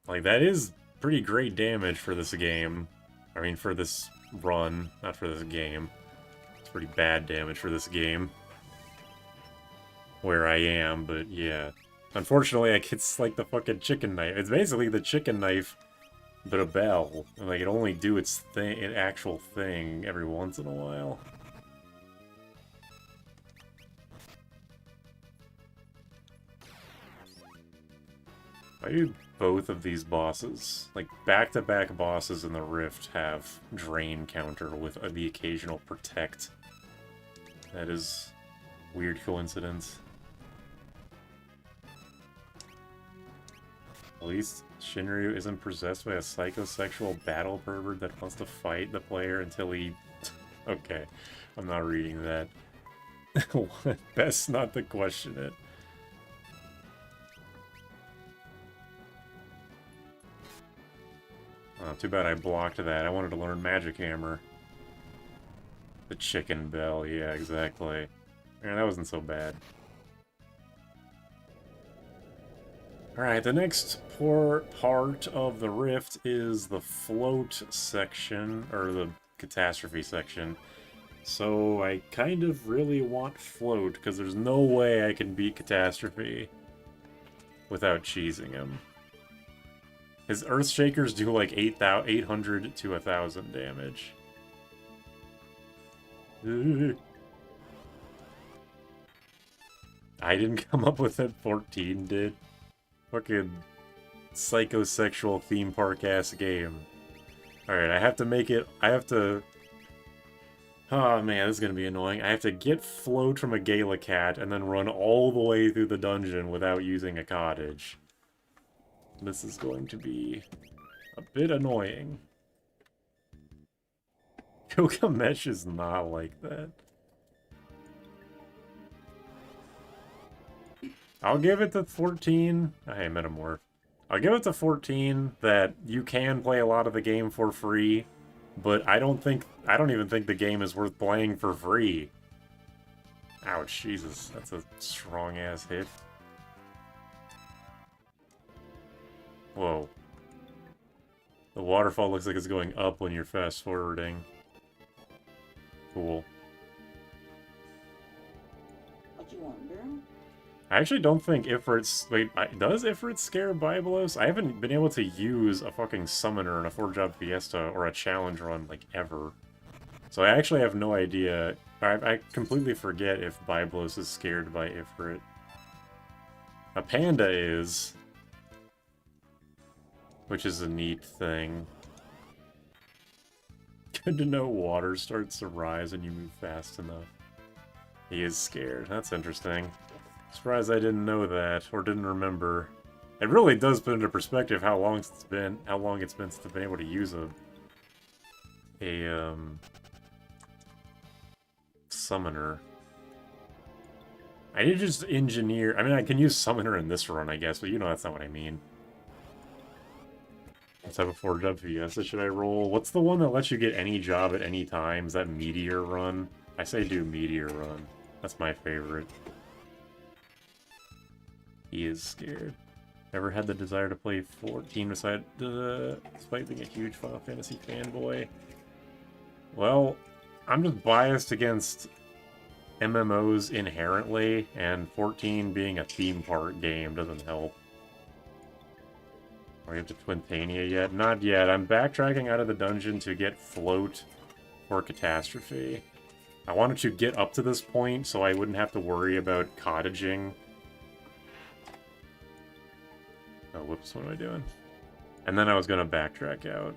Like, that is pretty great damage for this game. I mean, for this run, not for this game. It's pretty bad damage for this game. Where I am, but yeah. Unfortunately, it's like the fucking chicken knife. It's basically the chicken knife, but a bell. And, like, it only do its actual thing every once in a while. Why do both of these bosses, like back-to-back bosses in the Rift, have Drain counter with the occasional Protect? That is weird coincidence. At least Shinryu isn't possessed by a psychosexual battle pervert that wants to fight the player until he... Okay, I'm not reading that. Best not to question it. Oh, too bad I blocked that. I wanted to learn Magic Hammer. The Chicken Bell, yeah, exactly. Yeah, that wasn't so bad. Alright, the next part of the Rift is the Float section, or the Catastrophe section. So I kind of really want Float, because there's no way I can beat Catastrophe without cheesing him. His Earthshakers do like 800 to 1,000 damage. I didn't come up with it, 14 did. Fucking psychosexual theme park ass game. Alright, I have to make it. Oh man, this is gonna be annoying. I have to get Float from a Gala Cat and then run all the way through the dungeon without using a cottage. This is going to be a bit annoying. Gilgamesh is not like that. I'll give it to 14. Hey, Metamorph. I'll give it to 14 that you can play a lot of the game for free, but I don't even think the game is worth playing for free. Ouch, Jesus, that's a strong-ass hit. Whoa. The waterfall looks like it's going up when you're fast-forwarding. Cool. What you want, girl? I actually don't think Ifrit's... Wait, does Ifrit scare Byblos? I haven't been able to use a fucking summoner in a 4-job fiesta or a challenge run, like, ever. So I actually have no idea. I completely forget if Byblos is scared by Ifrit. A panda is... which is a neat thing. Good to know water starts to rise when you move fast enough. He is scared. That's interesting. Surprised I didn't know that, or didn't remember. It really does put into perspective how long it's been since I've been able to use a summoner. I need to just engineer. I mean, I can use summoner in this run, I guess, but you know that's not what I mean. Let's have a 4-job Fiesta. Should I roll? What's the one that lets you get any job at any time? Is that Meteor Run? I say do Meteor Run. That's my favorite. He is scared. Ever had the desire to play 14 despite being a huge Final Fantasy fanboy? Well, I'm just biased against MMOs inherently, and 14 being a theme park game doesn't help. Are you up to Twintania yet? Not yet. I'm backtracking out of the dungeon to get Float for Catastrophe. I wanted to get up to this point so I wouldn't have to worry about cottaging. Oh, whoops, what am I doing? And then I was gonna backtrack out.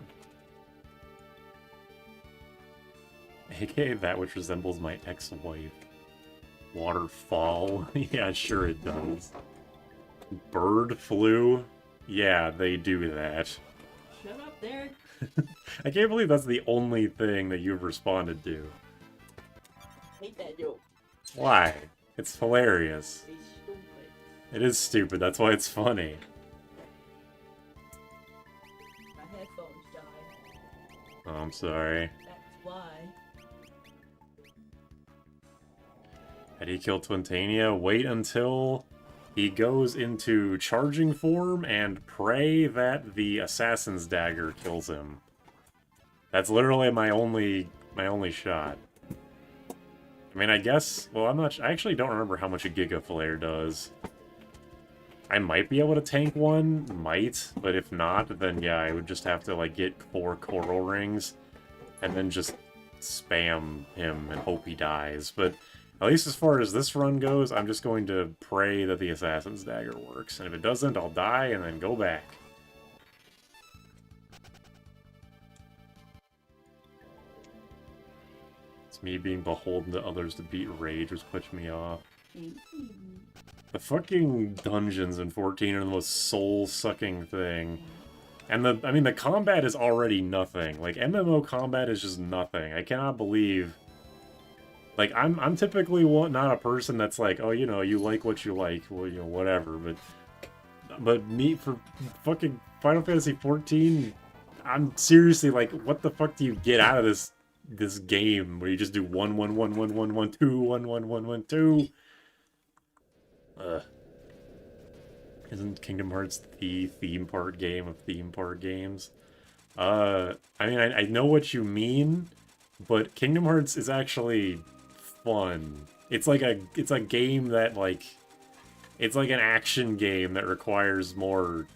AKA that which resembles my ex-wife. Waterfall? Yeah, sure it does. Bird flu? Yeah, they do that. Shut up, Derek. I can't believe that's the only thing that you've responded to. Hate that joke. Why? It's hilarious. It's stupid. It is stupid, that's why it's funny. My headphones died. Oh, I'm sorry. That's why. How do you kill Twintania? Wait until he goes into charging form and pray that the assassin's dagger kills him. That's literally my only shot. I mean, I guess, well, I actually don't remember how much a Giga Flare does. I might be able to tank one, but if not, then yeah, I would just have to, like, get 4 coral rings and then just spam him and hope he dies. But at least as far as this run goes, I'm just going to pray that the assassin's dagger works. And if it doesn't, I'll die and then go back. Me being beholden to others to beat rage, which puts me off. The fucking dungeons in 14 are the most soul-sucking thing. And the combat is already nothing. Like, MMO combat is just nothing. I cannot believe... Like, I'm typically not a person that's like, oh, you know, you like what you like, well, you know, whatever, but me, for fucking Final Fantasy 14, I'm seriously like, what the fuck do you get out of this game where you just do 1 1 1 1 1 1 2 1 1 1 1 2. Isn't Kingdom Hearts the theme park game of theme park games? I mean, I know what you mean, but Kingdom Hearts is actually fun. It's a game that, like, it's like an action game that requires more.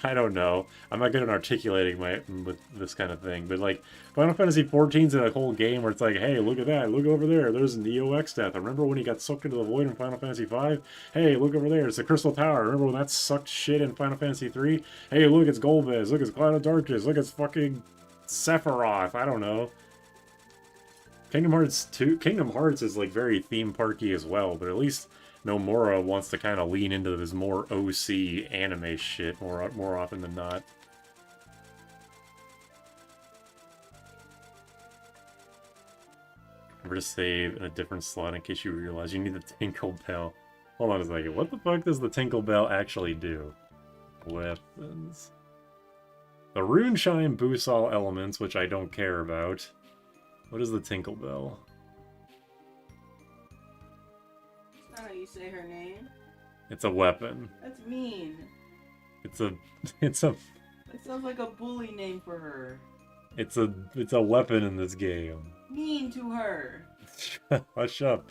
I don't know. I'm not good at articulating with this kind of thing, but like Final Fantasy XIV's in a whole game where it's like, hey, look at that, look over there, there's Neo Exdeath. Remember when he got sucked into the void in Final Fantasy V? Hey, look over there, it's the Crystal Tower. Remember when that sucked shit in Final Fantasy III? Hey, look, it's Golbez. Look, it's Cloud of Darkness. Look, it's fucking Sephiroth. I don't know. Kingdom Hearts is like very theme parky as well, but at least Nomura wants to kind of lean into this more OC anime shit more often than not. Remember to save in a different slot in case you realize you need the Tinkle Bell. Hold on a second. What the fuck does the Tinkle Bell actually do? Weapons. The Rune Chime boosts all elements, which I don't care about. What is the Tinkle Bell? That's not how you say her name. It's a weapon. That's mean. It's a It sounds like a bully name for her. it's a weapon in this game. Mean to her. Hush up.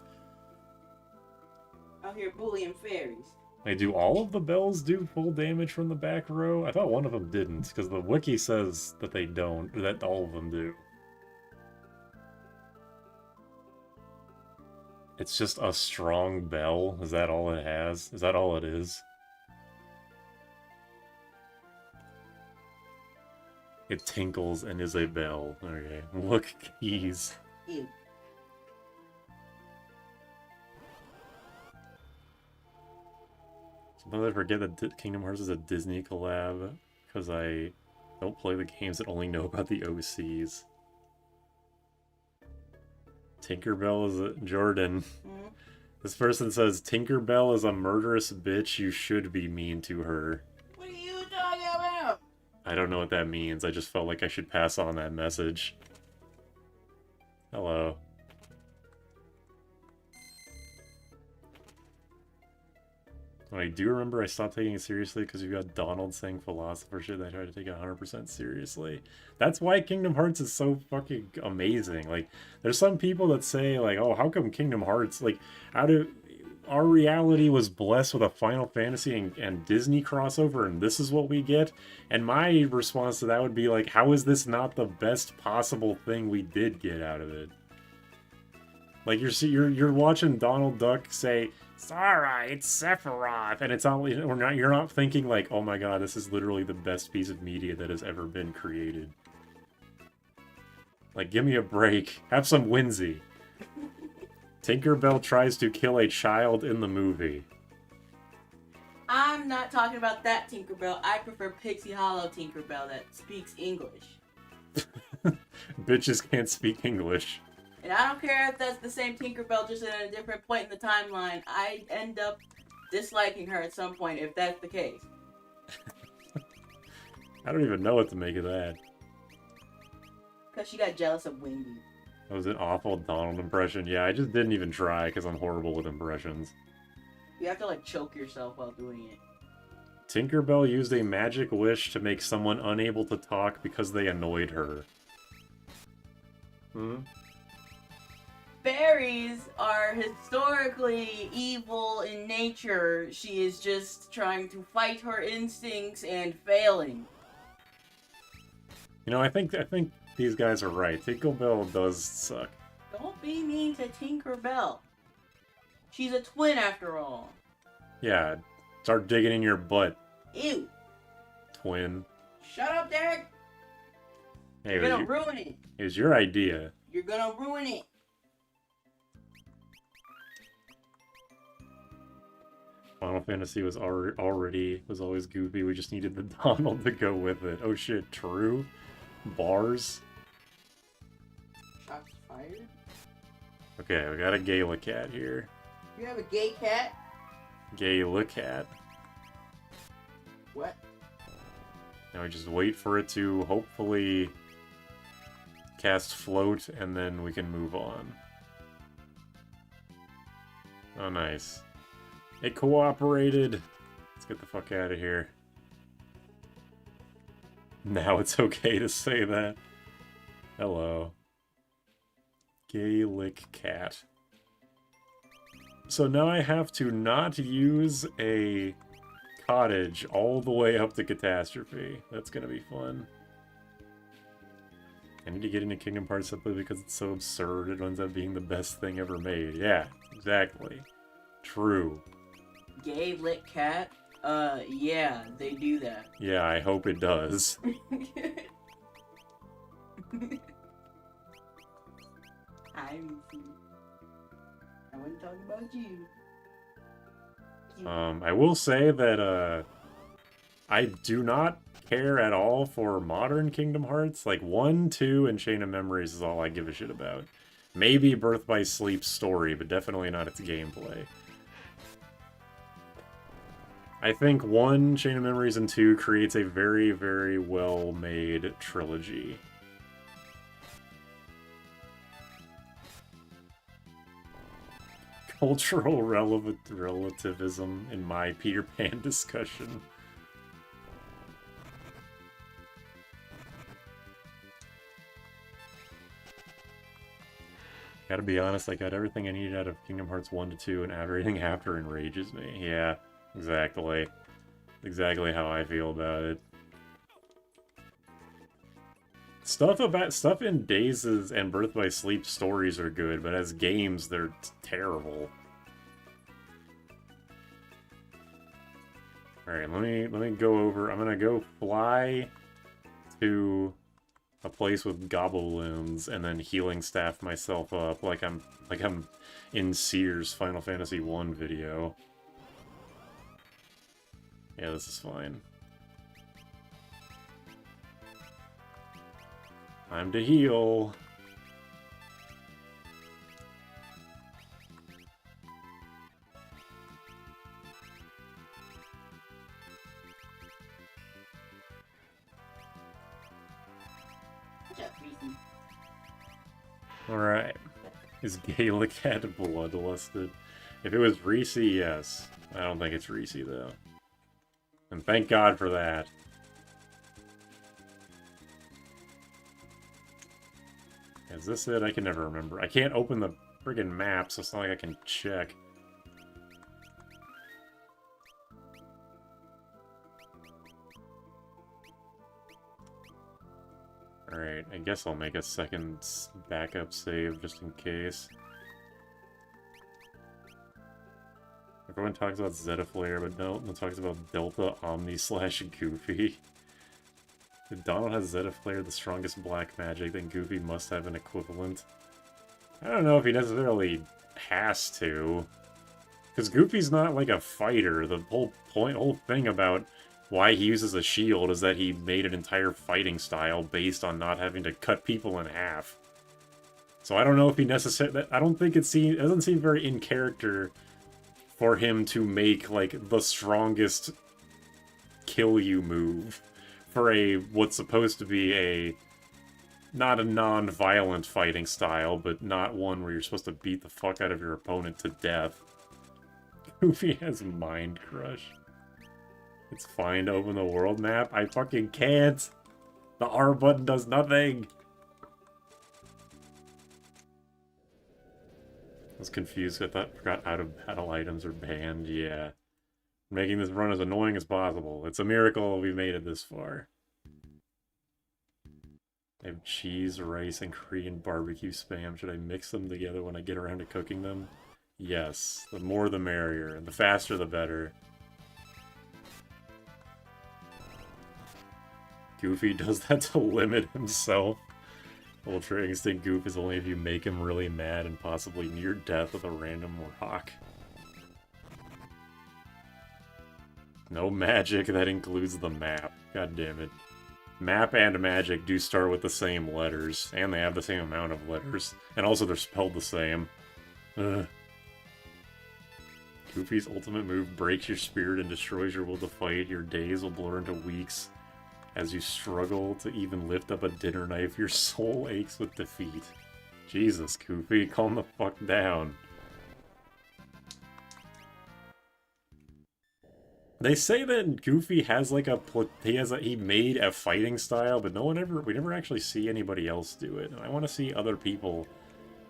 Out here bullying fairies. Hey, do all of the bells do full damage from the back row? I thought one of them didn't, because the wiki says that they don't, or that all of them do. It's just a strong bell? Is that all it has? Is that all it is? It tinkles and is a bell. Okay, look, keys. Ew. Sometimes I forget that Kingdom Hearts is a Disney collab, because I don't play the games that only know about the OCs. Tinkerbell is a... Jordan. Mm-hmm. This person says, Tinkerbell is a murderous bitch, you should be mean to her. What are you I don't know what that means. I just felt like I should pass on that message. Hello. I do remember I stopped taking it seriously because you got Donald saying philosopher shit that I try to take it 100% seriously. That's why Kingdom Hearts is so fucking amazing. Like, there's some people that say, like, oh, how come Kingdom Hearts, like, our reality was blessed with a Final Fantasy and Disney crossover, and this is what we get? And my response to that would be, like, how is this not the best possible thing we did get out of it? Like, you're watching Donald Duck say, Sara, it's Sephiroth, and it's not, you're not thinking like, oh my god, this is literally the best piece of media that has ever been created. Like, give me a break. Have some whimsy. Tinkerbell tries to kill a child in the movie. I'm not talking about that Tinkerbell. I prefer Pixie Hollow Tinkerbell that speaks English. Bitches can't speak English. And I don't care if that's the same Tinkerbell, just at a different point in the timeline. I end up disliking her at some point if that's the case. I don't even know what to make of that. Because she got jealous of Wendy. That was an awful Donald impression. Yeah, I just didn't even try because I'm horrible with impressions. You have to, like, choke yourself while doing it. Tinkerbell used a magic wish to make someone unable to talk because they annoyed her. Hmm? Fairies are historically evil in nature. She is just trying to fight her instincts and failing. You know, I think these guys are right. Tinkerbell does suck. Don't be mean to Tinkerbell. She's a twin after all. Yeah, start digging in your butt, Ew. twin. Shut up, Derek. Hey, You're gonna ruin it. It was your idea. You're gonna ruin it. Final Fantasy was always goofy. We just needed the Donald to go with it. Oh shit, true? Bars? Shots fired? Okay, we got a Gala cat here. You have a gay cat? Gala cat. What? Now we just wait for it to hopefully cast float and then we can move on. Oh, nice. It cooperated. Let's get the fuck out of here. Now it's okay to say that. Hello. Gaelic cat. So now I have to not use a cottage all the way up to catastrophe. That's gonna be fun. I need to get into Kingdom Hearts simply because it's so absurd it ends up being the best thing ever made. Yeah, exactly. True. Gay lit cat? Yeah, they do that. Yeah, I hope it does. I wasn't talking about you. I will say that, I do not care at all for modern Kingdom Hearts. Like, 1, 2, and Chain of Memories is all I give a shit about. Maybe Birth by Sleep's story, but definitely not its gameplay. I think 1, Chain of Memories, and 2 creates a very, very well-made trilogy. Cultural relativism in my Peter Pan discussion. Gotta be honest, I got everything I needed out of Kingdom Hearts 1 to 2, and everything after enrages me. Yeah, exactly. Exactly how I feel about it. Stuff in Days' and Birth by Sleep stories are good, but as games, they're terrible. Alright, let me go over. I'm gonna go fly to a place with gobblins and then healing staff myself up like I'm in Sears' Final Fantasy 1 video. Yeah, this is fine. Time to heal. Good job, Reese. Alright. Is Gaelic cat bloodlusted? If it was Reese, yes. I don't think it's Reese, though. And thank God for that. Is this it? I can never remember. I can't open the friggin' map, so it's not like I can check. Alright, I guess I'll make a second backup save just in case. Everyone talks about Zetaflare, but no one talks about Delta, Omni, / Goofy. If Donald has Zetaflare, the strongest black magic, then Goofy must have an equivalent. I don't know if he necessarily has to. Because Goofy's not like a fighter. The whole thing about why he uses a shield is that he made an entire fighting style based on not having to cut people in half. So I don't know if he necessarily... I don't think it doesn't seem very in character for him to make, like, the strongest kill you move for what's supposed to be not a non-violent fighting style, but not one where you're supposed to beat the fuck out of your opponent to death. Goofy has Mind Crush. It's fine to open the world map. I fucking can't! The R button does nothing! I was confused. I forgot out of battle items are banned. Yeah. Making this run as annoying as possible. It's a miracle we made it this far. I have cheese, rice, and Korean barbecue spam. Should I mix them together when I get around to cooking them? Yes. The more the merrier. And the faster the better. Goofy does that to limit himself. Ultra Instinct Goof is only if you make him really mad and possibly near death with a random rock. No magic, that includes the map. God damn it. Map and magic do start with the same letters, and they have the same amount of letters. And also they're spelled the same. Ugh. Goofy's ultimate move breaks your spirit and destroys your will to fight. Your days will blur into weeks. As you struggle to even lift up a dinner knife, your soul aches with defeat. Jesus, Goofy, calm the fuck down. They say that Goofy has like he made a fighting style, but we never actually see anybody else do it. And I want to see other people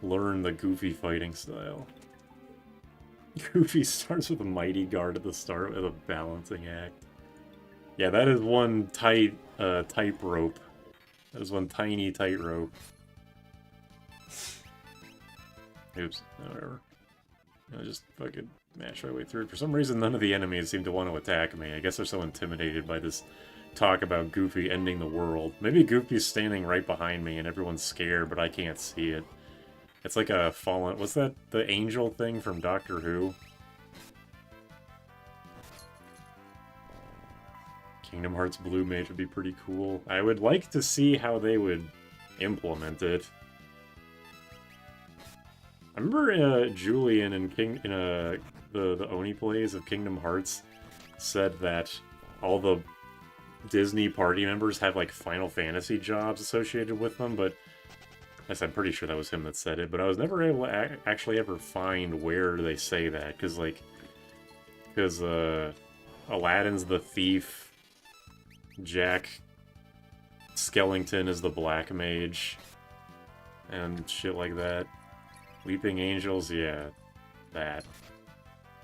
learn the Goofy fighting style. Goofy starts with a Mighty Guard at the start with a balancing act. Yeah, that is one tight rope. That is one tiny tight rope. Oops, whatever. I'll just fucking mash my way through it. For some reason, none of the enemies seem to want to attack me. I guess they're so intimidated by this talk about Goofy ending the world. Maybe Goofy's standing right behind me and everyone's scared, but I can't see it. It's like a fallen... What's that? The angel thing from Doctor Who? Kingdom Hearts Blue Mage would be pretty cool. I would like to see how they would implement it. I remember Julian in the Oni plays of Kingdom Hearts said that all the Disney party members have like Final Fantasy jobs associated with them, but I'm pretty sure that was him that said it, but I was never able to actually ever find where they say that, because Aladdin's the thief, Jack Skellington is the black mage, and shit like that. Weeping Angels, yeah, that.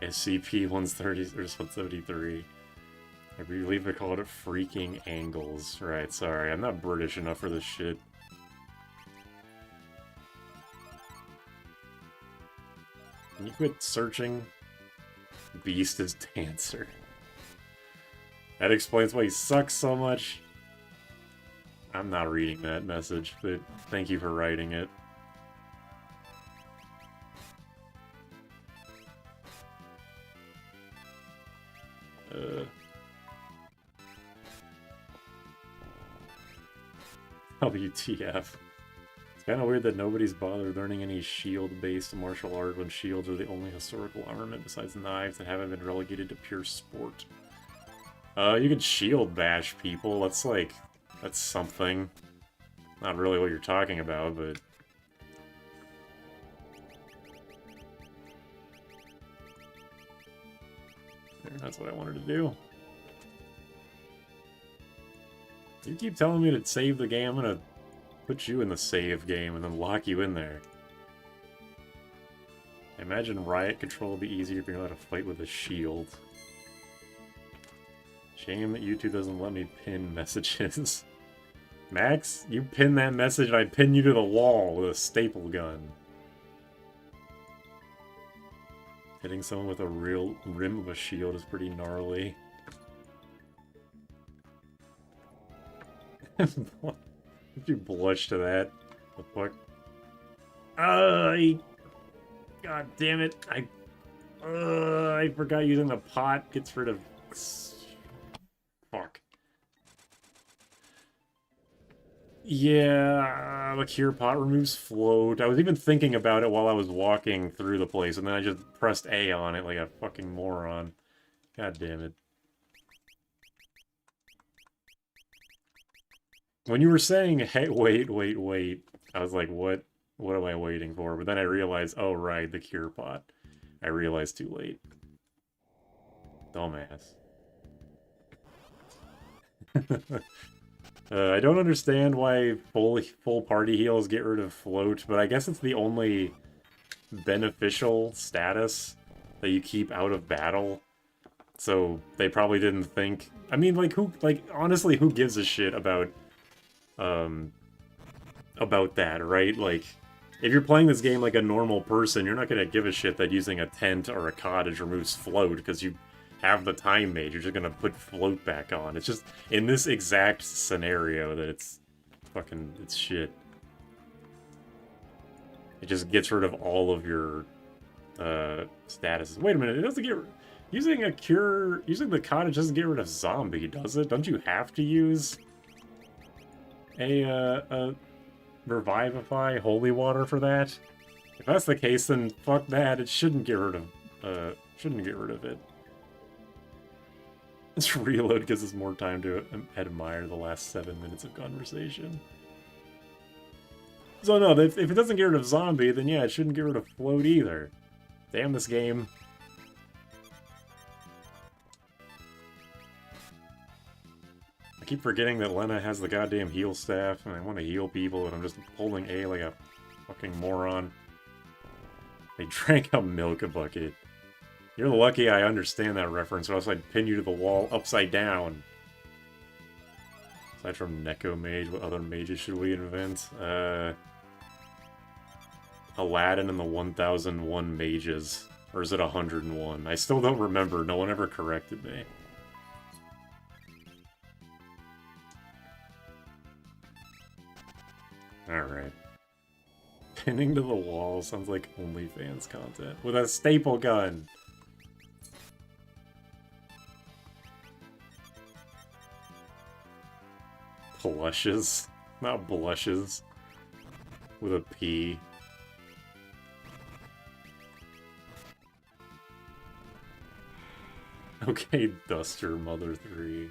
SCP-130 or 173. I believe they called it Freaking Angles. Right, sorry, I'm not British enough for this shit. Can you quit searching? Beast is Dancer. That explains why he sucks so much. I'm not reading that message, but thank you for writing it. WTF. It's kind of weird that nobody's bothered learning any shield-based martial art when shields are the only historical armament besides knives that haven't been relegated to pure sport. You can shield bash people, that's something. Not really what you're talking about, but... That's what I wanted to do. You keep telling me to save the game, I'm gonna put you in the save game and then lock you in there. I imagine riot control would be easier if you're allowed to fight with a shield. Shame that YouTube doesn't let me pin messages. Max, you pin that message and I pin you to the wall with a staple gun. Hitting someone with a real rim of a shield is pretty gnarly. Did you blush to that? The fuck? God damn it! I forgot using the pot gets rid of. Fuck. Yeah, the cure pot removes float. I was even thinking about it while I was walking through the place, and then I just pressed A on it like a fucking moron. God damn it. When you were saying, hey, wait, I was like, what am I waiting for? But then I realized, oh, right, the cure pot. I realized too late. Dumbass. I don't understand why full party heals get rid of float, but I guess it's the only beneficial status that you keep out of battle. So they probably didn't think... I mean, honestly, who gives a shit about that, right? Like, if you're playing this game like a normal person, you're not gonna give a shit that using a tent or a cottage removes float, because you have the time mage, you're just gonna put float back on. It's just, in this exact scenario, that it's shit. It just gets rid of all of your statuses. Wait a minute, it doesn't get... Using the cottage doesn't get rid of zombie, does it? Don't you have to use a Revivify holy water for that? If that's the case, then fuck that. It shouldn't get rid of it. This reload gives us more time to admire the last 7 minutes of conversation. So no, if it doesn't get rid of zombie, then yeah, it shouldn't get rid of float either. Damn this game. I keep forgetting that Lena has the goddamn heal staff, and I want to heal people, and I'm just holding A like a fucking moron. They drank a milk bucket. You're lucky I understand that reference, or else I'd pin you to the wall upside down. Aside from Neko Mage, what other mages should we invent? Aladdin and the 1001 Mages. Or is it 101? I still don't remember, no one ever corrected me. Alright. Pinning to the wall sounds like OnlyFans content. With a staple gun! Plushes. Not blushes. With a P. Okay, Duster Mother 3.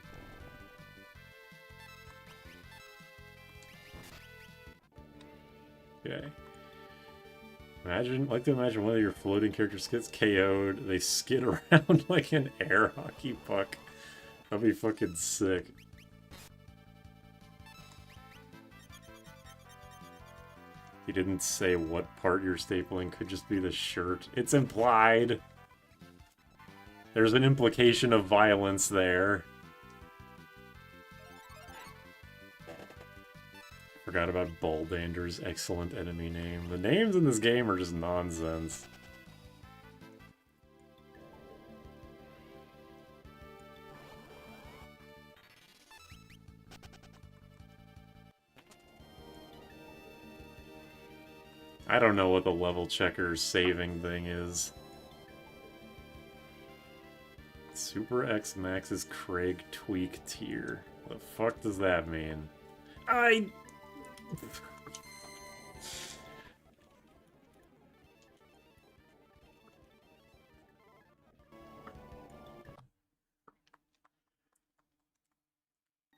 Okay. Like to imagine one of your floating characters gets KO'd, they skid around like an air hockey puck. That'd be fucking sick. He didn't say what part you're stapling, could just be the shirt. It's implied. There's an implication of violence there. Forgot about Baldander's excellent enemy name. The names in this game are just nonsense. I don't know what the level checker saving thing is. Super X Max's Craig Tweak tier. What the fuck does that mean? I'm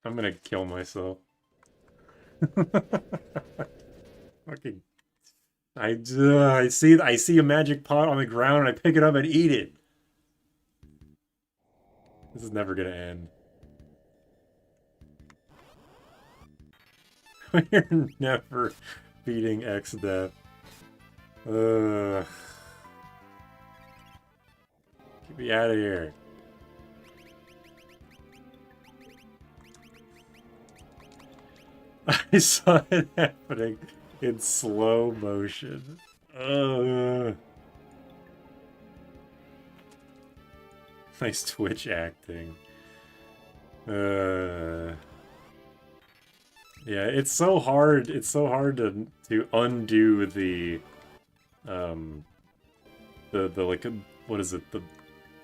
gonna kill myself. Fucking, I see a magic pot on the ground and I pick it up and eat it. This is never gonna end. We're never beating Exdeath. Get me out of here. I saw it happening in slow motion. Nice Twitch acting. Yeah, it's so hard. It's so hard to undo the like what is it? The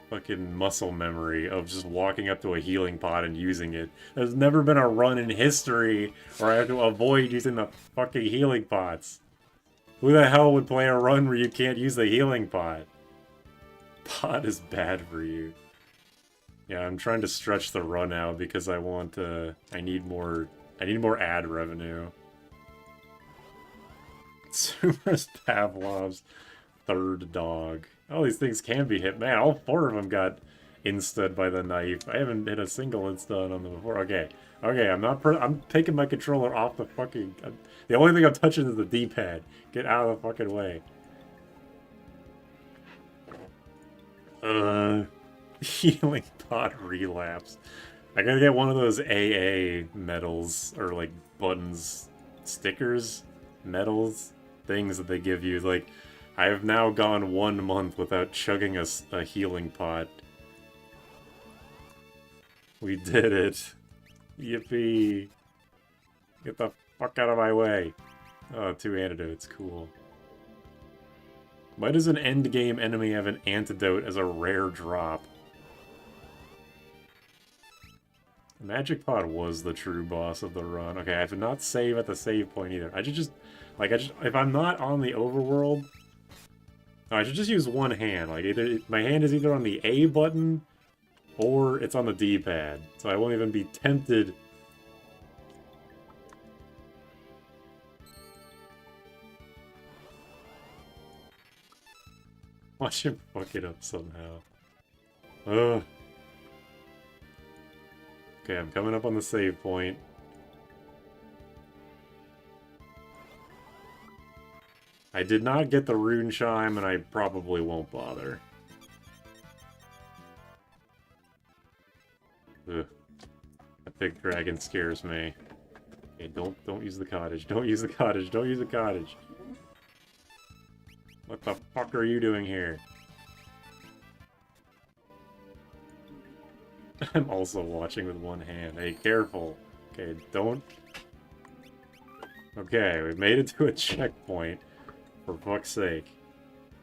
fucking muscle memory of just walking up to a healing pot and using it. There's never been a run in history where I have to avoid using the fucking healing pots. Who the hell would play a run where you can't use the healing pot? Pot is bad for you. Yeah, I'm trying to stretch the run out because I want I need more ad revenue. Suma's Pavlov's third dog. All these things can be hit. Man, all 4 of them got insta'd by the knife. I haven't hit a single insta on them before. Okay, I'm taking my controller off the fucking... the only thing I'm touching is the D-pad. Get out of the fucking way. Healing pot relapse. I gotta get one of those AA medals, or like buttons, stickers, medals, things that they give you. Like, I have now gone 1 month without chugging a healing pot. We did it. Yippee. Get the fuck out of my way. Oh, 2 antidotes, cool. Why does an endgame enemy have an antidote as a rare drop? The magic pot was the true boss of the run. Okay, I have to not save at the save point either. I should just, if I'm not on the overworld, I should just use one hand. Like, either my hand is either on the A button or it's on the D-pad. So I won't even be tempted. Watch him fuck it up somehow. Ugh. Okay, I'm coming up on the save point. I did not get the rune chime, and I probably won't bother. Ugh. That big dragon scares me. Okay, don't use the cottage. Don't use the cottage. Don't use the cottage. What the fuck are you doing here? I'm also watching with one hand. Hey, careful. Okay, don't... Okay, we made it to a checkpoint. For fuck's sake.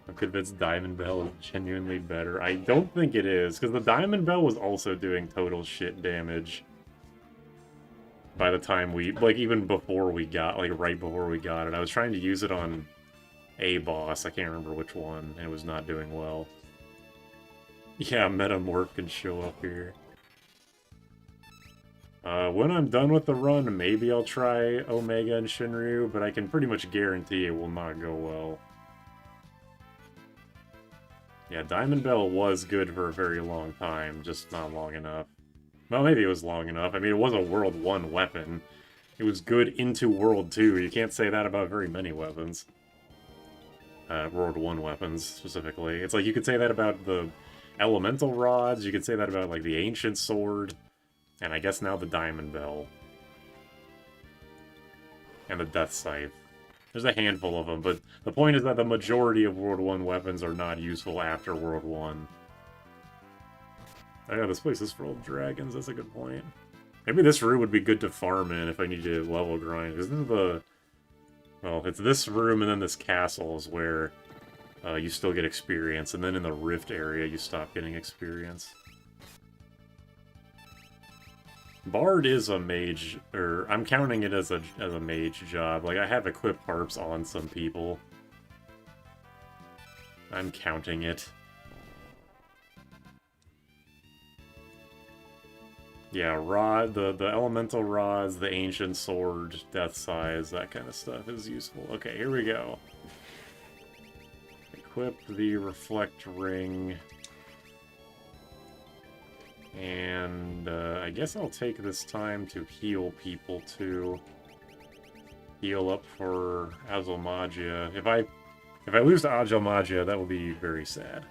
I'm convinced Diamond Bell is genuinely better. I don't think it is, because the Diamond Bell was also doing total shit damage. By the time we... Like, even before we got... Like, right before we got it. I was trying to use it on a boss. I can't remember which one, and it was not doing well. Yeah, Metamorph can show up here. When I'm done with the run, maybe I'll try Omega and Shinryu, but I can pretty much guarantee it will not go well. Yeah, Diamond Bell was good for a very long time, just not long enough. Well, maybe it was long enough. I mean, it was a World 1 weapon. It was good into World 2. You can't say that about very many weapons. World 1 weapons, specifically. It's like, you could say that about the Elemental Rods, you could say that about, like, the Ancient Sword, and I guess now the Diamond Bell. And the Death Scythe. There's a handful of them, but the point is that the majority of World 1 weapons are not useful after World 1. Oh yeah, this place is full of dragons, that's a good point. Maybe this room would be good to farm in if I need to level grind, because this is the... Well, it's this room and then this castle is where you still get experience, and then in the Rift area you stop getting experience. Bard is a mage, or I'm counting it as a mage job. Like, I have equipped harps on some people. I'm counting it. Yeah, rod, the elemental rods, the ancient sword, death size, that kind of stuff is useful. Okay, here we go. Equip the reflect ring. And I guess I'll take this time to heal people too. Heal up for Azalmagia. If I lose to Azalmagia, that will be very sad.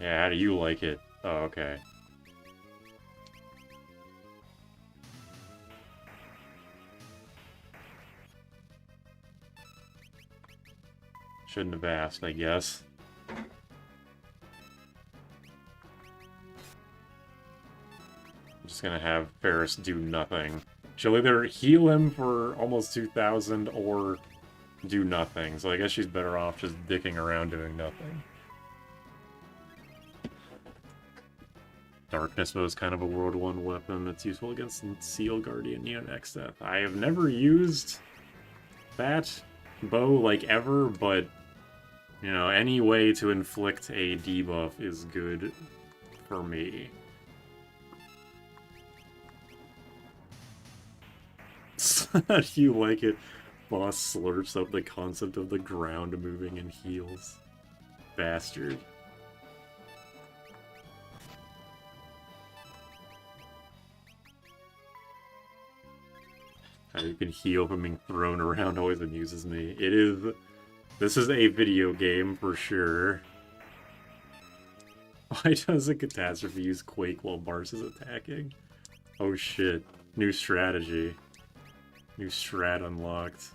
Yeah, how do you like it? Oh, okay. Shouldn't have asked, I guess. I'm just gonna have Ferris do nothing. She'll either heal him for almost 2,000 or do nothing, so I guess she's better off just dicking around doing nothing. Darkness bow is kind of a World 1 weapon that's useful against Seal Guardian and Exdeath. I have never used that bow, like, ever, but, you know, any way to inflict a debuff is good for me. How do you like it? Boss slurps up the concept of the ground moving and heals. Bastard. How you can heal from being thrown around always amuses me. This is a video game for sure. Why does a catastrophe use Quake while Bars is attacking? Oh shit. New strategy. New strat unlocked.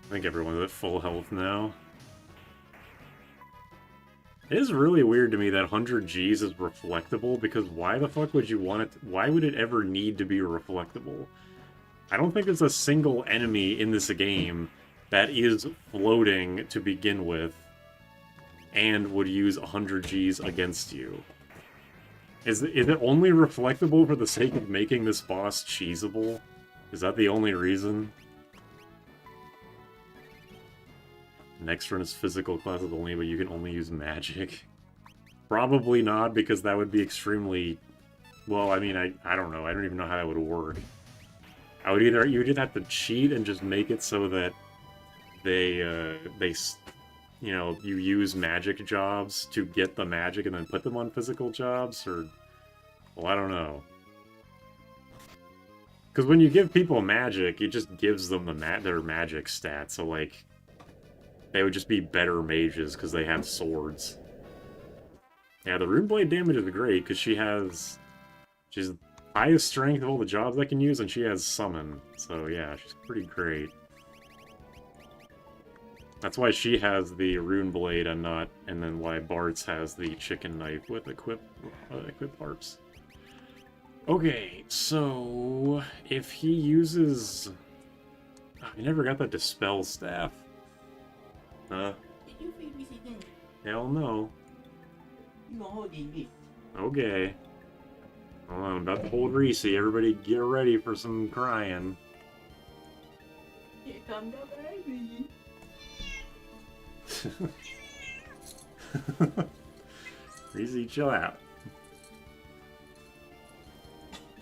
I think everyone's at full health now. It is really weird to me that 100 Gs is reflectable, because why the fuck would you want it? Why would it ever need to be reflectable? I don't think there's a single enemy in this game that is floating to begin with and would use 100 Gs against you. Is it only reflectable for the sake of making this boss cheesable? Is that the only reason? Next run is physical classes only, but you can only use magic. Probably not, because that would be extremely... Well, I mean, I don't know. I don't even know how that would work. You would either have to cheat and just make it so that you use magic jobs to get the magic and then put them on physical jobs, or... Well, I don't know. Because when you give people magic, it just gives them their magic stats, so, like, they would just be better mages because they have swords. Yeah, the Runeblade damage is great, because she's highest strength of all the jobs I can use, and she has summon. So yeah, she's pretty great. That's why she has the Runeblade and then why Bart's has the chicken knife with equip parts. Okay, so if he uses... Oh, I never got that Dispel Staff. Huh? Did you feed me again? Hell no. You gonna hold it? Okay. Hold on, I'm about to hold Reese. Everybody get ready for some crying. Here come the baby. Reese, chill out.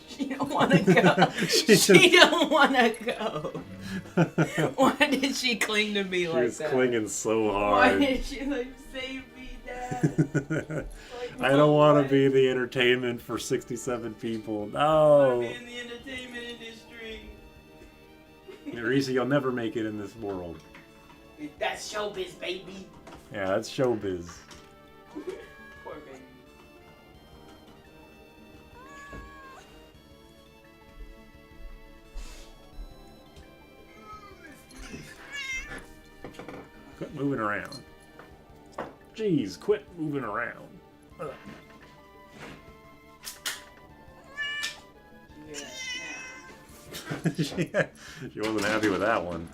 She don't want to go. She don't want to go. Why did she cling to me like that? She was clinging so Why hard. did she like save me, Dad? Like, I don't want to be the entertainment for 67 people. No. be in the entertainment industry. Reese, you'll never make it in this world. That's showbiz, baby. Yeah, that's showbiz. Poor baby. Quit moving around. Jeez, quit moving around. Ugh. She wasn't happy with that one.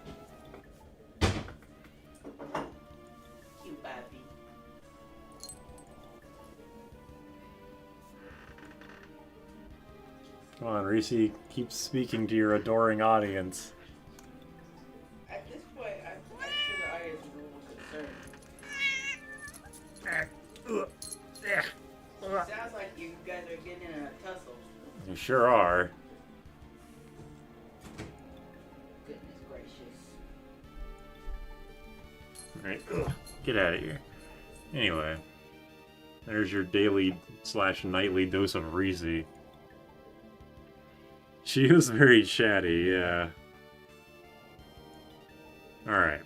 Cute baby. Come on, Reese, keep speaking to your adoring audience. At this point, I'm sure the audience is a little concerned. Sounds like you guys are getting in a tussle. You sure are. Goodness gracious. Alright, get out of here. Anyway, there's your daily/nightly dose of Reezy. She was very chatty, yeah. Alright.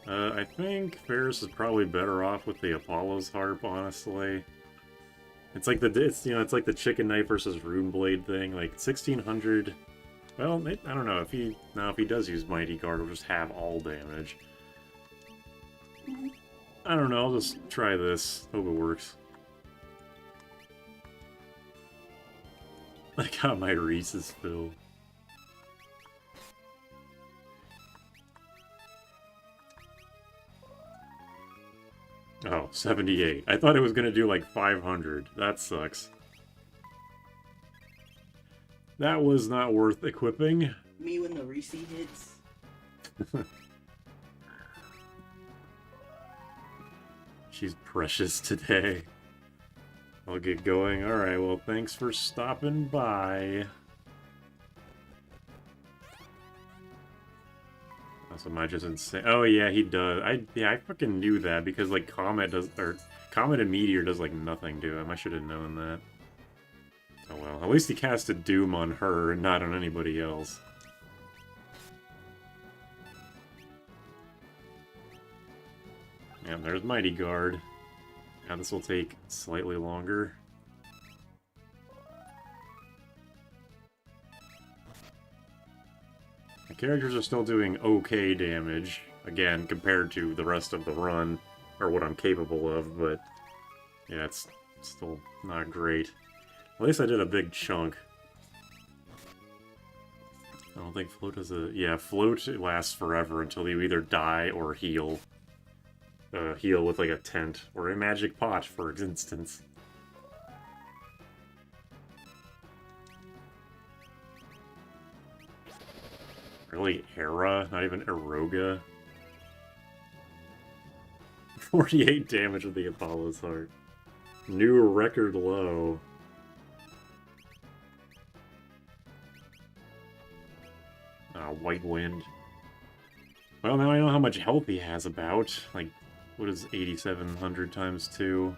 I think Ferris is probably better off with the Apollo's harp, honestly. It's like it's like the chicken knife versus rune blade thing. Like 1600. Well, I don't know if he does use Mighty Guard, we'll just have all damage. I don't know. I'll just try this. Hope it works. I got my Reese's fill. Oh, 78. I thought it was gonna do like 500. That sucks. That was not worth equipping. Me when the receipt hits. She's precious today. I'll get going. Alright, well, thanks for stopping by. Also, Mage-adjacent. Oh yeah, he does. I fucking knew that because like Comet and Meteor does like nothing to him. I should have known that. Oh well, at least he casted Doom on her and not on anybody else. Yeah, there's Mighty Guard. Now this will take slightly longer. The characters are still doing okay damage, again, compared to the rest of the run, or what I'm capable of, but yeah, it's still not great. At least I did a big chunk. I don't think float is a... Yeah, float lasts forever until you either die or heal. Heal with like a tent, or a magic pot, for instance. Really, Hera? Not even Eroga? 48 damage with the Apollo's heart. New record low. White Wind. Well, now I know how much health he has about. Like, what is 8,700 times 2?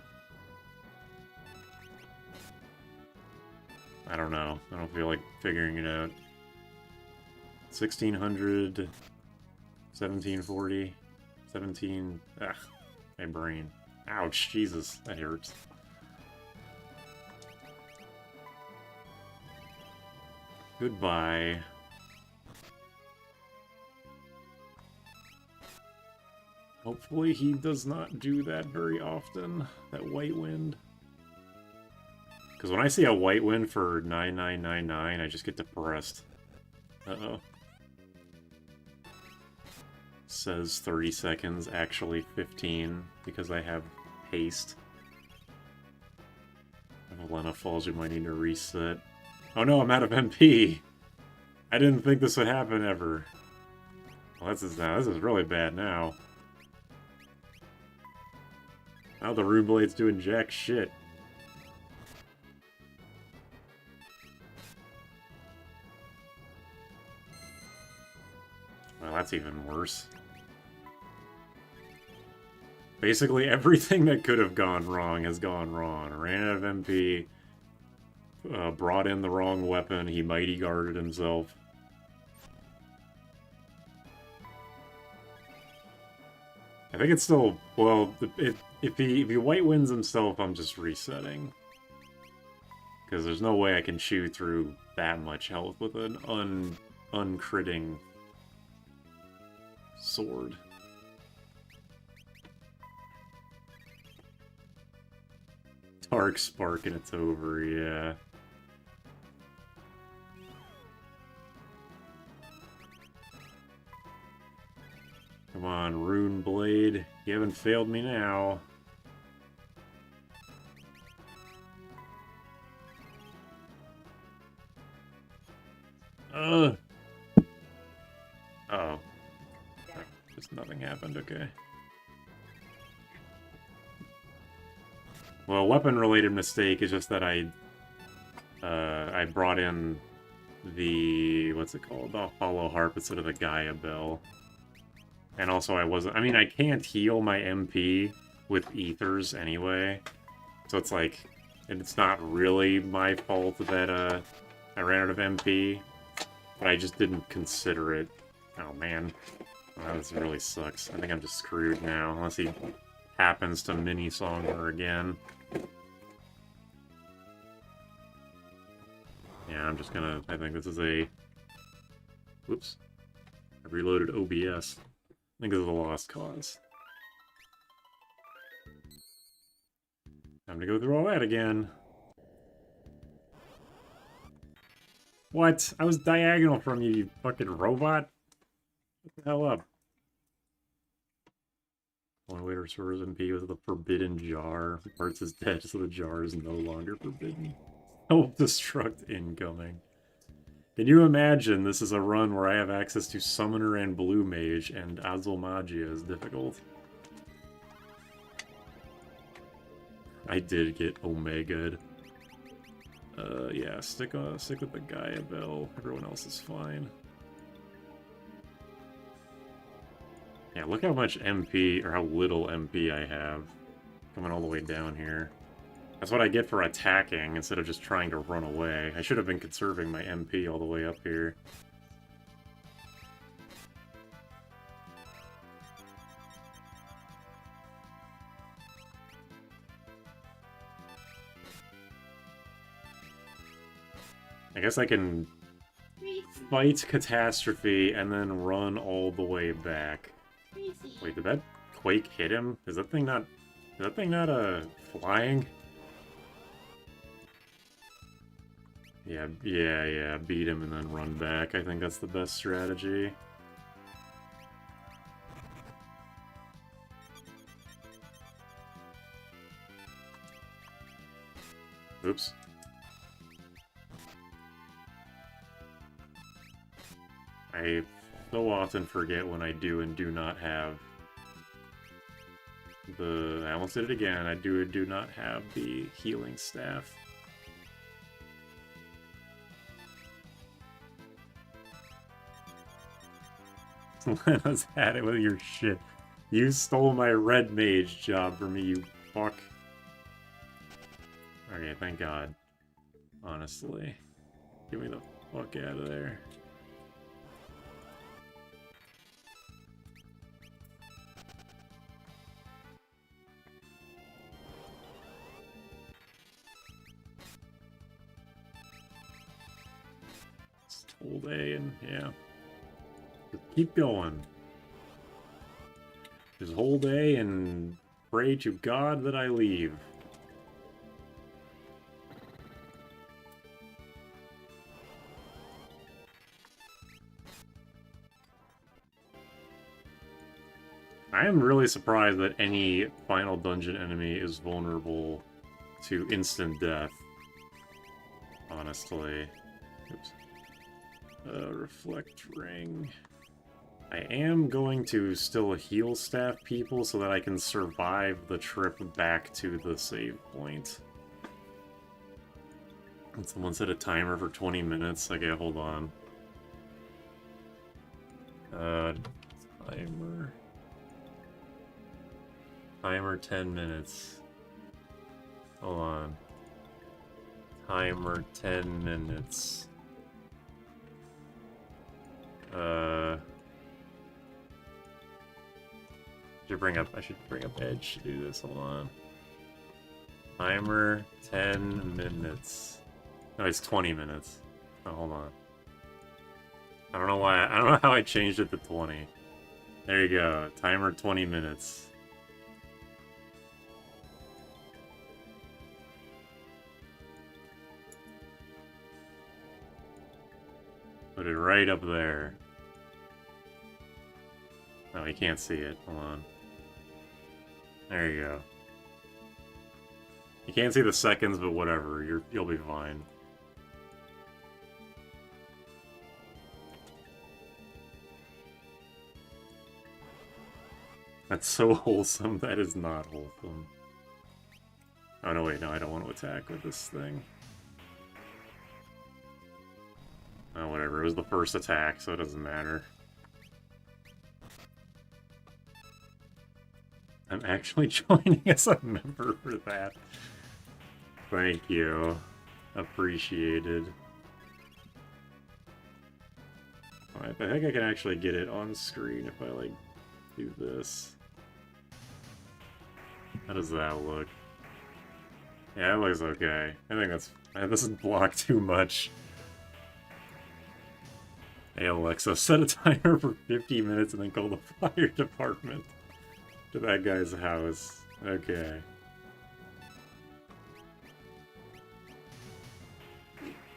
I don't know. I don't feel like figuring it out. 1,600... 1,740... 17... Ugh. My brain. Ouch, Jesus. That hurts. Goodbye. Hopefully he does not do that very often, that White Wind. Because when I see a White Wind for 9999, I just get depressed. Uh-oh. Says 30 seconds, actually 15, because I have haste. If Elena falls, you might need to reset. Oh no, I'm out of MP! I didn't think this would happen ever. Well, this is really bad now. Now the Rune Blade's doing jack shit. Well, that's even worse. Basically, everything that could have gone wrong has gone wrong. Ran out of MP, brought in the wrong weapon, he mighty guarded himself. I think it's still, well, if he white wins himself, I'm just resetting. Because there's no way I can chew through that much health with an uncritting sword. Dark Spark and it's over, yeah. Come on, Rune Blade. You haven't failed me now. Uh oh. Just nothing happened, okay. Well, weapon-related mistake is just that I brought in the, what's it called? The hollow harp instead of the Gaia bell. And also I wasn't, I mean, I can't heal my MP with ethers anyway. So it's like, it's not really my fault that I ran out of MP. But I just didn't consider it. Oh man. Oh, this really sucks. I think I'm just screwed now, unless he happens to mini-song her again. Yeah, I'm just gonna... I think this is a... Whoops. I reloaded OBS. I think this is a lost cause. Time to go through all that again. What? I was diagonal from you, you fucking robot? What the hell up? One way to restore his MP was the forbidden jar. Parts is dead, so the jar is no longer forbidden. Self-destruct incoming. Can you imagine this is a run where I have access to Summoner and Blue Mage, and Azul Magia is difficult? I did get Omega'd. Yeah, stick with the Gaia Bell. Everyone else is fine. Yeah, look how much MP, or how little MP I have coming all the way down here. That's what I get for attacking instead of just trying to run away. I should have been conserving my MP all the way up here. I guess I can fight Catastrophe and then run all the way back. Wait, did that Quake hit him? Is that thing not flying? Yeah, beat him and then run back. I think that's the best strategy. Oops. I so often forget when I do and do not have the... I almost did it again. I do not have the healing staff. Let us at it with your shit. You stole my red mage job from me, you fuck. Okay, thank God. Honestly. Get me the fuck out of there. Just hold A and, yeah. Keep going. Just hold A and pray to God that I leave. I am really surprised that any final dungeon enemy is vulnerable to instant death. Honestly. Oops. Reflect ring. I am going to still heal staff people so that I can survive the trip back to the save point. And someone set a timer for 20 minutes. Okay, hold on. Timer. Timer 10 minutes. Hold on. Timer 10 minutes. I should bring up Edge to do this. Hold on. Timer 10 minutes. No, it's 20 minutes. Oh, hold on. I don't know why. I don't know how I changed it to 20. There you go. Timer 20 minutes. Put it right up there. No, you can't see it. Hold on. There you go. You can't see the seconds, but whatever. You'll be fine. That's so wholesome. That is not wholesome. Oh, no, wait, no, I don't want to attack with this thing. Oh, whatever, it was the first attack, so it doesn't matter. I'm actually joining as a member for that. Thank you. Appreciated. I think I can actually get it on screen if I, like, do this. How does that look? Yeah, it looks okay. I think that's... That doesn't block too much. Hey Alexa, set a timer for 50 minutes and then call the fire department to that guy's house. Okay.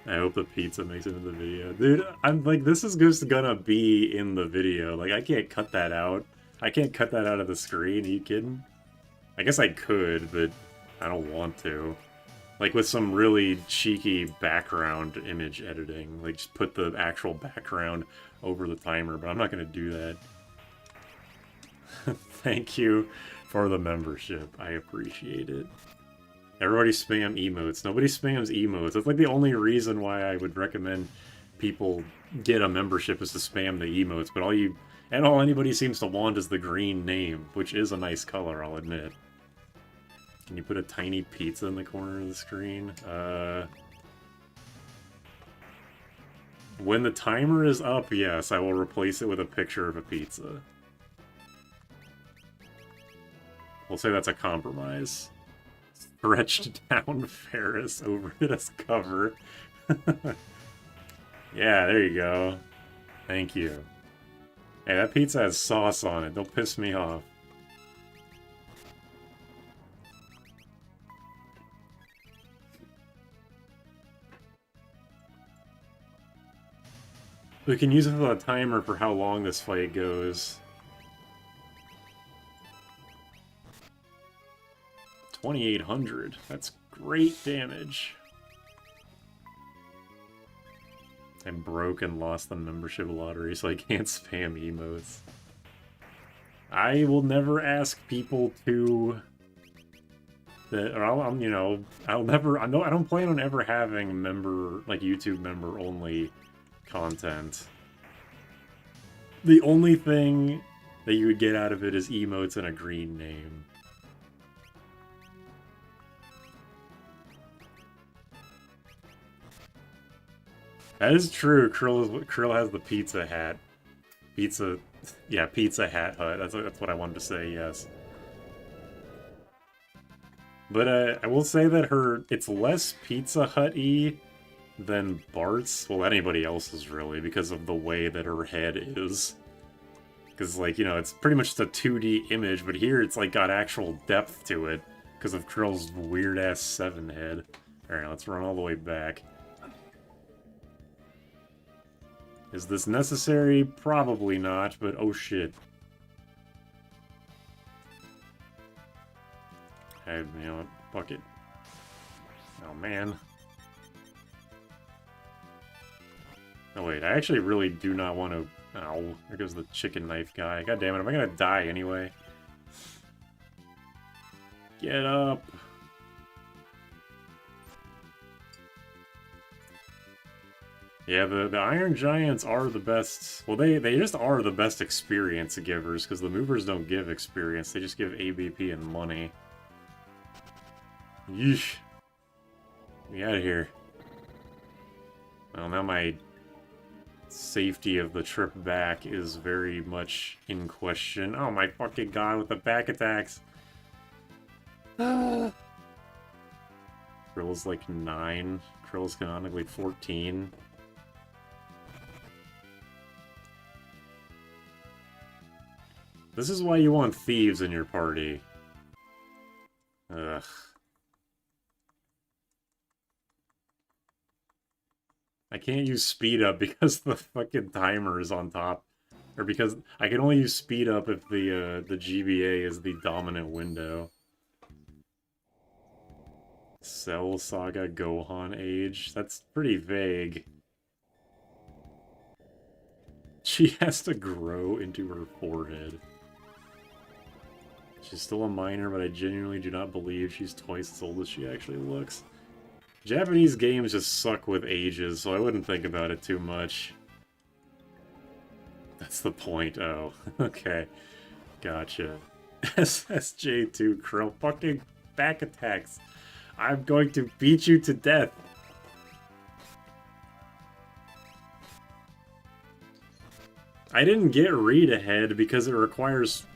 I hope the pizza makes it into the video. Dude, I'm like, this is just gonna be in the video. Like, I can't cut that out. I can't cut that out of the screen. Are you kidding? I guess I could, but I don't want to. Like, with some really cheeky background image editing. Like, just put the actual background over the timer, but I'm not gonna do that. Thank you for the membership. I appreciate it. Everybody spam emotes. Nobody spams emotes. That's like the only reason why I would recommend people get a membership is to spam the emotes, but all anybody seems to want is the green name, which is a nice color, I'll admit. Can you put a tiny pizza in the corner of the screen? When the timer is up, yes, I will replace it with a picture of a pizza. We'll say that's a compromise. Stretched down Ferris over it as cover. Yeah, there you go. Thank you. Hey, that pizza has sauce on it. Don't piss me off. We can use it as a timer for how long this fight goes. 2,800. That's great damage. I'm broke and lost the membership lottery, so I can't spam emotes. I will never ask people to... Or I'll you know, I'll never... I don't plan on ever having member, like, YouTube member-only content. The only thing that you would get out of it is emotes and a green name. That is true. Krill has the pizza hat. Pizza hat hut. That's what I wanted to say, yes. But I will say that it's less Pizza Hut-y than Bart's. Well, anybody else's, really, because of the way that her head is. Because, like, you know, it's pretty much just a 2D image, but here it's, like, got actual depth to it because of Krill's weird-ass 7 head. Alright, let's run all the way back. Is this necessary? Probably not, but oh shit. You know what? Fuck it. Oh man. Oh wait, I actually really do not want to... Ow, there goes the chicken knife guy. God damn it, am I gonna die anyway? Get up! Yeah, the Iron Giants are the best... Well, they just are the best experience givers, because the movers don't give experience, they just give ABP and money. Yeesh. Get me out of here. Well, now my safety of the trip back is very much in question. Oh my fucking god, with the back attacks! Krill's like 9. Krill's canonically 14. This is why you want thieves in your party. Ugh. I can't use speed up because the fucking timer is on top. Or because I can only use speed up if the GBA is the dominant window. Cell Saga Gohan age? That's pretty vague. She has to grow into her forehead. She's still a minor, but I genuinely do not believe she's twice as old as she actually looks. Japanese games just suck with ages, so I wouldn't think about it too much. That's the point, oh. Okay. Gotcha. SSJ2 Krill, fucking back attacks. I'm going to beat you to death. I didn't get read ahead because it requires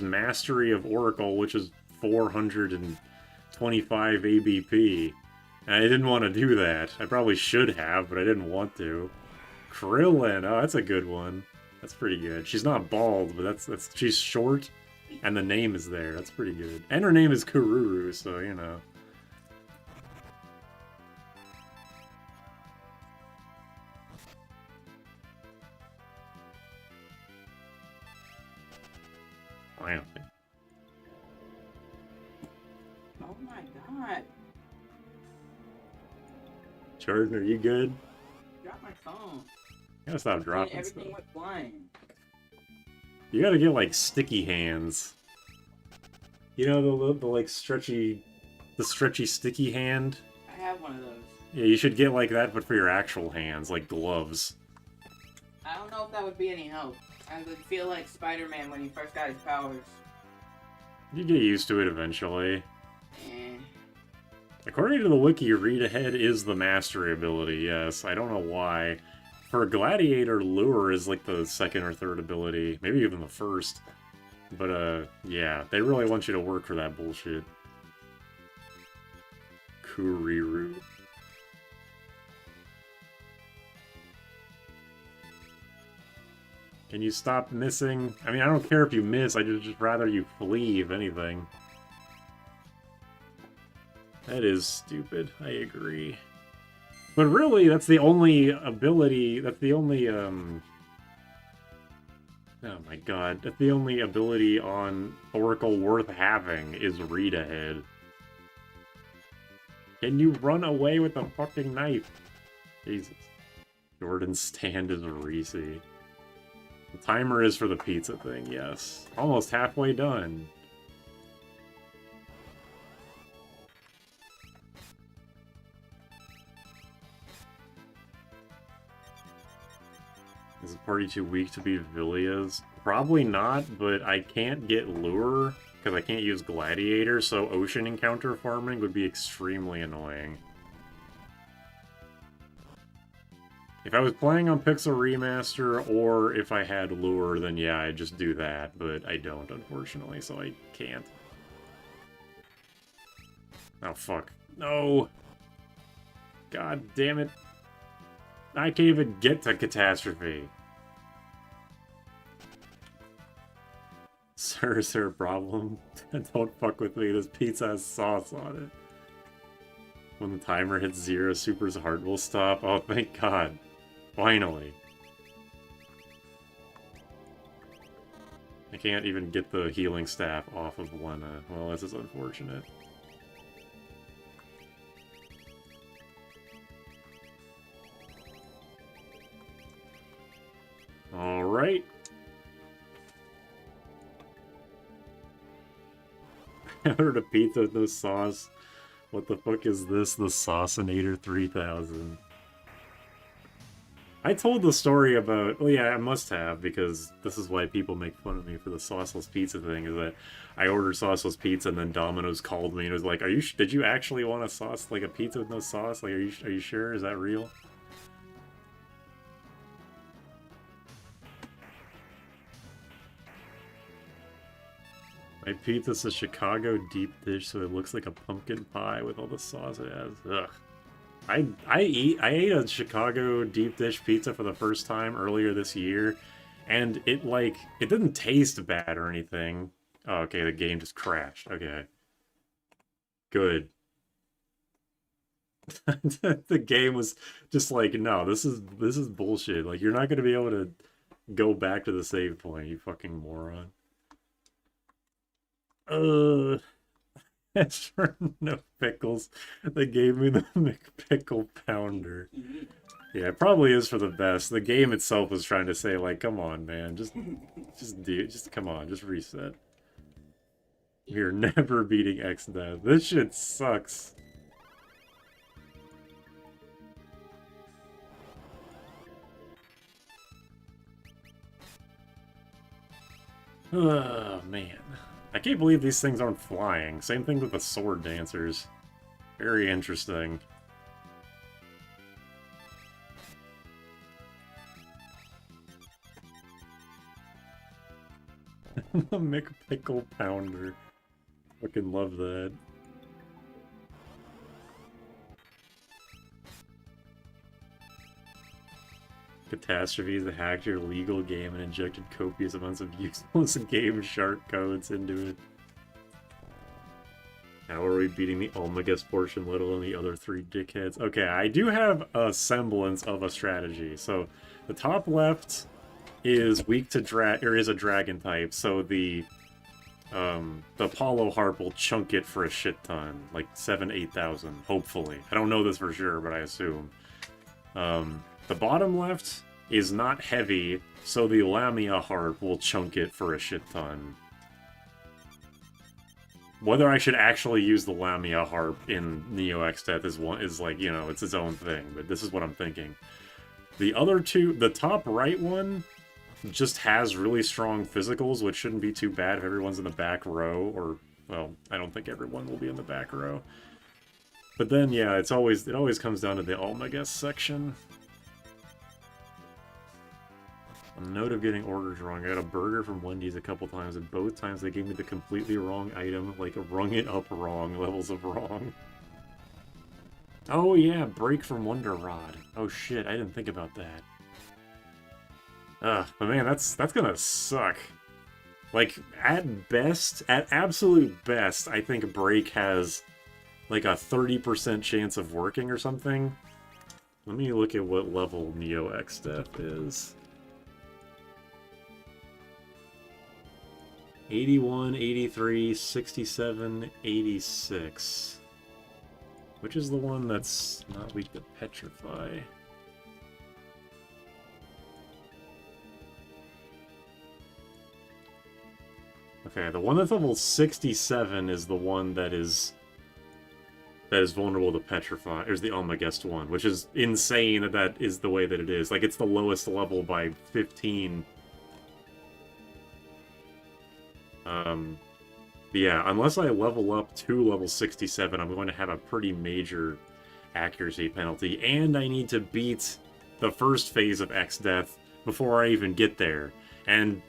mastery of Oracle, which is 425 ABP. And I didn't want to do that. I probably should have, but I didn't want to. Krillin, oh, that's a good one. That's pretty good. She's not bald, but she's short, and the name is there. That's pretty good. And her name is Kururu, so you know. Wow. Oh my god. Jordan, are you good? Drop my phone. You gotta stop dropping Everything stuff. went flying. You gotta get, like, sticky hands. You know, the like, stretchy sticky hand? I have one of those. Yeah, you should get like that, but for your actual hands, like gloves. I don't know if that would be any help. I would feel like Spider-Man when he first got his powers. You get used to it eventually. Eh. According to the wiki, read ahead is the mastery ability, yes. I don't know why. For Gladiator, Lure is like the second or third ability, maybe even the first. But, yeah, they really want you to work for that bullshit. Kuriru. Can you stop missing? I mean, I don't care if you miss, I'd just rather you flee, if anything. That is stupid, I agree. But really, that's the only ability, that's the only, oh my god, that's the only ability on Oracle worth having is read ahead. Can you run away with the fucking knife? Jesus. Jordan's stand is Reese. The timer is for the pizza thing, yes. Almost halfway done. Is the party too weak to beat Villia's? Probably not, but I can't get Lure, because I can't use Gladiator, so ocean encounter farming would be extremely annoying. If I was playing on Pixel Remaster, or if I had Lure, then yeah, I'd just do that, but I don't, unfortunately, so I can't. Oh, fuck. No! God damn it. I can't even get to Catastrophe. Sir, is there a problem? Don't fuck with me, this pizza has sauce on it. When the timer hits 0, Super's heart will stop. Oh, thank God. Finally. I can't even get the healing staff off of one. Well, this is unfortunate. Alright. I ordered a pizza with no sauce. What the fuck is this? The Saucinator 3000. I told the story about... Well, yeah, I must have, because this is why people make fun of me for the sauceless pizza thing, is that I ordered sauceless pizza and then Domino's called me and was like, did you actually want a sauce, like a pizza with no sauce? Like, are you sure? Is that real? My pizza's a Chicago deep dish, so it looks like a pumpkin pie with all the sauce it has. Ugh. I ate a Chicago deep dish pizza for the first time earlier this year, and it didn't taste bad or anything. Oh, okay, the game just crashed. Okay. Good. The game was just like, no, this is bullshit. Like, you're not gonna be able to go back to the save point, you fucking moron. As for no pickles, they gave me the McPickle Pounder. Yeah, it probably is for the best. The game itself was trying to say, like, come on, man, just come on, just reset. We're never beating Exdeath. This shit sucks. Oh, man. I can't believe these things aren't flying. Same thing with the sword dancers. Very interesting. The McPickle Pounder. Fucking love that. Catastrophes hacked your legal game and injected copious amounts of useless game shark codes into it. How are we beating the Almagus portion, let alone the other three dickheads? Okay, I do have a semblance of a strategy. So, the top left is weak to is a dragon type, so the Apollo Harp will chunk it for a shit ton, like 8,000, hopefully. I don't know this for sure, but I assume. The bottom left is not heavy, so the Lamia Harp will chunk it for a shit ton. Whether I should actually use the Lamia Harp in Neo Exdeath is like, you know, it's its own thing, but this is what I'm thinking. The other two, the top right one just has really strong physicals, which shouldn't be too bad if everyone's in the back row, or, well, I don't think everyone will be in the back row. But then, yeah, it always comes down to the Almagus section. A note of getting orders wrong. I got a burger from Wendy's a couple times, and both times they gave me the completely wrong item, like rung it up wrong, levels of wrong. Oh yeah, break from Wonder Rod. Oh shit, I didn't think about that. But man, that's gonna suck. Like, at best, at absolute best, I think break has like a 30% chance of working or something. Let me look at what level Neo Exdeath is. 81, 83, 67, 86. Which is the one that's not weak to petrify? Okay, the one that's level 67 is the one that is vulnerable to petrify. There's the Almagus one, which is insane that is the way that it is. Like, it's the lowest level by 15. But yeah, unless I level up to level 67, I'm going to have a pretty major accuracy penalty, and I need to beat the first phase of Exdeath before I even get there. And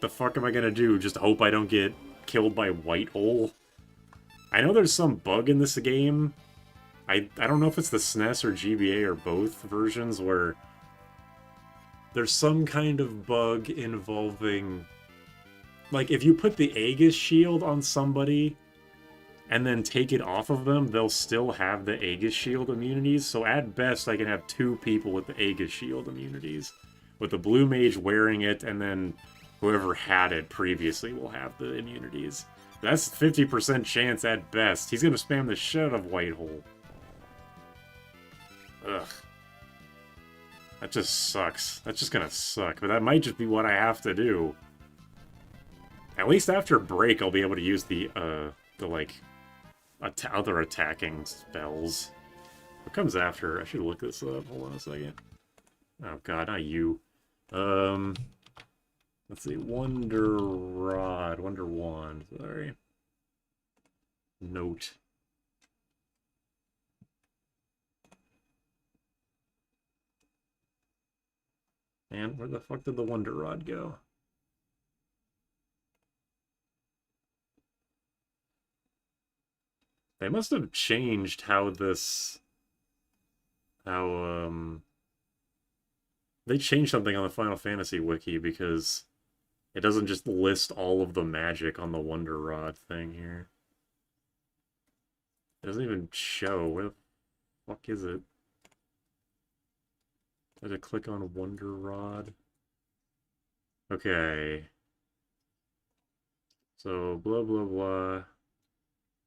the fuck am I gonna do? Just hope I don't get killed by White Hole? I know there's some bug in this game. I don't know if it's the SNES or GBA or both versions where there's some kind of bug involving, like, if you put the Aegis shield on somebody and then take it off of them, they'll still have the Aegis shield immunities. So at best, I can have 2 people with the Aegis shield immunities, with the blue mage wearing it, and then whoever had it previously will have the immunities. That's 50% chance at best. He's gonna spam the shit out of White Hole. Ugh. That just sucks. That's just gonna suck, but that might just be what I have to do. At least after break, I'll be able to use the like, other attacking spells. What comes after? I should look this up. Hold on a second. Oh god, not you. Let's see. Wonder Rod. Wonder Wand. Sorry. Note. And where the fuck did the Wonder Rod go? They must have changed how this... They changed something on the Final Fantasy wiki, because it doesn't just list all of the magic on the Wonder Rod thing here. It doesn't even show. Where the fuck is it? I had to click on Wonder Rod. Okay. So, blah, blah, blah.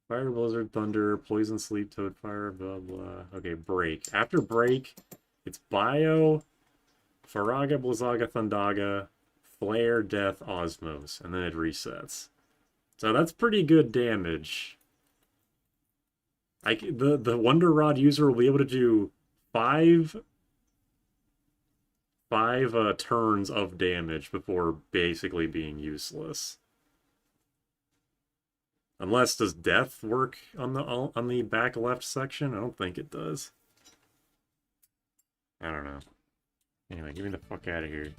Fire, Blizzard, Thunder, Poison, Sleep, Toad, Fire, blah, blah. Okay, break. After break, it's Bio, Faraga, Blizzaga, Thundaga, Flare, Death, Osmos, and then it resets. So that's pretty good damage. The Wonder Rod user will be able to do five turns of damage before basically being useless. Unless, does death work on the back left section? I don't think it does. I don't know. Anyway, get me the fuck out of here.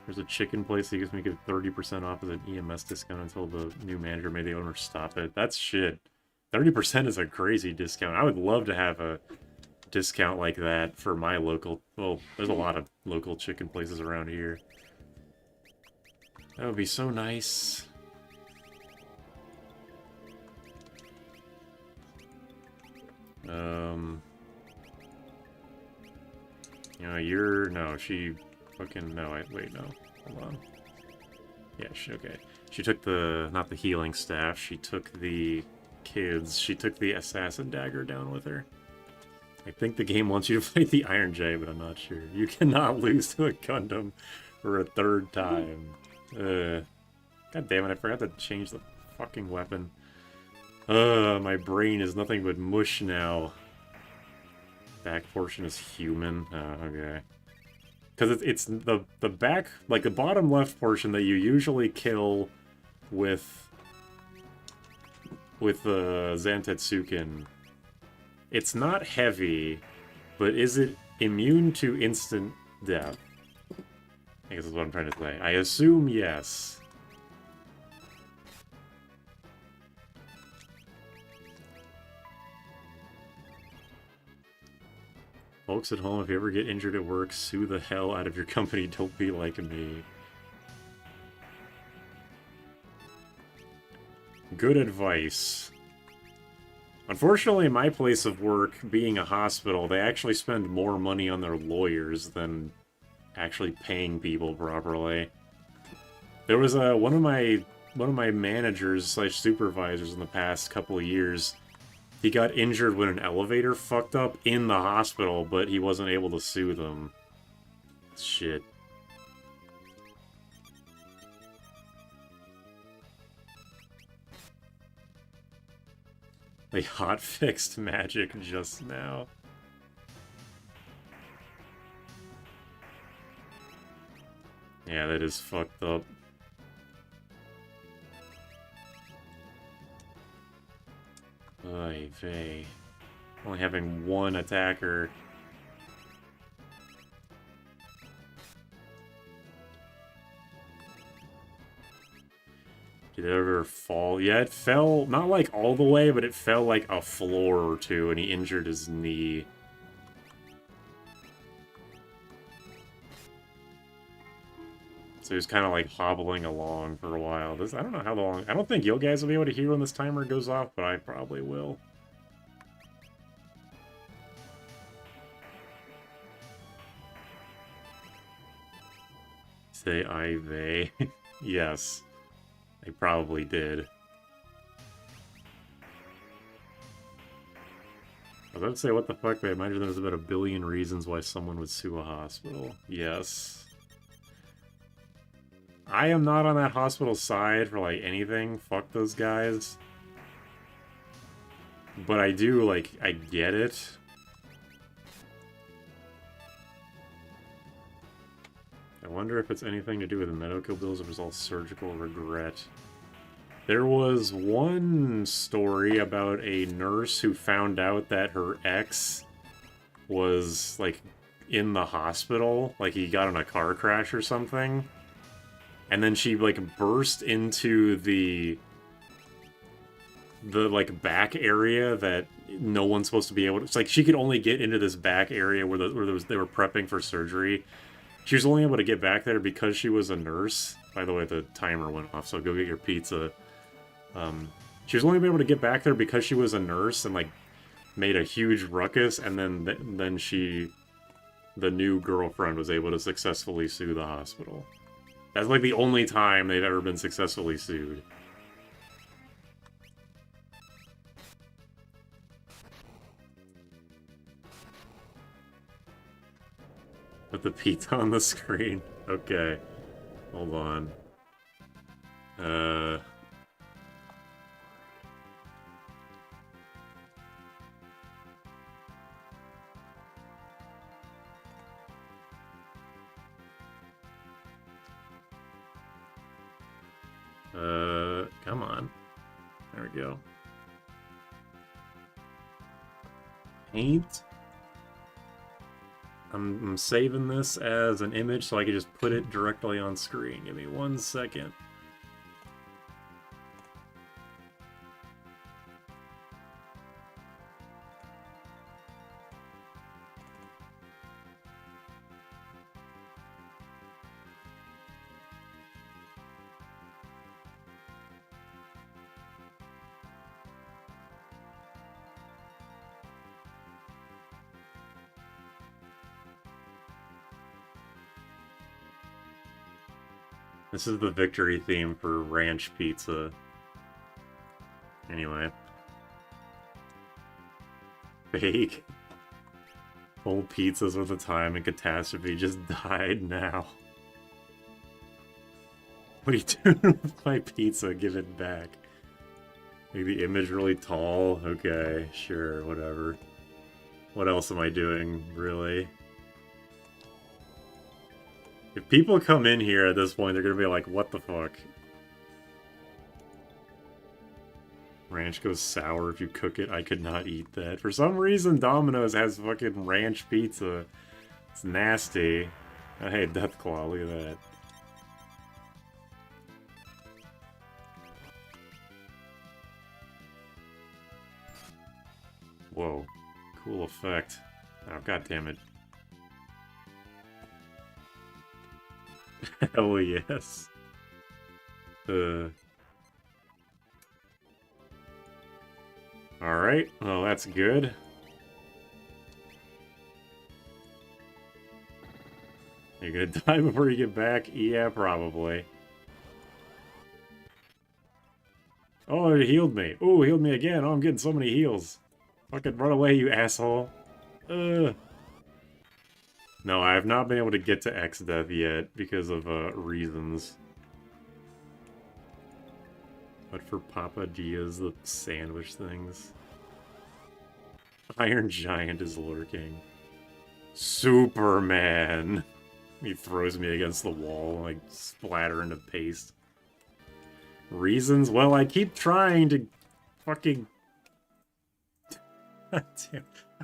There's a chicken place that gives me 30% off as an EMS discount until the new manager made the owner stop it. That's shit. 30% is a crazy discount. I would love to have a discount like that for my local... Well, there's a lot of local chicken places around here. That would be so nice. You know, you're... No, she... Fucking... No, wait, no. Hold on. Yeah, okay. She took the... Not the healing staff. She took the kids. She took the assassin dagger down with her. I think the game wants you to fight the Iron Jay, but I'm not sure. You cannot lose to a Gundam for a third time. God damn it, I forgot to change the fucking weapon. My brain is nothing but mush now. Back portion is human. Oh, okay. Because it's the back, like the bottom left portion that you usually kill with Zantetsuken. It's not heavy, but is it immune to instant death? I guess that's what I'm trying to say. I assume yes. Folks at home, if you ever get injured at work, sue the hell out of your company. Don't be like me. Good advice. Unfortunately, my place of work, being a hospital, they actually spend more money on their lawyers than actually paying people properly. There was one of my managers / supervisors in the past couple of years. He got injured when an elevator fucked up in the hospital, but he wasn't able to sue them. Shit. They hotfixed magic just now. Yeah, that is fucked up. Oy vey. Only having one attacker. Did it ever fall? Yeah, it fell, not like all the way, but it fell like a floor or two, and he injured his knee. So he was kind of like hobbling along for a while. I don't know how long. I don't think you guys will be able to hear when this timer goes off, but I probably will. Say I, they. Yes. I probably did. I was about to say, what the fuck, but I imagine there's about 1 billion reasons why someone would sue a hospital. Yes. I am not on that hospital side for, like, anything. Fuck those guys. But I do, like, I get it. I wonder if it's anything to do with the medical bills or if it's all surgical regret. There was one story about a nurse who found out that her ex was, like, in the hospital. Like, he got in a car crash or something. And then she, like, burst into the like, back area that no one's supposed to be able to... It's like, she could only get into this back area where they were prepping for surgery. She was only able to get back there because she was a nurse. By the way, the timer went off, so go get your pizza. She was only able to get back there because she was a nurse and, like, made a huge ruckus, and then the new girlfriend was able to successfully sue the hospital. That's, like, the only time they've ever been successfully sued. Put the pizza on the screen. Okay. Hold on. Come on. There we go. Paint. I'm saving this as an image so I can just put it directly on screen. Give me 1 second. This is the victory theme for Ranch Pizza. Anyway. Fake. Whole pizzas with a time and catastrophe just died now. What are you doing with my pizza? Give it back. Make the image really tall? Okay, sure, whatever. What else am I doing, really? If people come in here at this point, they're gonna be like, what the fuck? Ranch goes sour if you cook it. I could not eat that. For some reason, Domino's has fucking ranch pizza. It's nasty. Oh, hey, Deathclaw, look at that. Whoa. Cool effect. Oh, god damn it. Hell yes. Alright, well that's good. You're gonna die before you get back? Yeah, probably. Oh, it healed me. Oh, healed me again. Oh, I'm getting so many heals. Fucking run away, you asshole. No, I have not been able to get to Exdeath yet because of reasons. But for Papa Diaz, the sandwich things. Iron Giant is lurking. Superman! He throws me against the wall, like, splatter into paste. Reasons? Well, I keep trying to fucking...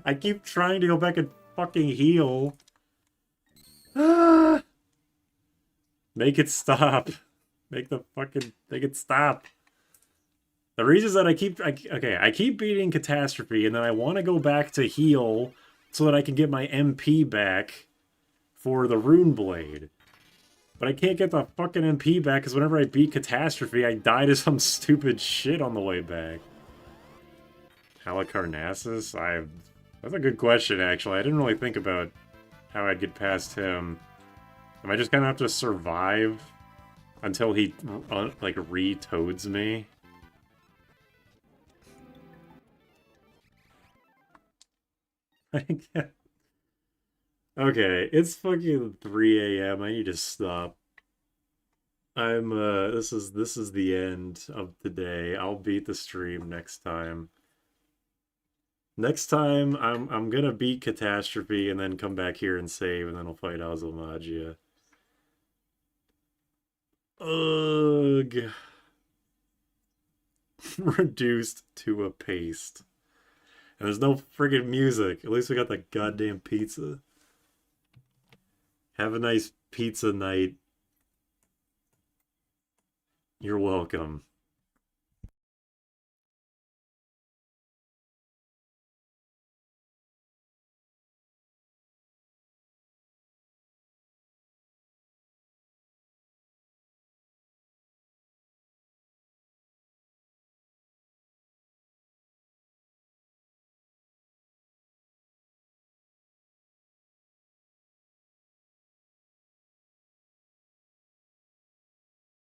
I keep trying to go back and fucking heal. Make it stop. Make it stop. The reasons that I keep beating Catastrophe, and then I want to go back to heal so that I can get my MP back for the Rune Blade. But I can't get the fucking MP back because whenever I beat Catastrophe, I die to some stupid shit on the way back. Halicarnassus? That's a good question, actually. I didn't really think about how I'd get past him. Am I just gonna have to survive until he, like, re-toads me? Okay, it's fucking 3 a.m. I need to stop. This is the end of today. I'll beat the stream next time. Next time, I'm gonna beat Catastrophe and then come back here and save, and then I'll fight Azalmagia. Ugh. Reduced to a paste. And there's no friggin' music. At least we got the goddamn pizza. Have a nice pizza night. You're welcome.